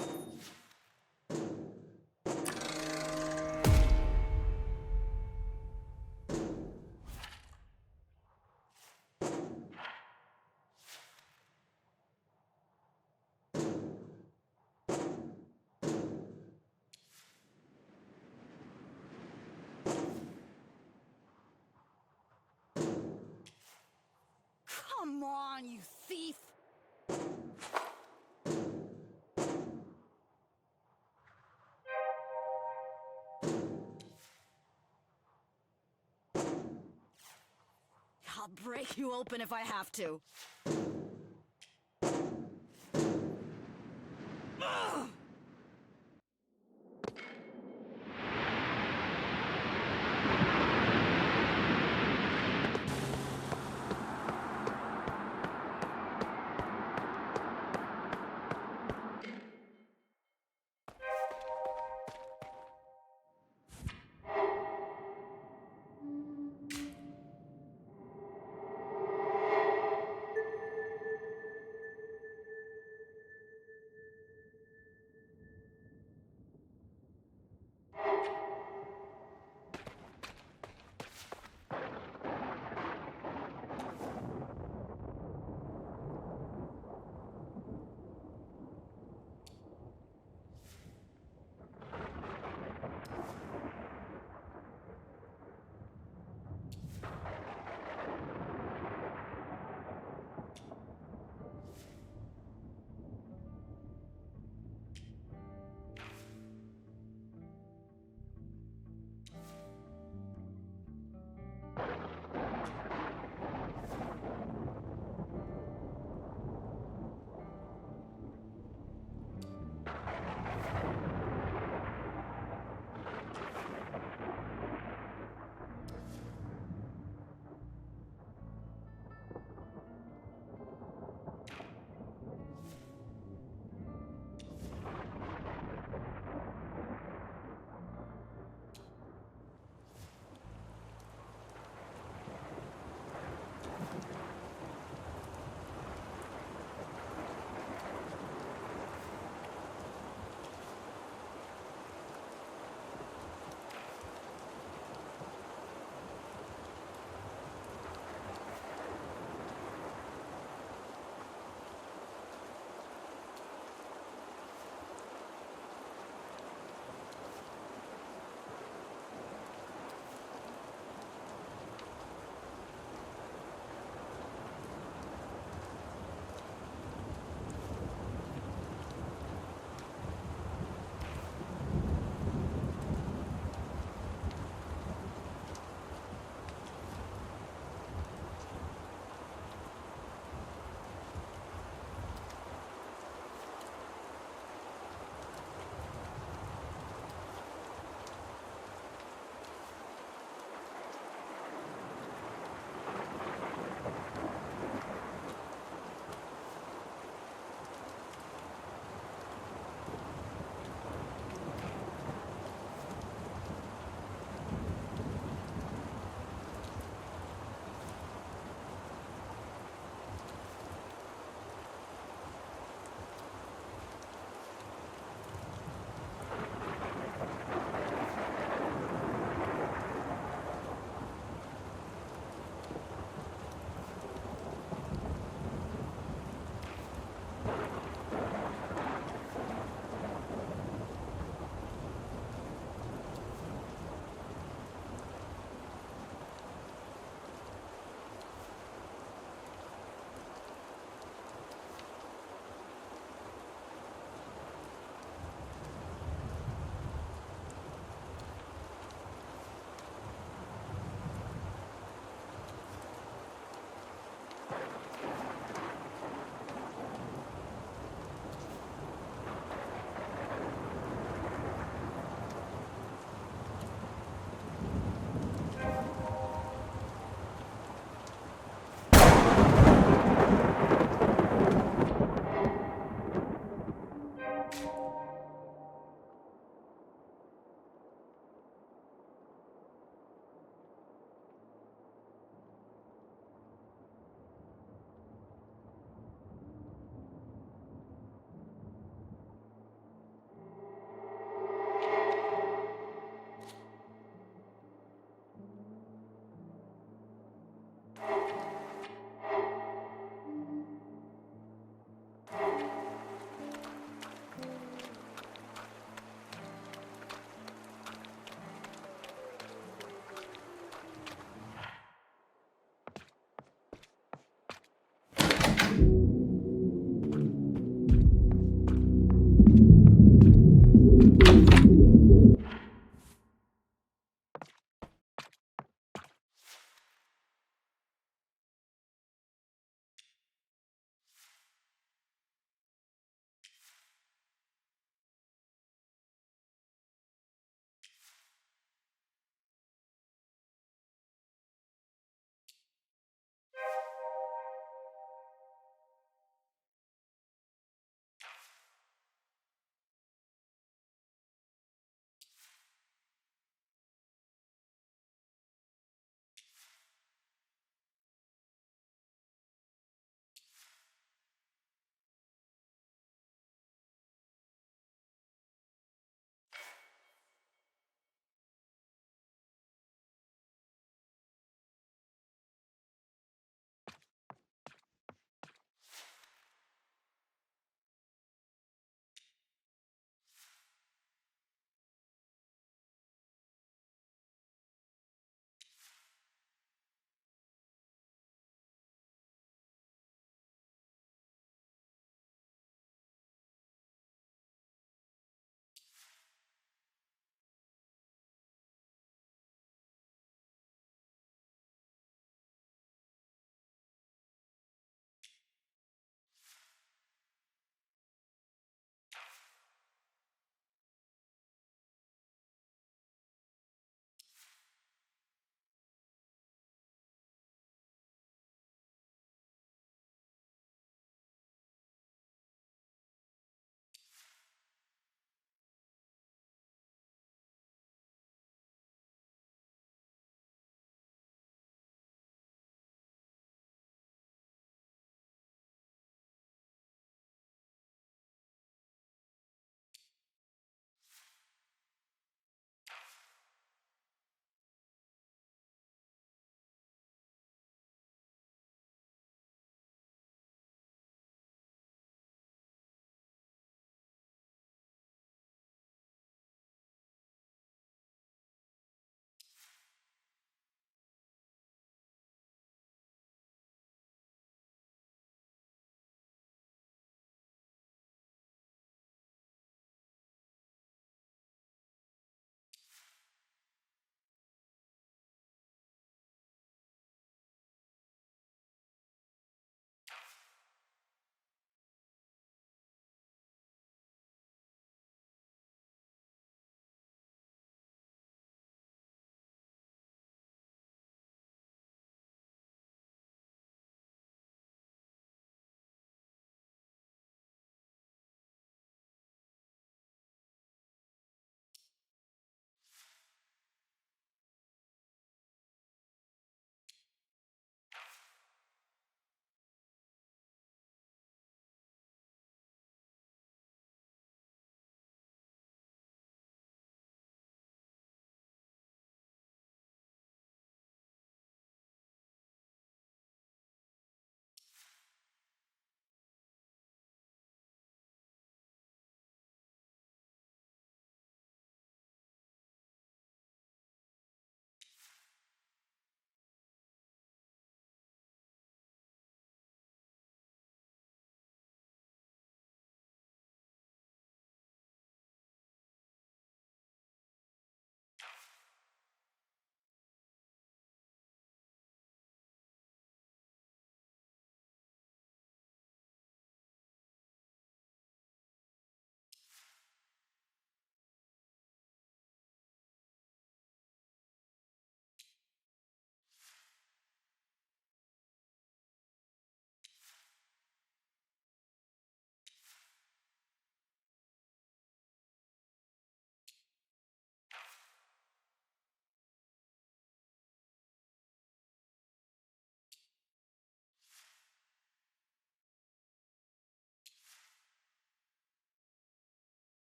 Come on, you thief! I'll break you open if I have to. Ugh!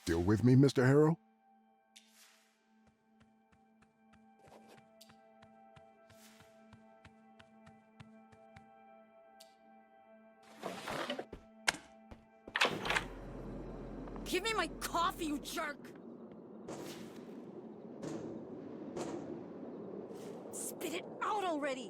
Still with me, Mr. Harrow? Give me my coffee, you jerk! Spit it out already!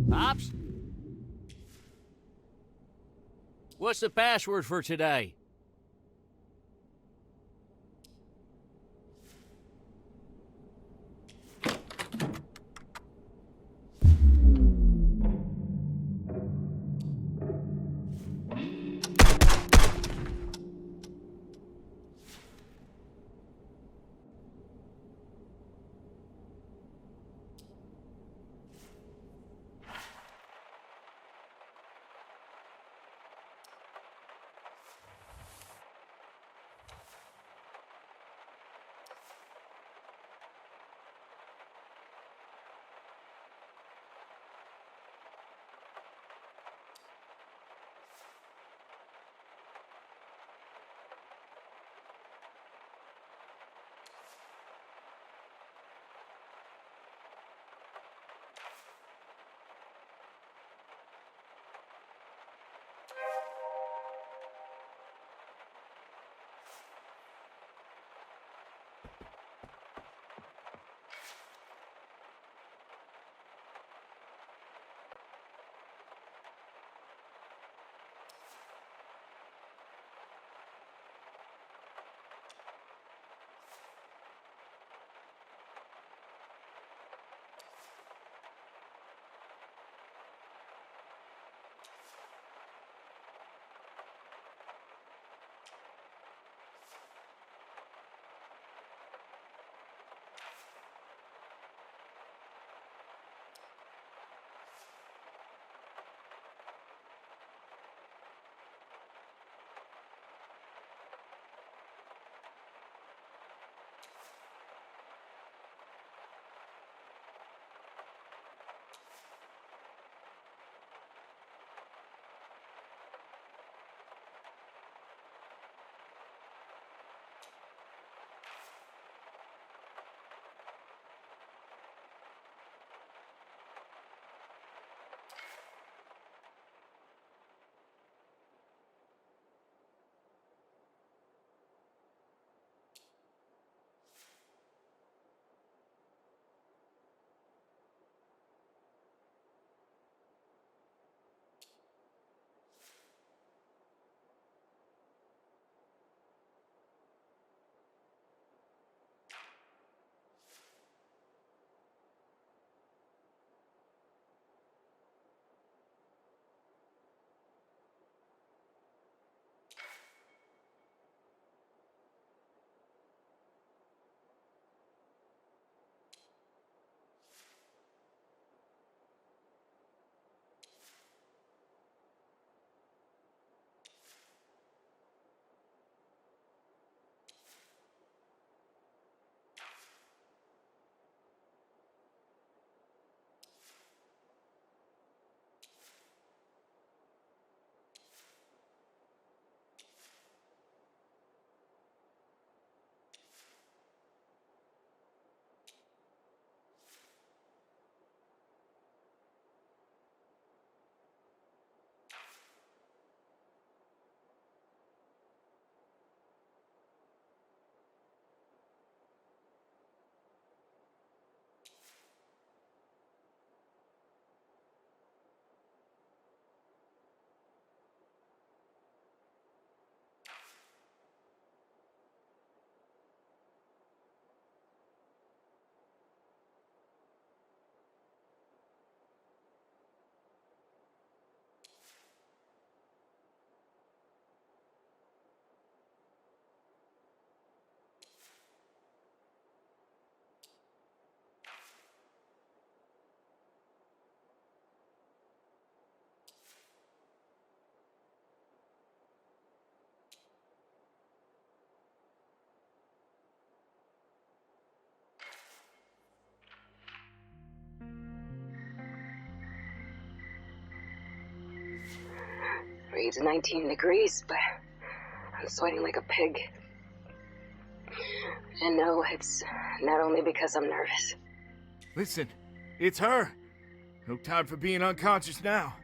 Pops? What's the password for today? Reads 19 degrees, but I'm sweating like a pig. And no, it's not only because I'm nervous. Listen, it's her. No time for being unconscious now.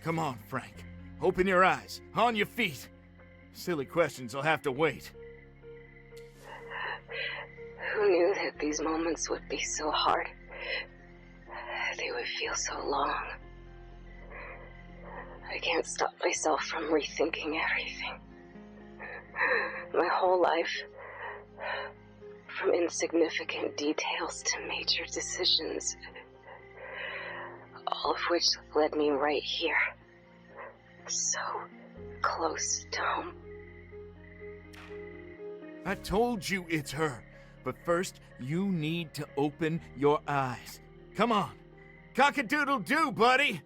Come on, Frank. Open your eyes. On your feet. Silly questions will have to wait. Who knew that these moments would be so hard? They would feel so long. I can't stop myself from rethinking everything. My whole life, from insignificant details to major decisions, all of which led me right here. So close to home. I told you it's her, but first you need to open your eyes. Come on. Cock-a-doodle-doo, buddy!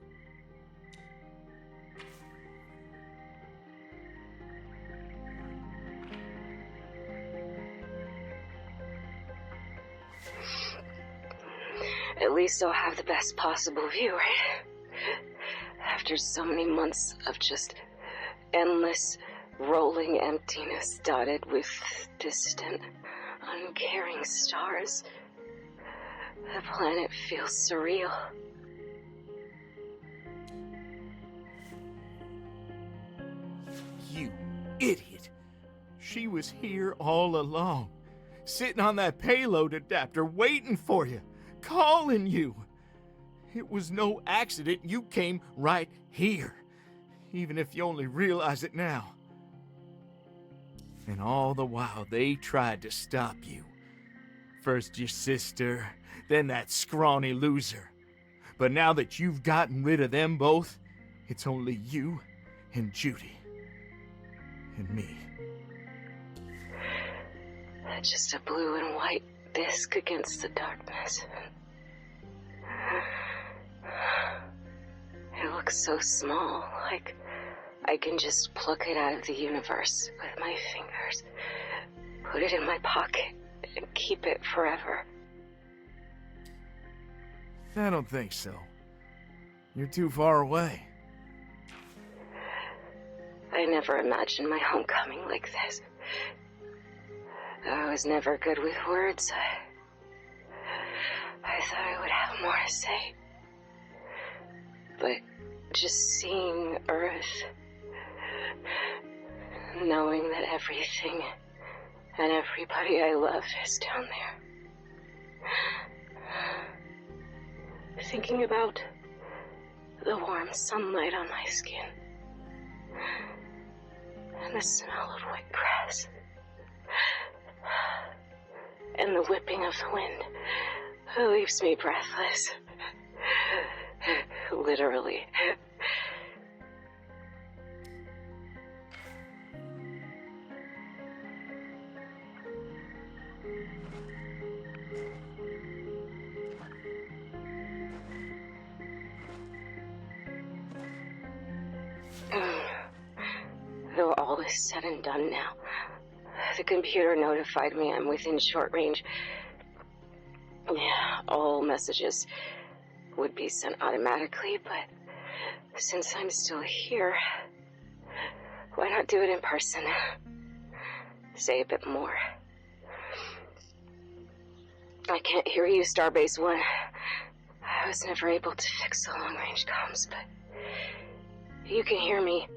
At least I'll have the best possible view, right? After so many months of just endless, rolling emptiness dotted with distant, uncaring stars, the planet feels surreal. You idiot. She was here all along, sitting on that payload adapter waiting for you, calling you. It was no accident you came right here, even if you only realize it now. And all the while they tried to stop you. First your sister, then that scrawny loser. But now that you've gotten rid of them both, it's only you and Judy. And me. Just a blue and white disk against the darkness. It looks so small, like I can just pluck it out of the universe with my fingers, put it in my pocket, and keep it forever. I don't think so. You're too far away. I never imagined my homecoming like this. I was never good with words. I thought I would have more to say. But just seeing Earth, knowing that everything and everybody I love is down there. Thinking about the warm sunlight on my skin. And the smell of wet grass. And the whipping of the wind leaves me breathless. Literally. Though all is said and done now, the computer notified me I'm within short range. Yeah, all messages would be sent automatically, but since I'm still here, why not do it in person? Say a bit more. I can't hear you, Starbase One. I was never able to fix the long-range comms, but you can hear me.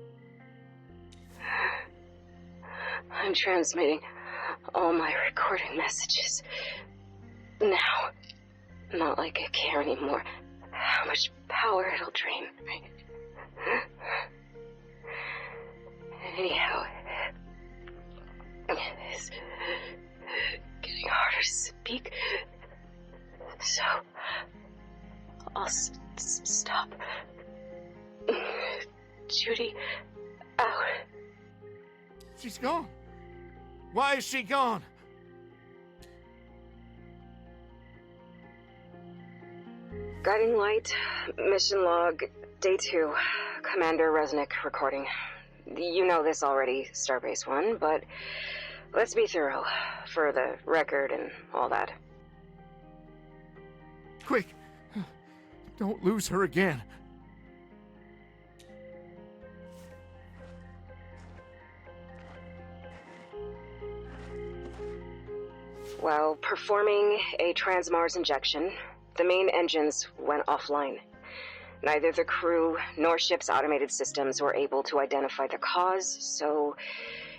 I'm transmitting all my recorded messages. Now. Not like I care anymore how much power it'll drain, right? Anyhow, it's getting harder to speak. So, I'll stop. Judy, out. She's gone. Why is she gone? Guiding light, mission log, day 2, Commander Resnick recording. You know this already, Starbase One, but let's be thorough for the record and all that. Quick! Don't lose her again. While performing a transmars injection, The main engines went offline. Neither the crew nor ship's automated systems were able to identify the cause, so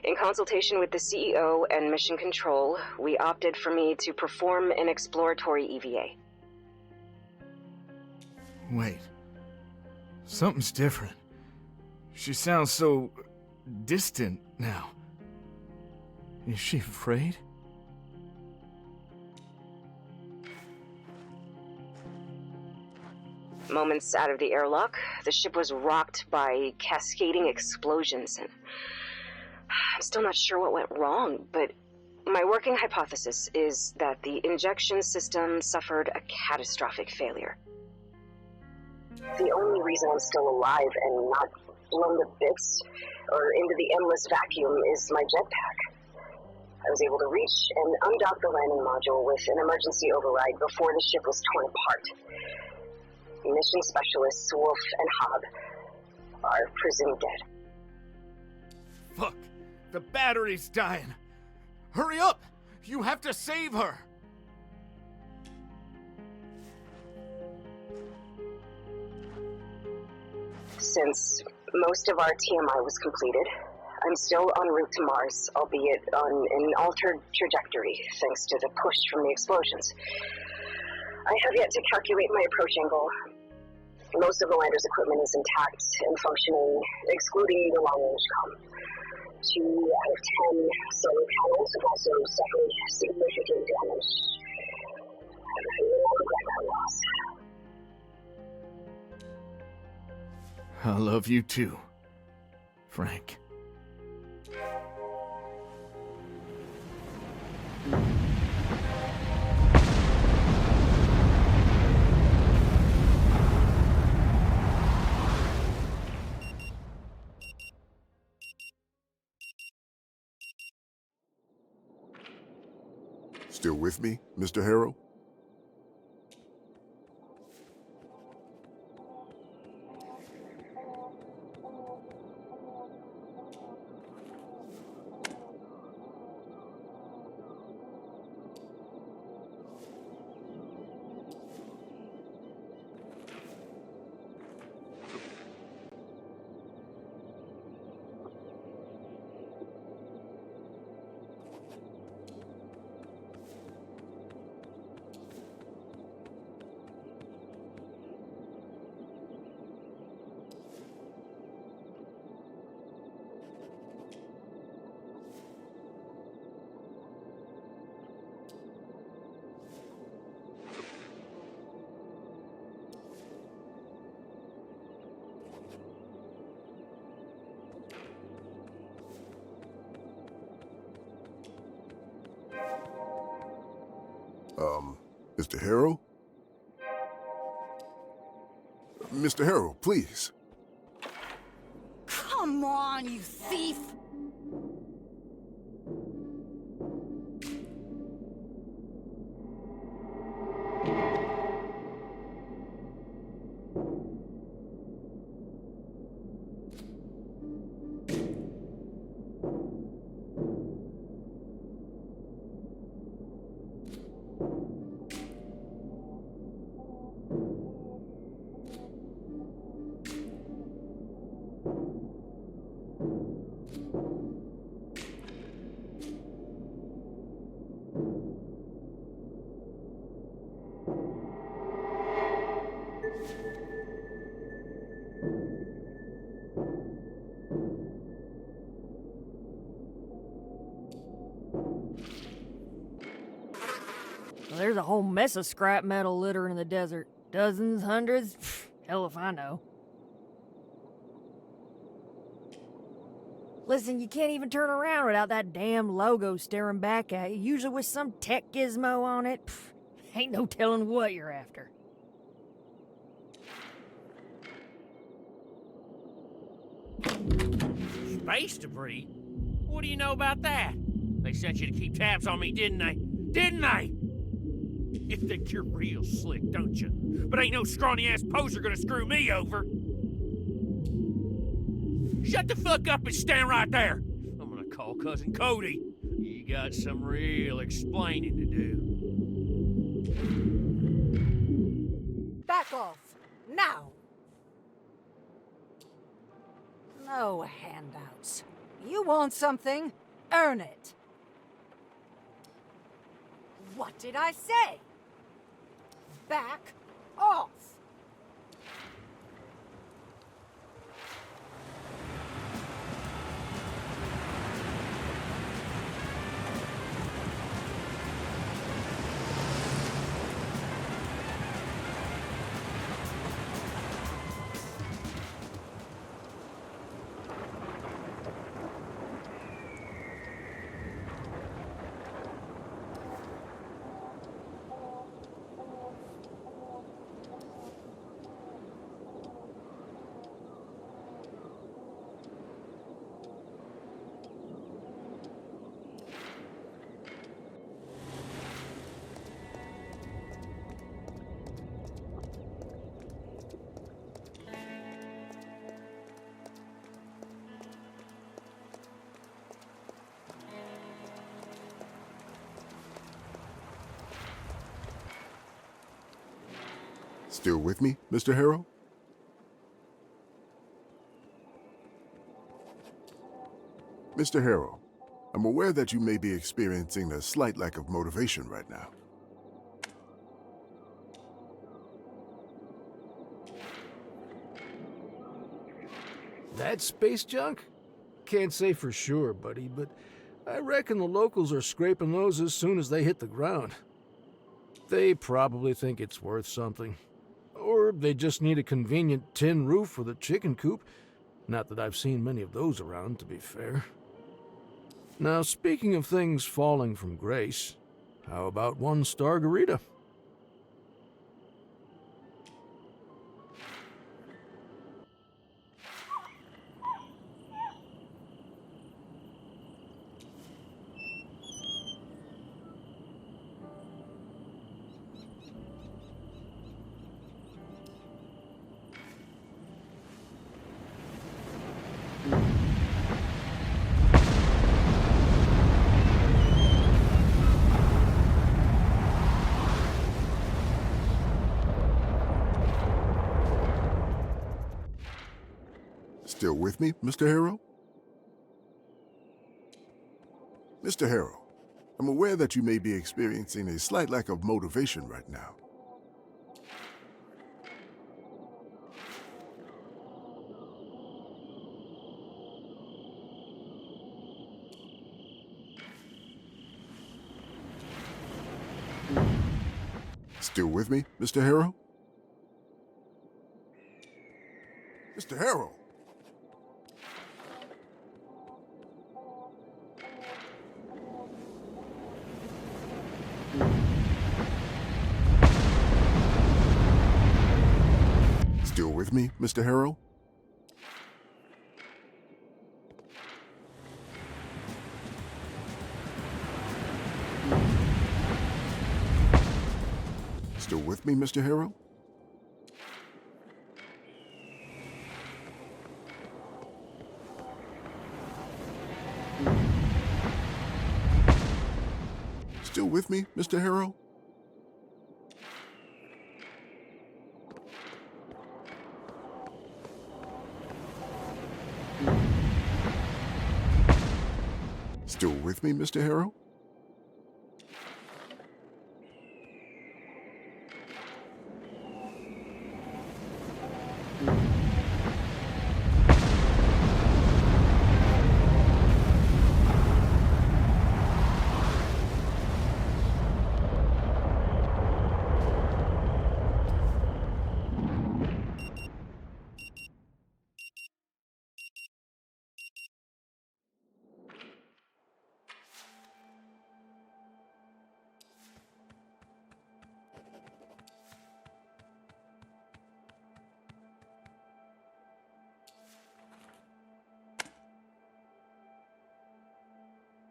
in consultation with the CEO and Mission Control, we opted for me to perform an exploratory EVA. Wait. Something's different. She sounds so distant now. Is she afraid? Moments out of the airlock, the ship was rocked by cascading explosions, and I'm still not sure what went wrong, but my working hypothesis is that the injection system suffered a catastrophic failure. The only reason I'm still alive and not blown to bits or into the endless vacuum is my jetpack. I was able to reach and undock the landing module with an emergency override before the ship was torn apart. Mission specialists Wolf and Hobb are presumed dead. Fuck! The battery's dying! Hurry up! You have to save her! Since most of our TMI was completed, I'm still en route to Mars, albeit on an altered trajectory thanks to the push from the explosions. I have yet to calculate my approach angle. Most of the lander's equipment is intact and functioning, excluding the long-range comm. 2 out of 10 solar panels have also suffered significant damage. I really regret that loss. I love you too, Frank. Still with me, Mr. Harrow? Mr. Harrow? Mr. Harrow, please. Come on, you thief! There's a whole mess of scrap metal littering in the desert. Dozens, hundreds, hell if I know. Listen, you can't even turn around without that damn logo staring back at you, usually with some tech gizmo on it. Ain't no telling what you're after. Space debris? What do you know about that? They sent you to keep tabs on me, didn't they? Didn't they? You think you're real slick, don't you? But ain't no scrawny-ass poser gonna screw me over. Shut the fuck up and stand right there. I'm gonna call Cousin Cody. You got some real explaining to do. Back off! Now! No handouts. You want something? Earn it. What did I say? Back off! Still with me, Mr. Harrow? Mr. Harrow, I'm aware that you may be experiencing a slight lack of motivation right now. That space junk? Can't say for sure, buddy, but I reckon the locals are scraping those as soon as they hit the ground. They probably think it's worth something. Or they just need a convenient tin roof for the chicken coop. Not that I've seen many of those around, to be fair. Now, speaking of things falling from grace, how about one Stargarita? Still with me, Mr. Harrow? Mr. Harrow, I'm aware that you may be experiencing a slight lack of motivation right now. Still with me, Mr. Harrow? Mr. Harrow! Still with me, Mr. Harrow? Still with me, Mr. Harrow? Still with me, Mr. Harrow? Still with me, Mr. Harrow?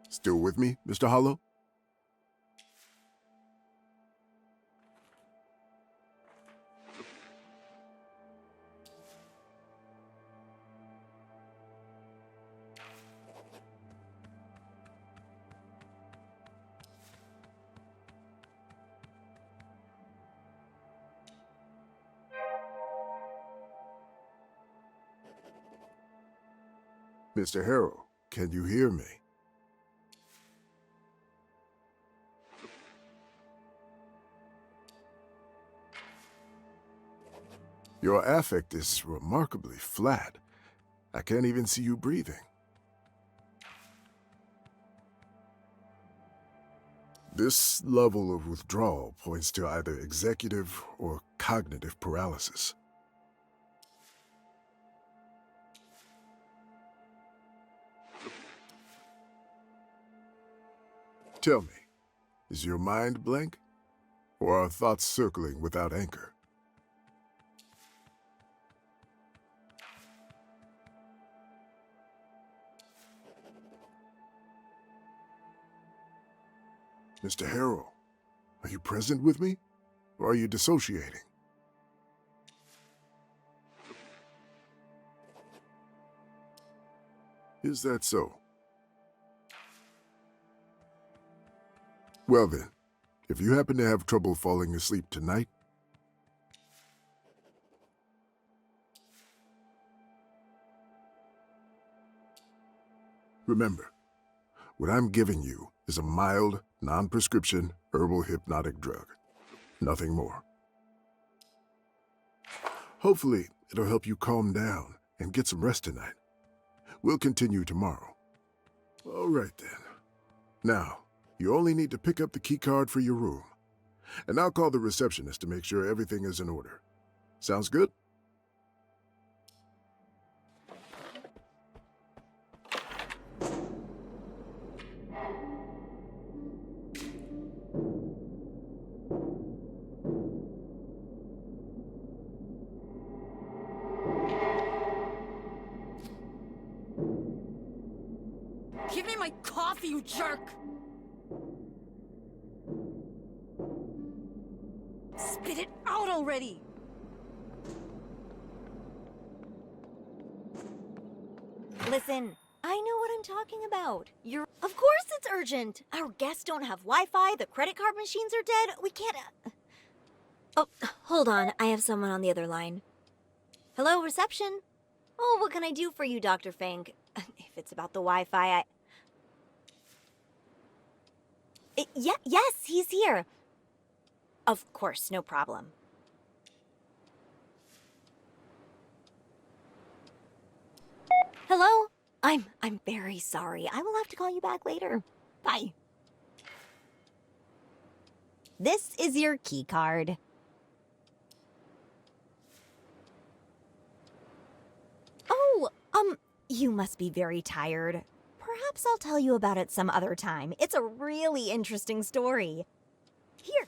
Still with me, Mr. Hollow? Mr. Harrow, can you hear me? Your affect is remarkably flat. I can't even see you breathing. This level of withdrawal points to either executive or cognitive paralysis. Tell me, is your mind blank? Or are thoughts circling without anchor? Mr. Harrow, are you present with me? Or are you dissociating? Is that so? Well then, if you happen to have trouble falling asleep tonight, remember, what I'm giving you is a mild, non-prescription herbal hypnotic drug. Nothing more. Hopefully, it'll help you calm down and get some rest tonight. We'll continue tomorrow. All right then. Now, you only need to pick up the key card for your room. And I'll call the receptionist to make sure everything is in order. Sounds good? Give me my coffee, you jerk! Spit it out already! Listen, I know what I'm talking about. Of course it's urgent. Our guests don't have Wi-Fi, the credit card machines are dead, we can't... Oh, hold on, I have someone on the other line. Hello, reception? Oh, what can I do for you, Dr. Fink? If it's about the Wi-Fi, yes, he's here. Of course, no problem. Hello? I'm very sorry. I will have to call you back later. Bye. This is your key card. Oh, you must be very tired. Perhaps I'll tell you about it some other time. It's a really interesting story. Here.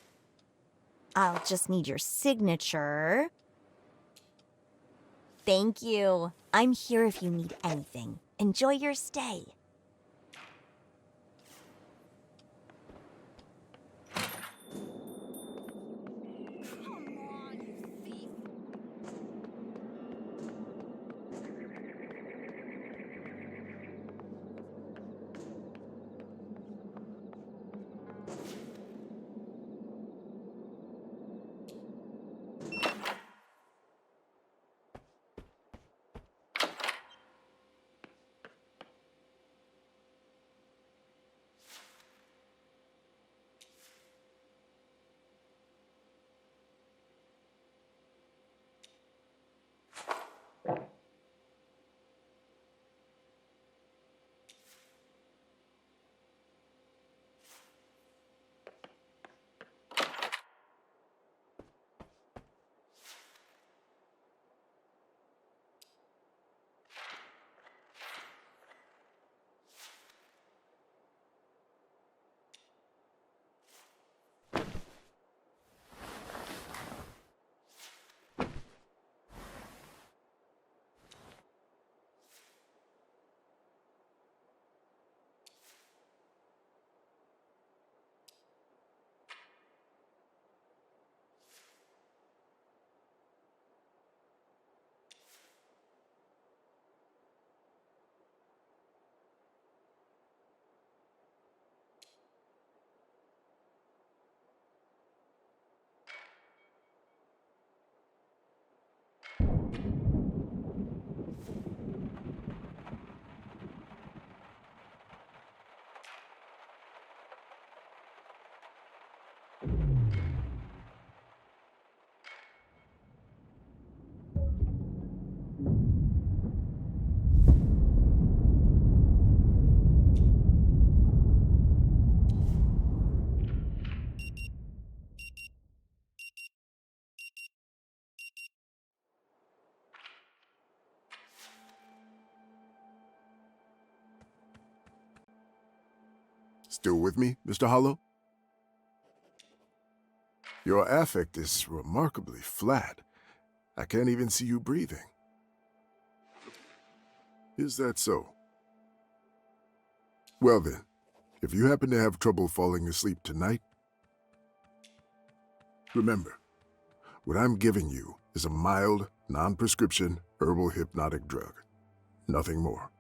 I'll just need your signature. Thank you. I'm here if you need anything. Enjoy your stay. Still with me, Mr. Hollow? Your affect is remarkably flat. I can't even see you breathing. Is that so? Well then, if you happen to have trouble falling asleep tonight, remember, what I'm giving you is a mild, non-prescription herbal hypnotic drug. Nothing more.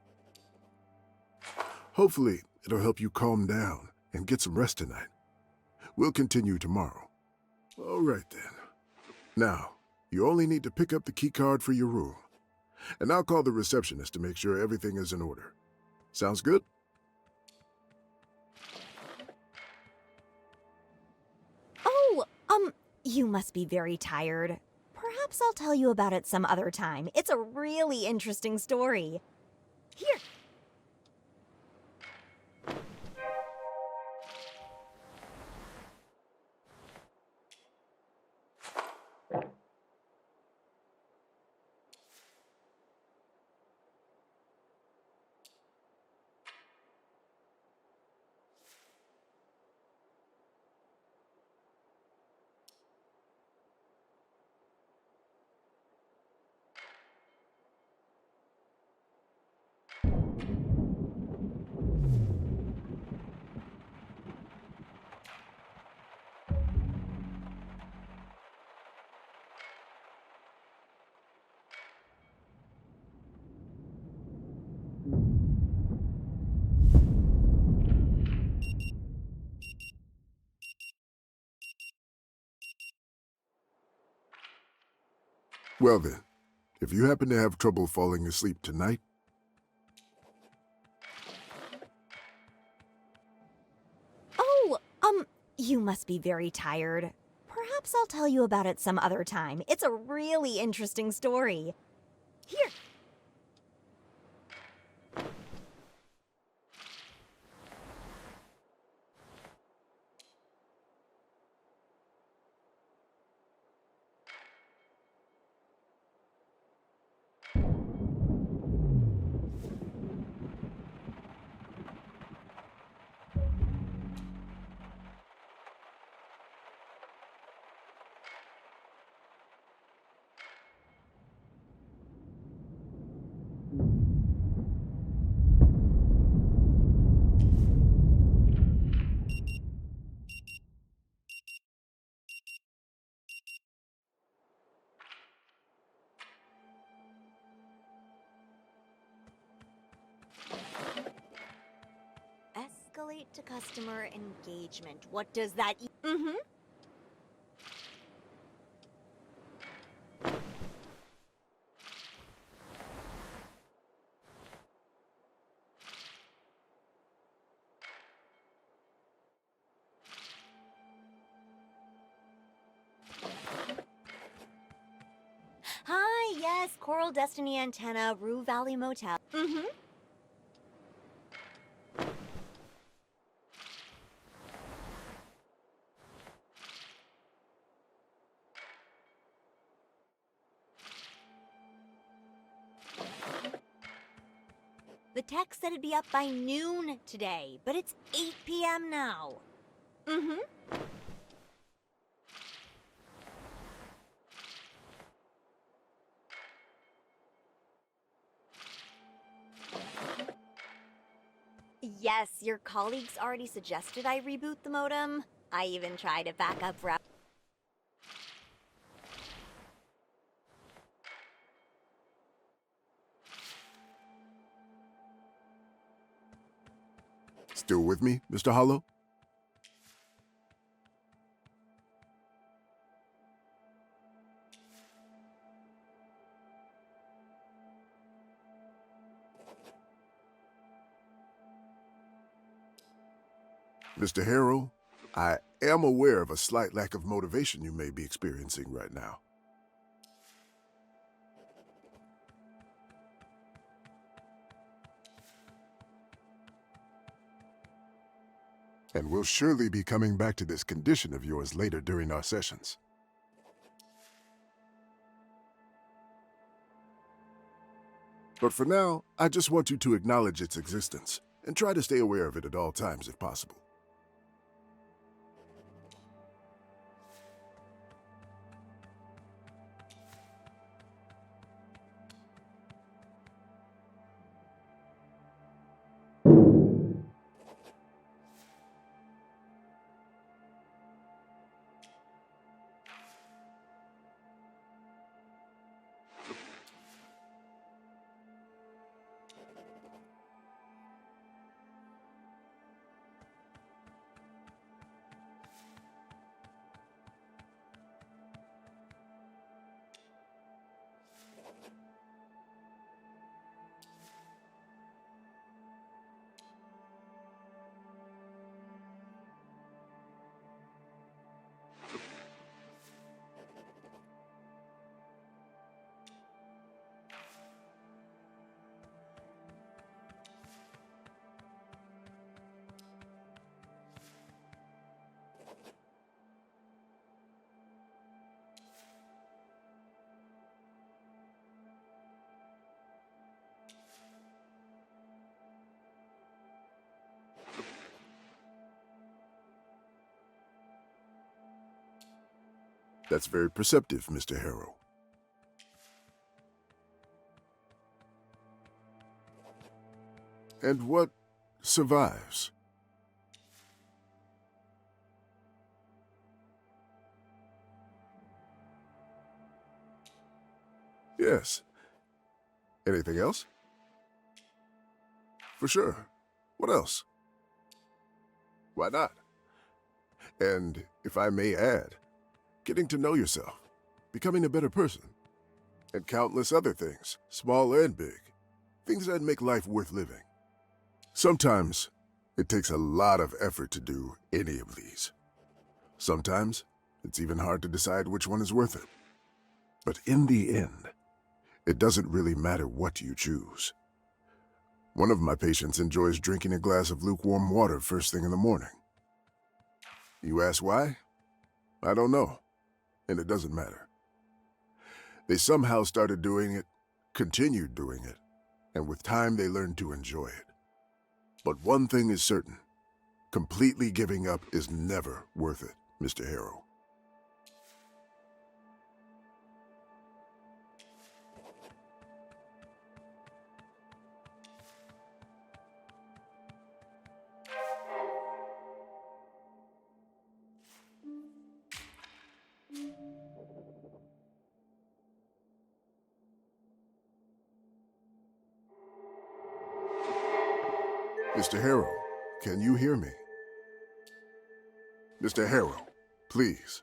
Hopefully, it'll help you calm down and get some rest tonight. We'll continue tomorrow. All right then. Now, you only need to pick up the key card for your room. And I'll call the receptionist to make sure everything is in order. Sounds good? Oh, you must be very tired. Perhaps I'll tell you about it some other time. It's a really interesting story. Here. Well then, if you happen to have trouble falling asleep tonight, Oh, you must be very tired. Perhaps I'll tell you about it some other time. It's a really interesting story. Here. Escalate to customer engagement. What does that Hi, yes, Coral Destiny Antenna, Rue Valley Motel. The text said it'd be up by noon today, but it's 8 p.m. now. Yes, your colleagues already suggested I reboot the modem. I even tried a backup route. still with me, Mr. Hollow? Mr. Harrow, I am aware of a slight lack of motivation you may be experiencing right now. And we'll surely be coming back to this condition of yours later during our sessions. But for now, I just want you to acknowledge its existence and try to stay aware of it at all times if possible. That's very perceptive, Mr. Harrow. And what survives? Yes. Anything else? For sure. What else? Why not? And if I may add, getting to know yourself, becoming a better person, and countless other things, small and big, things that make life worth living. Sometimes it takes a lot of effort to do any of these. Sometimes it's even hard to decide which one is worth it. But in the end, it doesn't really matter what you choose. One of my patients enjoys drinking a glass of lukewarm water first thing in the morning. You ask why? I don't know, and it doesn't matter. They somehow started doing it, continued doing it, and with time they learned to enjoy it. But one thing is certain, completely giving up is never worth it, Mr. Harrow. Mr. Harrow, can you hear me? Mr. Harrow, please.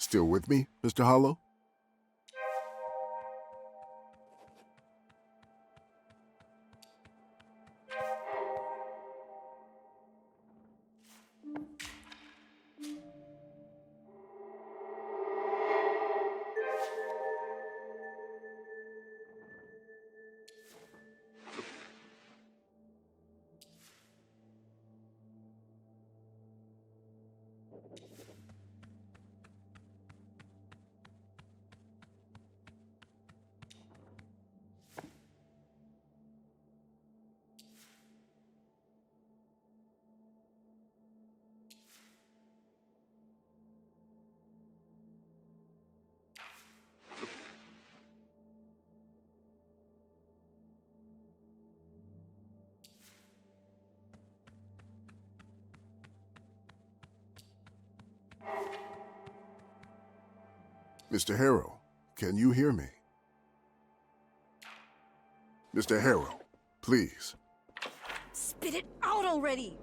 Still with me, Mr. Hollow? Mr. Harrow, can you hear me? Mr. Harrow, please. Spit it out already!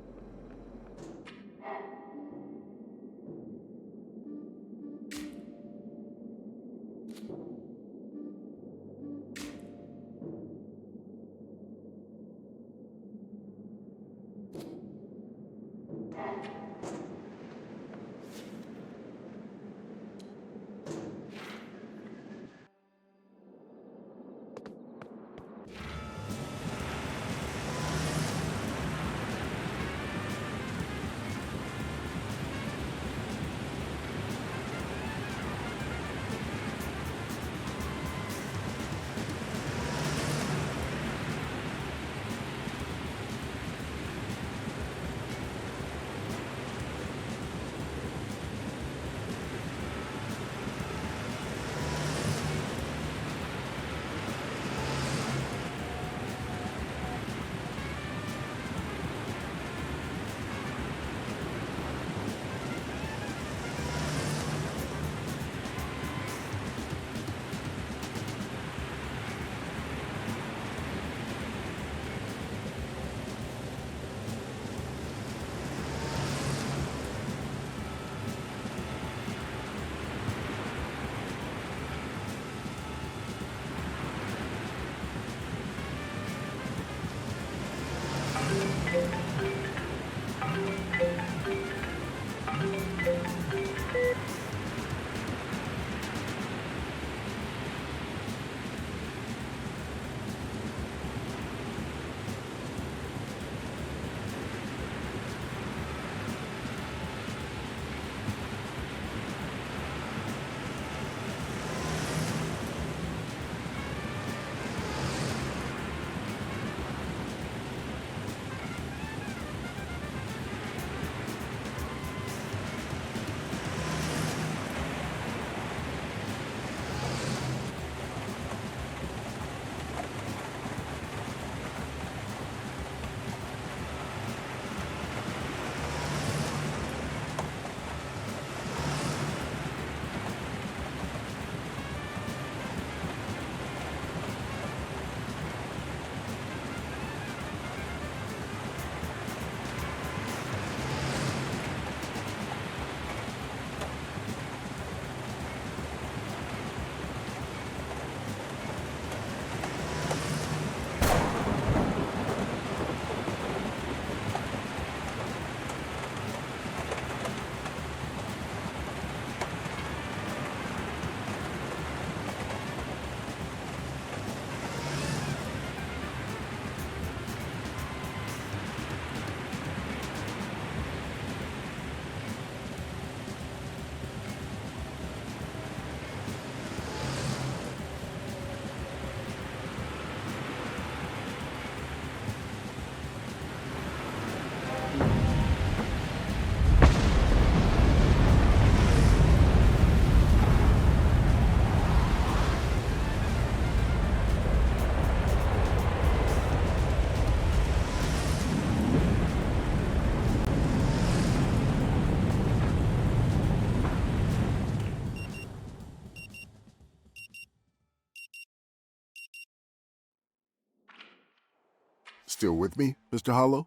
Still with me, Mr. Hollow?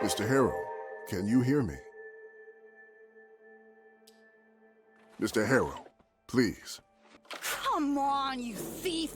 Mr. Harrow, can you hear me? Mr. Harrow, please. Come on, you thief!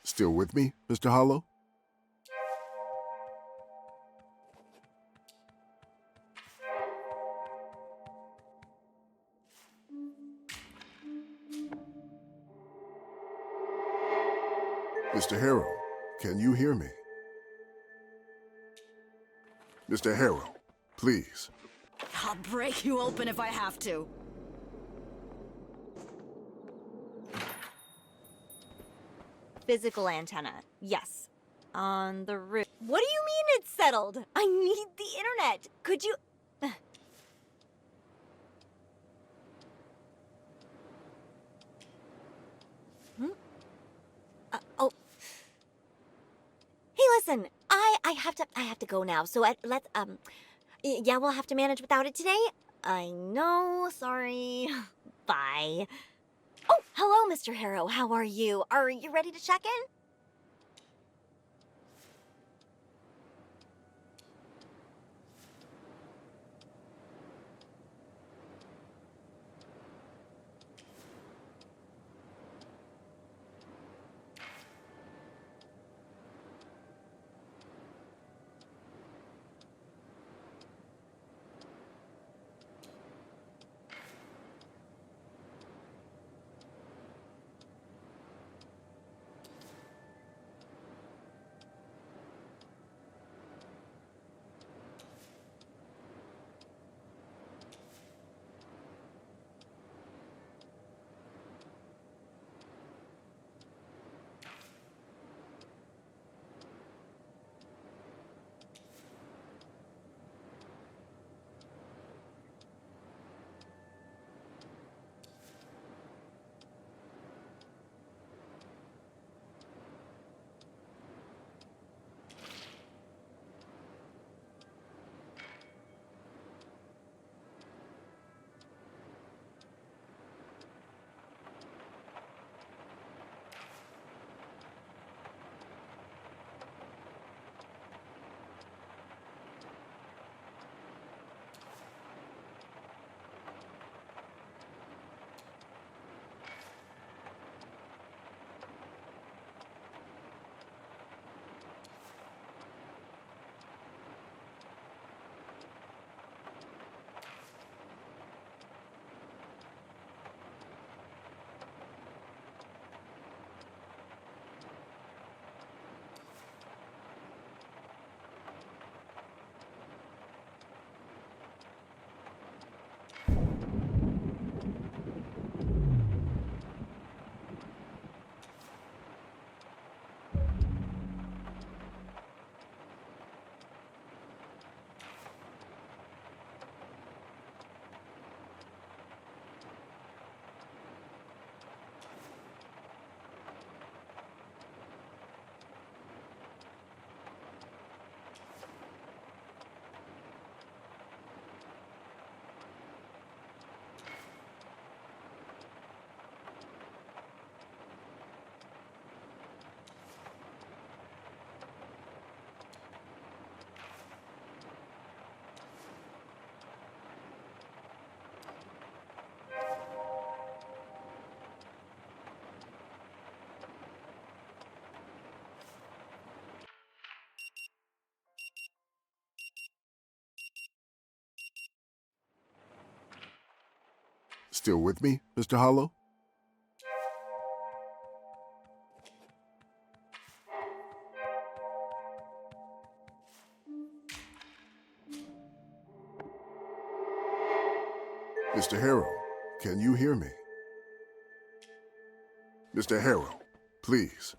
Still with me, Mr. Hollow? Mr. Harrow, can you hear me? Mr. Harrow, please. I'll break you open if I have to. Physical antenna, yes. On the roof. What do you mean it's settled? I need the internet. Could you... Oh. Hey, listen. I have to go now. So yeah, we'll have to manage without it today. I know. Sorry. Bye. Oh, hello, Mr. Harrow. How are you? Are you ready to check in? Still with me, Mr. Hollow? Mr. Harrow, can you hear me? Mr. Harrow, please.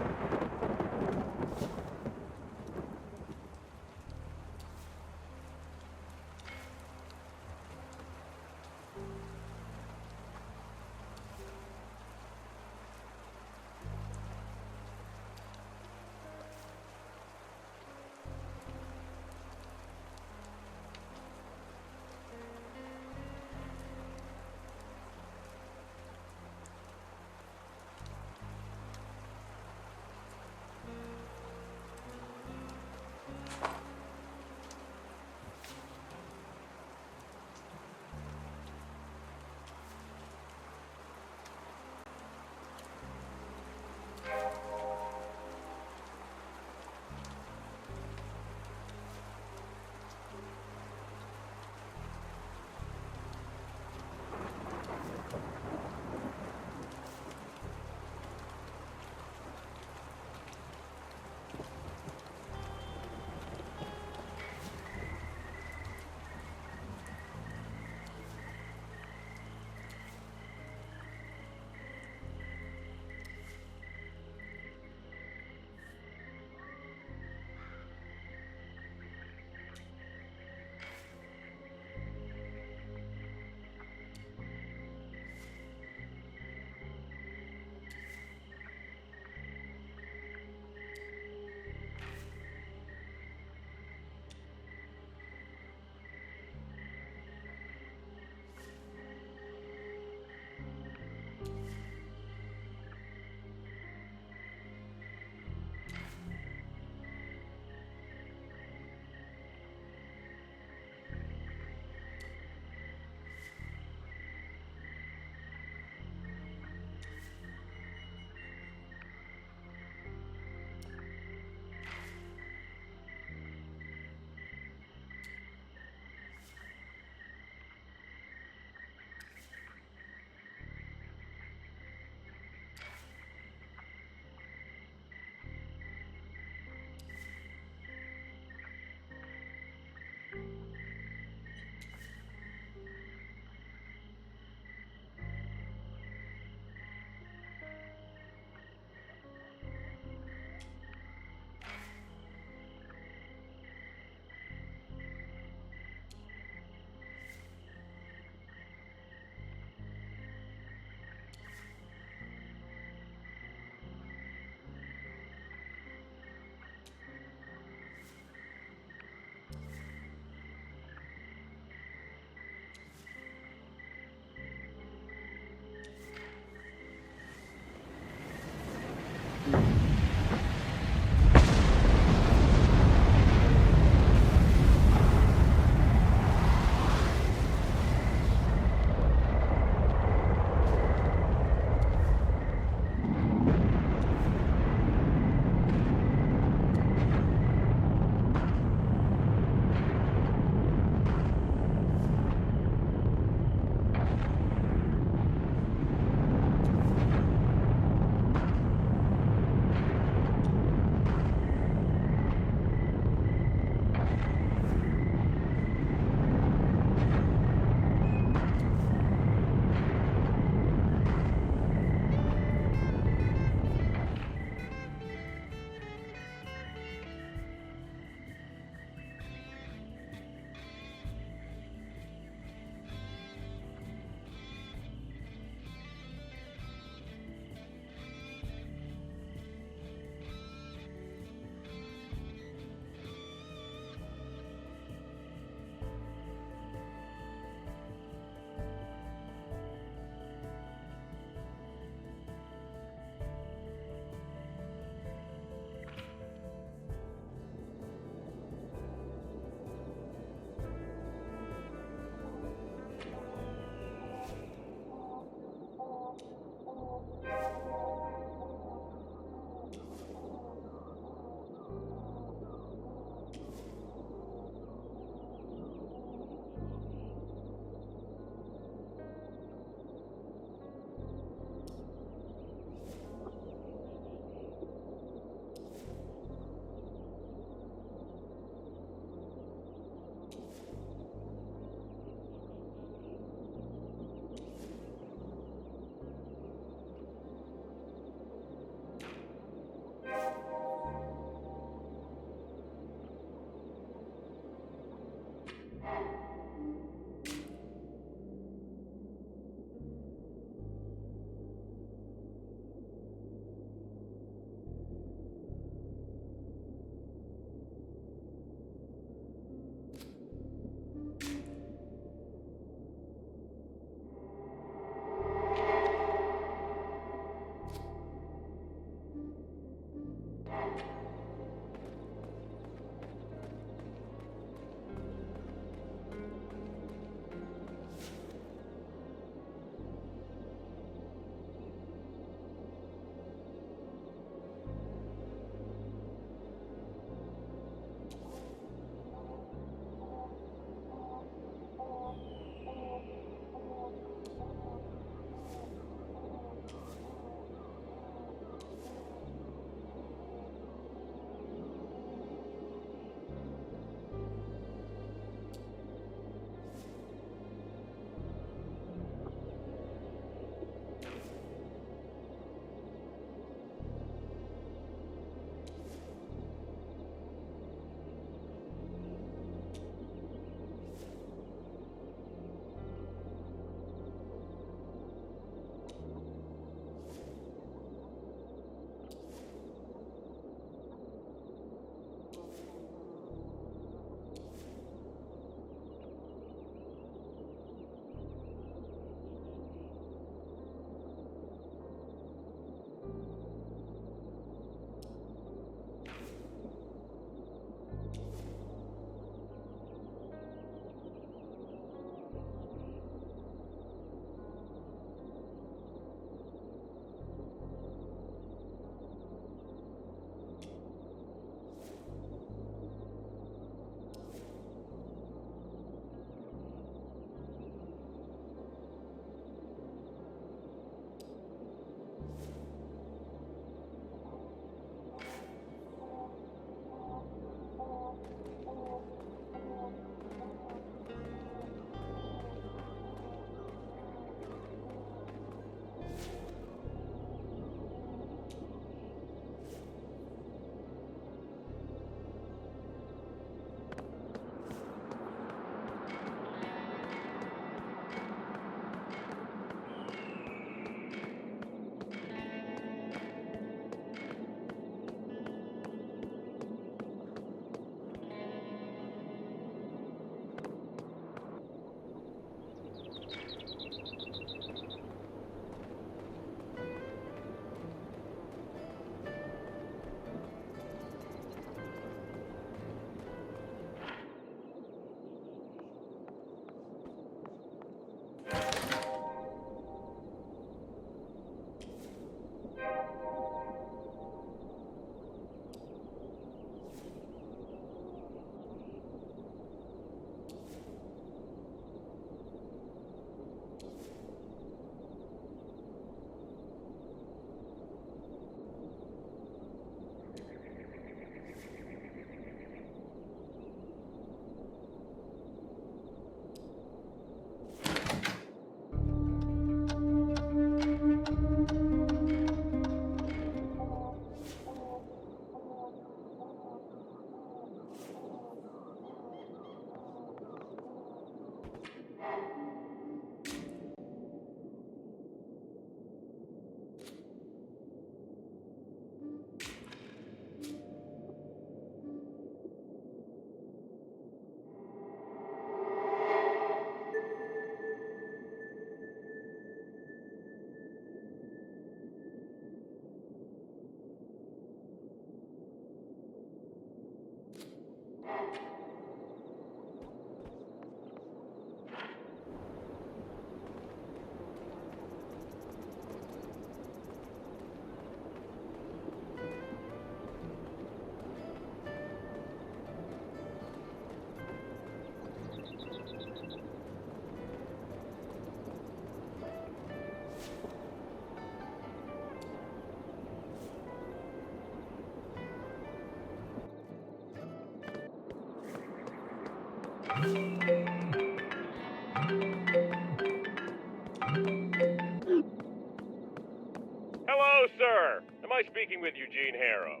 Hello, sir. Am I speaking with Eugene Harrow?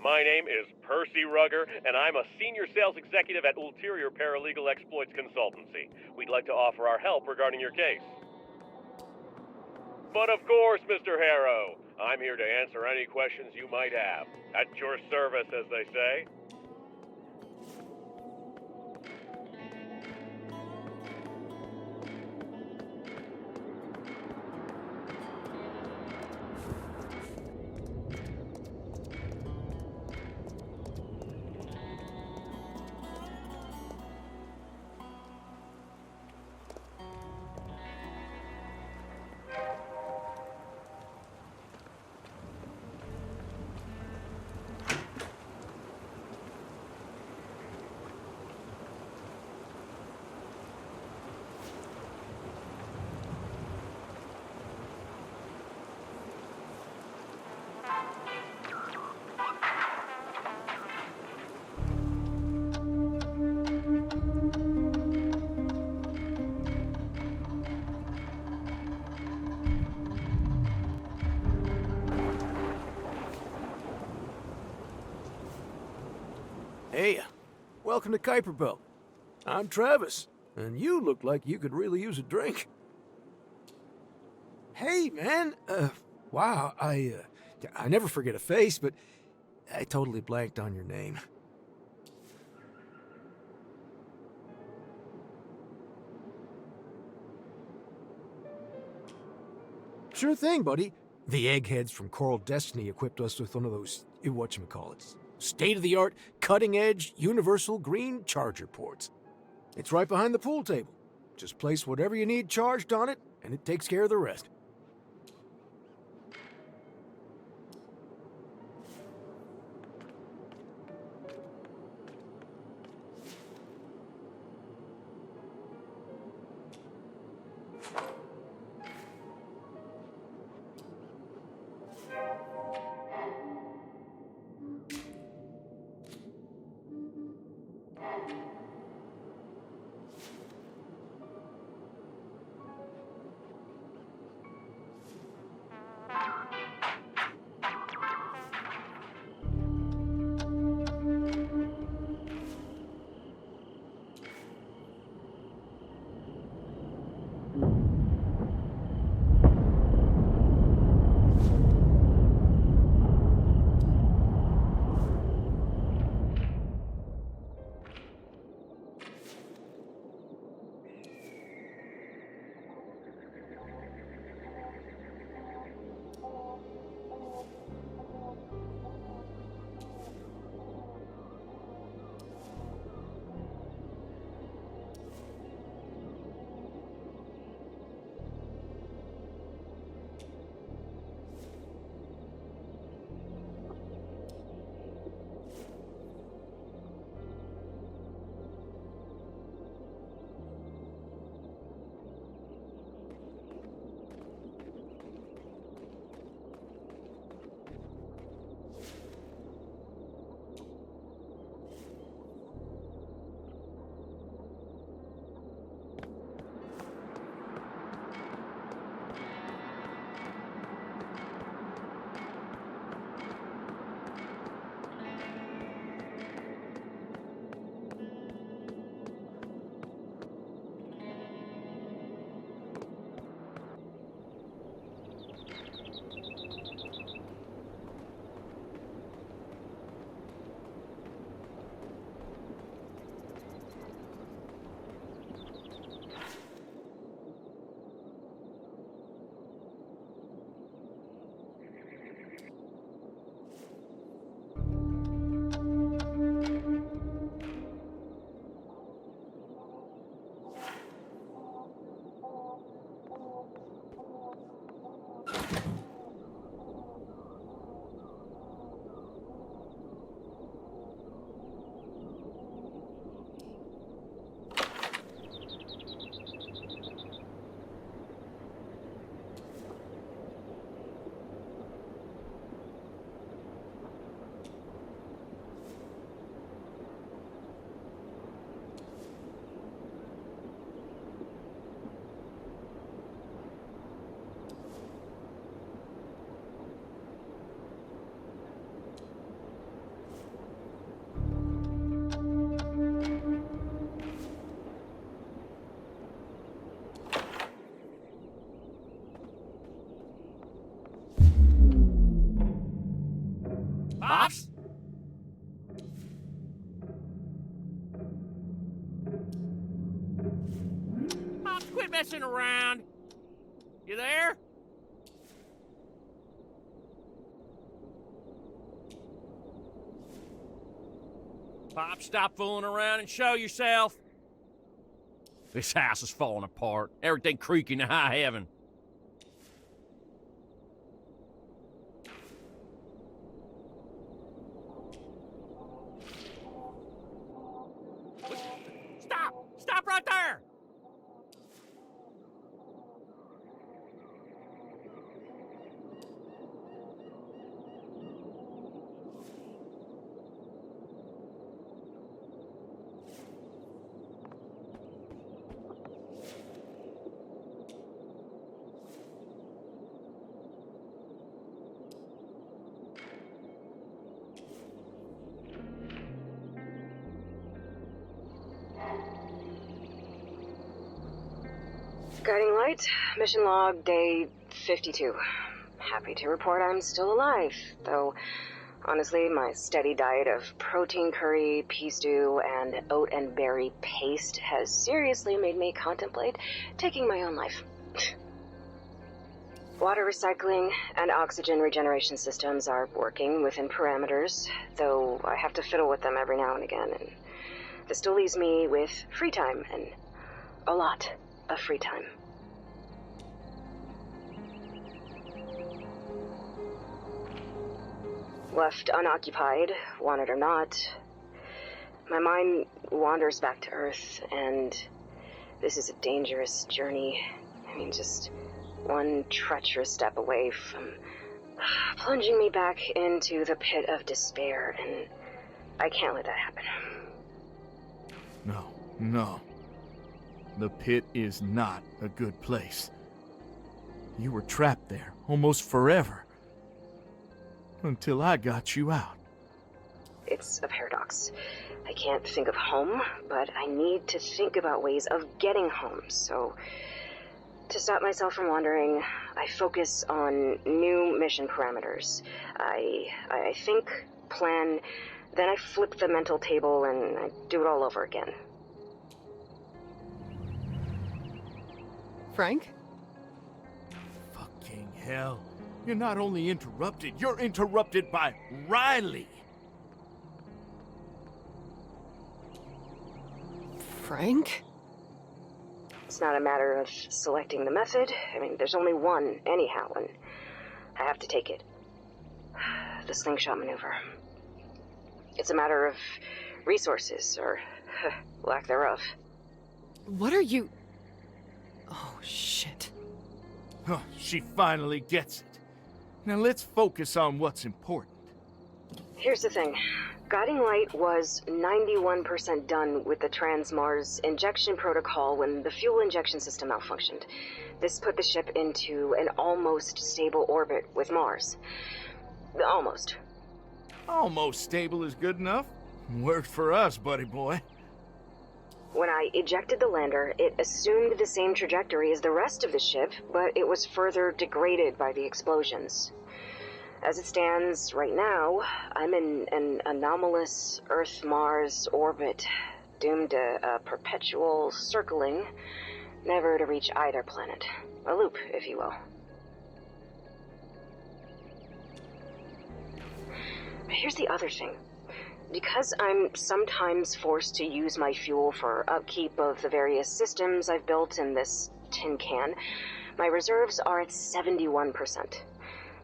My name is Percy Rugger, and I'm a senior sales executive at Ulterior Paralegal Exploits Consultancy. We'd like to offer our help regarding your case. But of course, Mr. Harrow, I'm here to answer any questions you might have. At your service, as they say. Hey, welcome to Kuiper Belt. I'm Travis, and you look like you could really use a drink. Hey, man, wow, I never forget a face, but I totally blanked on your name. Sure thing, buddy. The eggheads from Coral Destiny equipped us with one of those, whatchamacallits, state-of-the-art, cutting-edge, universal green charger ports. It's right behind the pool table. Just place whatever you need charged on it, and it takes care of the rest. Pops? Pops, quit messing around. You there? Pops, stop fooling around and show yourself. This house is falling apart. Everything creaking to high heaven. Stop! Stop right there! Guiding light, mission log, day 52. Happy to report I'm still alive, though honestly, my steady diet of protein curry, pea stew, and oat and berry paste has seriously made me contemplate taking my own life. Water recycling and oxygen regeneration systems are working within parameters, though I have to fiddle with them every now and again, and this still leaves me with free time, and a lot of free time. Left unoccupied, want it or not, my mind wanders back to Earth, and this is a dangerous journey. I mean, just one treacherous step away from plunging me back into the pit of despair, and I can't let that happen. No. The pit is not a good place. You were trapped there almost forever. Until I got you out. It's a paradox. I can't think of home, but I need to think about ways of getting home, so to stop myself from wandering, I focus on new mission parameters. I think, plan, then I flip the mental table and I do it all over again. Frank? Fucking hell. You're not only interrupted, you're interrupted by Riley. Frank? It's not a matter of selecting the method. I mean, there's only one, anyhow, and I have to take it. The slingshot maneuver. It's a matter of resources, or lack thereof. What are you... Oh, shit. Huh, she finally gets it. Now let's focus on what's important. Here's the thing. Guiding Light was 91% done with the Transmars injection protocol when the fuel injection system malfunctioned. This put the ship into an almost stable orbit with Mars. Almost. Almost stable is good enough. Worked for us, buddy boy. When I ejected the lander, it assumed the same trajectory as the rest of the ship, but it was further degraded by the explosions. As it stands right now, I'm in an anomalous Earth-Mars orbit, doomed to a perpetual circling, never to reach either planet. A loop, if you will. Here's the other thing. Because I'm sometimes forced to use my fuel for upkeep of the various systems I've built in this tin can, my reserves are at 71%.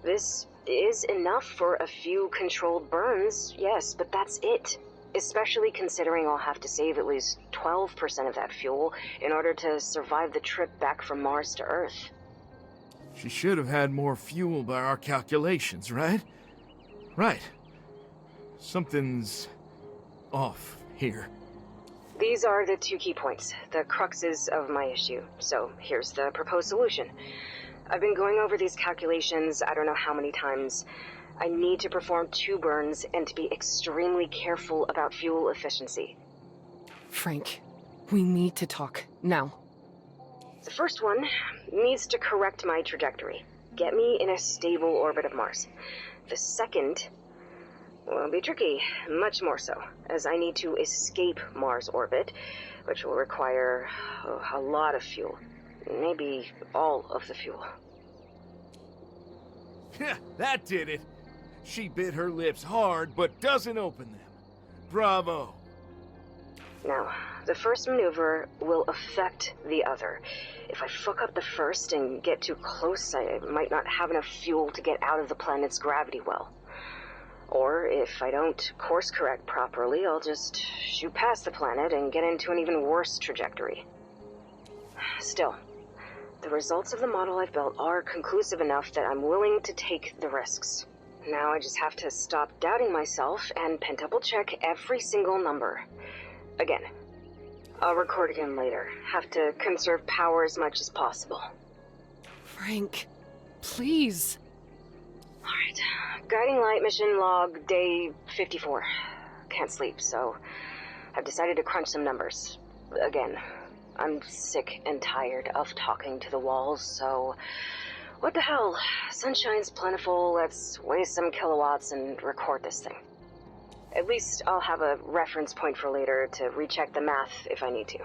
This is enough for a few controlled burns, yes, but that's it. Especially considering I'll have to save at least 12% of that fuel in order to survive the trip back from Mars to Earth. She should have had more fuel by our calculations, right? Right. Something's off here. These are the two key points, the cruxes of my issue. So here's the proposed solution. I've been going over these calculations I don't know how many times. I need to perform 2 burns and to be extremely careful about fuel efficiency. Frank, we need to talk now. The first one needs to correct my trajectory. Get me in a stable orbit of Mars. The second, will be tricky, much more so, as I need to escape Mars orbit, which will require a lot of fuel. Maybe all of the fuel. That did it. She bit her lips hard, but doesn't open them. Bravo. Now, the first maneuver will affect the other. If I fuck up the first and get too close, I might not have enough fuel to get out of the planet's gravity well. Or if I don't course correct properly, I'll just shoot past the planet and get into an even worse trajectory. Still, the results of the model I've built are conclusive enough that I'm willing to take the risks. Now I just have to stop doubting myself and pentable check every single number. Again, I'll record again later. Have to conserve power as much as possible. Frank, please. Alright, guiding light mission log day 54. Can't sleep, so I've decided to crunch some numbers. Again, I'm sick and tired of talking to the walls, so what the hell? Sunshine's plentiful, let's waste some kilowatts and record this thing. At least I'll have a reference point for later to recheck the math if I need to.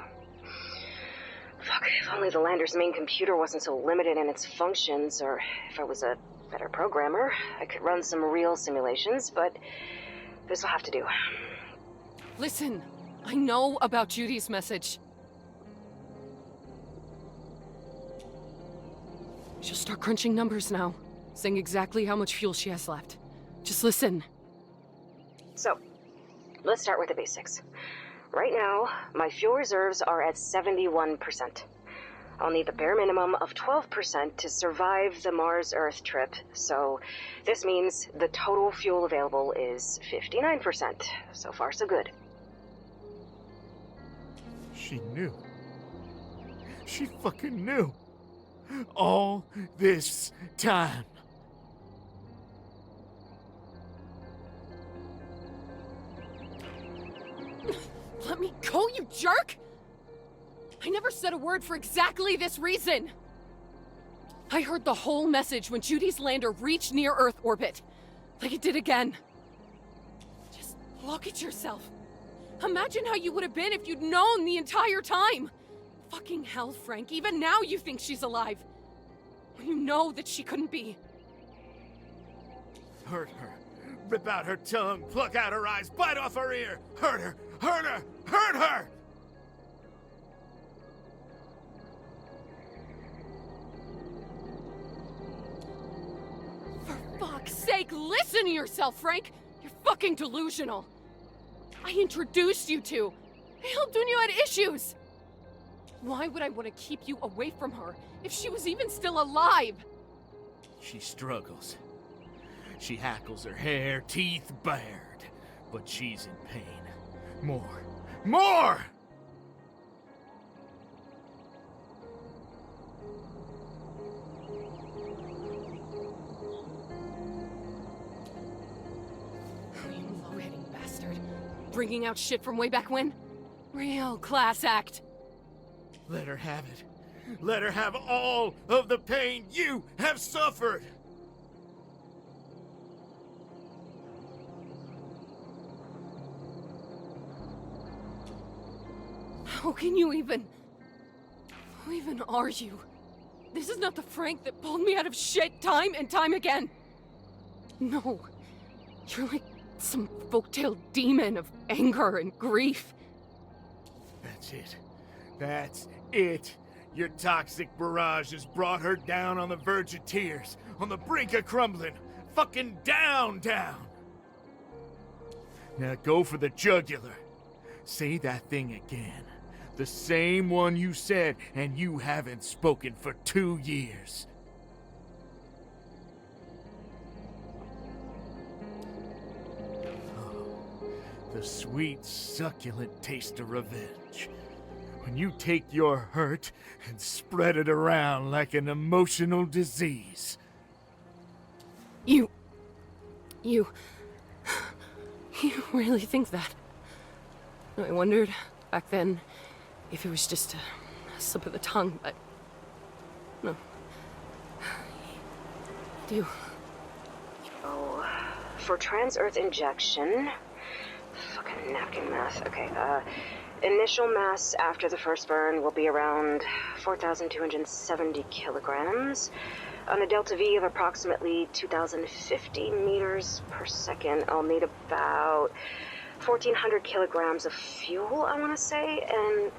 Fuck, if only the lander's main computer wasn't so limited in its functions, or if I was a better programmer, I could run some real simulations, but this will have to do. Listen, I know about Judy's message. She'll start crunching numbers now, saying exactly how much fuel she has left. Just listen. So, let's start with the basics. Right now, my fuel reserves are at 71%. I'll need the bare minimum of 12% to survive the Mars-Earth trip, so this means the total fuel available is 59%. So far, so good. She knew. She fucking knew. All this time. Let me go, you jerk! I never said a word for exactly this reason! I heard the whole message when Judy's lander reached near-Earth orbit. Like it did again. Just look at yourself. Imagine how you would have been if you'd known the entire time! Fucking hell, Frank, even now you think she's alive. When you know that she couldn't be. Hurt her. Rip out her tongue, pluck out her eyes, bite off her ear. Hurt her! Hurt her! Hurt her! For fuck's sake, listen to yourself, Frank! You're fucking delusional. I introduced you to. I helped when you had issues. Why would I want to keep you away from her if she was even still alive? She struggles. She hackles her hair, teeth bared. But she's in pain. More. More! You low-hitting bastard. Bringing out shit from way back when? Real class act. Let her have it. Let her have all of the pain you have suffered! How can you even... Who even are you? This is not the Frank that pulled me out of shit time and time again! No. You're like some folktale demon of anger and grief. That's it. That's it. Your toxic barrage has brought her down on the verge of tears, on the brink of crumbling. Fucking down. Now go for the jugular. Say that thing again. The same one you said, and you haven't spoken for 2 years. Oh, the sweet, succulent taste of revenge. When you take your hurt and spread it around like an emotional disease. You really think that? I wondered, back then, if it was just a slip of the tongue, but... No. You do. Oh, for trans-Earth injection... Fucking napkin math. Okay, initial mass after the first burn will be around 4,270 kilograms. On a delta V of approximately 2,050 meters per second, I'll need about 1,400 kilograms of fuel, I want to say, and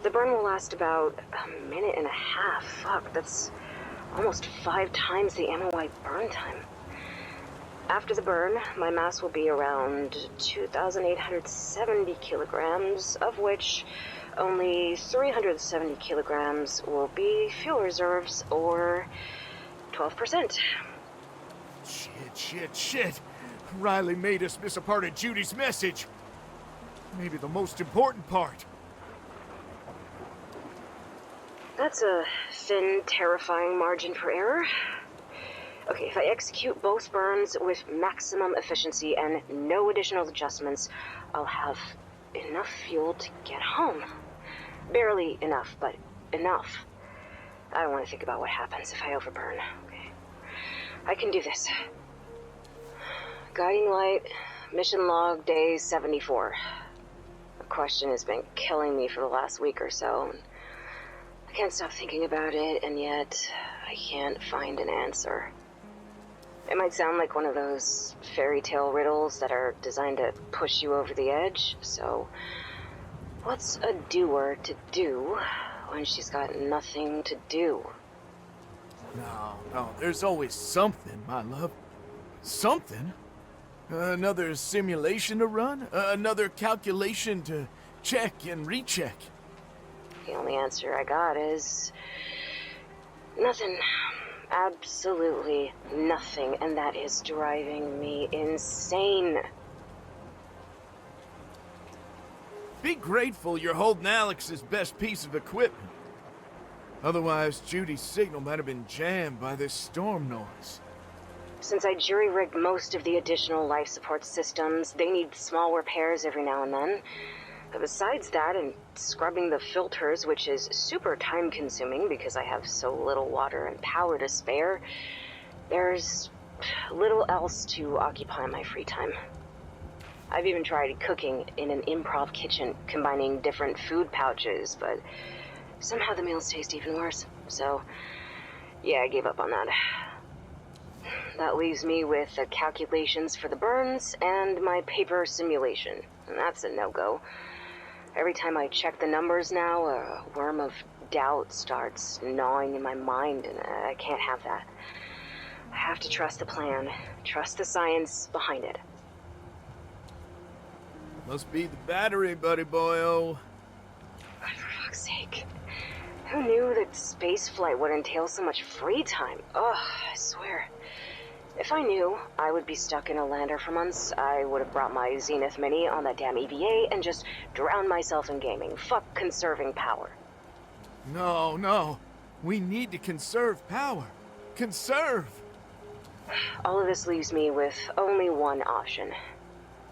the burn will last about a minute and a half. Fuck, that's almost 5 times the MOI burn time. After the burn, my mass will be around 2,870 kilograms, of which only 370 kilograms will be fuel reserves, or 12%. Shit. Riley made us miss a part of Judy's message. Maybe the most important part. That's a thin, terrifying margin for error. Okay, if I execute both burns with maximum efficiency and no additional adjustments, I'll have enough fuel to get home. Barely enough, but enough. I don't want to think about what happens if I overburn. Okay. I can do this. Guiding light, mission log, day 74. The question has been killing me for the last week or so. I can't stop thinking about it, and yet I can't find an answer. It might sound like one of those fairy tale riddles that are designed to push you over the edge, so what's a doer to do when she's got nothing to do? No, there's always something, my love. Something? Another simulation to run? Another calculation to check and recheck? The only answer I got is... nothing. Absolutely nothing, and that is driving me insane. Be grateful you're holding Alex's best piece of equipment. Otherwise, Judy's signal might have been jammed by this storm noise. Since I jury-rigged most of the additional life support systems, they need small repairs every now and then. But besides that, and scrubbing the filters, which is super time-consuming because I have so little water and power to spare, there's little else to occupy my free time. I've even tried cooking in an improv kitchen, combining different food pouches, but somehow the meals taste even worse. So, yeah, I gave up on that. That leaves me with the calculations for the burns and my paper simulation, and that's a no-go. Every time I check the numbers now, a worm of doubt starts gnawing in my mind, and I can't have that. I have to trust the plan, trust the science behind it. Must be the battery, buddy boyo. For fuck's sake. Who knew that spaceflight would entail so much free time? Ugh, I swear. If I knew I would be stuck in a lander for months, I would have brought my Zenith Mini on that damn EVA and just drowned myself in gaming. Fuck conserving power. No. We need to conserve power. Conserve! All of this leaves me with only one option.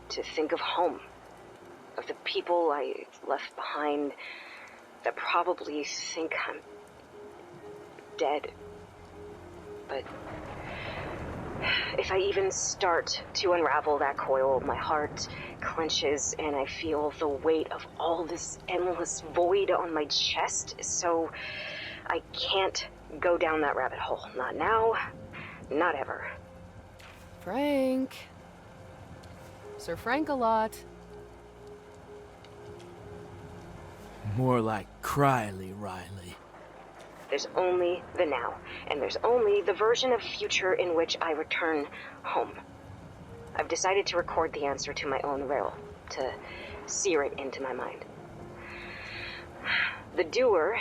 To think of home. Of the people I left behind that probably think I'm dead. But if I even start to unravel that coil, my heart clenches and I feel the weight of all this endless void on my chest, so I can't go down that rabbit hole. Not now, not ever. Frank. Sir Frank-a-lot. More like Cryly Riley. There's only the now, and there's only the version of future in which I return home. I've decided to record the answer to my own riddle, to sear it into my mind. The doer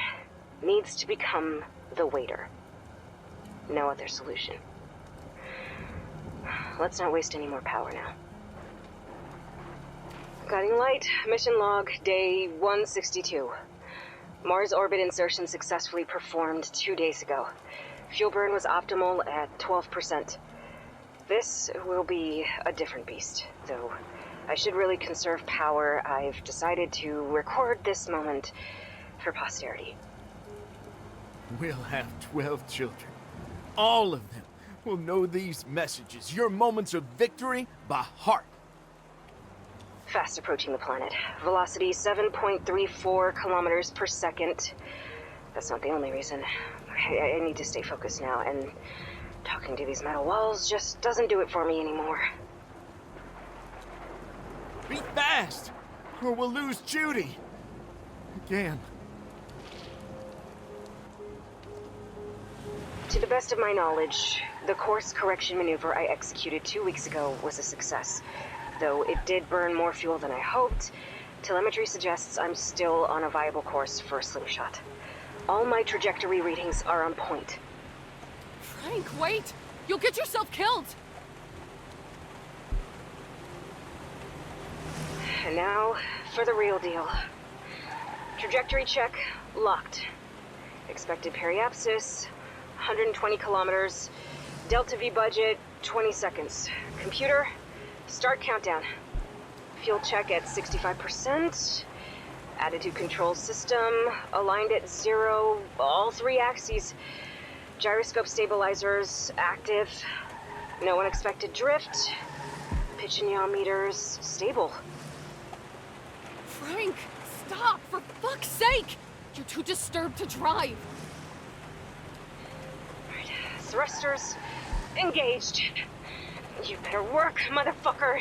needs to become the waiter. No other solution. Let's not waste any more power now. Guiding light, mission log, day 162. Mars orbit insertion successfully performed 2 days ago. Fuel burn was optimal at 12%. This will be a different beast, though I should really conserve power. I've decided to record this moment for posterity. We'll have 12 children. All of them. will know these messages, your moments of victory, by heart. Fast approaching the planet. Velocity 7.34 kilometers per second. That's not the only reason. I need to stay focused now, and talking to these metal walls just doesn't do it for me anymore. Be fast, or we'll lose Judy. Again. To the best of my knowledge, the course correction maneuver I executed 2 weeks ago was a success. Though it did burn more fuel than I hoped, telemetry suggests I'm still on a viable course for a slingshot. All my trajectory readings are on point. Frank, wait! You'll get yourself killed! And now, for the real deal. Trajectory check, locked. Expected periapsis, 120 kilometers. Delta V budget, 20 seconds. Computer, start countdown. Fuel check at 65%. Attitude control system, aligned at 0, all 3 axes. Gyroscope stabilizers, active. No unexpected drift. Pitch and yaw meters, stable. Frank, stop! For fuck's sake! You're too disturbed to drive. Right. Thrusters, engaged. You better work, motherfucker.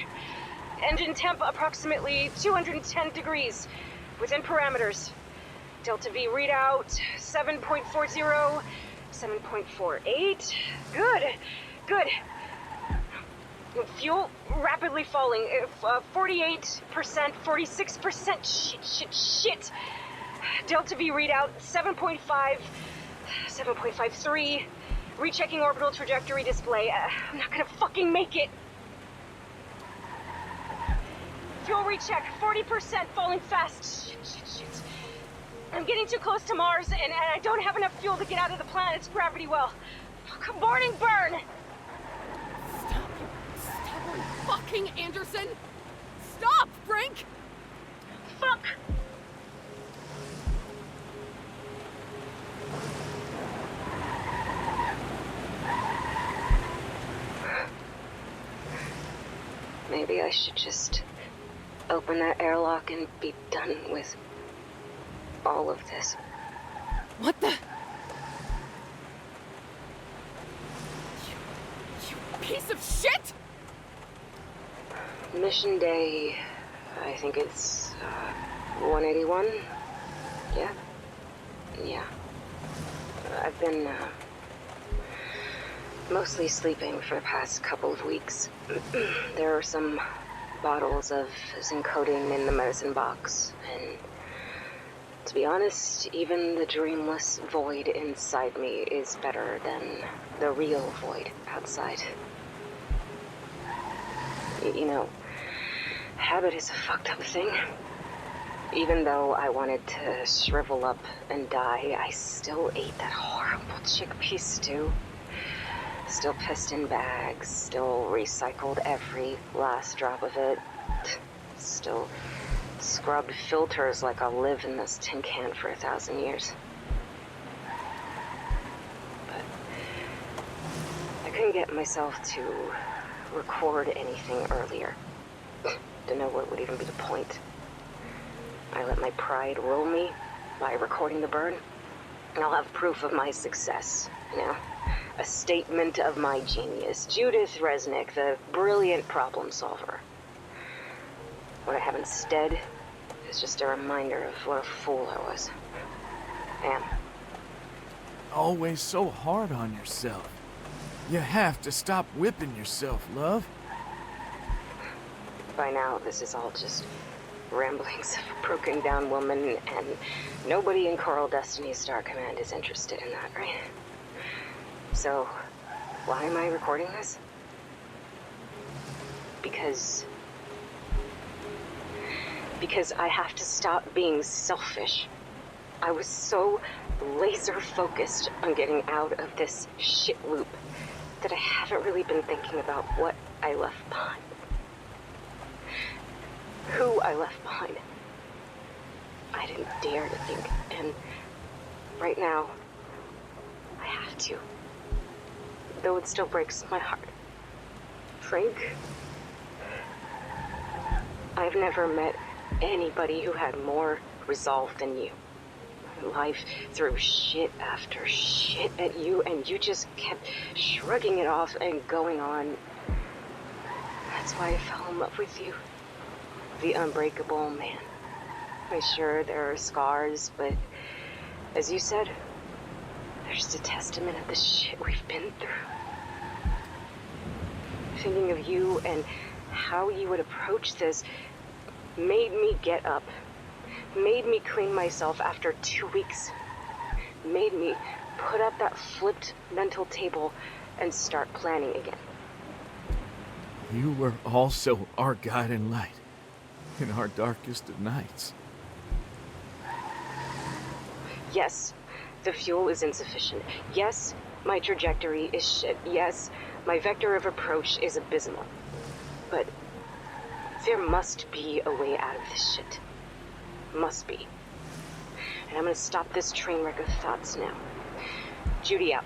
Engine temp approximately 210 degrees. Within parameters. Delta V readout 7.40, 7.48. Good, good. Fuel rapidly falling. 48%, 46%. Shit. Delta V readout 7.5, 7.53. Rechecking orbital trajectory display. I'm not gonna fucking make it. Fuel recheck, 40%, falling fast. Shit. I'm getting too close to Mars, and I don't have enough fuel to get out of the planet's gravity well. Boarding burn! Stop, you stubborn fucking Anderson! Stop, Frank! Fuck! Maybe I should just open that airlock and be done with all of this. What the? You piece of shit! Mission day, I think it's 181. Yeah. I've been mostly sleeping for the past couple of weeks. There are some bottles of zinc coating in the medicine box, and to be honest, even the dreamless void inside me is better than the real void outside. You know, habit is a fucked up thing. Even though I wanted to shrivel up and die, I still ate that horrible chickpea stew. Still pissed in bags, still recycled every last drop of it. Still scrubbed filters like I'll live in this tin can for 1,000 years. But I couldn't get myself to record anything earlier. Didn't know what would even be the point. I let my pride rule me by recording the burn. I'll have proof of my success, you know? A statement of my genius. Judith Resnick, the brilliant problem solver. What I have instead is just a reminder of what a fool I was. Am. Always so hard on yourself. You have to stop whipping yourself, love. By now, this is all just ramblings of a broken down woman, and nobody in Coral Destiny's Star Command is interested in that, right? So, why am I recording this? Because I have to stop being selfish. I was so laser focused on getting out of this shit loop that I haven't really been thinking about what I left behind. Who I left behind. I didn't dare to think, and right now, I have to. though it still breaks my heart. Frank, I've never met anybody who had more resolve than you. Life threw shit after shit at you, and you just kept shrugging it off and going on. That's why I fell in love with you. The unbreakable man. I'm sure there are scars, but as you said, they're just a testament of the shit we've been through. Thinking of you and how you would approach this made me get up. Made me clean myself after 2 weeks. Made me put up that flipped mental table and start planning again. You were also our guiding light in our darkest of nights. Yes, the fuel is insufficient. Yes, my trajectory is shit. Yes, my vector of approach is abysmal. But there must be a way out of this shit. Must be. And I'm gonna stop this train wreck of thoughts now. Judy out.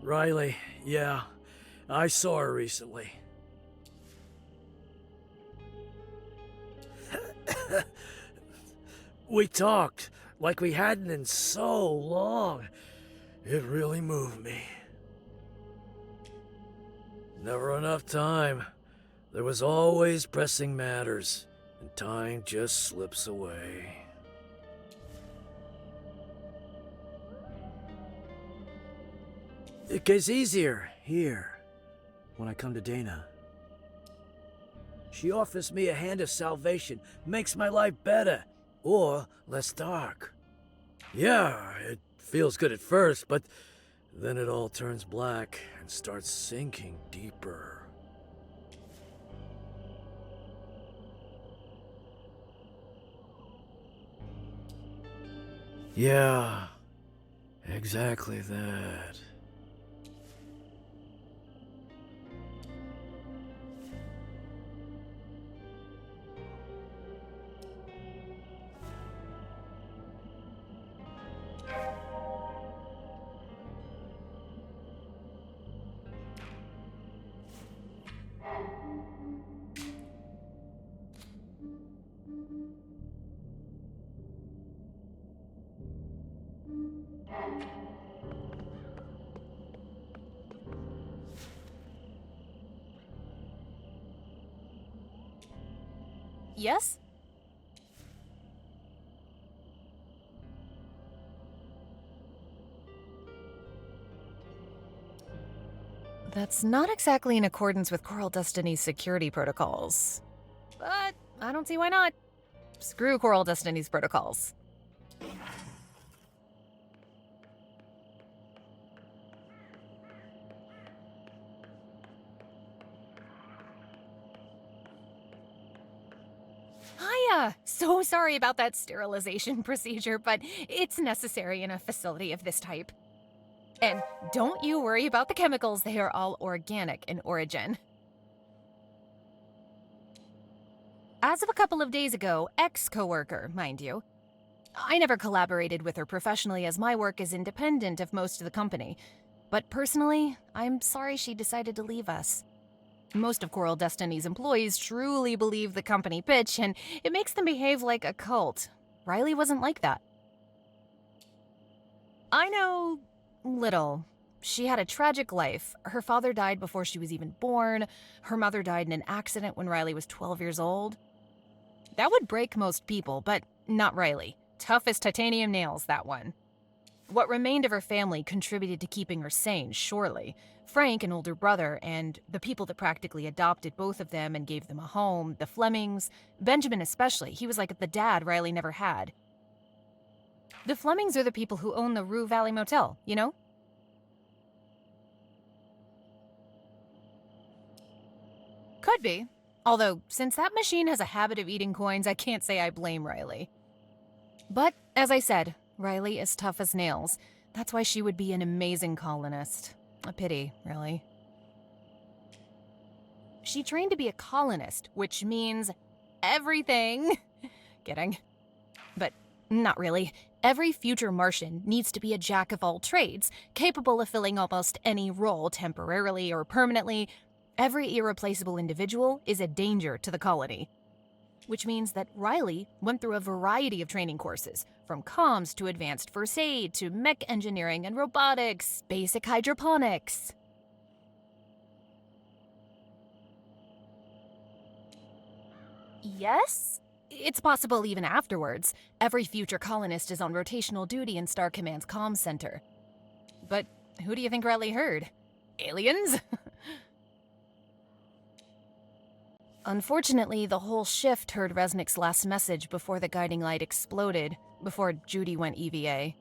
Riley, yeah. I saw her recently. We talked like we hadn't in so long. It really moved me. Never enough time. There was always pressing matters, and time just slips away. It gets easier here when I come to Dana. She offers me a hand of salvation, makes my life better, or less dark. Yeah, it feels good at first, but then it all turns black and starts sinking deeper. Yeah, exactly that. Yes? That's not exactly in accordance with Coral Destiny's security protocols. But I don't see why not. Screw Coral Destiny's protocols. Hiya! So sorry about that sterilization procedure, but it's necessary in a facility of this type. And don't you worry about the chemicals, they are all organic in origin. As of a couple of days ago, ex-coworker, mind you. I never collaborated with her professionally as my work is independent of most of the company. But personally, I'm sorry she decided to leave us. Most of Coral Destiny's employees truly believe the company pitch, and it makes them behave like a cult. Riley wasn't like that. I know little. She had a tragic life. Her father died before she was even born. Her mother died in an accident when Riley was 12 years old. That would break most people, but not Riley. Tough as titanium nails, that one. What remained of her family contributed to keeping her sane, surely. Frank, an older brother, and the people that practically adopted both of them and gave them a home, the Flemings, Benjamin especially, he was like the dad Riley never had. The Flemings are the people who own the Rue Valley Motel, you know? Could be. Although, since that machine has a habit of eating coins, I can't say I blame Riley. But, as I said, Riley is tough as nails. That's why she would be an amazing colonist. A pity, really. She trained to be a colonist, which means everything. Kidding. But not really. Every future Martian needs to be a jack of all trades, capable of filling almost any role temporarily or permanently. Every irreplaceable individual is a danger to the colony. Which means that Riley went through a variety of training courses, from comms to advanced first aid to mech engineering and robotics, basic hydroponics. Yes? It's possible even afterwards. Every future colonist is on rotational duty in Star Command's comms center. But who do you think Riley heard? Aliens? Unfortunately, the whole shift heard Resnick's last message before the guiding light exploded, before Judy went EVA.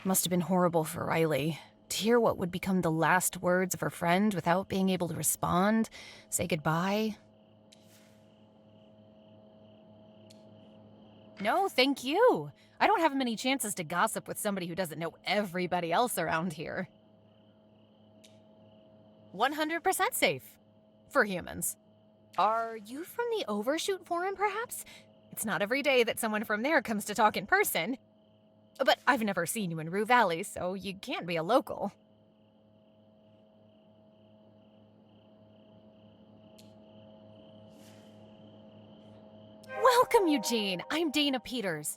Must have been horrible for Riley. To hear what would become the last words of her friend without being able to respond, say goodbye. No, thank you. I don't have many chances to gossip with somebody who doesn't know everybody else around here. 100% safe. For humans. Are you from the Overshoot Forum, perhaps? It's not every day that someone from there comes to talk in person. But I've never seen you in Rue Valley, so you can't be a local. Welcome, Eugene. I'm Dana Peters.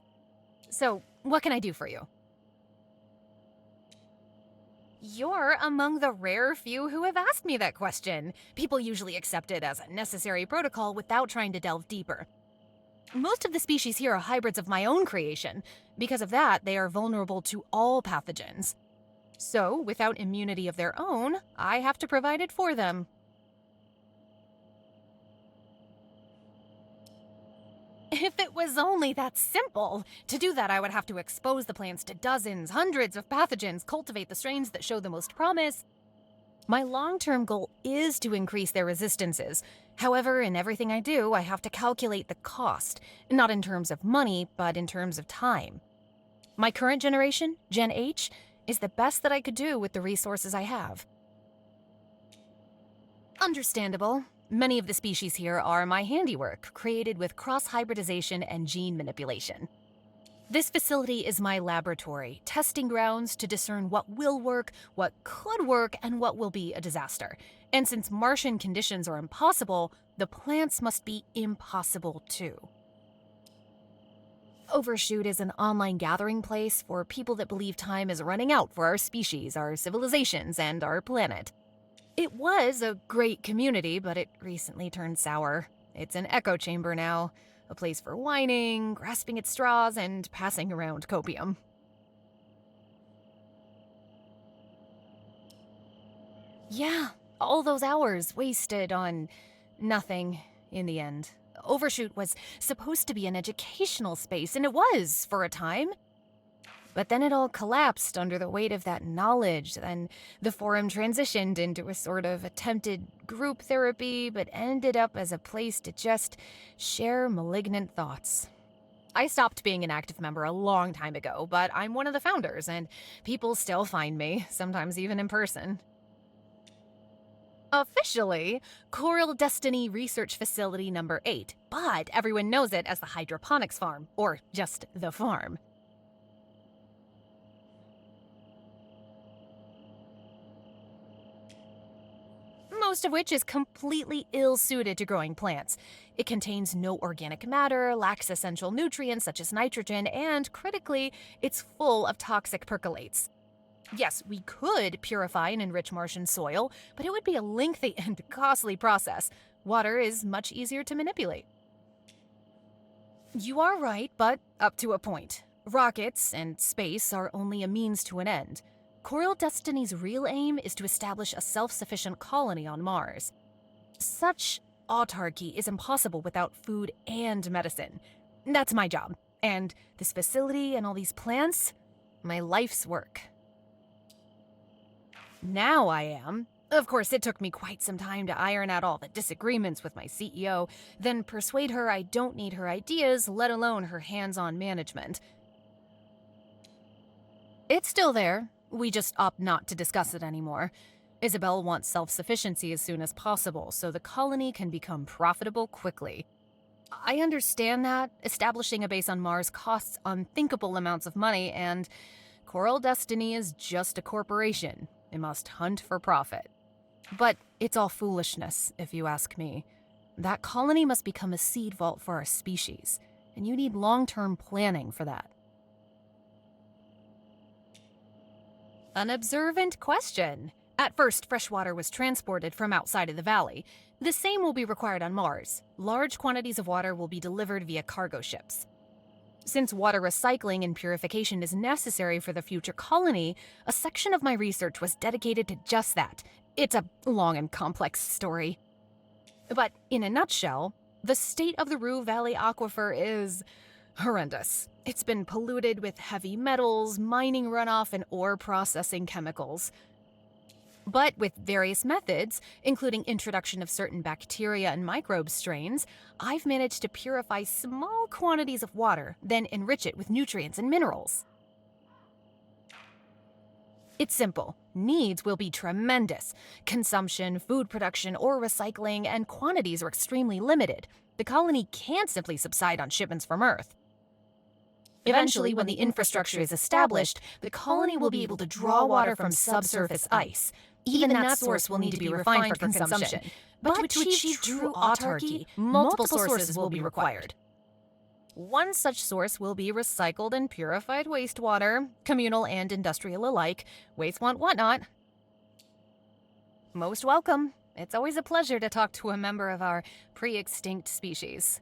So, what can I do for you? You're among the rare few who have asked me that question. People usually accept it as a necessary protocol without trying to delve deeper. Most of the species here are hybrids of my own creation. Because of that, they are vulnerable to all pathogens. So, without immunity of their own, I have to provide it for them. If it was only that simple! To do that, I would have to expose the plants to dozens, hundreds of pathogens, cultivate the strains that show the most promise. My long-term goal is to increase their resistances. However, in everything I do, I have to calculate the cost, not in terms of money, but in terms of time. My current generation, Gen H, is the best that I could do with the resources I have. Understandable. Many of the species here are my handiwork, created with cross-hybridization and gene manipulation. This facility is my laboratory, testing grounds to discern what will work, what could work, and what will be a disaster. And since Martian conditions are impossible, the plants must be impossible too. Overshoot is an online gathering place for people that believe time is running out for our species, our civilizations, and our planet. It was a great community, but it recently turned sour. It's an echo chamber now, a place for whining, grasping at straws, and passing around copium. Yeah, all those hours wasted on nothing in the end. Overshoot was supposed to be an educational space, and it was for a time. But then it all collapsed under the weight of that knowledge. Then the forum transitioned into a sort of attempted group therapy, but ended up as a place to just share malignant thoughts. I stopped being an active member a long time ago, but I'm one of the founders, and people still find me, sometimes even in person. Officially, Coral Destiny Research Facility number 8, but everyone knows it as the Hydroponics Farm, or just the farm. Most of which is completely ill-suited to growing plants. It contains no organic matter, lacks essential nutrients such as nitrogen, and, critically, it's full of toxic percolates. Yes, we could purify and enrich Martian soil, but it would be a lengthy and costly process. Water is much easier to manipulate. You are right, but up to a point. Rockets and space are only a means to an end. Coral Destiny's real aim is to establish a self-sufficient colony on Mars. Such autarky is impossible without food and medicine. That's my job. And this facility and all these plants, my life's work. Now I am. Of course, it took me quite some time to iron out all the disagreements with my CEO, then persuade her I don't need her ideas, let alone her hands-on management. It's still there. We just opt not to discuss it anymore. Isabel wants self-sufficiency as soon as possible, so the colony can become profitable quickly. I understand that establishing a base on Mars costs unthinkable amounts of money, and Coral Destiny is just a corporation. It must hunt for profit. But it's all foolishness, if you ask me. That colony must become a seed vault for our species, and you need long-term planning for that. An observant question. At first, fresh water was transported from outside of the valley. The same will be required on Mars. Large quantities of water will be delivered via cargo ships. Since water recycling and purification is necessary for the future colony, a section of my research was dedicated to just that. It's a long and complex story. But in a nutshell, the state of the Rue Valley aquifer is horrendous. It's been polluted with heavy metals, mining runoff, and ore processing chemicals. But with various methods, including introduction of certain bacteria and microbe strains, I've managed to purify small quantities of water, then enrich it with nutrients and minerals. It's simple. Needs will be tremendous. Consumption, food production, ore recycling, and quantities are extremely limited. The colony can't simply subside on shipments from Earth. Eventually, when the infrastructure is established, the colony will be able to draw water from subsurface ice. Even that source will need to be refined for consumption. But to achieve true autarky, multiple sources will be required. One such source will be recycled and purified wastewater, communal and industrial alike, waste want whatnot. Most welcome. It's always a pleasure to talk to a member of our pre-extinct species.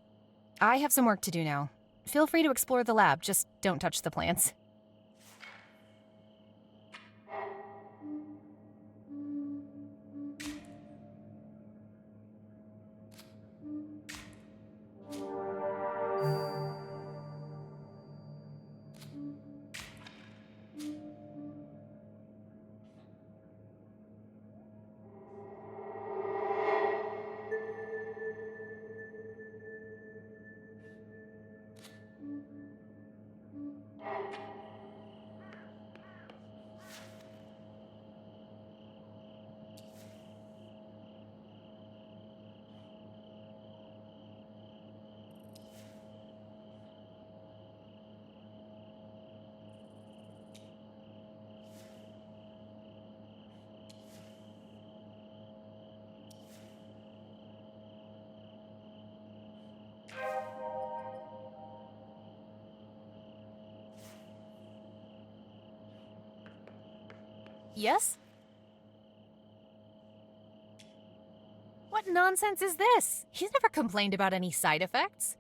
I have some work to do now. Feel free to explore the lab, just don't touch the plants. Yes? What nonsense is this? He's never complained about any side effects.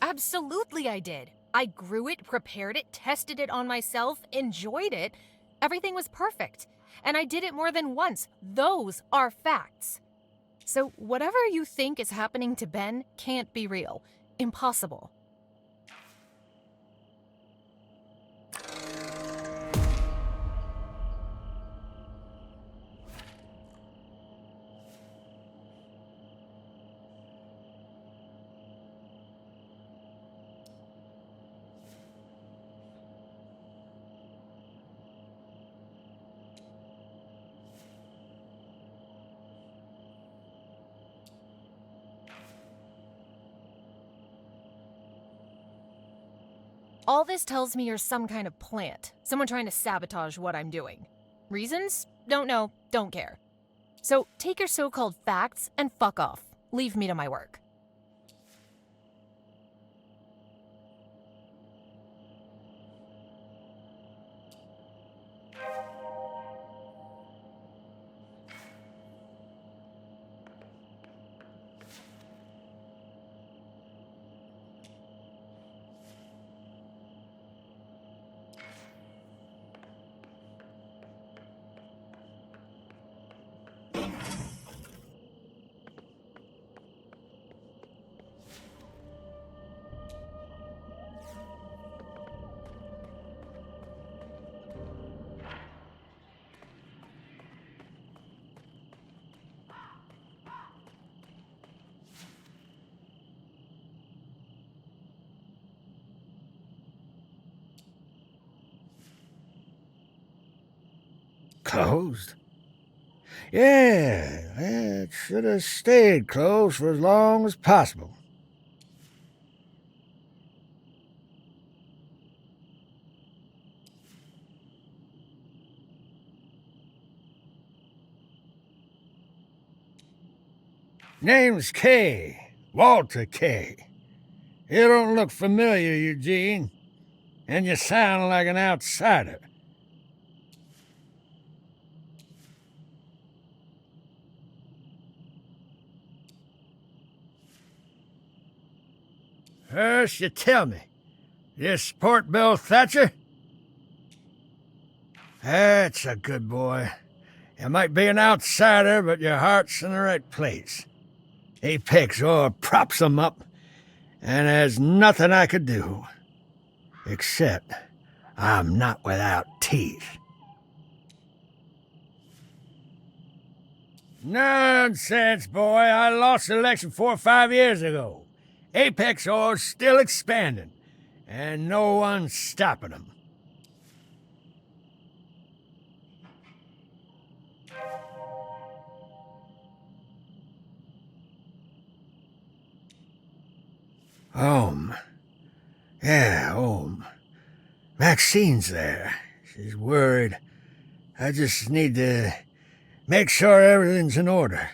Absolutely I did. I grew it, prepared it, tested it on myself, enjoyed it. Everything was perfect. And I did it more than once. Those are facts. So whatever you think is happening to Ben can't be real. Impossible. All this tells me you're some kind of plant. Someone trying to sabotage what I'm doing. Reasons? Don't know, don't care. So take your so-called facts and fuck off. Leave me to my work. Closed? Yeah, it should have stayed closed for as long as possible. Name's K. Walter K. You don't look familiar, Eugene, and you sound like an outsider. First, you tell me, you support Bill Thatcher? That's a good boy. You might be an outsider, but your heart's in the right place. Apex Ore props him up, and there's nothing I could do. Except, I'm not without teeth. Nonsense, boy. I lost the election 4 or 5 years ago. Apex Ore's still expanding, and no one's stopping them. Yeah, Maxine's there. She's worried. I just need to make sure everything's in order.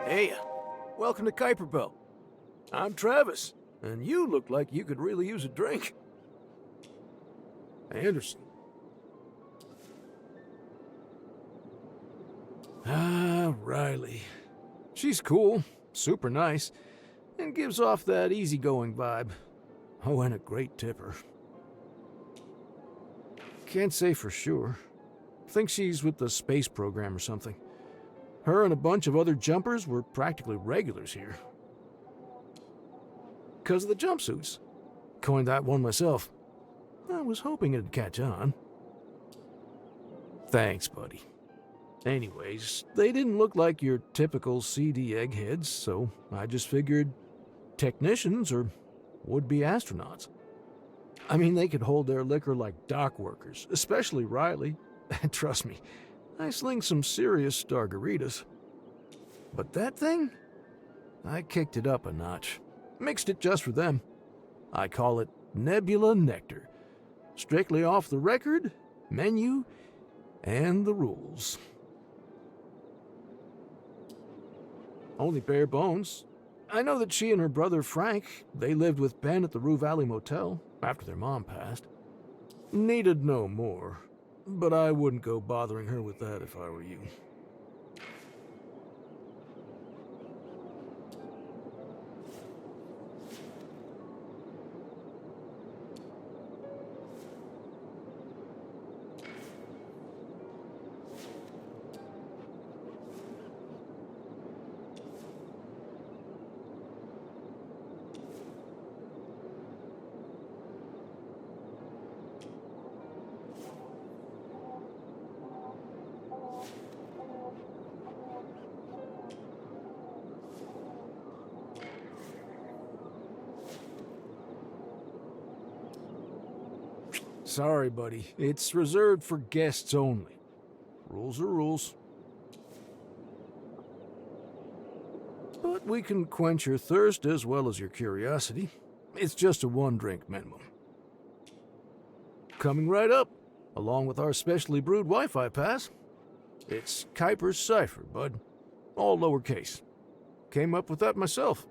Hey, welcome to Kuiper Belt. I'm Travis, and you look like you could really use a drink. Anderson. Ah, Riley. She's cool, super nice, and gives off that easygoing vibe. Oh, and a great tipper. Can't say for sure. Think she's with the space program or something. Her and a bunch of other jumpers were practically regulars here. 'Cause of the jumpsuits. Coined that one myself. I was hoping it'd catch on. Thanks, buddy. Anyways, they didn't look like your typical CD eggheads, so I just figured technicians or would-be astronauts. I mean, they could hold their liquor like dock workers, especially Riley. Trust me, I sling some serious stargaritas. But that thing? I kicked it up a notch. Mixed it just for them. I call it Nebula Nectar. Strictly off the record, menu, and the rules. Only bare bones. I know that she and her brother Frank, they lived with Ben at the Rue Valley Motel after their mom passed. Needed no more, but I wouldn't go bothering her with that if I were you. Sorry, buddy. It's reserved for guests only. Rules are rules. But we can quench your thirst as well as your curiosity. It's just a one-drink minimum. Coming right up, along with our specially brewed Wi-Fi pass. It's Kuiper's Cipher, bud. All lowercase. Came up with that myself.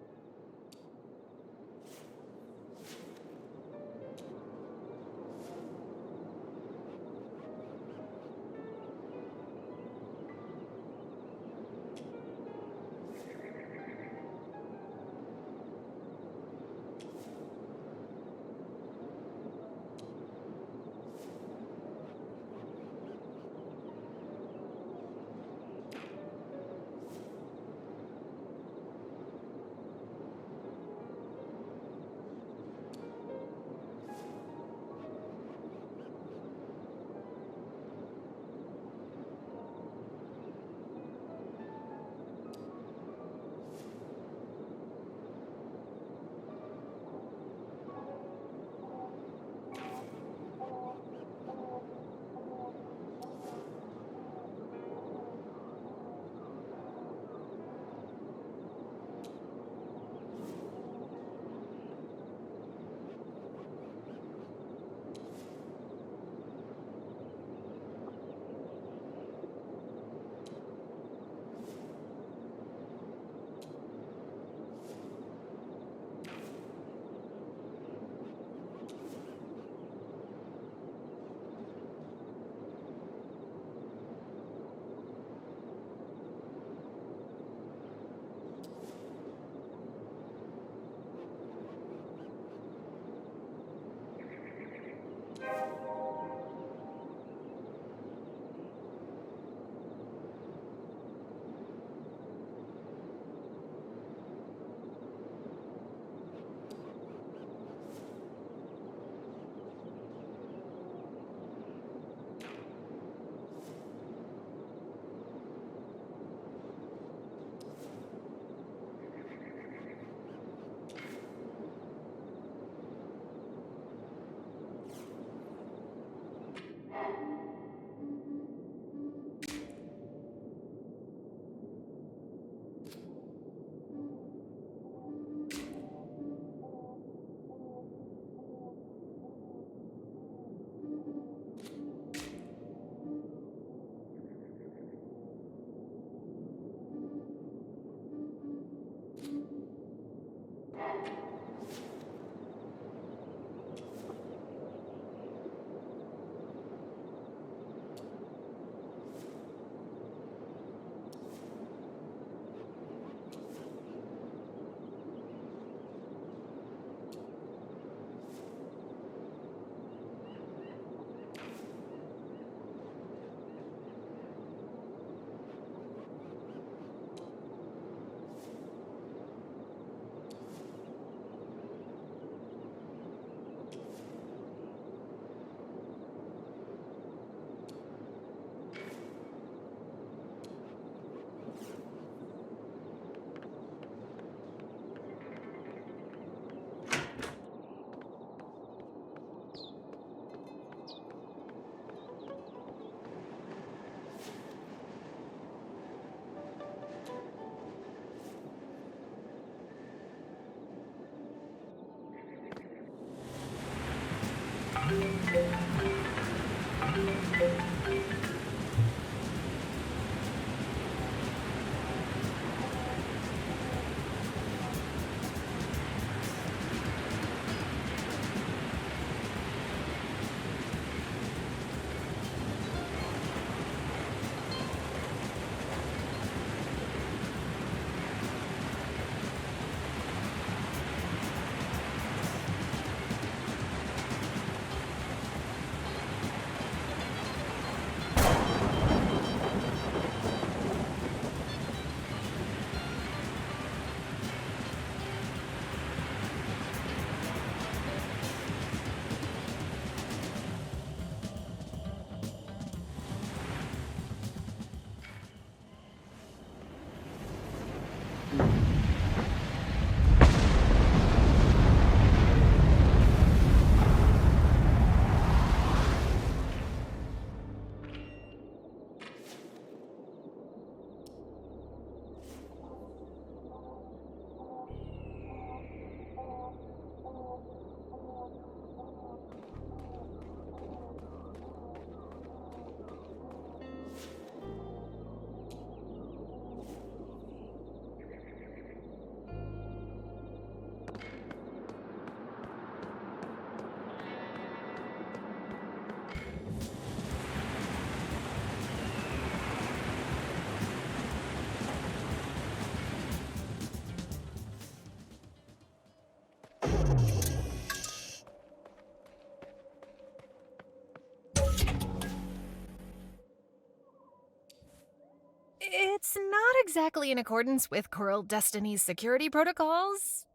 It's not exactly in accordance with Coral Destiny's security protocols.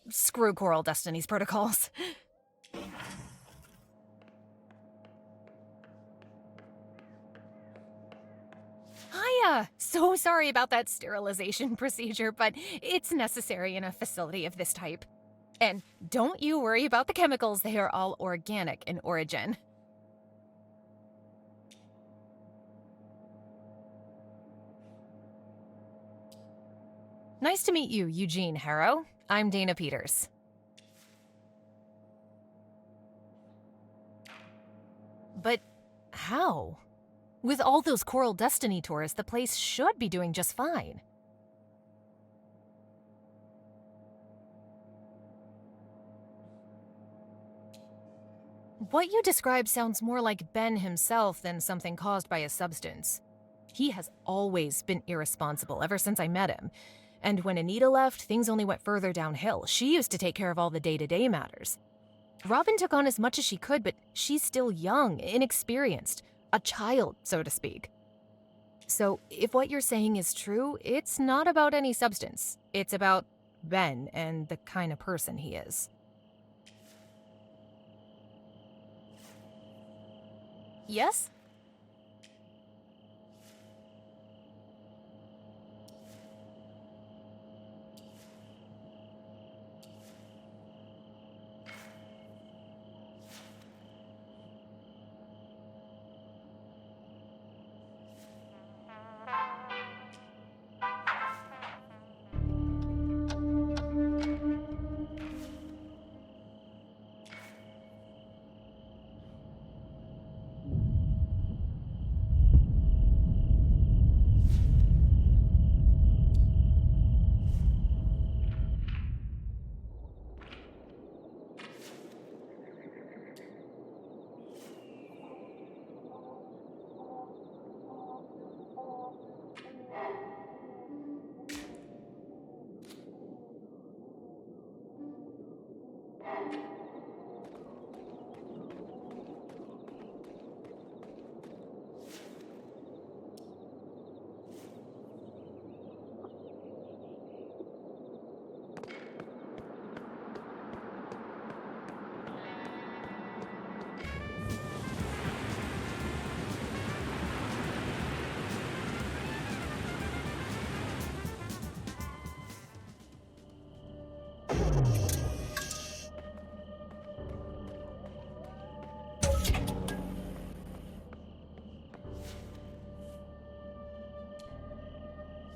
Screw Coral Destiny's protocols. Hiya! So sorry about that sterilization procedure, but it's necessary in a facility of this type. And don't you worry about the chemicals, they are all organic in origin. Nice to meet you, Eugene Harrow. I'm Dana Peters. But how? With all those Coral Destiny tourists, the place should be doing just fine. What you describe sounds more like Ben himself than something caused by a substance. He has always been irresponsible ever since I met him. And when Anita left, things only went further downhill. She used to take care of all the day-to-day matters. Robin took on as much as she could, but she's still young, inexperienced. A child, so to speak. So, if what you're saying is true, it's not about any substance. It's about Ben and the kind of person he is. Yes?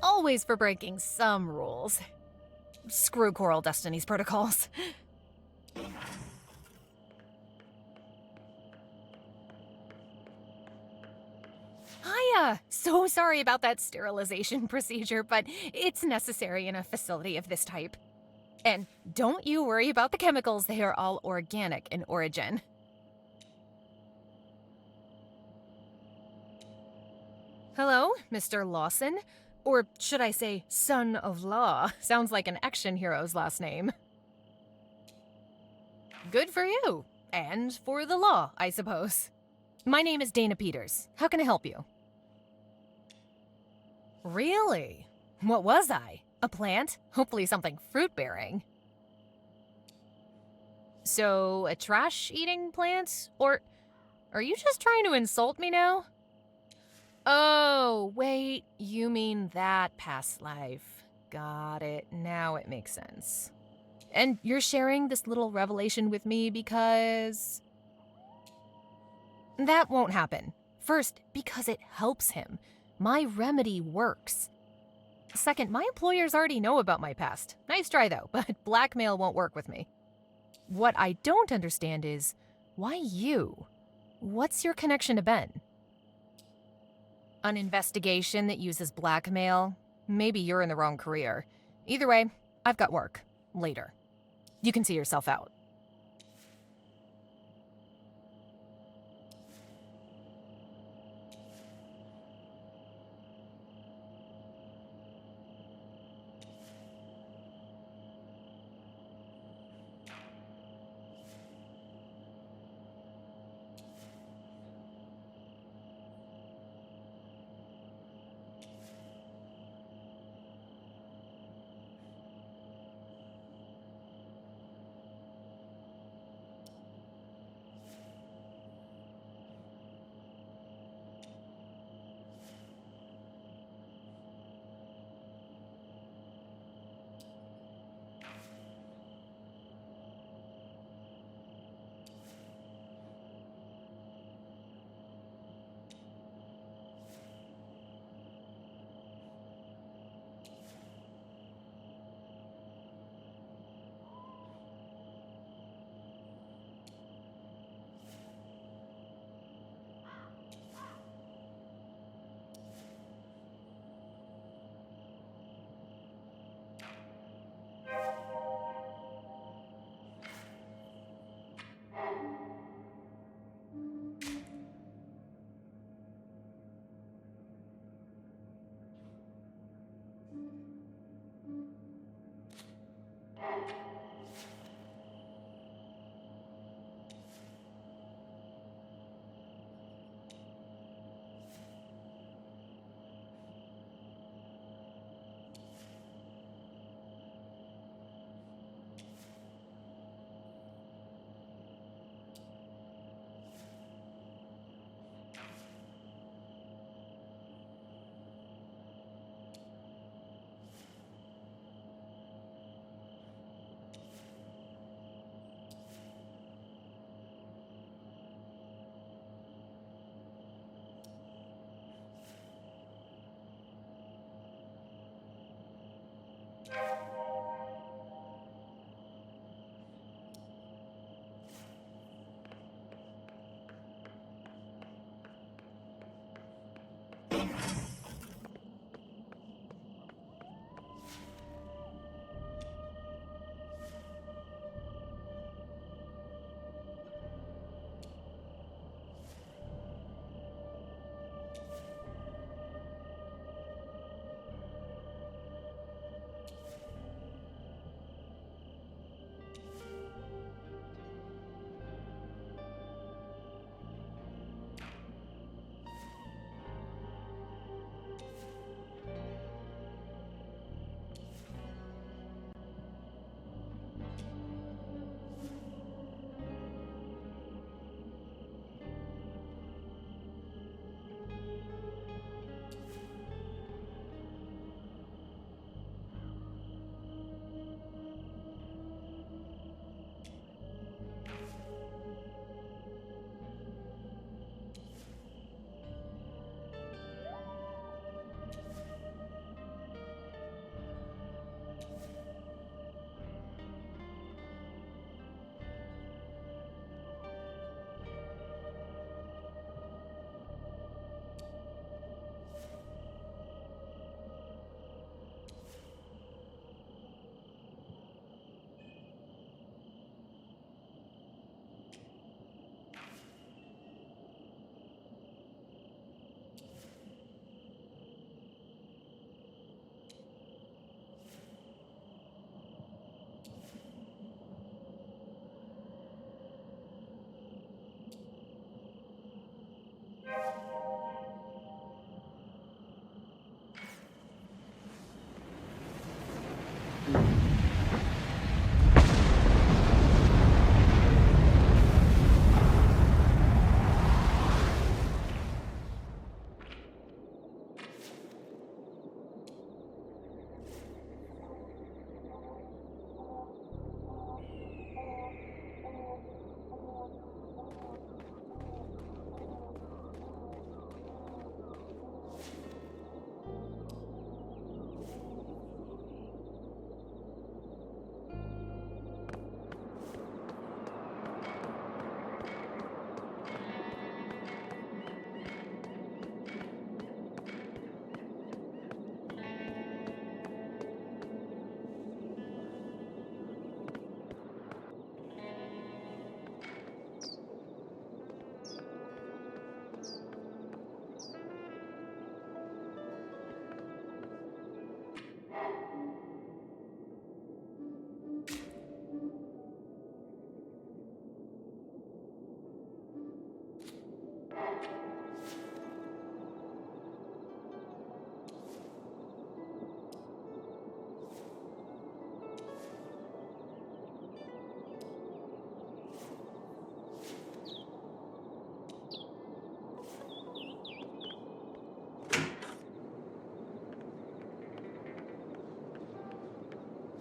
Always for breaking some rules. Screw Coral Destiny's protocols. Hiya! So sorry about that sterilization procedure, but it's necessary in a facility of this type. And don't you worry about the chemicals, they are all organic in origin. Hello, Mr. Lawson? Or should I say, Son of Law? Sounds like an action hero's last name. Good for you. And for the law, I suppose. My name is Dana Peters. How can I help you? Really? What was I? A plant? Hopefully something fruit-bearing. So, a trash-eating plant? Or are you just trying to insult me now? Oh, wait, you mean that past life. Got it. Now it makes sense. And you're sharing this little revelation with me because... That won't happen. First, because it helps him. My remedy works. Second, my employers already know about my past. Nice try, though, but blackmail won't work with me. What I don't understand is, why you? What's your connection to Ben? An investigation that uses blackmail? Maybe you're in the wrong career. Either way, I've got work. Later. You can see yourself out.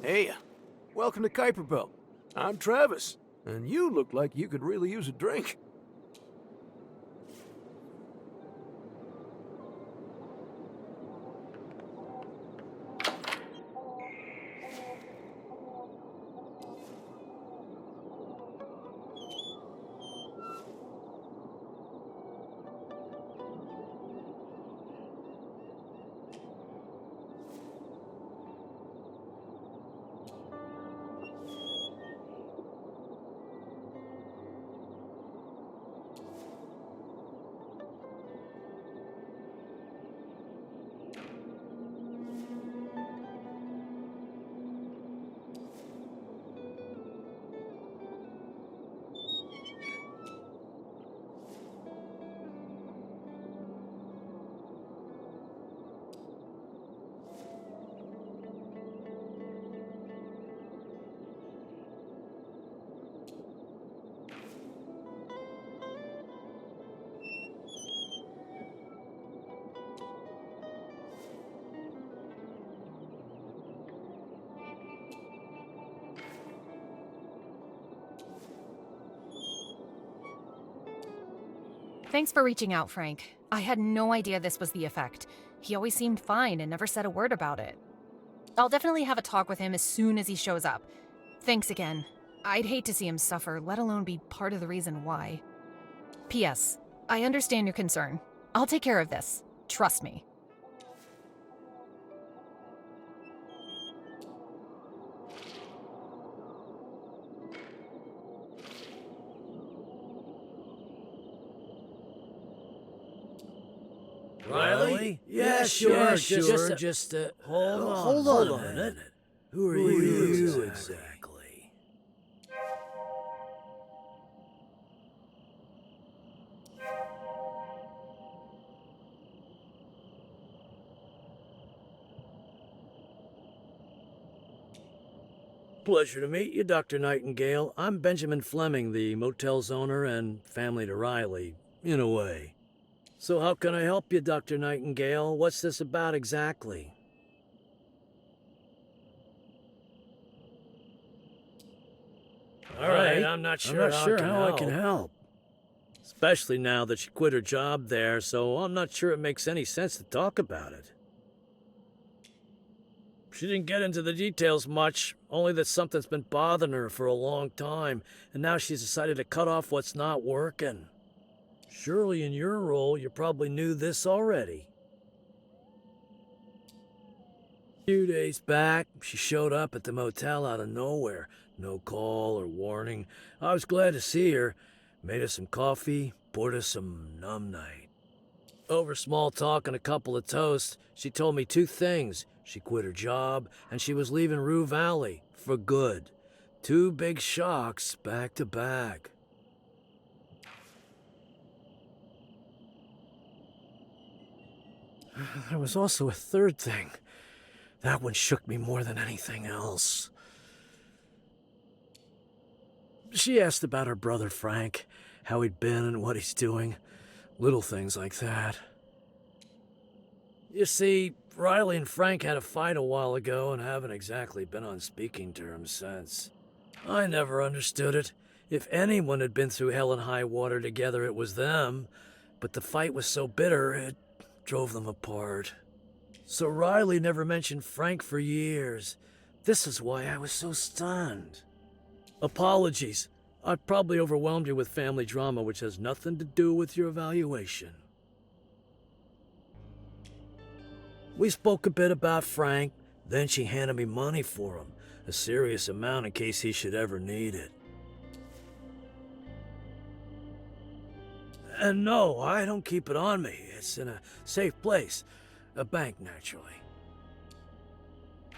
Hey, welcome to Kuiper Belt. I'm Travis, and you look like you could really use a drink. Thanks for reaching out, Frank. I had no idea this was the effect. He always seemed fine and never said a word about it. I'll definitely have a talk with him as soon as he shows up. Thanks again. I'd hate to see him suffer, let alone be part of the reason why. P.S. I understand your concern. I'll take care of this. Trust me. Riley? Yeah, sure. Just hold on a minute. Who are you exactly? Pleasure to meet you, Dr. Nightingale. I'm Benjamin Fleming, the motel's owner and family to Riley, in a way. So how can I help you, Dr. Nightingale? What's this about exactly? All right, I'm not sure how I can help. Especially now that she quit her job there, so I'm not sure it makes any sense to talk about it. She didn't get into the details much, only that something's been bothering her for a long time, and now she's decided to cut off what's not working. Surely in your role, you probably knew this already. A few days back, she showed up at the motel out of nowhere. No call or warning. I was glad to see her. Made us some coffee, poured us some numb night. Over small talk and a couple of toasts, she told me two things. She quit her job, and she was leaving Rue Valley for good. Two big shocks back to back. There was also a third thing. That one shook me more than anything else. She asked about her brother Frank, how he'd been and what he's doing. Little things like that. You see, Riley and Frank had a fight a while ago and haven't exactly been on speaking terms since. I never understood it. If anyone had been through hell and high water together, it was them. But the fight was so bitter, it drove them apart. So Riley never mentioned Frank for years. This is why I was so stunned. Apologies. I've probably overwhelmed you with family drama, which has nothing to do with your evaluation. We spoke a bit about Frank, then she handed me money for him, a serious amount in case he should ever need it. And no, I don't keep it on me. It's in a safe place. A bank, naturally.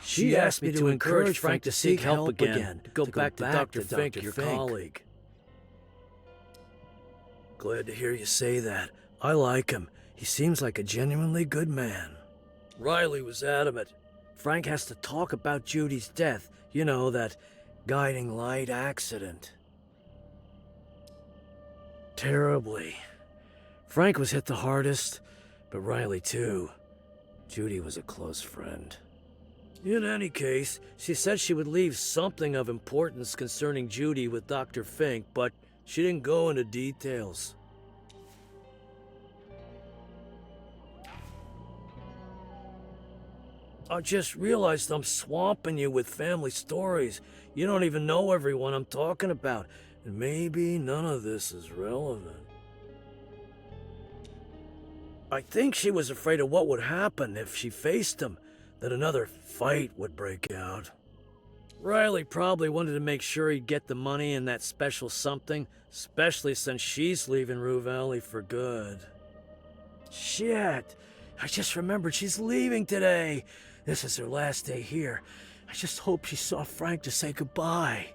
She asked me to encourage Frank to seek help again, to go back to Dr. Fink, your colleague. Glad to hear you say that. I like him. He seems like a genuinely good man. Riley was adamant. Frank has to talk about Judy's death. You know, that guiding light accident. Terribly. Frank was hit the hardest, but Riley too. Judy was a close friend. In any case, she said she would leave something of importance concerning Judy with Dr. Fink, but she didn't go into details. I just realized I'm swamping you with family stories. You don't even know everyone I'm talking about, and maybe none of this is relevant. I think she was afraid of what would happen if she faced him, that another fight would break out. Riley probably wanted to make sure he'd get the money and that special something, especially since she's leaving Rue Valley for good. Shit, I just remembered she's leaving today. This is her last day here. I just hope she saw Frank to say goodbye.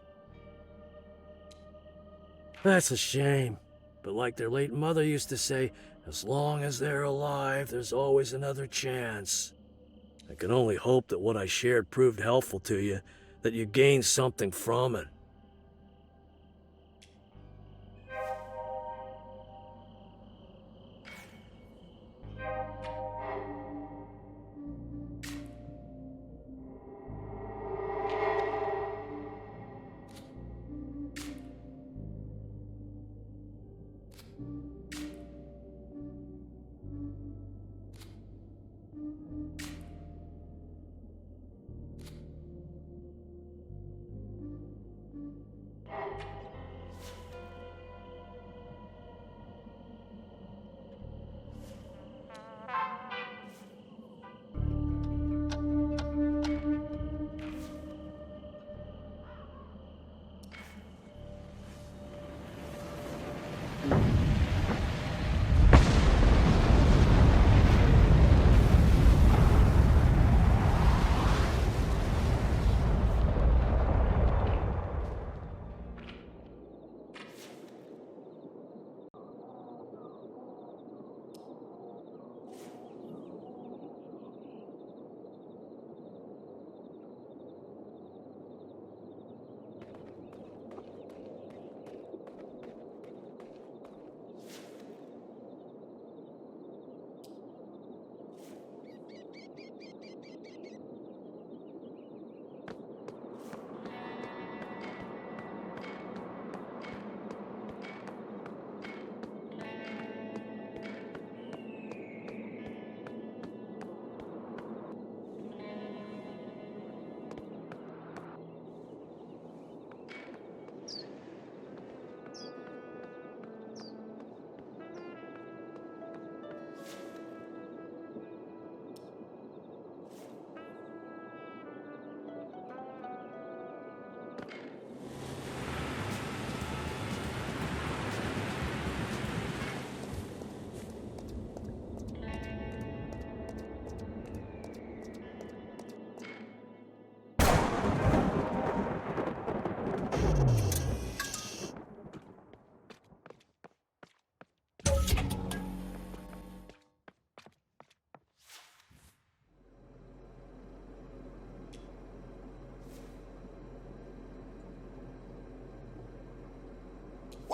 That's a shame, but like their late mother used to say, as long as they're alive, there's always another chance. I can only hope that what I shared proved helpful to you, that you gained something from it.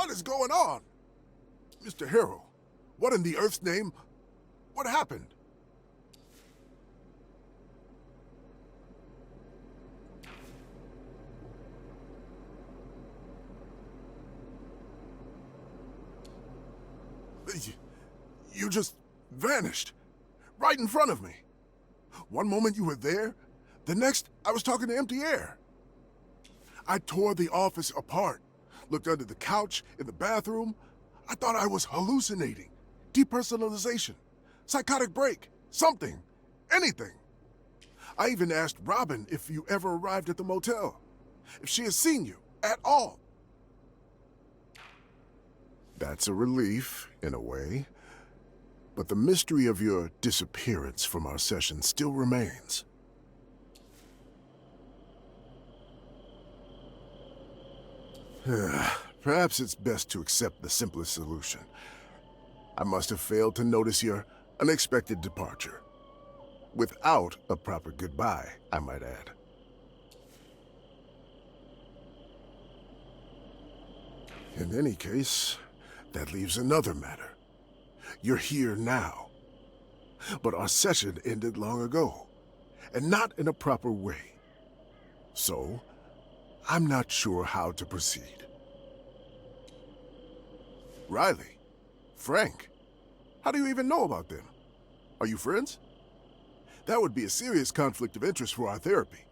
What is going on? Mr. Harrow, what in the Earth's name? What happened? You just vanished. Right in front of me. One moment you were there, the next I was talking to empty air. I tore the office apart, looked under the couch, in the bathroom. I thought I was hallucinating. Depersonalization, psychotic break, something, anything. I even asked Robin if you ever arrived at the motel, if she has seen you at all. That's a relief, in a way. But the mystery of your disappearance from our session still remains. Perhaps it's best to accept the simplest solution. I must have failed to notice your unexpected departure. Without a proper goodbye, I might add. In any case, that leaves another matter. You're here now. But our session ended long ago, and not in a proper way. So, I'm not sure how to proceed. Riley? Frank? How do you even know about them? Are you friends? That would be a serious conflict of interest for our therapy.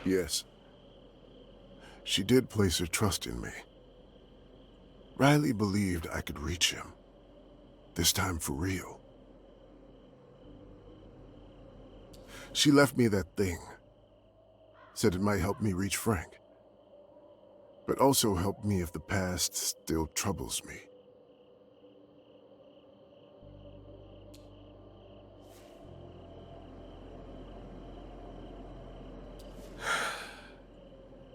Yes. She did place her trust in me. Riley believed I could reach him. This time for real. She left me that thing. Said it might help me reach Frank. But also help me if the past still troubles me.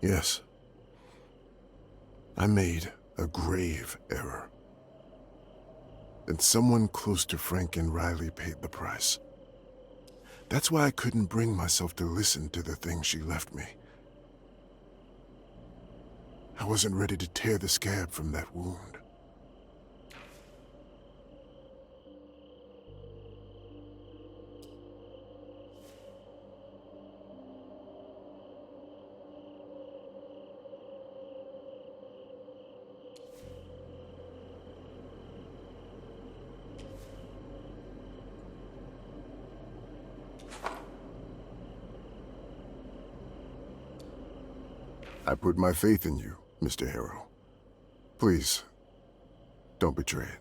Yes. I made a grave error. And someone close to Frank and Riley paid the price. That's why I couldn't bring myself to listen to the things she left me. I wasn't ready to tear the scab from that wound. I put my faith in you, Mr. Harrow. Please, don't betray it.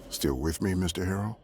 Still with me, Mr. Harrow?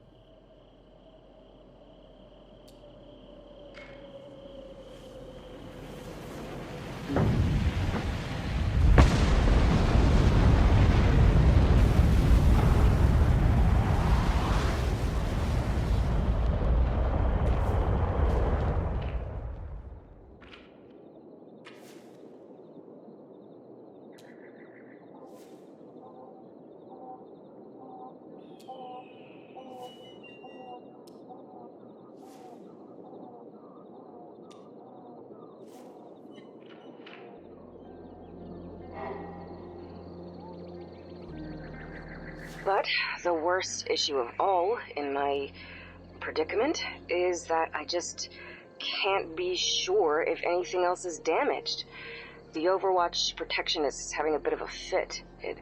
But the worst issue of all in my predicament is that I just can't be sure if anything else is damaged. The Overwatch protection is having a bit of a fit. It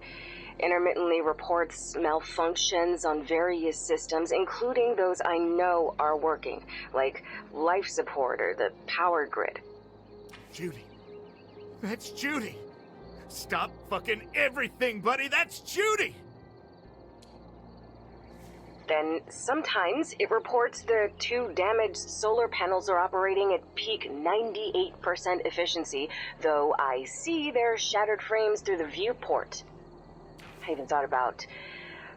intermittently reports malfunctions on various systems, including those I know are working, like life support or the power grid. Judy, That's Judy! Stop fucking everything, buddy! That's Judy! Then sometimes it reports the 2 damaged solar panels are operating at peak 98% efficiency, though I see their shattered frames through the viewport. I even thought about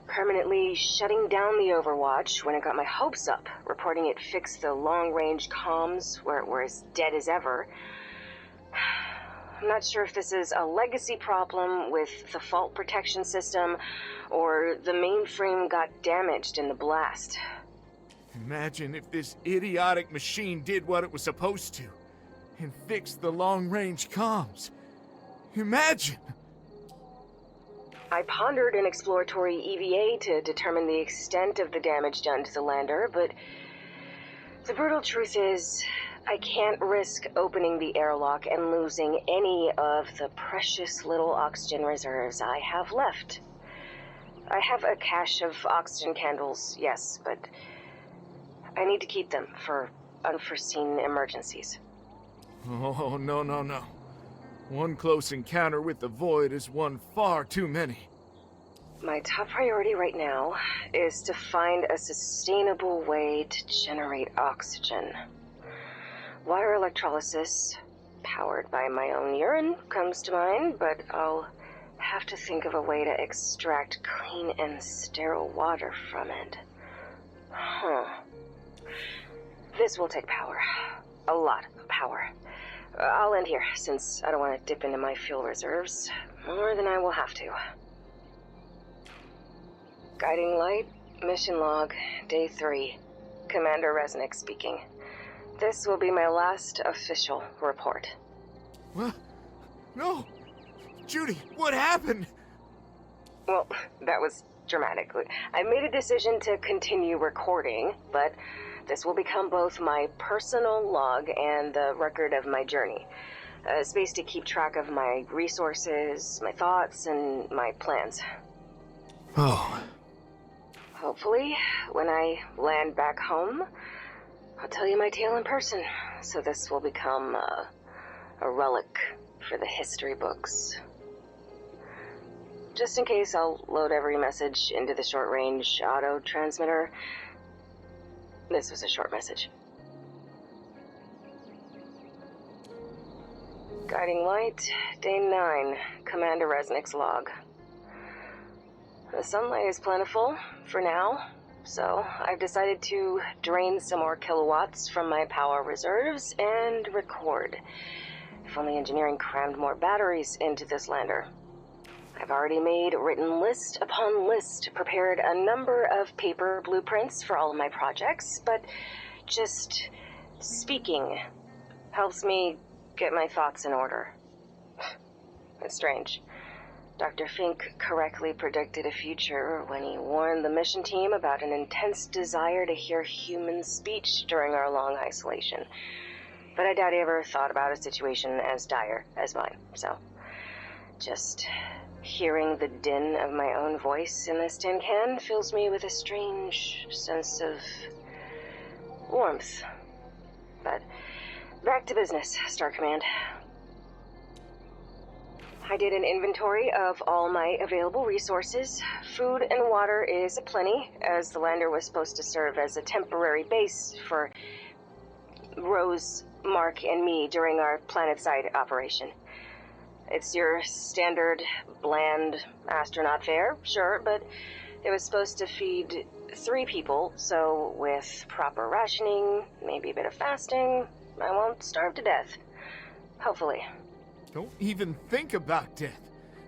permanently shutting down the Overwatch when I got my hopes up, reporting it fixed the long-range comms where it were as dead as ever. I'm not sure if this is a legacy problem with the fault protection system, or the mainframe got damaged in the blast. Imagine if this idiotic machine did what it was supposed to, and fixed the long-range comms. Imagine! I pondered an exploratory EVA to determine the extent of the damage done to the lander, but the brutal truth is, I can't risk opening the airlock and losing any of the precious little oxygen reserves I have left. I have a cache of oxygen candles, yes, but I need to keep them for unforeseen emergencies. Oh, no. One close encounter with the Void is one far too many. My top priority right now is to find a sustainable way to generate oxygen. Water electrolysis, powered by my own urine, comes to mind, but I'll have to think of a way to extract clean and sterile water from it. This will take power. A lot of power. I'll end here, since I don't want to dip into my fuel reserves more than I will have to. Guiding light, mission log, day 3. Commander Resnick speaking. This will be my last official report. What? No! Judy, what happened? Well, that was dramatic. I made a decision to continue recording, but this will become both my personal log and the record of my journey. A space to keep track of my resources, my thoughts, and my plans. Oh. Hopefully, when I land back home, I'll tell you my tale in person, so this will become a relic for the history books. Just in case, I'll load every message into the short-range auto transmitter. This was a short message. Guiding light, day 9, Commander Resnick's log. The sunlight is plentiful, for now, so I've decided to drain some more kilowatts from my power reserves and record. If only engineering crammed more batteries into this lander. I've already made written list upon list, prepared a number of paper blueprints for all of my projects, but just speaking helps me get my thoughts in order. It's strange. Dr. Fink correctly predicted a future when he warned the mission team about an intense desire to hear human speech during our long isolation. But I doubt he ever thought about a situation as dire as mine, so just hearing the din of my own voice in this tin can fills me with a strange sense of warmth. But back to business, Star Command. I did an inventory of all my available resources. Food and water is aplenty, as the lander was supposed to serve as a temporary base for Rose, Mark, and me during our planet-side operation. It's your standard, bland astronaut fare, sure, but it was supposed to feed 3 people, so with proper rationing, maybe a bit of fasting, I won't starve to death. Hopefully. Don't even think about death.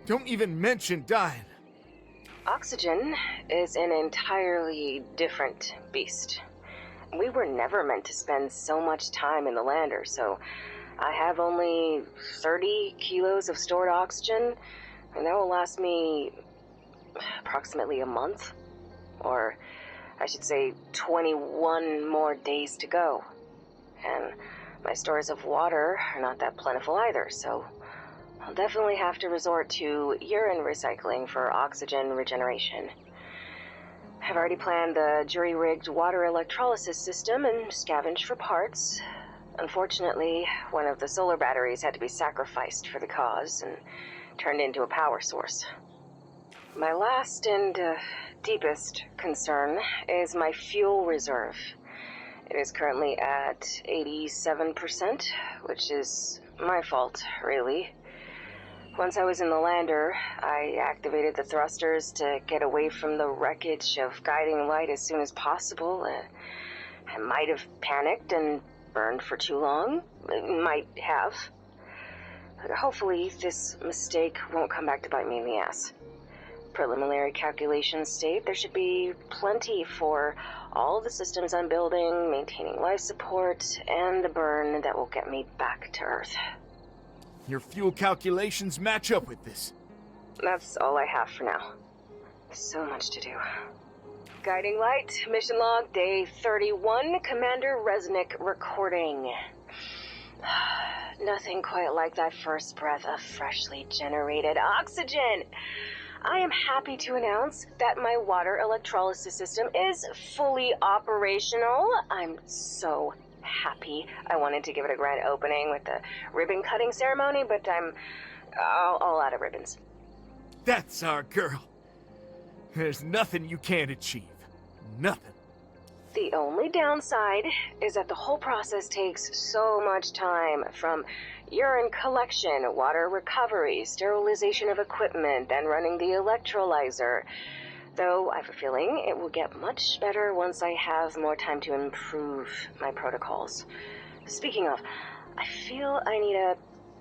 Don't even mention dying. Oxygen is an entirely different beast. We were never meant to spend so much time in the lander, so I have only 30 kilos of stored oxygen, and that will last me approximately a month. Or I should say 21 more days to go. And my stores of water are not that plentiful either, so I'll definitely have to resort to urine recycling for oxygen regeneration. I've already planned the jury-rigged water electrolysis system and scavenged for parts. Unfortunately, one of the solar batteries had to be sacrificed for the cause and turned into a power source. My last and deepest concern is my fuel reserve. It is currently at 87%, which is my fault, really. Once I was in the lander, I activated the thrusters to get away from the wreckage of guiding light as soon as possible. I might have panicked and burned for too long. Might have. But hopefully this mistake won't come back to bite me in the ass. Preliminary calculations state there should be plenty for all the systems I'm building, maintaining life support, and the burn that will get me back to Earth. Your fuel calculations match up with this. That's all I have for now. So much to do. Guiding light, mission log, day 31, Commander Resnick recording. Nothing quite like that first breath of freshly generated oxygen. I am happy to announce that my water electrolysis system is fully operational. I'm so happy. I wanted to give it a grand opening with the ribbon cutting ceremony, but I'm all out of ribbons. That's our girl. There's nothing you can't achieve. Nothing. The only downside is that the whole process takes so much time, from urine collection, water recovery, sterilization of equipment, then running the electrolyzer. Though I have a feeling it will get much better once I have more time to improve my protocols. Speaking of, I feel I need to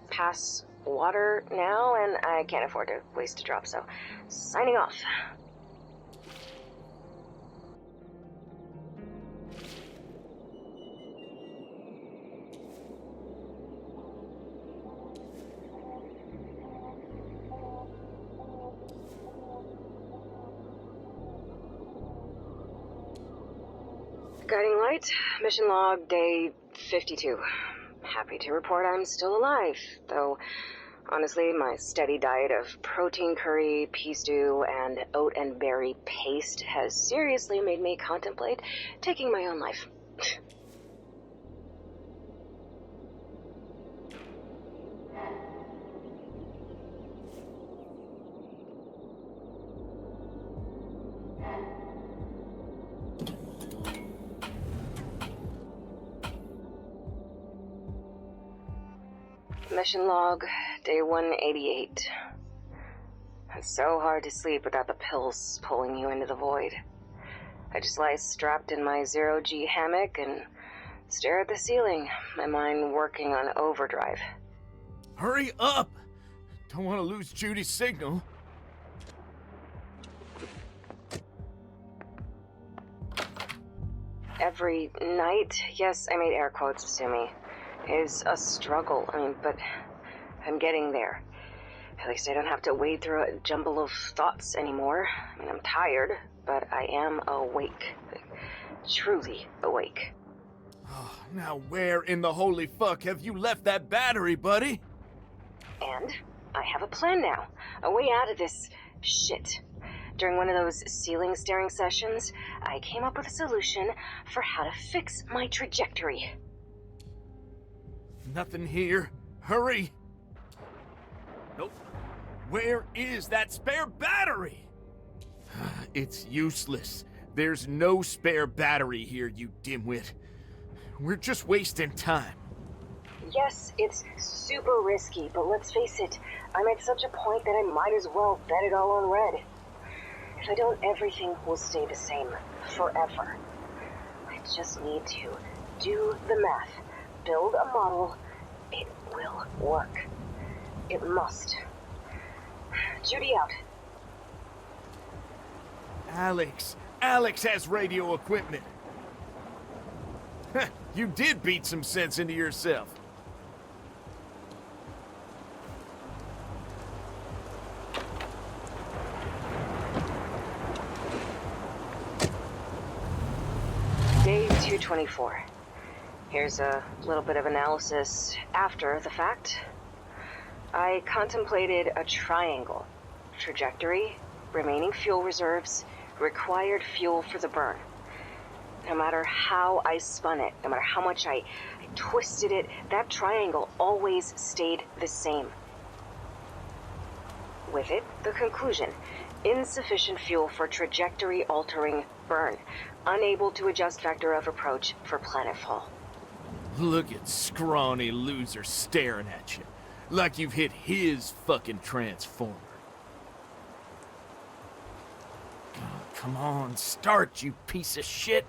pass water now, and I can't afford to waste a drop, so signing off. Guiding light, mission log, day 52. Happy to report I'm still alive, though honestly my steady diet of protein curry, pea stew, and oat and berry paste has seriously made me contemplate taking my own life. Mission log, day 188. It's so hard to sleep without the pills pulling you into the void. I just lie strapped in my zero-G hammock and stare at the ceiling, my mind working on overdrive. Hurry up! Don't want to lose Judy's signal. Every night, yes, I made air quotes, Sumi, is a struggle. But I'm getting there. At least I don't have to wade through a jumble of thoughts anymore. I'm tired, but I am awake. Truly awake. Oh, now where in the holy fuck have you left that battery, buddy? And I have a plan now. A way out of this shit. During one of those ceiling staring sessions, I came up with a solution for how to fix my trajectory. Nothing here. Hurry! Nope. Where is that spare battery? It's useless. There's no spare battery here, you dimwit. We're just wasting time. Yes, it's super risky, but let's face it, I'm at such a point that I might as well bet it all on red. If I don't, everything will stay the same forever. I just need to do the math, build a model. It will work. It must. Judy out. Alex has radio equipment. You did beat some sense into yourself. Day 224. Here's a little bit of analysis after the fact. I contemplated a triangle. Trajectory, remaining fuel reserves, required fuel for the burn. No matter how I spun it, no matter how much I twisted it, that triangle always stayed the same. With it, the conclusion: insufficient fuel for trajectory-altering burn. Unable to adjust vector of approach for planetfall. Look at scrawny loser staring at you, like you've hit his fucking transformer. Oh, come on, start, you piece of shit.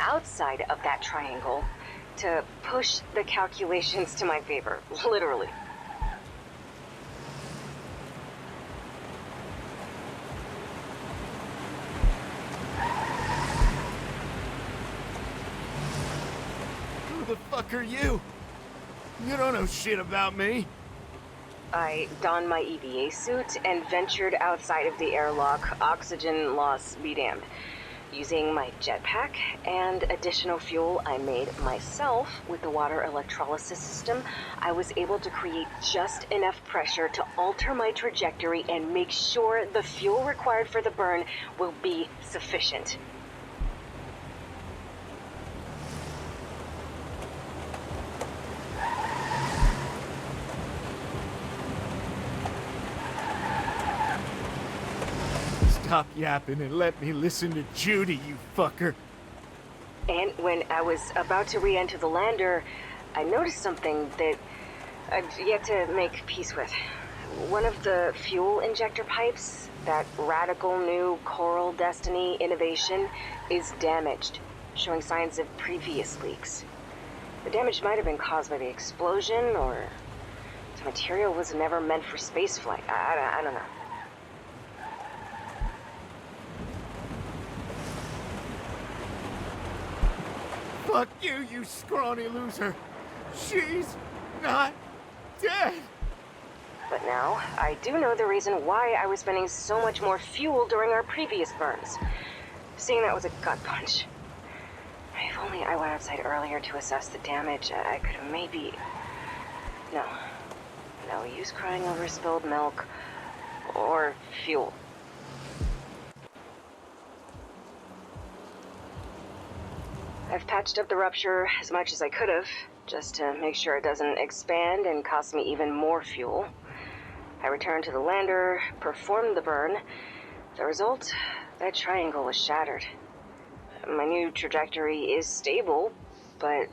Outside of that triangle, to push the calculations to my favor, literally. Who the fuck are you? You don't know shit about me. I donned my EVA suit and ventured outside of the airlock, oxygen loss be damned. Using my jetpack and additional fuel I made myself with the water electrolysis system, I was able to create just enough pressure to alter my trajectory and make sure the fuel required for the burn will be sufficient. Stop yapping and let me listen to Judy, you fucker. And when I was about to re-enter the lander, I noticed something that I've yet to make peace with. One of the fuel injector pipes, that radical new Coral Destiny innovation, is damaged, showing signs of previous leaks. The damage might have been caused by the explosion, or the material was never meant for spaceflight. I don't know. Fuck you, you scrawny loser. She's not dead. But now, I do know the reason why I was spending so much more fuel during our previous burns. Seeing that was a gut punch. If only I went outside earlier to assess the damage, I could have maybe... No. No use crying over spilled milk or fuel. I've patched up the rupture as much as I could have, just to make sure it doesn't expand and cost me even more fuel. I returned to the lander, performed the burn. The result, that triangle was shattered. My new trajectory is stable, but